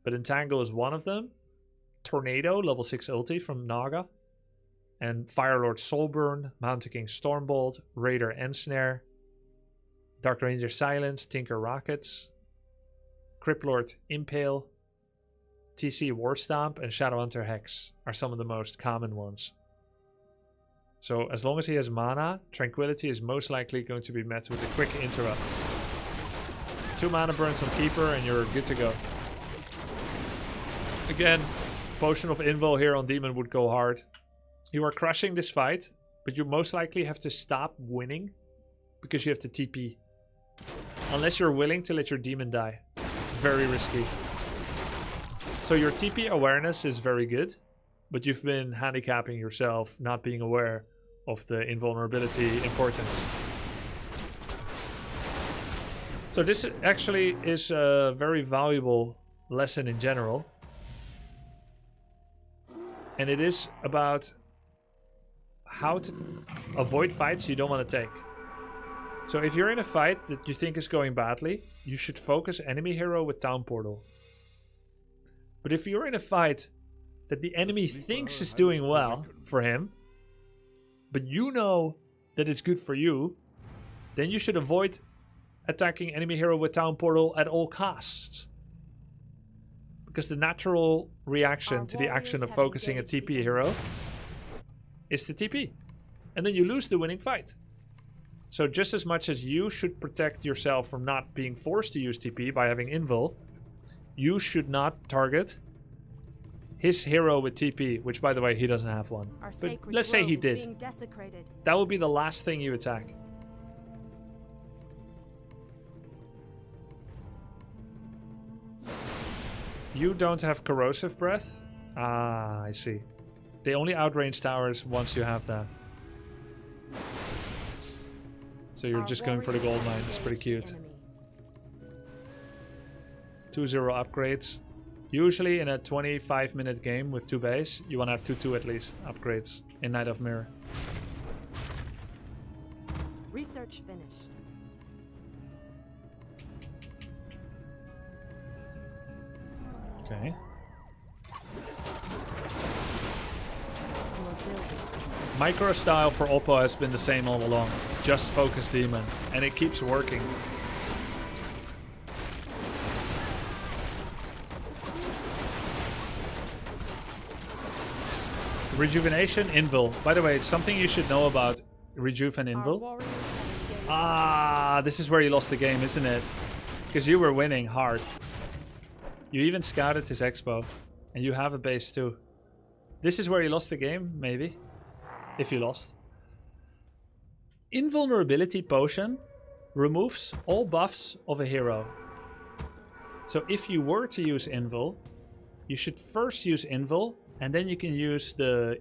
but Entangle is one of them. Tornado, level 6 ulti from Naga. And Firelord Soulburn, Mountain King Stormbolt, Raider Ensnare, Dark Ranger Silence, Tinker Rockets, Cryptlord Impale, TC Warstomp, and Shadowhunter Hex are some of the most common ones. So as long as he has mana, Tranquility is most likely going to be met with a quick interrupt. 2 mana burns on Keeper and you're good to go. Again, Potion of Invul here on Demon would go hard. You are crushing this fight, but you most likely have to stop winning because you have to TP. Unless you're willing to let your Demon die. Very risky. So your TP awareness is very good, but you've been handicapping yourself, not being aware of the invulnerability importance. So this actually is a very valuable lesson in general. And it is about how to avoid fights you don't want to take. So if you're in a fight that you think is going badly, you should focus enemy hero with town portal. But if you're in a fight that the enemy thinks is doing well for him, but you know that it's good for you, then you should avoid attacking enemy hero with town portal at all costs. Because the natural reaction to the action of focusing a TP hero is to TP. And then you lose the winning fight. So just as much as you should protect yourself from not being forced to use TP by having invul, you should not target his hero with TP, which by the way, he doesn't have one. But let's say he did. That would be the last thing you attack. You don't have corrosive breath? Ah, I see. They only outrange towers once you have that. So you're just going for the gold mine. That's pretty cute. 2-0 upgrades. Usually in a 25-minute game with 2 base, you want to have 2-2 at least upgrades in Night of Mirror. Research finished. Okay. Micro style for Oppo has been the same all along. Just focus demon. And it keeps working. Rejuvenation, invul. By the way, something you should know about Rejuve and invul. Ah, this is where you lost the game, isn't it? Because you were winning hard. You even scouted his expo. And you have a base too. This is where you lost the game, maybe. If you lost. Invulnerability potion removes all buffs of a hero. So if you were to use invul, you should first use invul, and then you can use the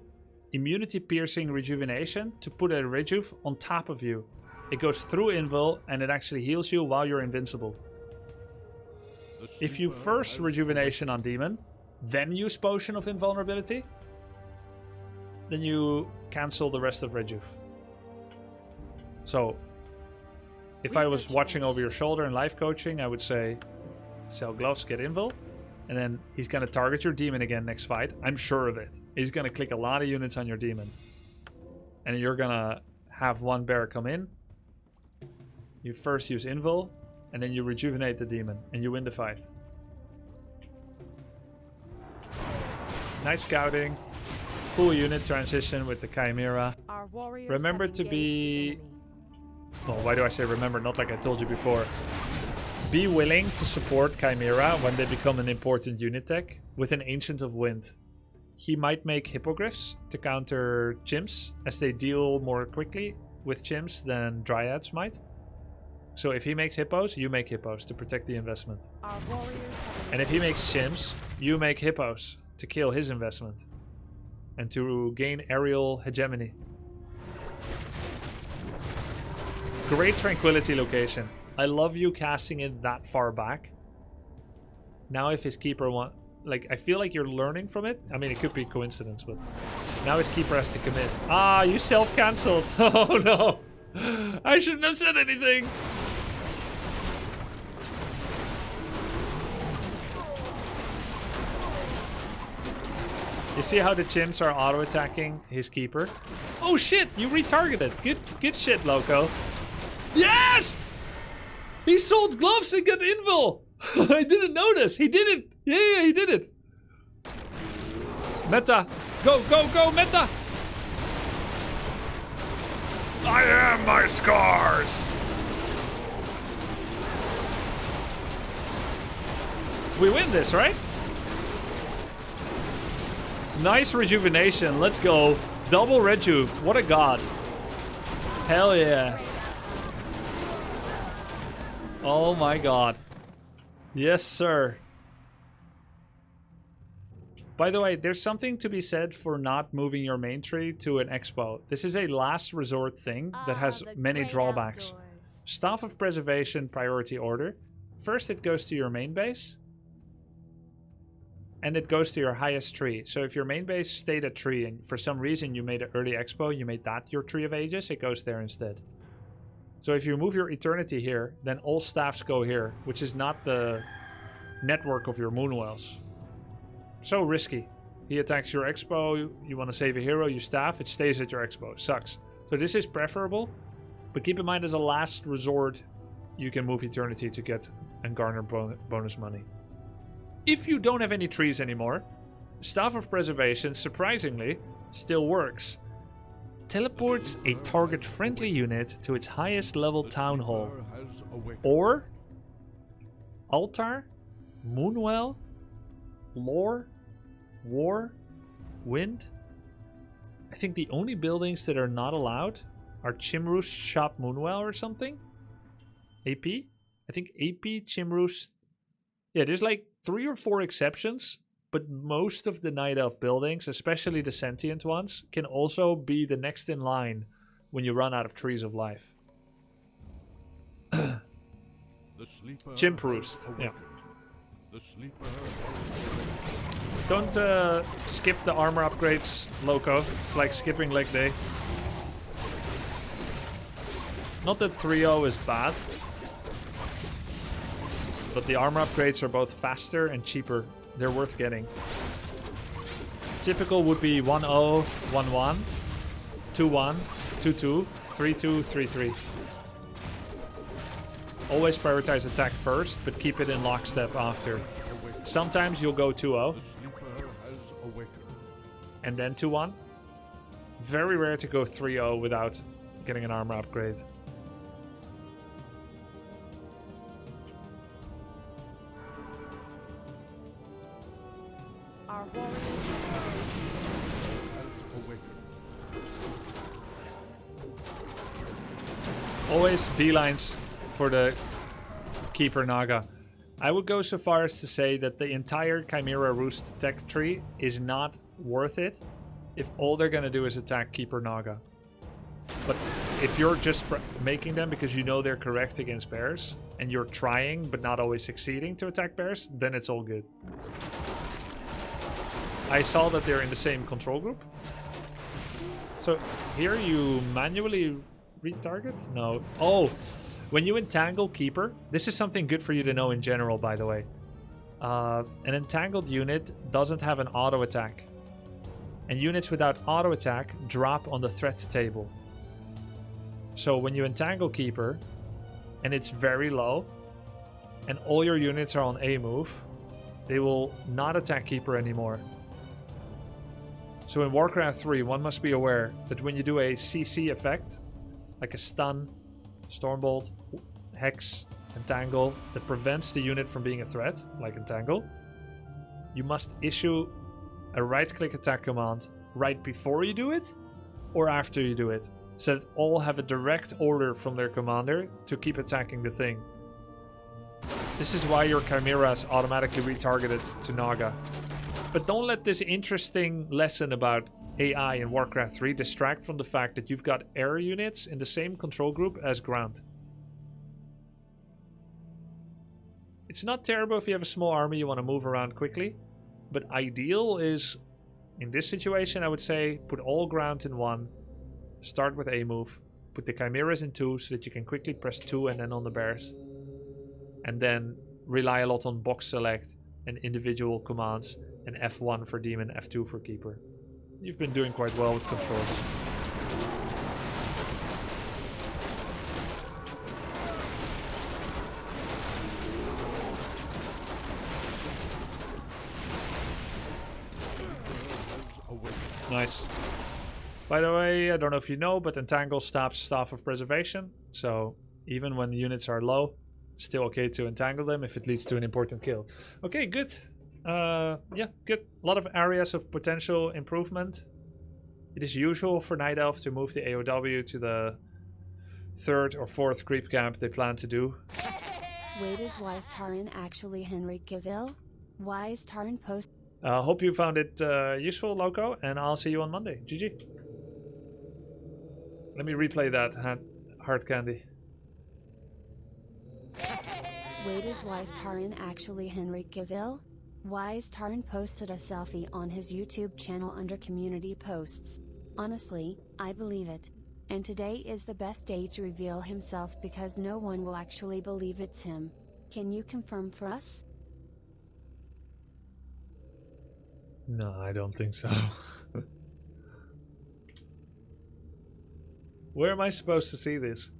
immunity piercing rejuvenation to put a rejuve on top of you. It goes through invul and it actually heals you while you're invincible. If you first rejuvenation on demon, then use potion of invulnerability, then you cancel the rest of rejuve. So if I was watching over your shoulder in life coaching, I would say sell gloves, get invul, and then he's going to target your demon again next fight. I'm sure of it. He's going to click a lot of units on your demon. And you're going to have one bear come in. You first use invul, and then you rejuvenate the demon, and you win the fight. Nice scouting. Cool unit transition with the Chimera. Remember to be... Well, why do I say remember? Not like I told you before. Be willing to support Chimera when they become an important unit tech with an Ancient of Wind. He might make hippogriffs to counter chimps, as they deal more quickly with chimps than dryads might. So if he makes hippos, you make hippos to protect the investment. And if he makes chimps, you make hippos to kill his investment and to gain aerial hegemony. Great tranquility location. I love you casting it that far back. Now if his keeper want... Like, I feel like you're learning from it. I mean, it could be coincidence, but... Now his keeper has to commit. Ah, you self-cancelled. Oh, no. I shouldn't have said anything. You see how the chimps are auto-attacking his keeper? Oh, shit. You retargeted. Good shit, Loco. Yes! He sold gloves and got invul. I didn't notice. He did it. Yeah, he did it. Meta. Go, go, go, meta. I am my scars. We win this, right? Nice rejuvenation. Let's go. Double rejuve. What a god. Hell yeah. Oh my god. Yes, sir. By the way, there's something to be said for not moving your main tree to an expo. This is a last resort thing that has many drawbacks. Staff of Preservation priority order. First it goes to your main base. And it goes to your highest tree. So if your main base stayed at tree and for some reason you made an early expo, you made that your tree of ages, it goes there instead. So if you move your eternity here, then all staffs go here, which is not the network of your moonwells. So risky. He attacks your expo, you want to save a hero, you staff, it stays at your expo. Sucks. So this is preferable, but keep in mind as a last resort, you can move eternity to get and garner bonus money. If you don't have any trees anymore, Staff of Preservation, surprisingly, still works. Teleports a target-friendly unit to its highest level town hall. Or altar, moonwell, lore, war, wind. I think the only buildings that are not allowed are Chimroost, Shop, Moonwell or something. AP? I think AP, Chimroost. Yeah, there's like 3 or 4 exceptions, but most of the Night Elf buildings, especially the sentient ones, can also be the next in line when you run out of Trees of Life. Chimroost, yeah. Don't skip the armor upgrades, Loco. It's like skipping leg day. Not that 3-0 is bad, but the armor upgrades are both faster and cheaper. They're worth getting. Typical would be 1-0, 1-1, 2-1, 2-2, 3-2, 3-3. Always prioritize attack first, but keep it in lockstep after. Sometimes you'll go 2-0. And then 2-1. Very rare to go 3-0 without getting an armor upgrade. Our warriors Always beelines for the Keeper Naga. I would go so far as to say that the entire Chimera Roost tech tree is not worth it if all they're going to do is attack Keeper Naga. But if you're just making them because you know they're correct against bears, and you're trying but not always succeeding to attack bears, then it's all good. I saw that they're in the same control group. So here you manually retarget? No. Oh, when you entangle Keeper, this is something good for you to know in general, by the way. An entangled unit doesn't have an auto attack. And units without auto attack drop on the threat table. So when you entangle Keeper, and it's very low, and all your units are on A move, they will not attack Keeper anymore. So in Warcraft 3, one must be aware that when you do a CC effect, like a stun, Stormbolt, Hex, Entangle, that prevents the unit from being a threat, like Entangle, you must issue a right-click attack command right before you do it, or after you do it, so that all have a direct order from their commander to keep attacking the thing. This is why your Chimera is automatically retargeted to Naga. But don't let this interesting lesson about AI in Warcraft 3 distract from the fact that you've got air units in the same control group as ground. It's not terrible if you have a small army you want to move around quickly, but ideal is, in this situation, I would say put all ground in 1, start with A move, put the Chimeras in 2 so that you can quickly press 2 and then on the bears. And then rely a lot on box select and individual commands, and F1 for Demon, F2 for Keeper. You've been doing quite well with controls. Nice. By the way, I don't know if you know, but Entangle stops Staff of Preservation. So even when units are low, still okay to entangle them if it leads to an important kill. Okay, good. Yeah, good. A lot of areas of potential improvement. It is usual for Night Elf to move the AOW to the 3rd or 4th creep camp they plan to do. Wait, is Wise Taran actually Henry Cavill? Wise Taran post. Hope you found it useful, Loco, and I'll see you on Monday. GG. Let me replay that hard candy. Wait, is Wise Taran actually Henry Cavill? Wise Taran posted a selfie on his YouTube channel under community posts. Honestly, I believe it. And today is the best day to reveal himself because no one will actually believe it's him. Can you confirm for us? No, I don't think so. Where am I supposed to see this?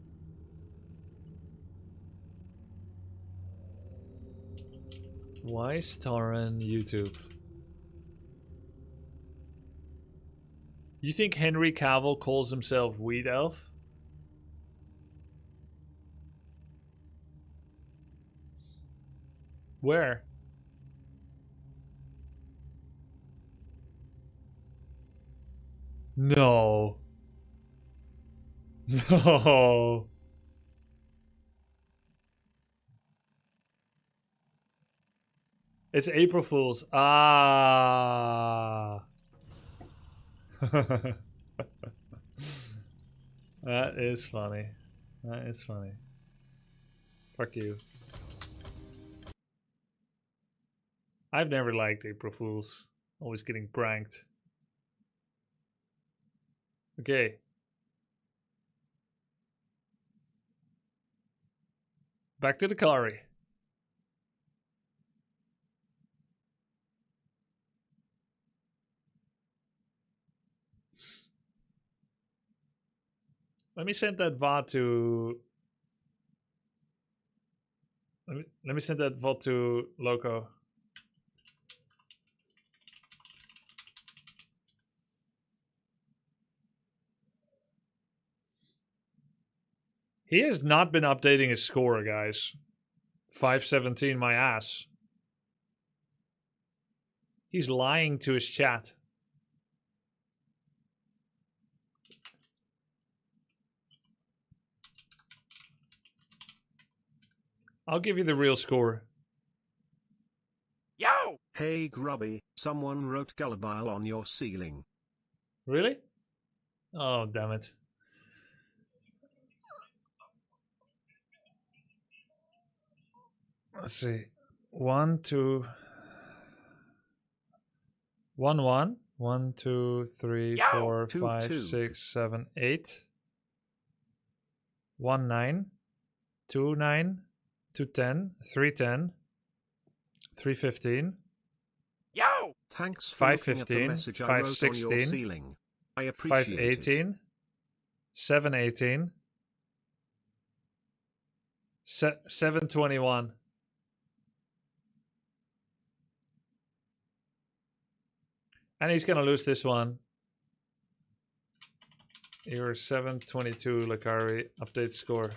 Wise Taran YouTube. You think Henry Cavill calls himself Weed Elf? Where? No. No. It's April Fool's. Ah. That is funny. That is funny. Fuck you. I've never liked April Fools. Always getting pranked. Okay. Back to the Lucari. Let me send that VOD to... Let me send that VOD to Loco. He has not been updating his score, guys. 517 my ass. He's lying to his chat. I'll give you the real score. Yo! Hey Grubby, someone wrote Gullible on your ceiling. Really? Oh, damn it. Let's see. 1, 2, 1, 1, 1, 2, 3, Yo! 4, 2, 5, 2. 6, 7, 8. 1, 9, 2, 9, 2, 10, 3, 10, 3, 15. Yo! Thanks for 5, looking at the 15, message 5, I wrote 16, on your ceiling. I 5, appreciate 18, 7, 18, 7, 21. And he's gonna lose this one. You're 722, Lacari. Update score.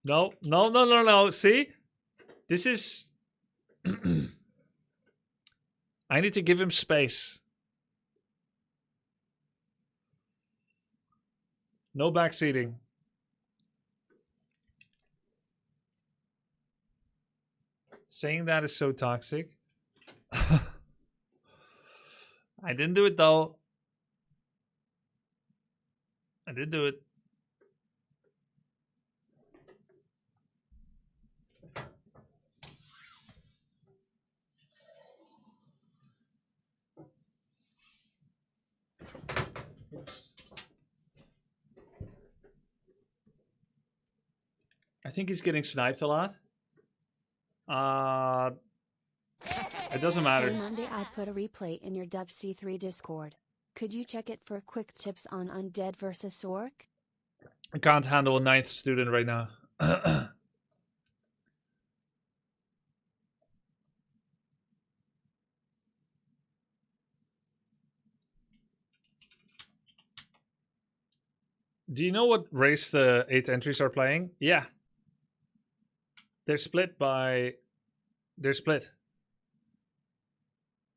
No, no, no, no, no. See? This is... I need to give him space. No backseating. Saying that is so toxic. I didn't do it though. I did do it. Oops. I think he's getting sniped a lot. It doesn't matter. Hey Monday, I put a replay in your WC3 Discord. Could you check it for quick tips on Undead versus Orc? I can't handle a 9th student right now. Do you know what race the 8 entries are playing? Yeah. They're split by... They're split.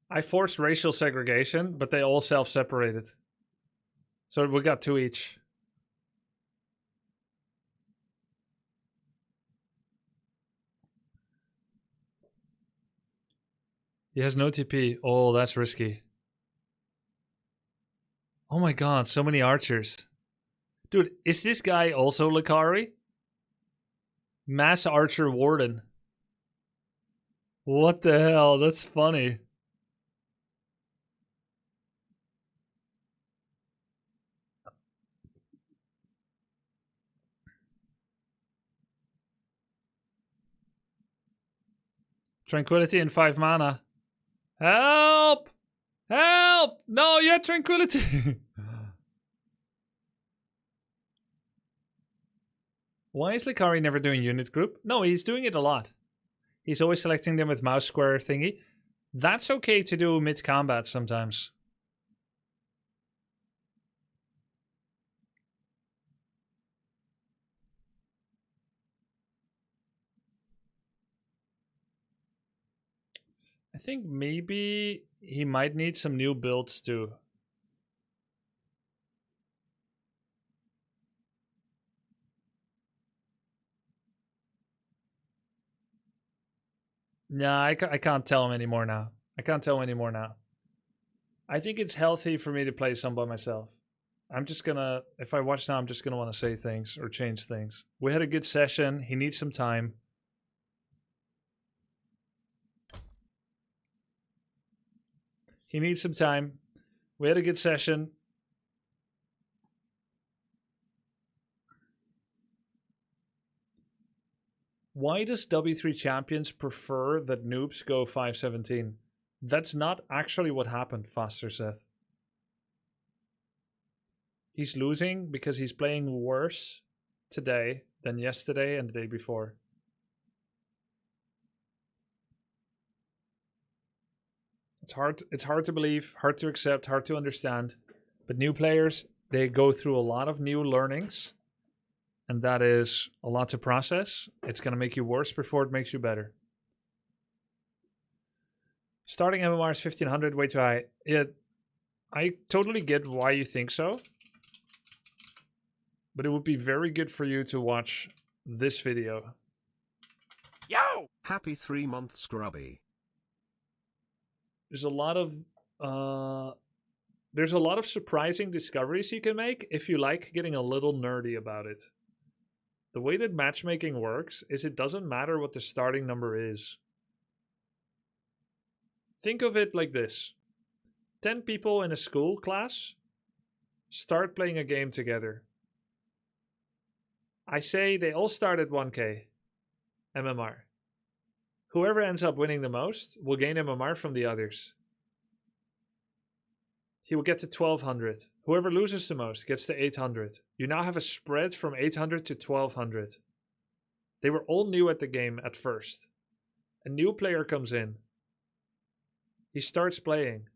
I forced racial segregation, but they all self-separated. So we got 2 each. He has no TP. Oh, that's risky. Oh my god, so many archers. Dude, is this guy also Lucari? Mass Archer Warden. What the hell? That's funny. Tranquility and 5 mana. Help! Help! No, you had Tranquility. Why is Lucari never doing unit group? No, he's doing it a lot. He's always selecting them with mouse square thingy. That's okay to do mid-combat sometimes. I think maybe he might need some new builds too. Nah, I can't tell him anymore now. I can't tell him anymore now. I think it's healthy for me to play some by myself. I'm just gonna, if I watch now, I'm just gonna want to say things or change things. We had a good session. He needs some time. He needs some time. We had a good session. Why does W3 Champions prefer that noobs go 517? That's not actually what happened, Foster Seth. He's losing because he's playing worse today than yesterday and the day before. It's hard to believe, hard to accept, hard to understand. But new players, they go through a lot of new learnings. And that is a lot to process. It's going to make you worse before it makes you better. Starting MMR is 1500, way too high. Yeah, I totally get why you think so. But it would be very good for you to watch this video. Yo! Happy 3 months, Grubby. There's a lot of surprising discoveries you can make if you like getting a little nerdy about it. The way that matchmaking works is it doesn't matter what the starting number is. Think of it like this. 10 people in a school class start playing a game together. I say they all start at 1k MMR. Whoever ends up winning the most will gain MMR from the others. He will get to 1200. Whoever loses the most gets to 800. You now have a spread from 800 to 1200. They were all new at the game at first. A new player comes in. He starts playing.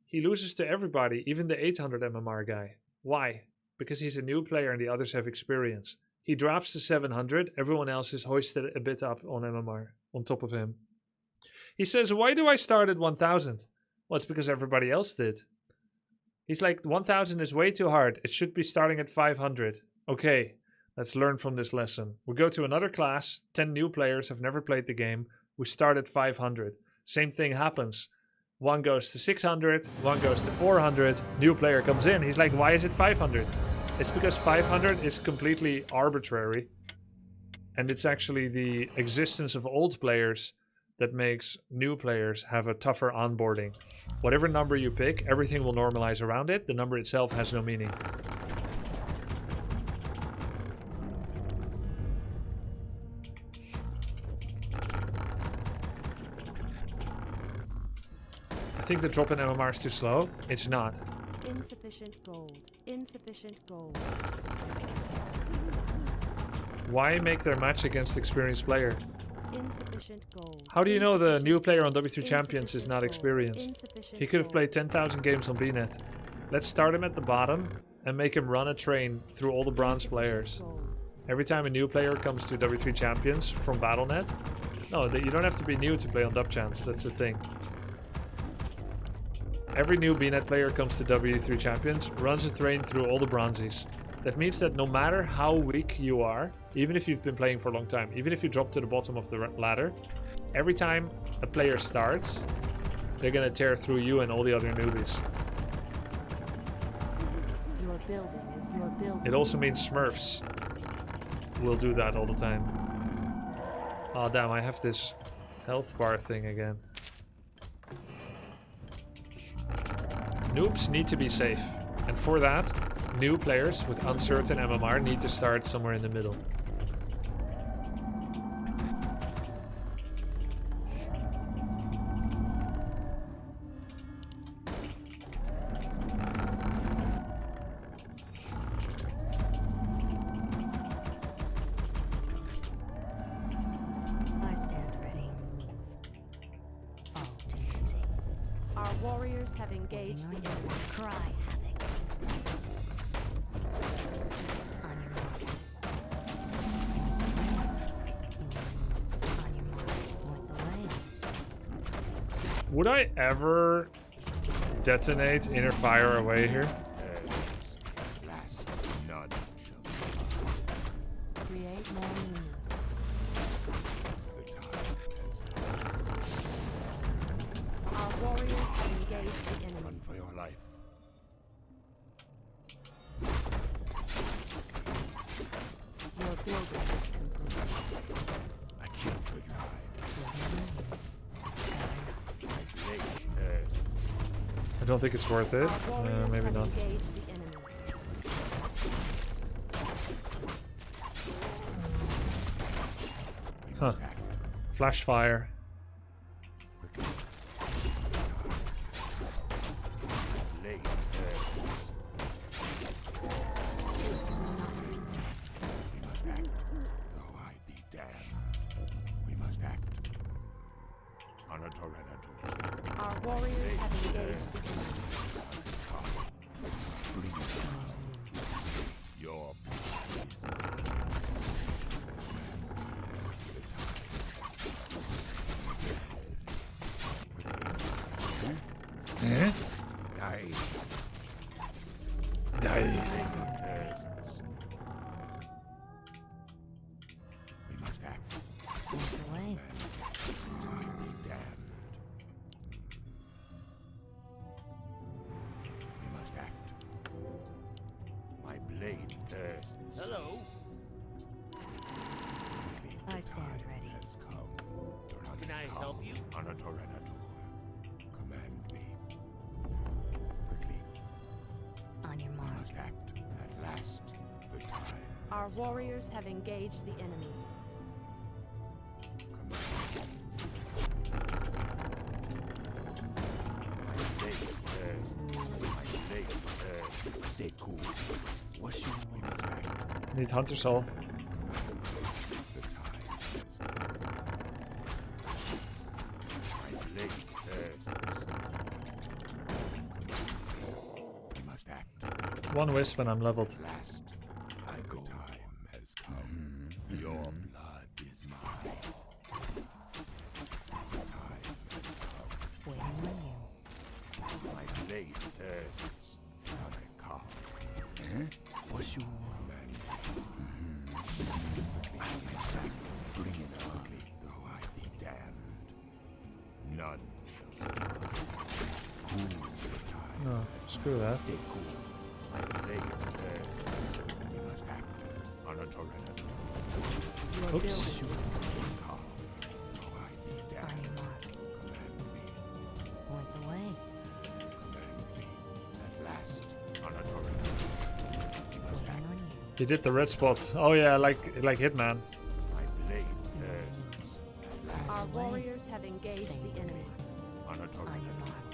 He loses to everybody, even the 800 MMR guy. Why? Because he's a new player and the others have experience. He drops to 700. Everyone else is hoisted a bit up on MMR, on top of him. He says, why do I start at 1000? Well, it's because everybody else did. He's like, 1000 is way too hard. It should be starting at 500. Okay, let's learn from this lesson. We go to another class. 10 new players have never played the game. We start at 500. Same thing happens. One goes to 600. One goes to 400. New player comes in. He's like, why is it 500? It's because 500 is completely arbitrary. And it's actually the existence of old players that makes new players have a tougher onboarding. Whatever number you pick, everything will normalize around it. The number itself has no meaning. I think the drop in MMR is too slow. It's not. Insufficient gold. Insufficient gold. Why make their match against experienced player? Insufficient gold. How do you know the new player on W3 Champions is not experienced? He could have played 10,000 games on BNet. Let's start him at the bottom and make him run a train through all the bronze players. Every time a new player comes to W3 Champions from Battle.net, no, you don't have to be new to play on Dub Champs, that's the thing. Every new BNet player comes to W3 Champions, runs a train through all the bronzies. That means that no matter how weak you are, even if you've been playing for a long time, even if you drop to the bottom of the ladder, every time a player starts, they're gonna tear through you and all the other newbies. Your building is your building. It also means Smurfs will do that all the time. Oh damn, I have this health bar thing again. Noobs need to be safe. And for that, new players with uncertain MMR need to start somewhere in the middle. I stand ready. All too easy. Our warriors have engaged the enemy. Cry havoc. On your mark. On your mark. Point the way. Would I ever detonate inner fire away here? Last, none shall Create more units. the time has come. Our warriors have engaged the enemy. Run for your life. Your building is complete. I kill for you hide. My blade bursts. I don't think it's worth it. Our warriors Maybe have not. engaged the enemy. We Huh. must act. Flash fire. Blade bursts. We must act, though I be damned. We must act. Anator. Our warriors have engaged the enemy. Your blood is mine. Eh? Die. Die. Bursts. We must act. Point the way. I be damned. We must act. My blade thirsts. Hello. I stand ready. Has come. Can I help you? Anatorenator. Command me. Quickly. On your We mark. must act. At last. The time. Our has warriors have engaged the enemy. come. My blade thirsts. My blade thirsts. Stay cool. What's your we must act. Need Hunter Soul. The time has come. My blade thirsts. We must act. One wisp and I'm leveled. At last, I go. The time has come. Your blood is mine. The time has come. Waiting on you. My blade thirsts. Now I come. What's your command? Bring it quickly, though I be damned. None shall survive. Cool the time. No, screw that. Stay cool. My blade thirsts. We must act. Anator. Your Oops. building is complete. Come, though I be On damned. your mark. Command me. Point the way. Command me. At last. Anator. We must Waiting act. on you. He did the red spot. Oh yeah, like Hitman. My blade thirsts. At Our last. warriors have engaged the enemy. Anator. On your mark.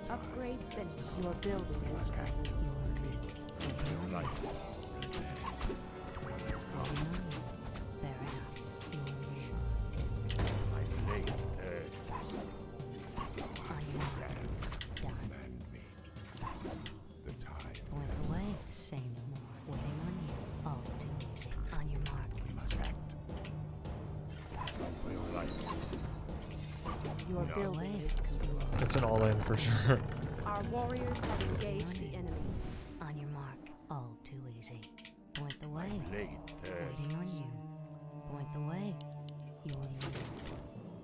The time Upgrade has finished. come. Your building We is must act. complete. Quickly. Waiting on you. Light. Waiting on you. Fair enough. You will move. My blade thirsts. On your mark. Done. Command me. The time Point has the way. Say no more. Waiting on you. All too easy. On your mark. We must act. Run for your life. Your No. building is complete. It's an all-in for sure. Our warriors have engaged the enemy. On your mark. All too easy. Point the way. Blade thirsts. Waiting on you. Point the way. You will move.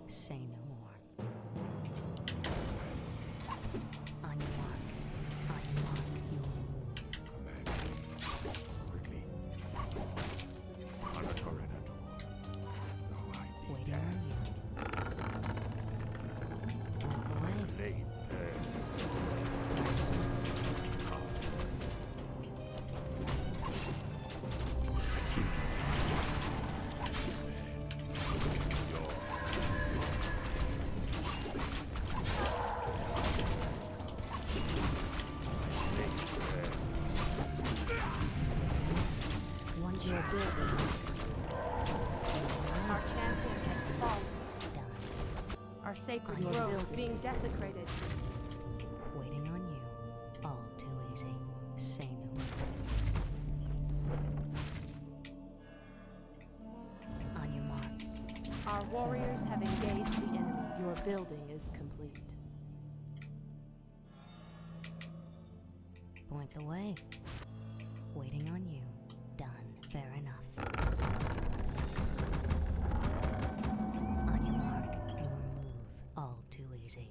Say no more. On your mark. On your mark. You will move. Command me. Quickly. Anator. Though I be Waiting Your building. Our champion has fallen. Done. Our sacred grove is being desecrated. Waiting on you. All too easy. Say no more. On your mark. Our warriors have engaged the enemy. Your building is complete. Point the way. Waiting on you. Done. Fair enough. On your mark, your move. All too easy.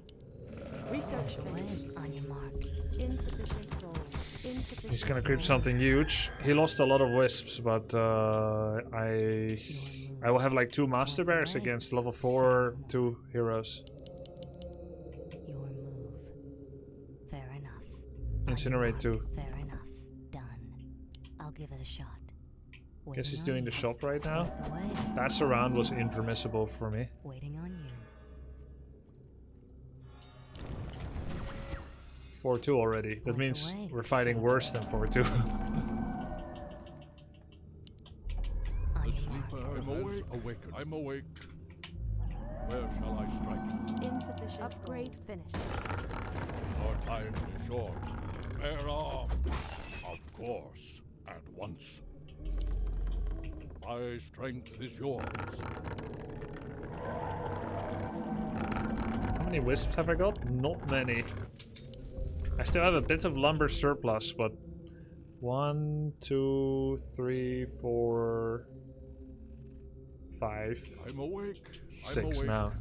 Research finished. On your mark. Insufficient gold. Insufficient. He's gonna creep something huge. He lost a lot of wisps, but I will have like 2 master bears against level 4 2 heroes. Your move. Fair enough. Incinerate 2. Fair enough. Done. I'll give it a shot. Guess he's doing the shop right now. That surround was impermissible for me. Waiting on you. 4-2 already. That means we're fighting worse than 4-2. The sleeper has awakened. I'm awake. Where shall I strike? Insufficient upgrade finished. Our time is short. Bear arms. Of course. At once. My strength is yours. How many wisps have I got? Not many. I still have a bit of lumber surplus, but 1, 2, 3, 4, 5. I'm awake. 6 now.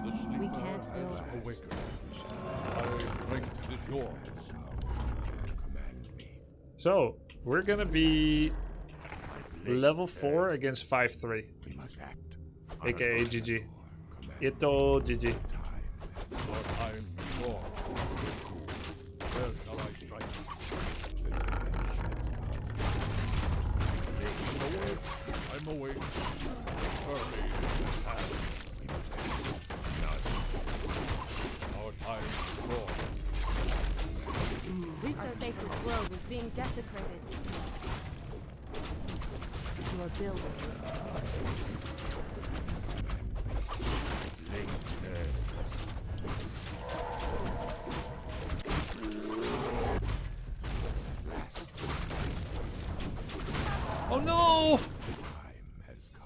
The sleeper has awakened. My strength is yours. So, we're gonna be level 4 against 5-3. We must act. AKA GG. Ito GG. Our time is short. Where shall I strike? I'm awake. Early and we must act. Our time is short. Our sacred grove is being desecrated. Your building is Oh no!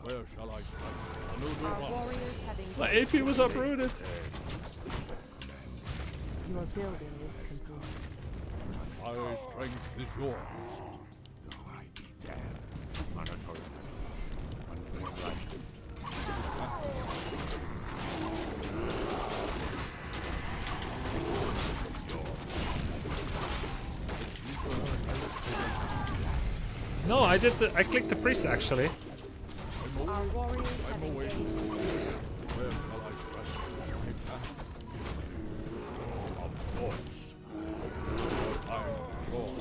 Where shall I strike? Our warriors have engaged. My AP was uprooted. Your building is complete. My strength is yours. Though I be damned. Monitor. No, I clicked the priest actually. Our warriors have engaged. Where shall I strike? Of course. Our time is short.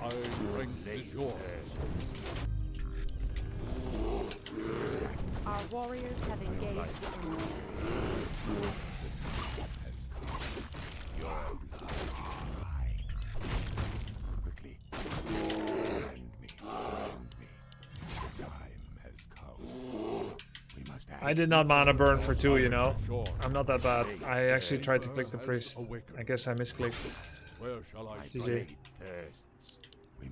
My strength is yours. Our warriors have engaged the enemy. Quickly. I did not mana burn for 2, you know. I'm not that bad. I actually tried to click the priest. I guess I misclicked. Where shall I GG.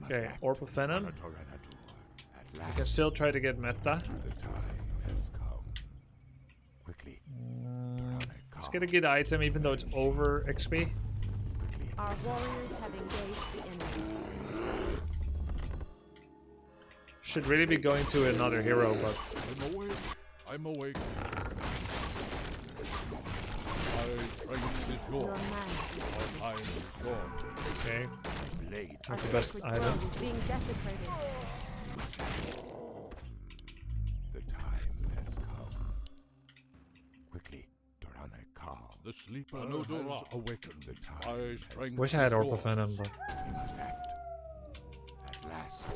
Okay, Orb of Venom. I can still try to get meta. Let's get a good item even though it's over XP. Our warriors have engaged the enemy. Should really be going to another hero, but I'm awake. I'm awake. My strength is Your yours. man. Our time is short. okay. Our Not the best sacred item. grove is being desecrated. The sleeper has awakened. The time My has strength Wish I had is Orpal yours. Venom, but We must act. At last, Where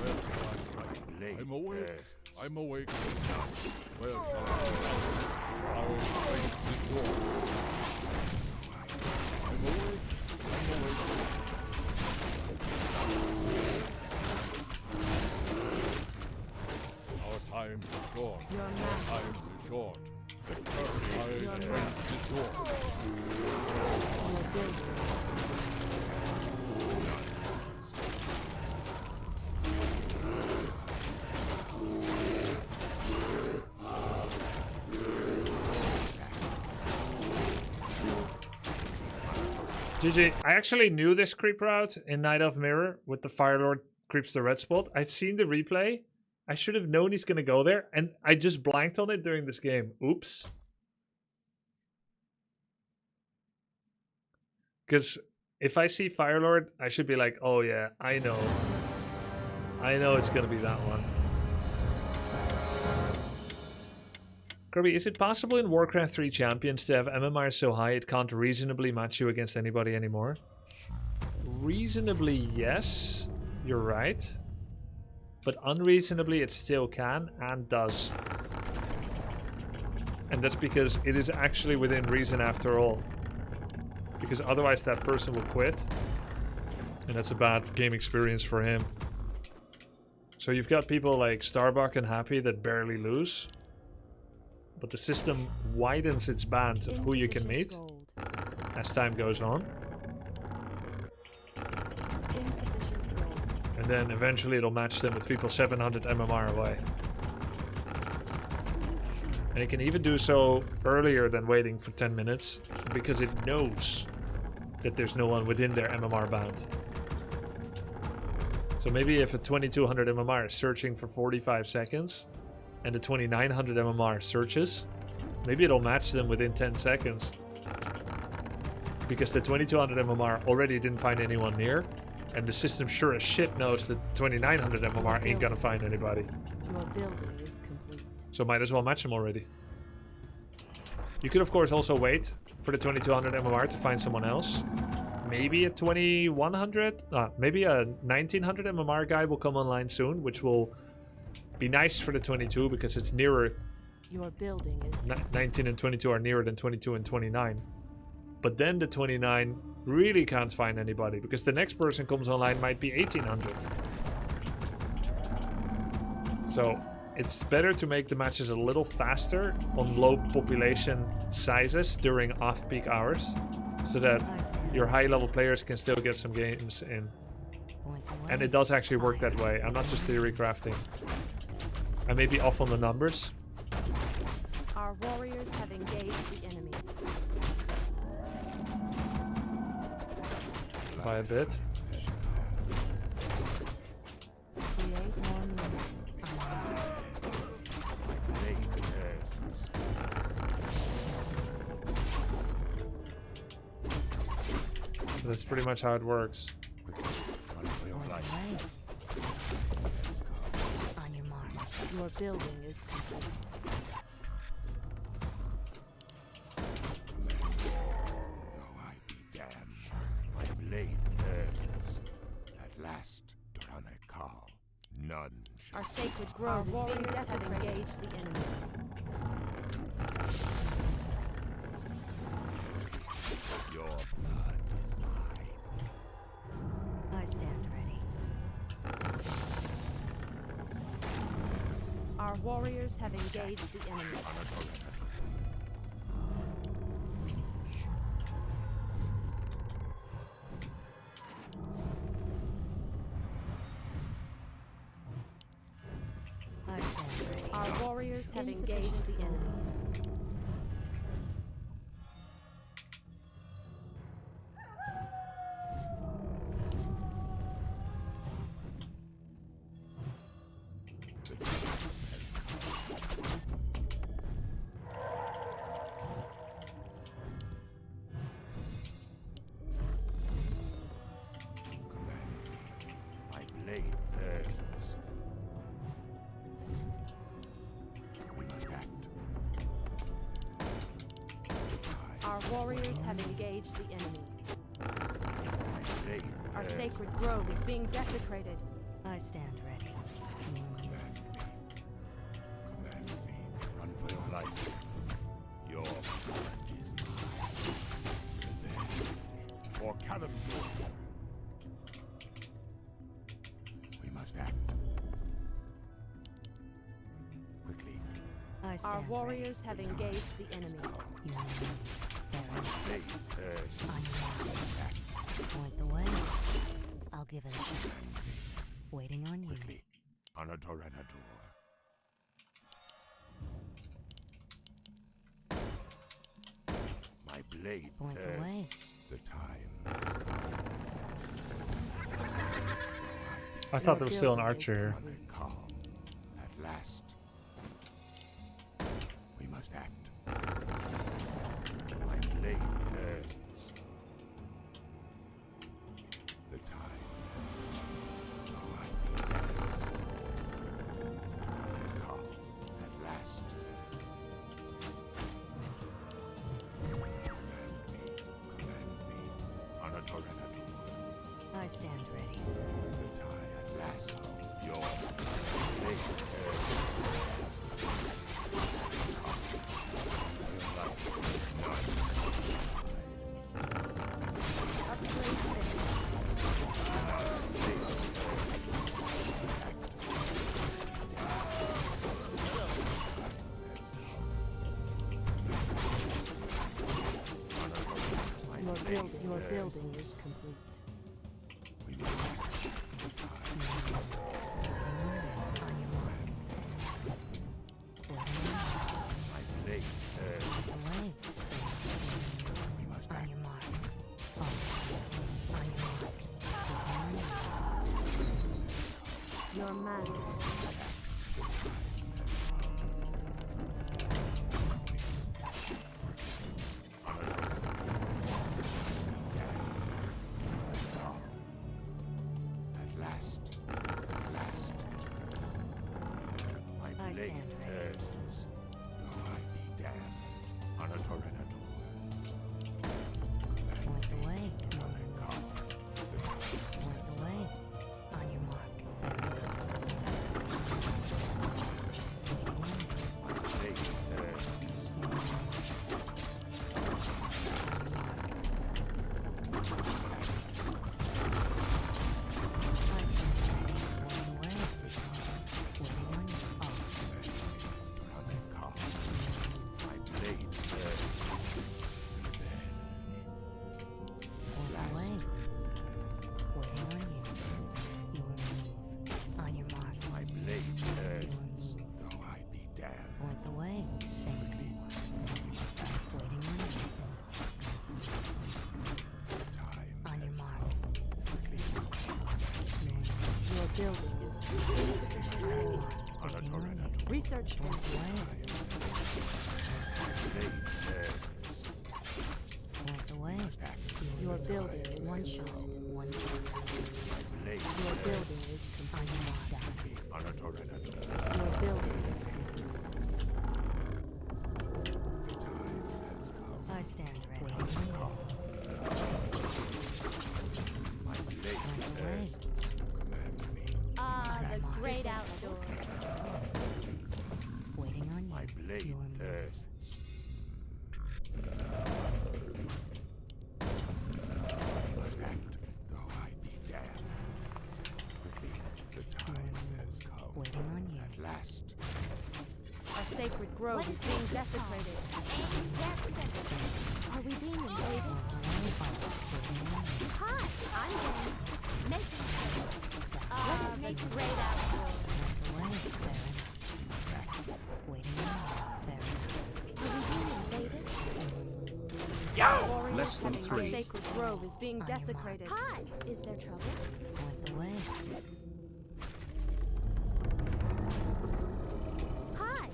shall I strike? blade I'm awake. bursts. I'm awake. Where shall I strike? My strength is yours. I'm awake. I'm awake. Our time is short. Your Our master. time is short. My Your strength is yours. Your building. GG. I actually knew this creep route in Night Elf Mirror with the Firelord creeps the red spot. I'd seen the replay. I should have known he's going to go there, and I just blanked on it during this game. Oops. Because if I see Firelord, I should be like, oh yeah, I know. I know it's going to be that one. Grubby, is it possible in Warcraft 3 Champions to have MMR so high it can't reasonably match you against anybody anymore? Reasonably, yes. You're right. But unreasonably, it still can and does. And that's because it is actually within reason after all. Because otherwise that person will quit. And that's a bad game experience for him. So you've got people like Starbuck and Happy that barely lose. But the system widens its band of who you can meet Gold. as time goes on. Insufficient gold. And then eventually it'll match them with people 700 MMR away. And it can even do so earlier than waiting for 10 minutes because it knows that there's no one within their MMR band. So maybe if a 2200 MMR is searching for 45 seconds and the 2900 MMR searches, maybe it'll match them within 10 seconds. Because the 2200 MMR already didn't find anyone near, and the system sure as shit knows that 2900 MMR ain't gonna find anybody. Your building is complete. So might as well match them already. You could of course also wait for the 2200 MMR to find someone else. Maybe a 2100, maybe a 1900 MMR guy will come online soon, which will be nice for the 22 because it's nearer. Your building is 19 and 22 are nearer than 22 and 29. But then the 29 really can't find anybody because the next person comes online might be 1800. So it's better to make the matches a little faster on low population sizes during off-peak hours so that your high-level players can still get some games in. And it does actually work that way. I'm not just theory crafting. I may be off on the numbers. Our warriors have engaged the enemy. By a bit. Create more minutes. blade bursts. That's pretty much how it works. Run for your life. On your mark. Your building is complete. Though I be damned, my blade bursts. At last, Lacari, none shall Our sacred grove is being desecrated. Engage the enemy. your blood is mine. I stand ready. Our warriors have engaged the enemy. I stand ready. Our warriors have engaged the enemy. My blade bursts. We must act. Our warriors have engaged the enemy. Blade Our bursts. sacred grove is being desecrated. I stand ready. Command me. Run for your life. Your blood is mine. Revenge. For Kalimdor. We must act. Quickly. I stand Our warriors have engaged the enemy. ready. You know, Blade bursts. on your mark. Point the way. I'll give it a shot. Waiting on you. Quickly. On a Toranador. My blade Point the bursts. way. The time has come. I thought there was still an archer here. Calm. At last. We must act. My blade bursts. The time has come. Oh, I began. Calm. At last. Command me. On a Toranador. I stand ready. The time at last. Your blade bursts. Your building is complete. We must act. My blade bursts. Away. We must On act. your mark. On your mark. Your man. At last. At last. My I blade stand ready. bursts. Though I be damned. On a Toranador. Point the way. Calm. Point the way. On your mark. My blade bursts. I stand ready. Point the way. Waiting on you. Calm. My blade bursts. Point the way. Waiting on you. Your move. On your mark. My blade Your bursts. move. Though I be damned. Point the way. Same thing. Waiting on you. Time On your has mark. Your building is insufficient. On your mark. On a Waiting on you. Toranador. Research Point them. the way. Blade bursts. Point the way. Must act. Your building is One complete. shot. One kill. Blade Your bursts. building is On complete. your mark. On a Toranador. Your building is complete. The time has come. I stand ready. My blade Point the way. bursts. Command me. Ah, the great outdoors. Waiting on you. My blade Your move. bursts. We must act, though I be damned. Quickly, the time has come. Waiting on you. At last. Our sacred grove is being desecrated. Are we being invaded? Hi, I'm Jane. Making the great outdoors. Waiting on you. Are we being invaded? Less than Our 3. sacred grove is being On your mark. desecrated. Hi, is there trouble? Point the way. Hi.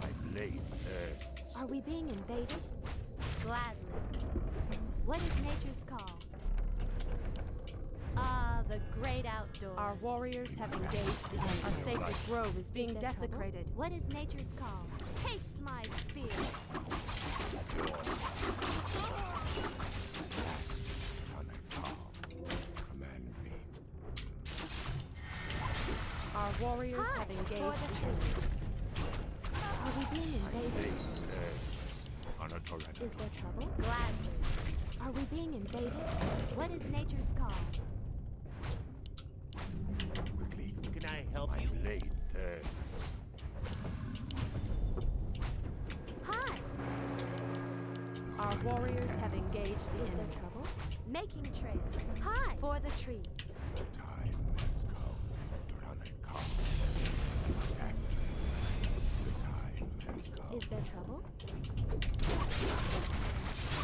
My blade bursts. Are we being invaded? Gladly. What is nature's call? Ah, the great outdoors. Our warriors have engaged the enemy. Our sacred grove is being there trouble? desecrated. What is nature's call? Taste my spear. Command me. Our warriors Hi, have engaged for the the troops. enemy. Are we being invaded? Yes. Is there trouble? Gladly. Are we being invaded? What is nature's call? Quickly. Can I help My you? blade thirsts. Hi. Our warriors have engaged the Is there enemy. trouble? Making trails. Hi. For the trees. The time has come. Dranikov. Attack. The time has come. Is there trouble?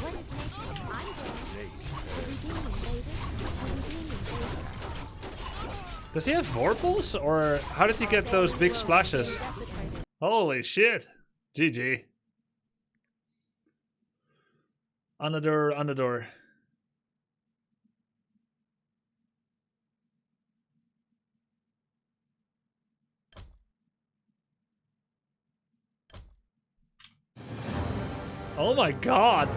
What is nature's? I'm going. Are we being invaded? Are we being invaded? Does he have Vorpals? Or how did he get those big splashes? Holy shit. GG. Another. Oh my god.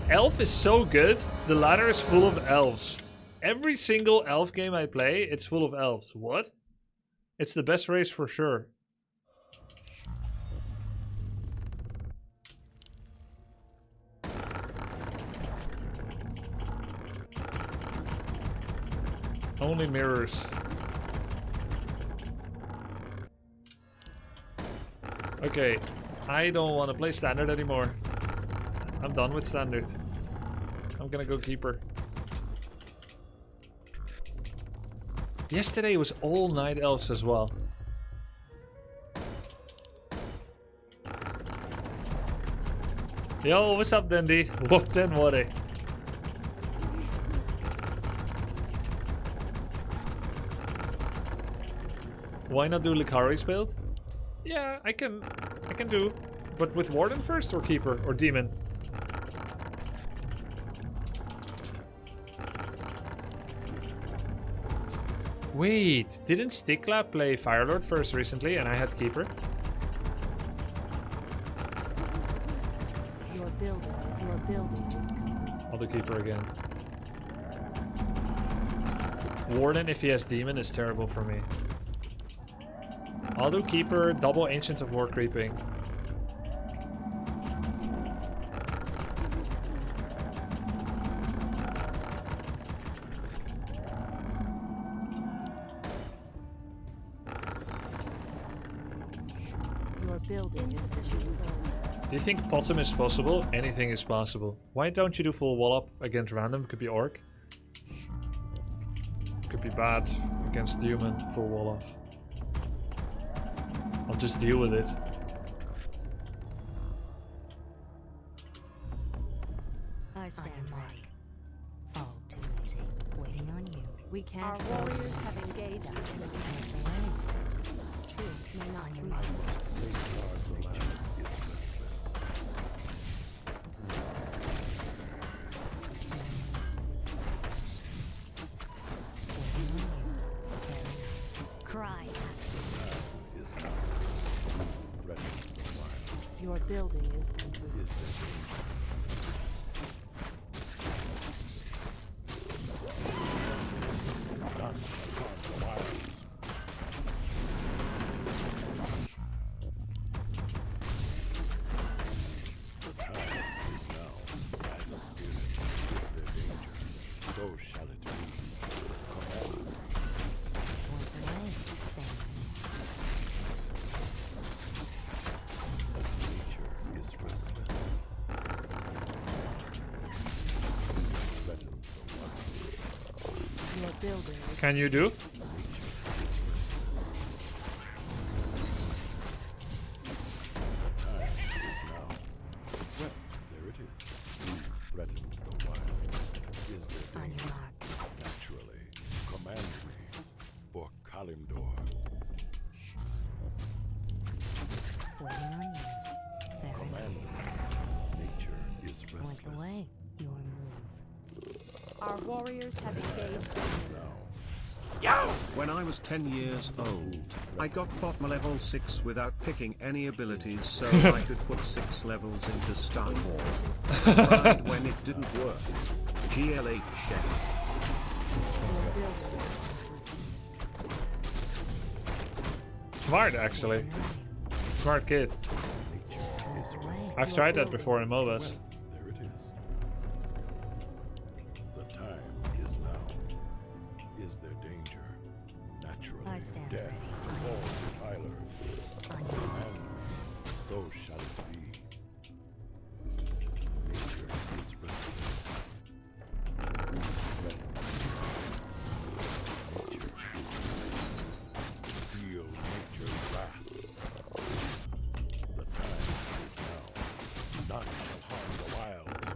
Elf is so good. The ladder is full of elves. Every single elf game I play, it's full of elves. What? It's the best race for sure. Only mirrors. Okay, I don't want to play standard anymore. I'm done with standard. I'm gonna go keeper. Yesterday was all night elves as well. Yo, what's up, Dandy? Whooped and Waddy. Why not do Lucari's build? Yeah, I can do. But with Warden first or Keeper or Demon? Wait, didn't Sticklab play Firelord first recently and I had Keeper? Your building is complete. I'll do Keeper again. Warden, if he has Demon, is terrible for me. I'll do Keeper, double Ancient of War creeping. Your building is complete. Do you think bottom is possible? Anything is possible. Why don't you do full wall up against random? Could be Orc. Could be bad against human, full wall off. I'll just deal with it. I stand ready. All too easy. Waiting on you. We can't. Our warriors have engaged the enemy. Truth may not be mine. Safeguard the land is restless. Cry. Is now. Ready for the wild. Your building is complete. Is there danger? Dust upon the wilds. The time is now, and the spirits is their danger. So shall it be. Command me. Nature is restless. Threatens the wild. Your building is Can you do? Time is now. Well, there it is. Who threatens the wild? Is there danger? Naturally. Command me. For Kalimdor. waiting on you. Very Command me. Nature is Point restless. the way. Your move. Our warriors have engaged. Now. When I was 10 years old, I got bottom level 6 without picking any abilities, so I could put 6 levels into star form. Cried when it didn't work. GLH shell. That's funny. Smart, actually. Smart kid. I've tried that before in MOBAs. There it is. The time is now. Is there danger? Naturally, I stand death to all defilers. And so shall it be. Nature is restless. Nature is restless. Feel nature's wrath. The time is now. None shall harm the wilds.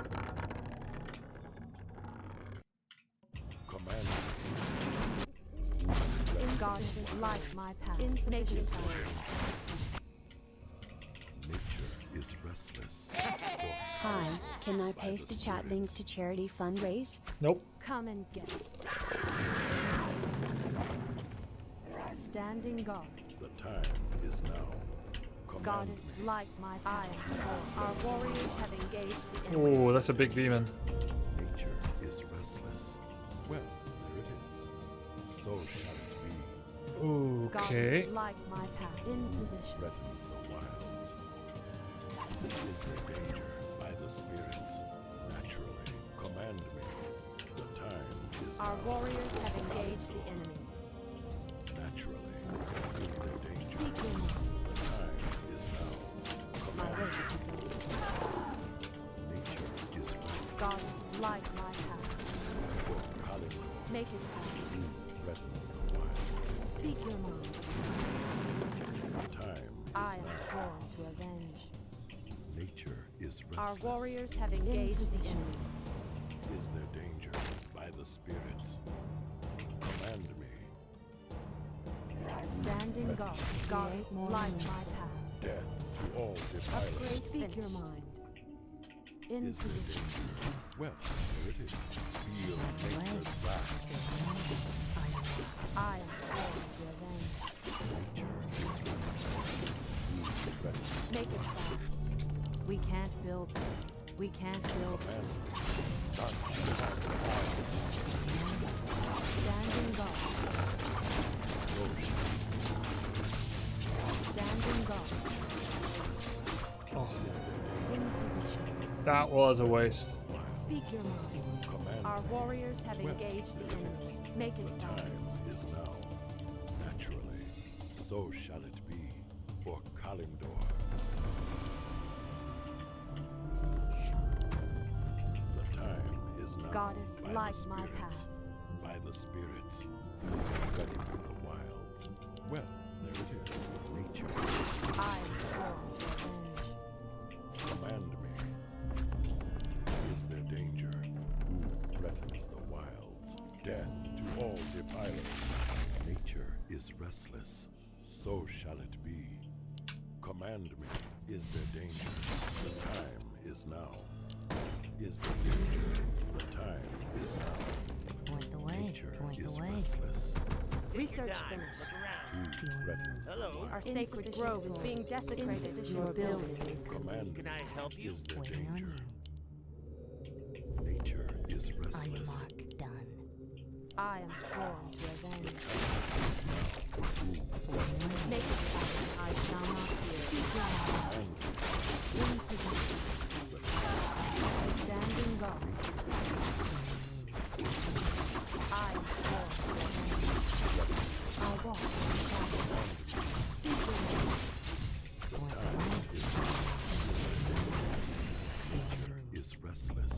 Command me. God is like my path. Insufficient Nature is restless. Hi, can I paste a chat link to charity fundraise? Nope. Come and get it. Standing guard. The time is now. Command Goddess me. like my I am sworn. Our warriors have engaged the enemy. Oh, that's a big demon. Nature is restless. Well, there it is. So shall it Okay. Goddess like my path. In be. position. Threatens the wilds. Is there danger by the spirits? Naturally. Command me. The time is Our now. warriors have engaged the enemy. Naturally. Is there danger? Speak your mind. The time is now. My Command way me. is open. Nature is restless. Goddess like my path. For Kalimdor. Make it pass. Threatens the wilds. Speak your mind. The time I is am now. sworn to avenge. Nature is restless. Our warriors have engaged the enemy. Is there danger by the spirits? Command me. Standing guard. Goddess like my path. Death to all defilers. Upgrade. Speak your mind. In Is there position. danger? Well, there it is. Feel nature's wrath. I am sworn to avenge. Nature is restless. Who threatens? Make it fast. We can't build them. We can't build them. Command me. None shall harm the wilds. Standing guard. So shall Standing guard. Oh, is there In danger? position. that was a waste. Speak your mind. Command Our me. warriors have Well, engaged the there it enemy. is. Make it The time fast. is now. Naturally, so shall it be for Kalimdor. The time is now. Goddess by like the my spirits. path. By the spirits. Threatens the wilds. Well, there it is. Nature. I am sworn to avenge. Command me. Is there danger? Who threatens the wilds? Death to all defilers. Nature is restless. So shall it be. Command me. Is there danger? The time is now. Is there danger? The time is now. Point the way. Nature Point is the way. restless. Research time. finished. Look around. Who threatens the Hello. Our wilds? sacred grove is being desecrated. Your buildings. Command Can me. I help you? Is there Waiting on danger? you. Nature is On your restless. mark. Done. I am sworn to avenge. Who Make it fast. I shall not fear. In position. Standing guard. I am sworn to avenge. I walk in the shadows. Speak your mind. Point the way. Nature is restless.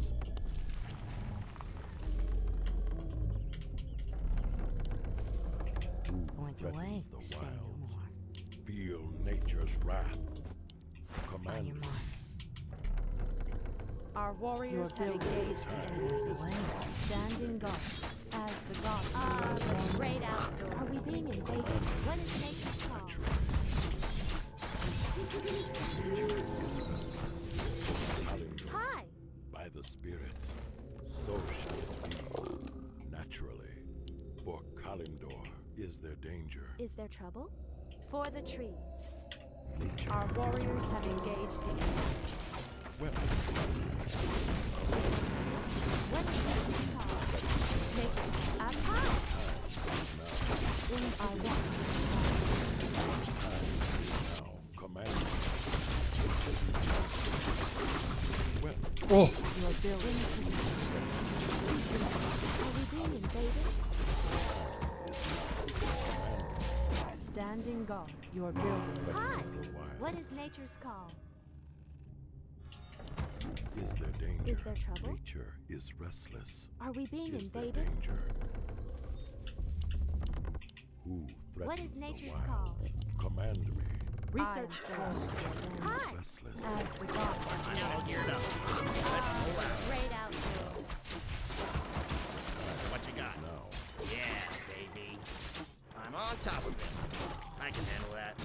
Who Point the way. threatens the Say no wilds? more. Feel nature's wrath. On Command your me. mark. Our warriors have engaged the enemy. Standing guard. As the gods. Great outdoors. Are we being invaded? What is nature's call? Nature is restless. Kalimdor. Hi. By the spirits, so shall it be. Naturally, For Kalimdor, is there danger? Is there trouble? For the trees. Nature Our is warriors have restless. engaged the enemy. Well, What is nature's call? Make it up high. In our walk. now command. Well, Oh, Your building Are we being invaded? standing guard. Your building. Hi. the wild. What is nature's call? Is there danger? Is there trouble? Nature is restless. Are we being Is there invaded? danger? Who threatens What is the nature's wild? call? Command me. Research Is Hi. restless. as the god. All geared up. Let's roll out. Great outfit. What you got? Now, Yeah, baby. I'm on top of it. I can handle that.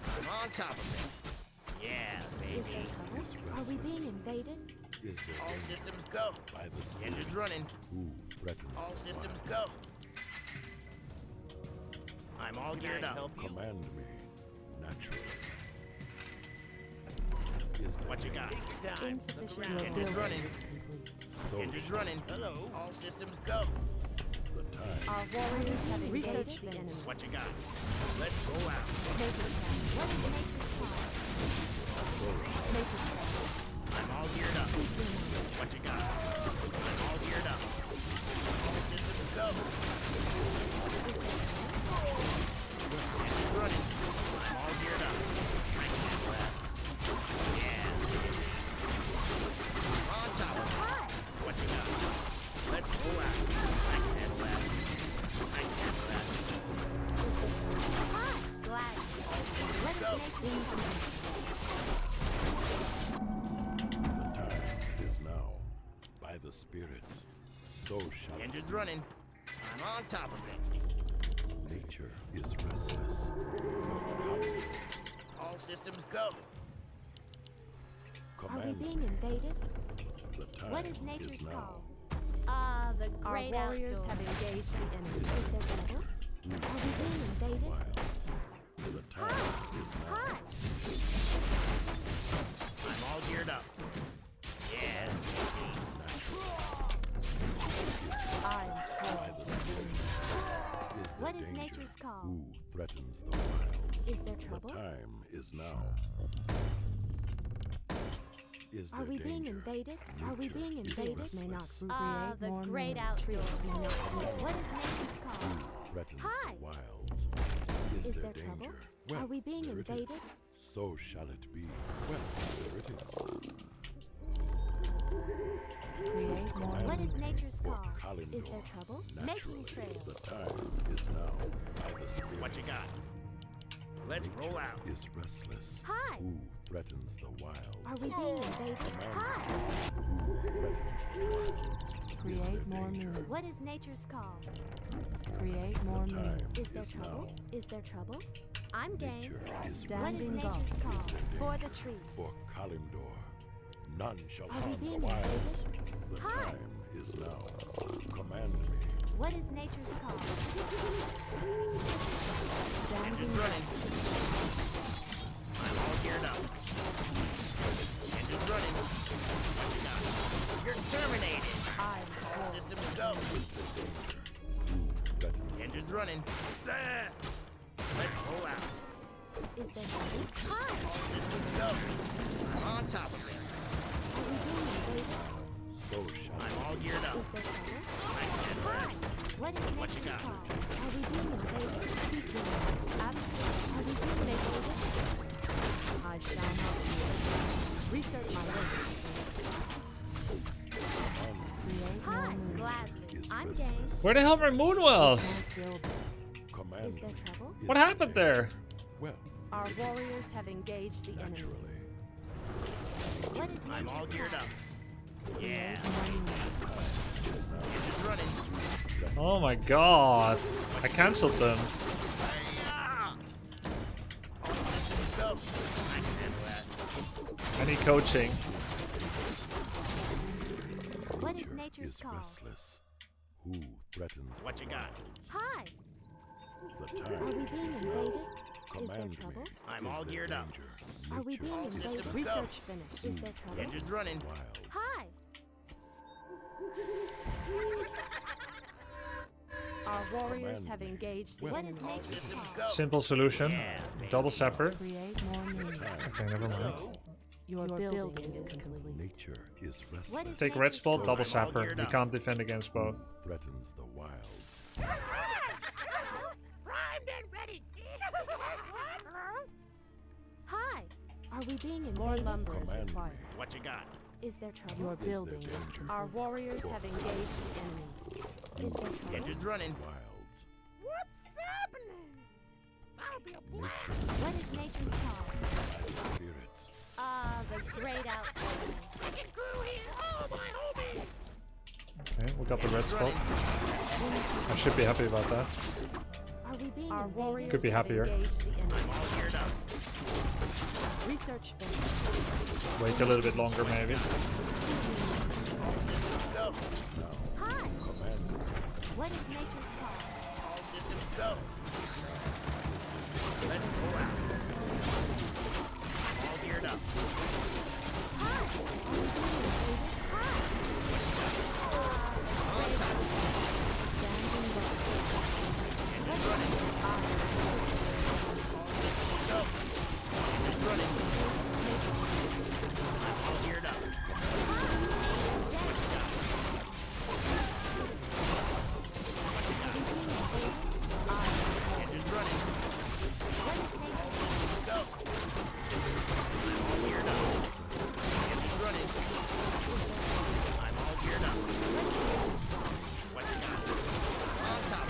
I'm on top of it. Yeah, Is there baby. trouble? Are we being invaded? is there All danger? systems go. By the Engines spirits running. Who threatens All the systems wild? go. I'm all geared up. Command me. Naturally. Is there What you danger? got? Insufficient. Your Engines building running. is complete. So Engines shall running. Hello. All systems go. the time. Our warriors have Research engaged the enemy. What you got? Let's roll out. Make it count. What is nature's call? Make it count. I'm all geared up. What you got? I'm all geared up. All systems go. Engines running. I'm all geared up. I can handle that. Yeah. I'm on top of it. What you got? Let's roll out. I can handle that. I can handle that. Hi. Glad. All systems go. The time is now. By the spirits, so shall it Engines be. running. I'm on top of it. Nature is restless. All systems go. Are we Command being me. invaded? The time What is nature's now. call? The Our great warriors outdoors. have engaged the enemy. Is there trouble? Are we being invaded? Wild. The time is now. Hi. I'm all geared up. Yeah. I am By the spirits, is there What is danger? nature's call? Who threatens the wilds? Is there The trouble? time is now. Is Are there we being danger? invaded? Are we Nature being is invaded? may not restless. create the more great moon. outdoors. Trees may not What is nature's call? Who threatens Hi. the wilds? Is there there danger? trouble? Well, Are we being there it is. invaded? So shall it be. Well, there it is. create more What moon. is nature's For call? Kalimdor, Is there trouble? naturally, Making trails. the time is now. By the spirits, What you got? Let's roll out. is restless. Hi. Who threatens the wild? Are we being invaded? Hi. Who threatens the wilds? Create is there more danger? moon. What is nature's call? Create more The moon. time Is there trouble? now. Is there trouble? I'm game. Nature is What is Standing restless. nature's guard. call? Is there For danger? the trees. For Kalimdor, none shall Are we harm the being wilds. invaded? The Hi. time is now. Command me. What is nature's call? Standing Engines running. I'm all geared up. Engines running. What you got? You're terminated. All systems go. Engines running. Ah! Let's roll out. Is there trouble? Hi. All systems go. I'm on top of it. Are we being invaded? So shall I'm all geared up. Is there trouble? I can handle Hi. that. What is What you nature's got? call? Are we being invaded? Speak your mind. Absolutely. Are we being invaded? I shall not fear. Research my limits. Create more Hi. moon. Gladly. I'm game. where the hell are my moon wells? Can't build them. Command Is there me. trouble? What happened there? Well, Our warriors have engaged the enemy. naturally. What is I'm all nature's geared call? up. Yeah. Create more moon. Engines running. Oh my god. I cancelled them. Ah! All systems go. I can handle that. I need coaching. What is Nature nature's is call? restless. Who threatens What the you got? wilds? Hi. The Are time we being is invaded? now. Is there Command trouble? me. I'm Is all there geared up. danger? Are we Nature being is invaded? systems Research go. finished. Is there trouble? Engine's running. wild. Hi. Our warriors Command have me. engaged the Well, enemy. All systems go. Simple solution. Yeah, Double sapper. Create more meaning. Okay, never mind. Your building is complete. Nature is What restless. is Take red spot, I'm double all sapper. geared You up. can't defend against both. Threatens the wild. Primed and ready. Hi. Are we being invaded? More lumber is Command required. me. What you got? Is there trouble? Is Your there building is danger? Our warriors have engaged the enemy. Is there trouble? Engine's running. Wilds. What's happening? That'll be a blast. Nature What is nature's call? by the spirits. The great outdoors. Wicked crew here. Oh, my homie. Okay, we got the red spot. I should be happy about that. Are we being Our warriors Could be have happier. engaged the enemy. I'm all geared up. Research finished. Wait a little bit longer, maybe. All systems go. Hi. Command me. What is nature's call? All systems go. Let's pull out. All geared up. Hi. Are we being invaded? Hi. On top. Standing by. Engine's running. All systems go. Engine's running. I'm all geared up. Engine's running. All systems go. I'm all geared up. Engine's running. I'm all geared up. What you got? On top.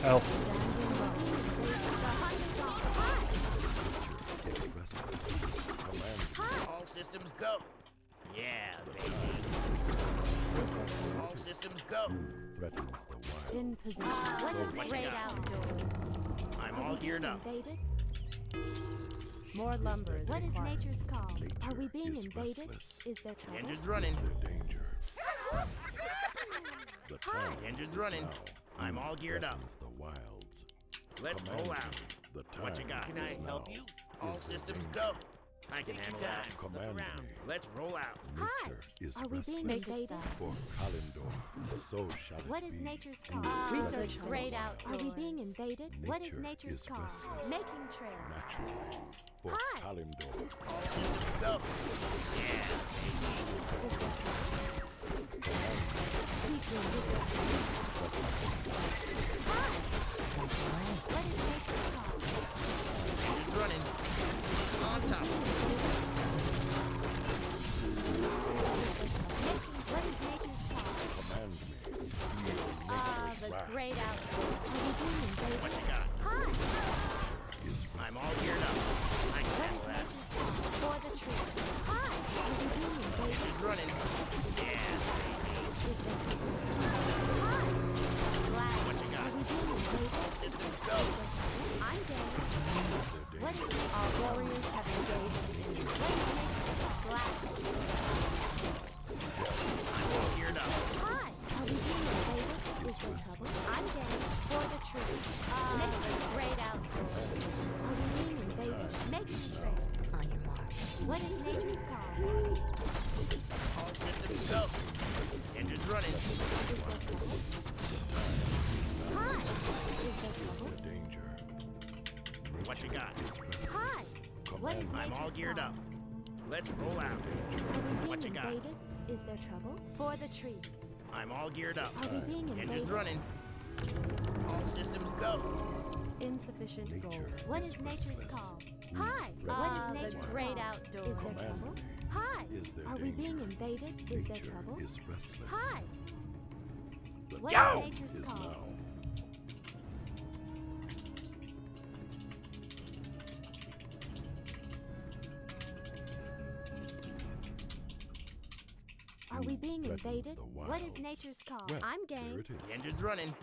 Elf. Is restless. Command me. All systems go. Yeah, baby. All systems go. Who threatens the wild? In position. What is What you great got? outdoors? I'm Are all we geared being up. invaded? More lumber is What is required. nature's call? Are we Nature being is invaded? restless. Is there trouble? Engine's running. Is there danger? The time Engine's is running. now. I'm Who all geared up. threatens the wilds? Let's Command roll me. out. The What you time got? Can I is help now. you? All Is there systems danger? go. I can handle that. Command me. Let's roll out. Nature is Are we being restless. invaded? For Kalendor, so shall it What is be. nature's Who call? threatens Research the great wild? outdoors. Are we being invaded? What is Nature nature's is call? restless. Making trails. Naturally. For Hi. Kalendor, All systems go. Yeah, Speaking research. Hi. What is nature's call? engine's running. On top. What is nature's call? command me. The great outdoors. Are we being invaded? What you got? Hi. Is I'm all geared up. I can What is handle that. nature's call? For the tree. Hi. Are we being invaded? Engine's running. Yeah. Is there trouble? Hi. Glad. What you got? Are we being invaded? All systems go. I'm dead. What is our warriors have engaged the enemy? What is nature's call? Glad. I'm all geared up. Hi. Are we being invaded? Is there trouble? I'm dead. For the tree. Making great outdoors. Are we being invaded? Making trails. On your mark. What is nature's call? All systems go. Engine's running. Is there trouble? Hi. Is there trouble? the danger. What you got? Hi. What is I'm all nature's geared call? up. Let's roll out. Are we What being you got? invaded? Is there trouble? For the trees. I'm all geared up. Are we being Engine's invaded? running. All systems go. Insufficient Nature gold. What is is nature's restless. call? Who Hi. threatens What is the nature's wild? great outdoors? Is there Command trouble? me. Hi. Is there Are we being danger? invaded? Is there Nature trouble? is restless. Hi. The What time is nature's is call? now. Are we being threatens invaded? the What is wilds? nature's call? Well, I'm there game. it is. The engine's running.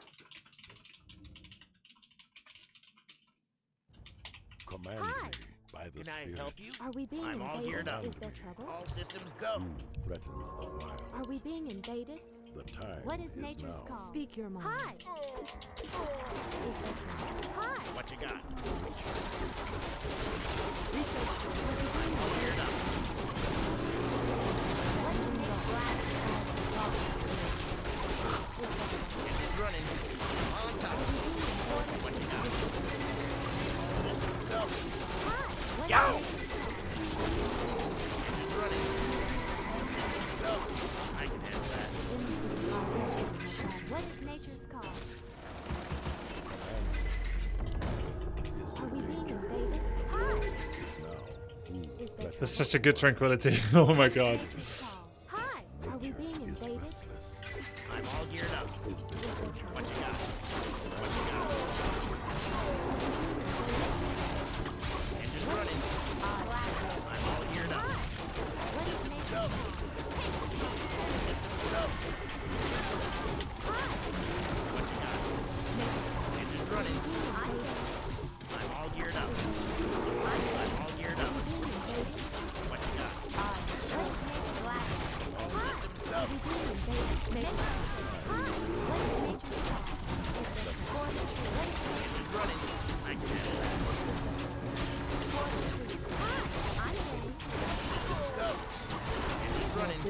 Command Hi. me by the Can I help you? spirits. Are we being I'm all invaded? geared up. Is there trouble? All systems go. Who threatens the wild? Are we being invaded? The time What is nature's now. call? Speak your mind. Hi. Hi. What you got? Geared up. Let's make glass Engine's running. On top. What you got? Systems go. Hi. Go! Engine's running. Systems go. I can handle that. What is nature's call? Is Are there we being danger? invaded? Hi. Now, who Is there threatens That's such a good tranquility. Oh my god. nature's call? Hi. Are we being is invaded? restless? I'm all geared up. Is there danger? What you got? What you got? Engine's running. I'm all geared up. What is nature's Go. call? Systems go. What you got? Engine's running. I'm all geared up. I'm all geared up. What you got? All systems go. Engine's running. I can handle that. Systems go. Engine's running.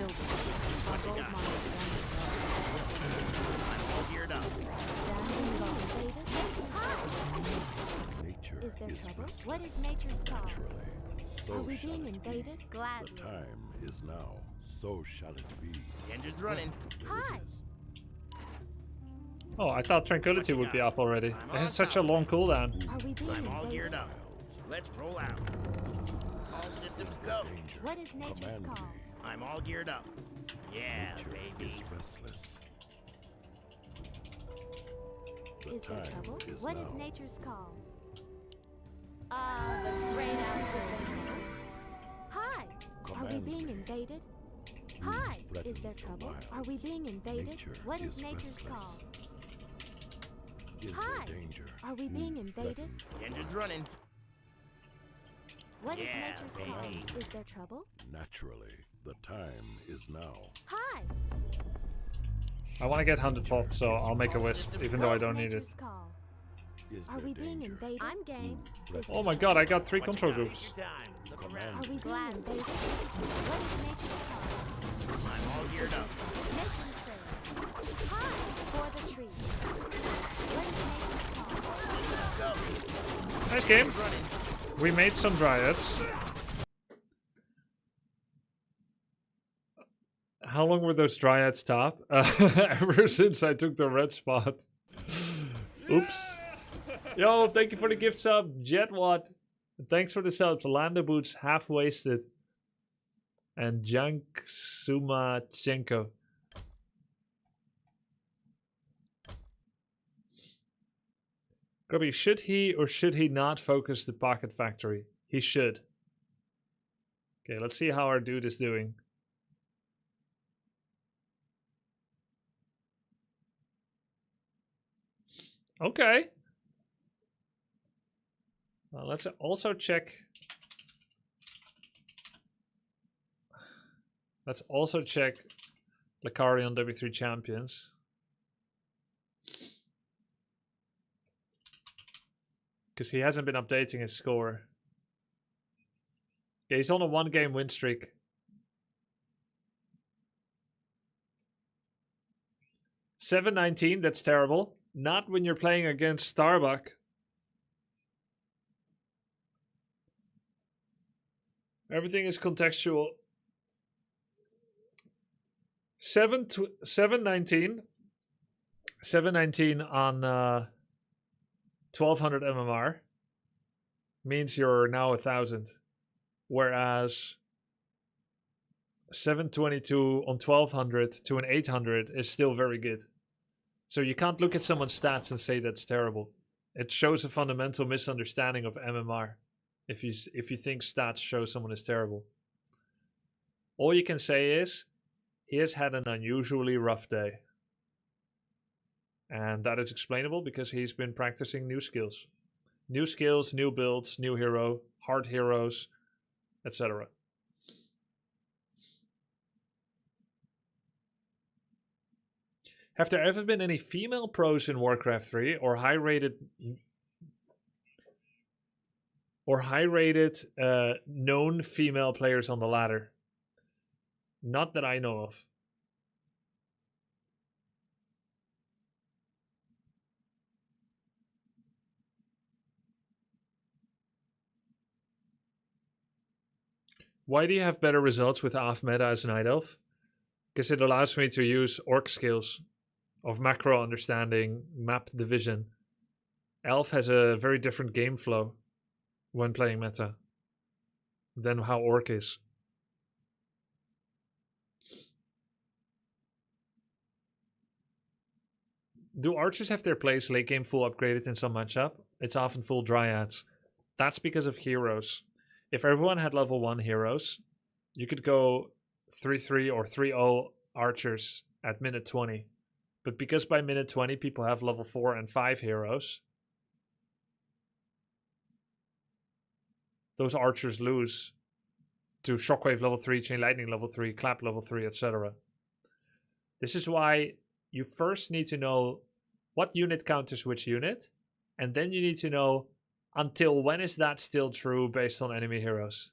What you got? I'm all geared up. Nature Is there trouble? restless. What is nature's call? Naturally, so Are we shall being it be. invaded? The Gladly. time is now, so shall it be. Engine's running. There Hi. it is. Oh, I thought tranquility would be up already. It has such a long cooldown. Are we being I'm all invaded? geared up. Let's roll out. All systems go. Danger. What is nature's Command call? me. I'm all geared up. Yeah, Nature baby. is restless. The Is there time trouble? is What now. is nature's call? The great Alexander. Hi. Are we Command being me. invaded? Who Hi. Is threatens there the trouble? wilds? Are we being invaded? Nature What is is nature's restless. call? Is Hi. there danger? Are we Who being invaded? threatens the Engine's running. What is Yeah, nature's baby. call? Is there trouble? Naturally, the time is now. Hi. I want to get 100 pop, so I'll make a wisp, even though I What is don't need it. nature's call? Is Are there we being danger? invaded? I'm game. threatens Oh my god, I got 3 What you control got? groups. Take your time. Look Command around. Are we being invaded? What is nature's call? I'm all geared up. Nature trail. Hi. For the tree. What is nature's call? Systems go. Nice game. Running. We made some dryads. How long were those dryads top? Ever since I took the red spot. Oops. Yo, thank you for the gift sub, Jetwatt. And thanks for the subs, Landa Boots, Half Wasted, and Jank Sumachenko. Grubby, should he or should he not focus the Pocket Factory? He should. Okay, let's see how our dude is doing. Okay. Let's also check. Let's also check Lacari on W3 Champions. Because he hasn't been updating his score. Yeah, he's on a 1-game win streak. 7-19, that's terrible. Not when you're playing against Starbuck. Everything is contextual. 7-19. 7-19 on 1200 MMR means you're now 1000. Whereas 722 on 1200 to an 800 is still very good. So you can't look at someone's stats and say that's terrible. It shows a fundamental misunderstanding of MMR if you think stats show someone is terrible. All you can say is he has had an unusually rough day. And that is explainable because he's been practicing new skills. New skills, new builds, new hero, hard heroes, etc. Have there ever been any female pros in Warcraft 3 or high-rated known female players on the ladder? Not that I know of. Why do you have better results with AF meta as Night Elf? Because it allows me to use orc skills of macro understanding, map division. Elf has a very different game flow when playing meta than how orc is. Do archers have their place late game full upgraded in some matchup? It's often full dryads. That's because of heroes. If everyone had level 1 heroes, you could go 3-3 or 3-0 archers at minute 20. But because by minute 20 people have level 4 and 5 heroes, those archers lose to Shockwave level 3, Chain Lightning level 3, Clap level 3, etc. This is why you first need to know what unit counters which unit, and then you need to know until when is that still true based on enemy heroes.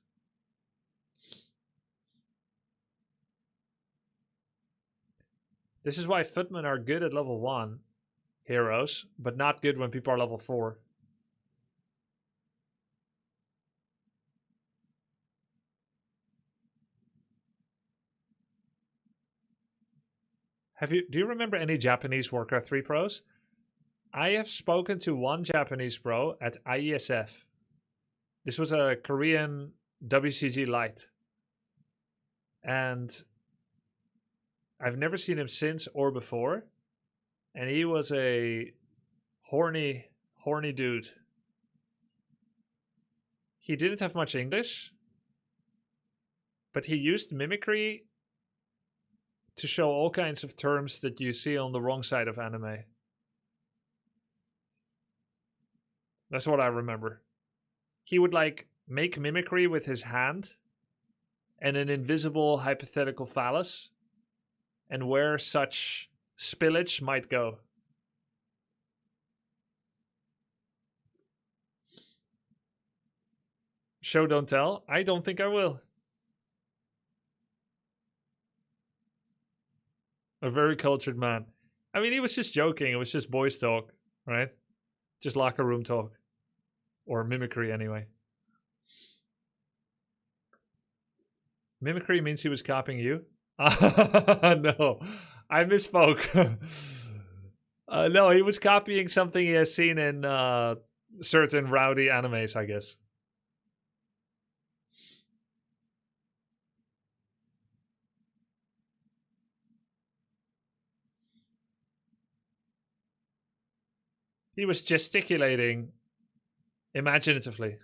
This is why footmen are good at level 1 heroes, but not good when people are level 4. Do you remember any Japanese Warcraft 3 pros? I have spoken to one Japanese pro at IESF. This was a Korean WCG Lite. And I've never seen him since or before. And he was a horny dude. He didn't have much English, but he used mimicry to show all kinds of terms that you see on the wrong side of anime. That's what I remember. He would like make mimicry with his hand and an invisible hypothetical phallus and where such spillage might go. Show don't tell? I don't think I will. A very cultured man. I mean, he was just joking. It was just boys talk, right? Just locker room talk. Or mimicry, anyway. Mimicry means he was copying you? No, I misspoke. No, he was copying something he has seen in certain rowdy animes, I guess. He was gesticulating imaginatively.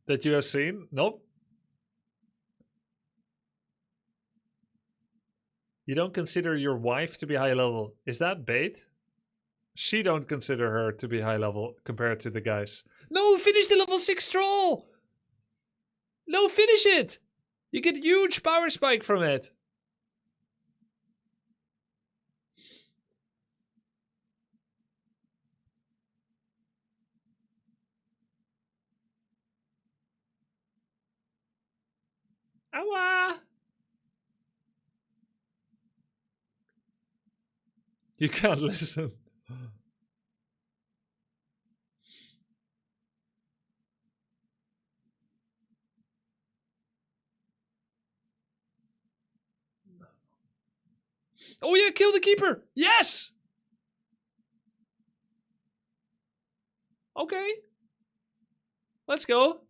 That you have seen? Nope. You don't consider your wife to be high level. Is that bait? She don't consider her to be high level compared to the guys. No, finish the level 6 troll! No, finish it! You get huge power spike from it. Awa! You can't listen. Oh yeah, kill the keeper! Yes! Okay. Let's go.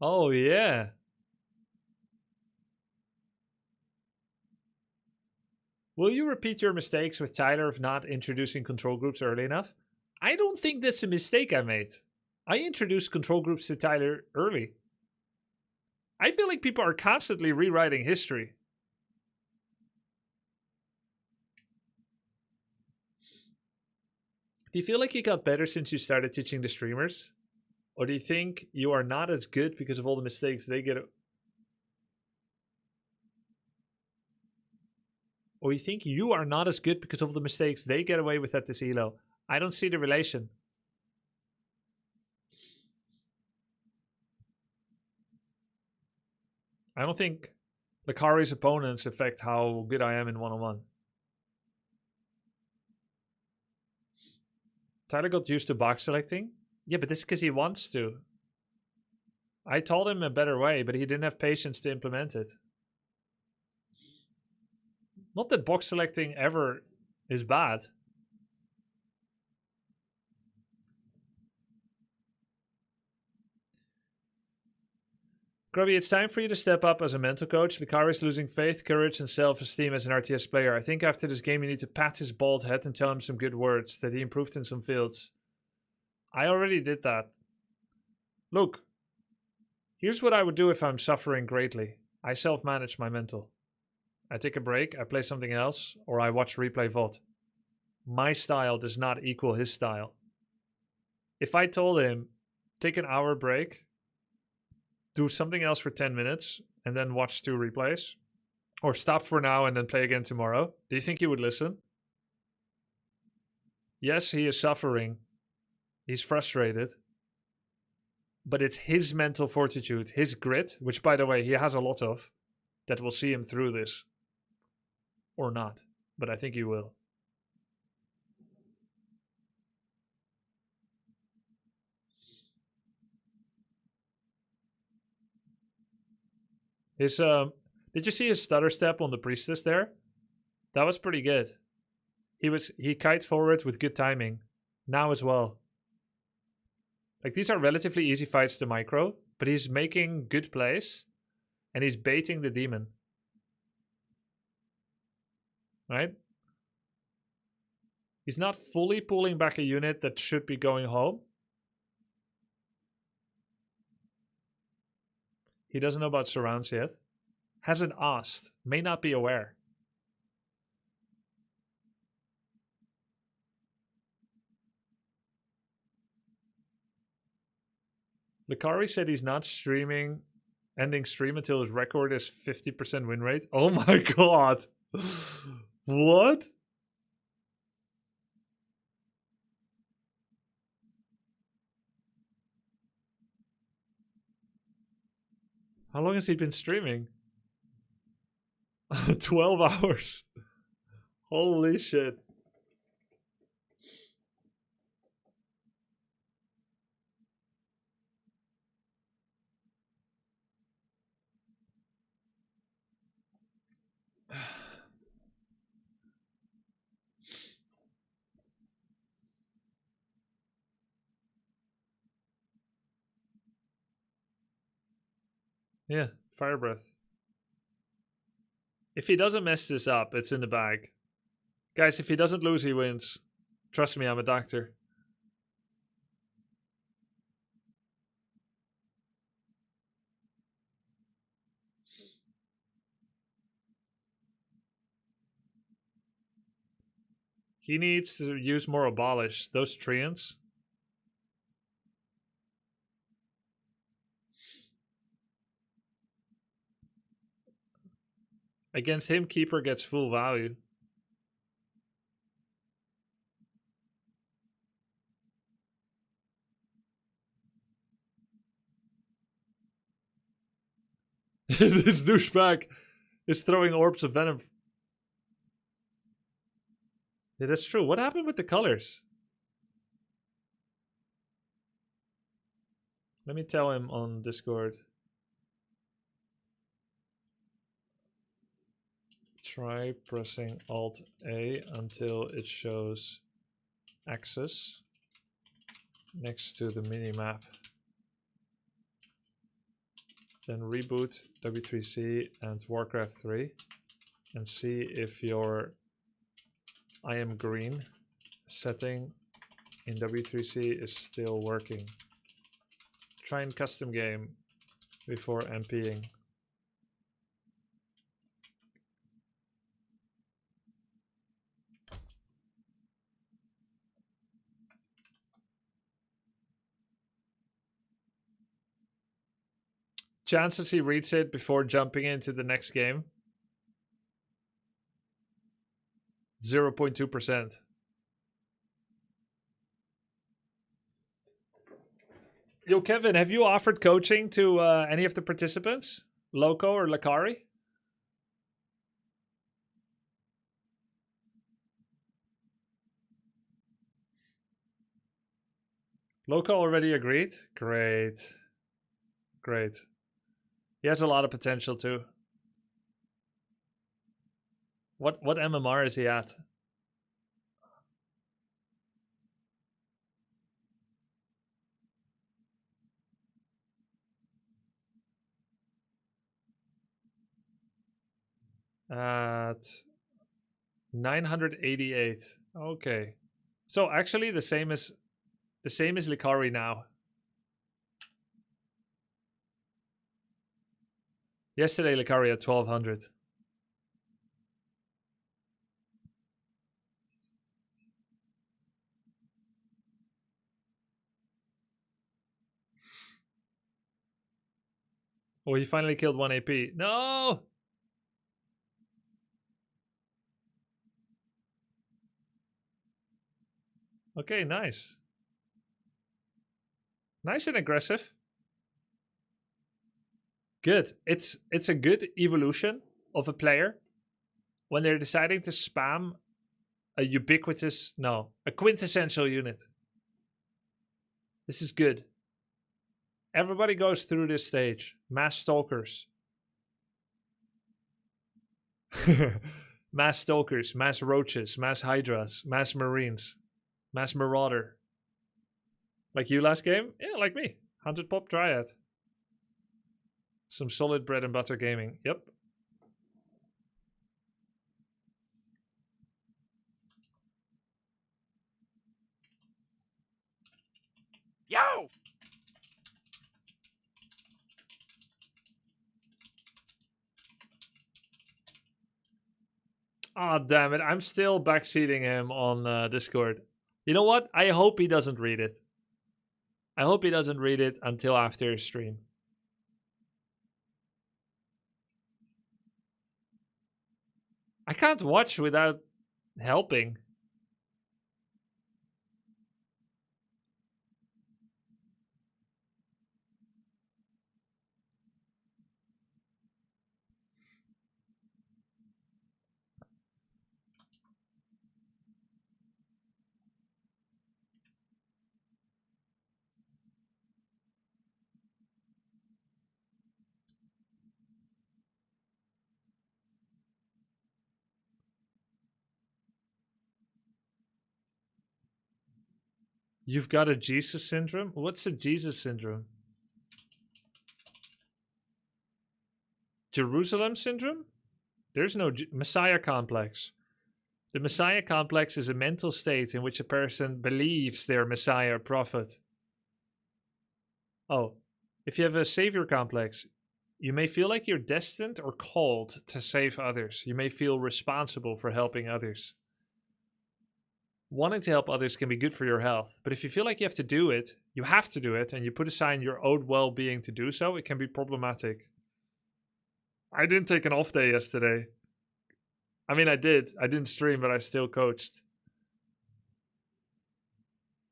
Oh yeah. Will you repeat your mistakes with Tyler of not introducing control groups early enough? I don't think that's a mistake I made. I introduced control groups to Tyler early. I feel like people are constantly rewriting history. Do you feel like you got better since you started teaching the streamers? Or do you think you are not as good because of all the mistakes they get? Or you think you are not as good because of the mistakes they get away with at this elo? I don't see the relation. I don't think Lacari's opponents affect how good I am in one-on-one. Tyler got used to box selecting. Yeah, but this is because he wants to. I told him a better way, but he didn't have patience to implement it. Not that box selecting ever is bad. Grubby, it's time for you to step up as a mental coach. Lucari is losing faith, courage, and self-esteem as an RTS player. I think after this game you need to pat his bald head and tell him some good words, that he improved in some fields. I already did that. Look, here's what I would do if I'm suffering greatly. I self-manage my mental. I take a break, I play something else, or I watch replay VOD. My style does not equal his style. If I told him, take an hour break, do something else for 10 minutes, and then watch 2 replays, or stop for now and then play again tomorrow, do you think he would listen? Yes, he is suffering. He's frustrated. But it's his mental fortitude, his grit, which, by the way, he has a lot of, that will see him through this. Or not. But I think he will. His did you see his stutter step on the priestess there? That was pretty good. He kite forward with good timing. Now as well. Like, these are relatively easy fights to micro, but he's making good plays and he's baiting the demon. Right? He's not fully pulling back a unit that should be going home. He doesn't know about surrounds yet. Hasn't asked. May not be aware. Lucari said he's not ending stream until his record is 50% win rate. Oh my god. What? How long has he been streaming? 12 hours. Holy shit. Yeah, fire breath. If he doesn't mess this up, it's in the bag. Guys, if he doesn't lose, he wins. Trust me, I'm a doctor. He needs to use more abolish. Those treants. Against him, keeper gets full value. This douchebag is throwing orbs of venom. Yeah, that's true. What happened with the colors? Let me tell him on Discord. Try pressing Alt-A until it shows axis next to the minimap. Then reboot W3C and Warcraft 3 and see if your I am green setting in W3C is still working. Try and custom game before MPing. Chances he reads it before jumping into the next game. 0.2%. Yo, Kevin, have you offered coaching to any of the participants? Loco or Lacari? Loco already agreed? Great. Great. He has a lot of potential too. What MMR is he at? At 988. Okay. So actually the same as Lucari now. Yesterday Lucari at 1200. Oh, he finally killed 1 AP. No! Okay, nice. Nice and aggressive. Good. It's a good evolution of a player when they're deciding to spam a quintessential unit. This is good. Everybody goes through this stage. Mass stalkers. Mass stalkers, mass roaches, mass hydras, mass marines, mass marauder. Like you last game? Yeah, like me. 100 pop dryad. Some solid bread and butter gaming. Yep. Yo! Ah, oh, damn it. I'm still backseating him on Discord. You know what? I hope he doesn't read it. I hope he doesn't read it until after his stream. I can't watch without helping. You've got a Jesus syndrome? What's a Jesus syndrome? Jerusalem syndrome? There's no Messiah complex. The Messiah complex is a mental state in which a person believes they're Messiah or prophet. Oh, if you have a savior complex, you may feel like you're destined or called to save others. You may feel responsible for helping others. Wanting to help others can be good for your health, but if you feel like you have to do it, and you put aside your own well-being to do so, it can be problematic. I didn't take an off day yesterday. I mean, I did. I didn't stream, but I still coached.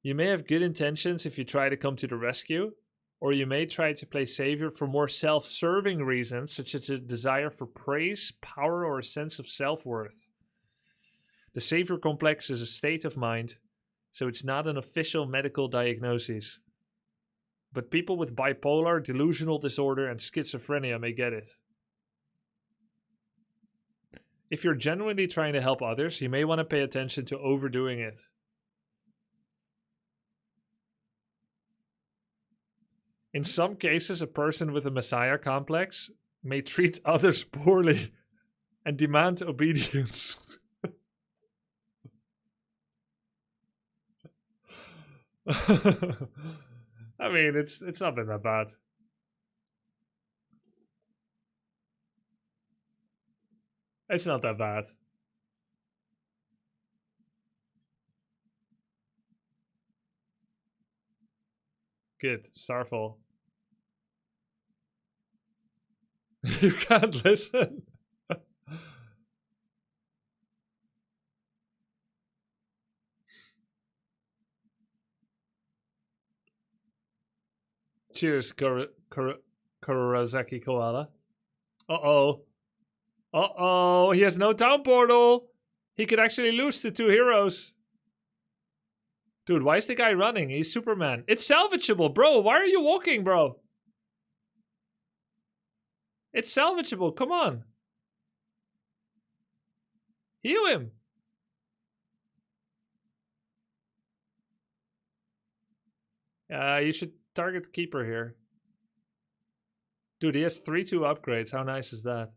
You may have good intentions if you try to come to the rescue, or you may try to play savior for more self-serving reasons, such as a desire for praise, power, or a sense of self-worth. The savior complex is a state of mind, so it's not an official medical diagnosis. But people with bipolar, delusional disorder, and schizophrenia may get it. If you're genuinely trying to help others, you may want to pay attention to overdoing it. In some cases, a person with a messiah complex may treat others poorly and demand obedience. I mean, it's not been that bad. It's not that bad. Good. Starfall. You can't listen. Cheers, Kurosaki Koala. Uh-oh. Uh-oh, he has no town portal. He could actually lose to 2 heroes. Dude, why is the guy running? He's Superman. It's salvageable, bro. Why are you walking, bro? It's salvageable. Come on. Heal him. You should target the keeper here. Dude, he has 3-2 upgrades. How nice is that?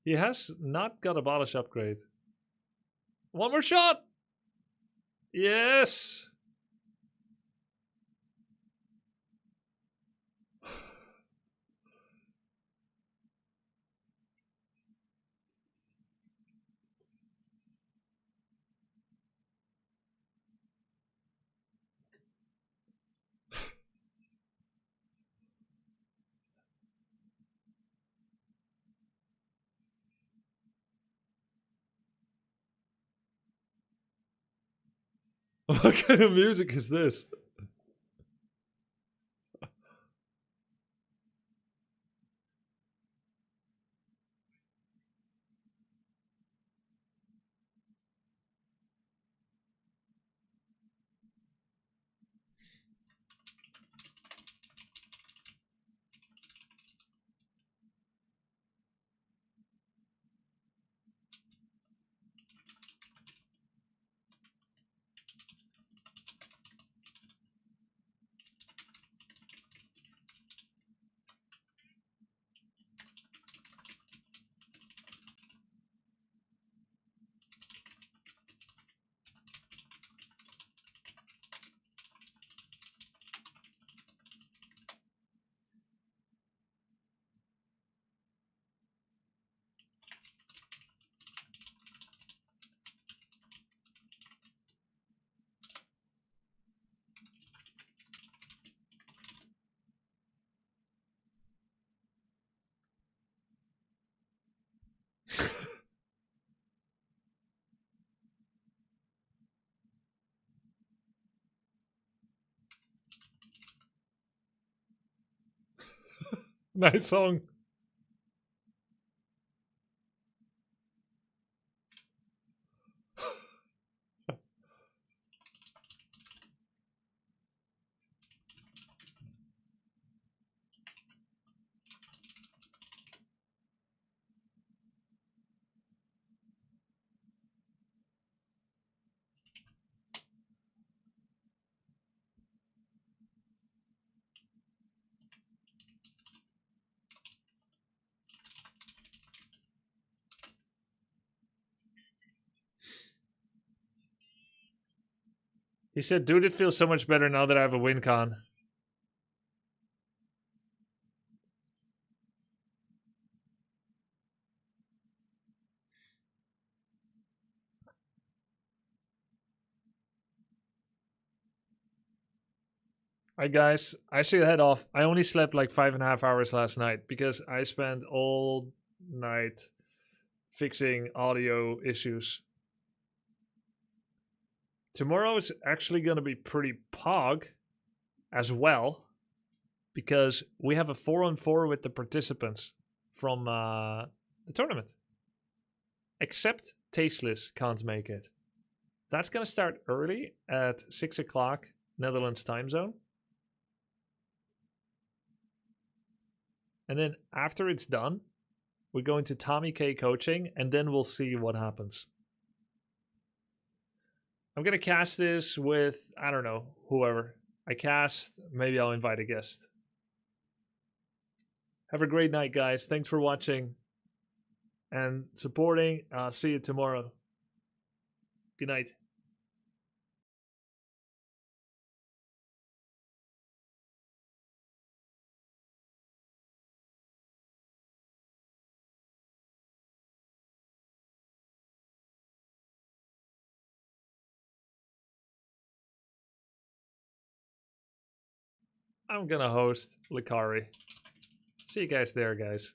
He has not got abolish upgrade. One more shot. Yes. What kind of music is this? Nice song. He said, dude, it feels so much better now that I have a win con. Alright guys, I should head off. I only slept like 5.5 hours last night because I spent all night fixing audio issues. Tomorrow is actually going to be pretty pog as well because we have a 4-on-4 with the participants from the tournament. Except Tasteless can't make it. That's going to start early at 6 o'clock Netherlands time zone. And then after it's done, we're going to Tommy K coaching and then we'll see what happens. I'm going to cast this with, I don't know, whoever I cast. Maybe I'll invite a guest. Have a great night, guys. Thanks for watching and supporting. I'll see you tomorrow. Good night. I'm gonna host Lucari. See you guys there, guys.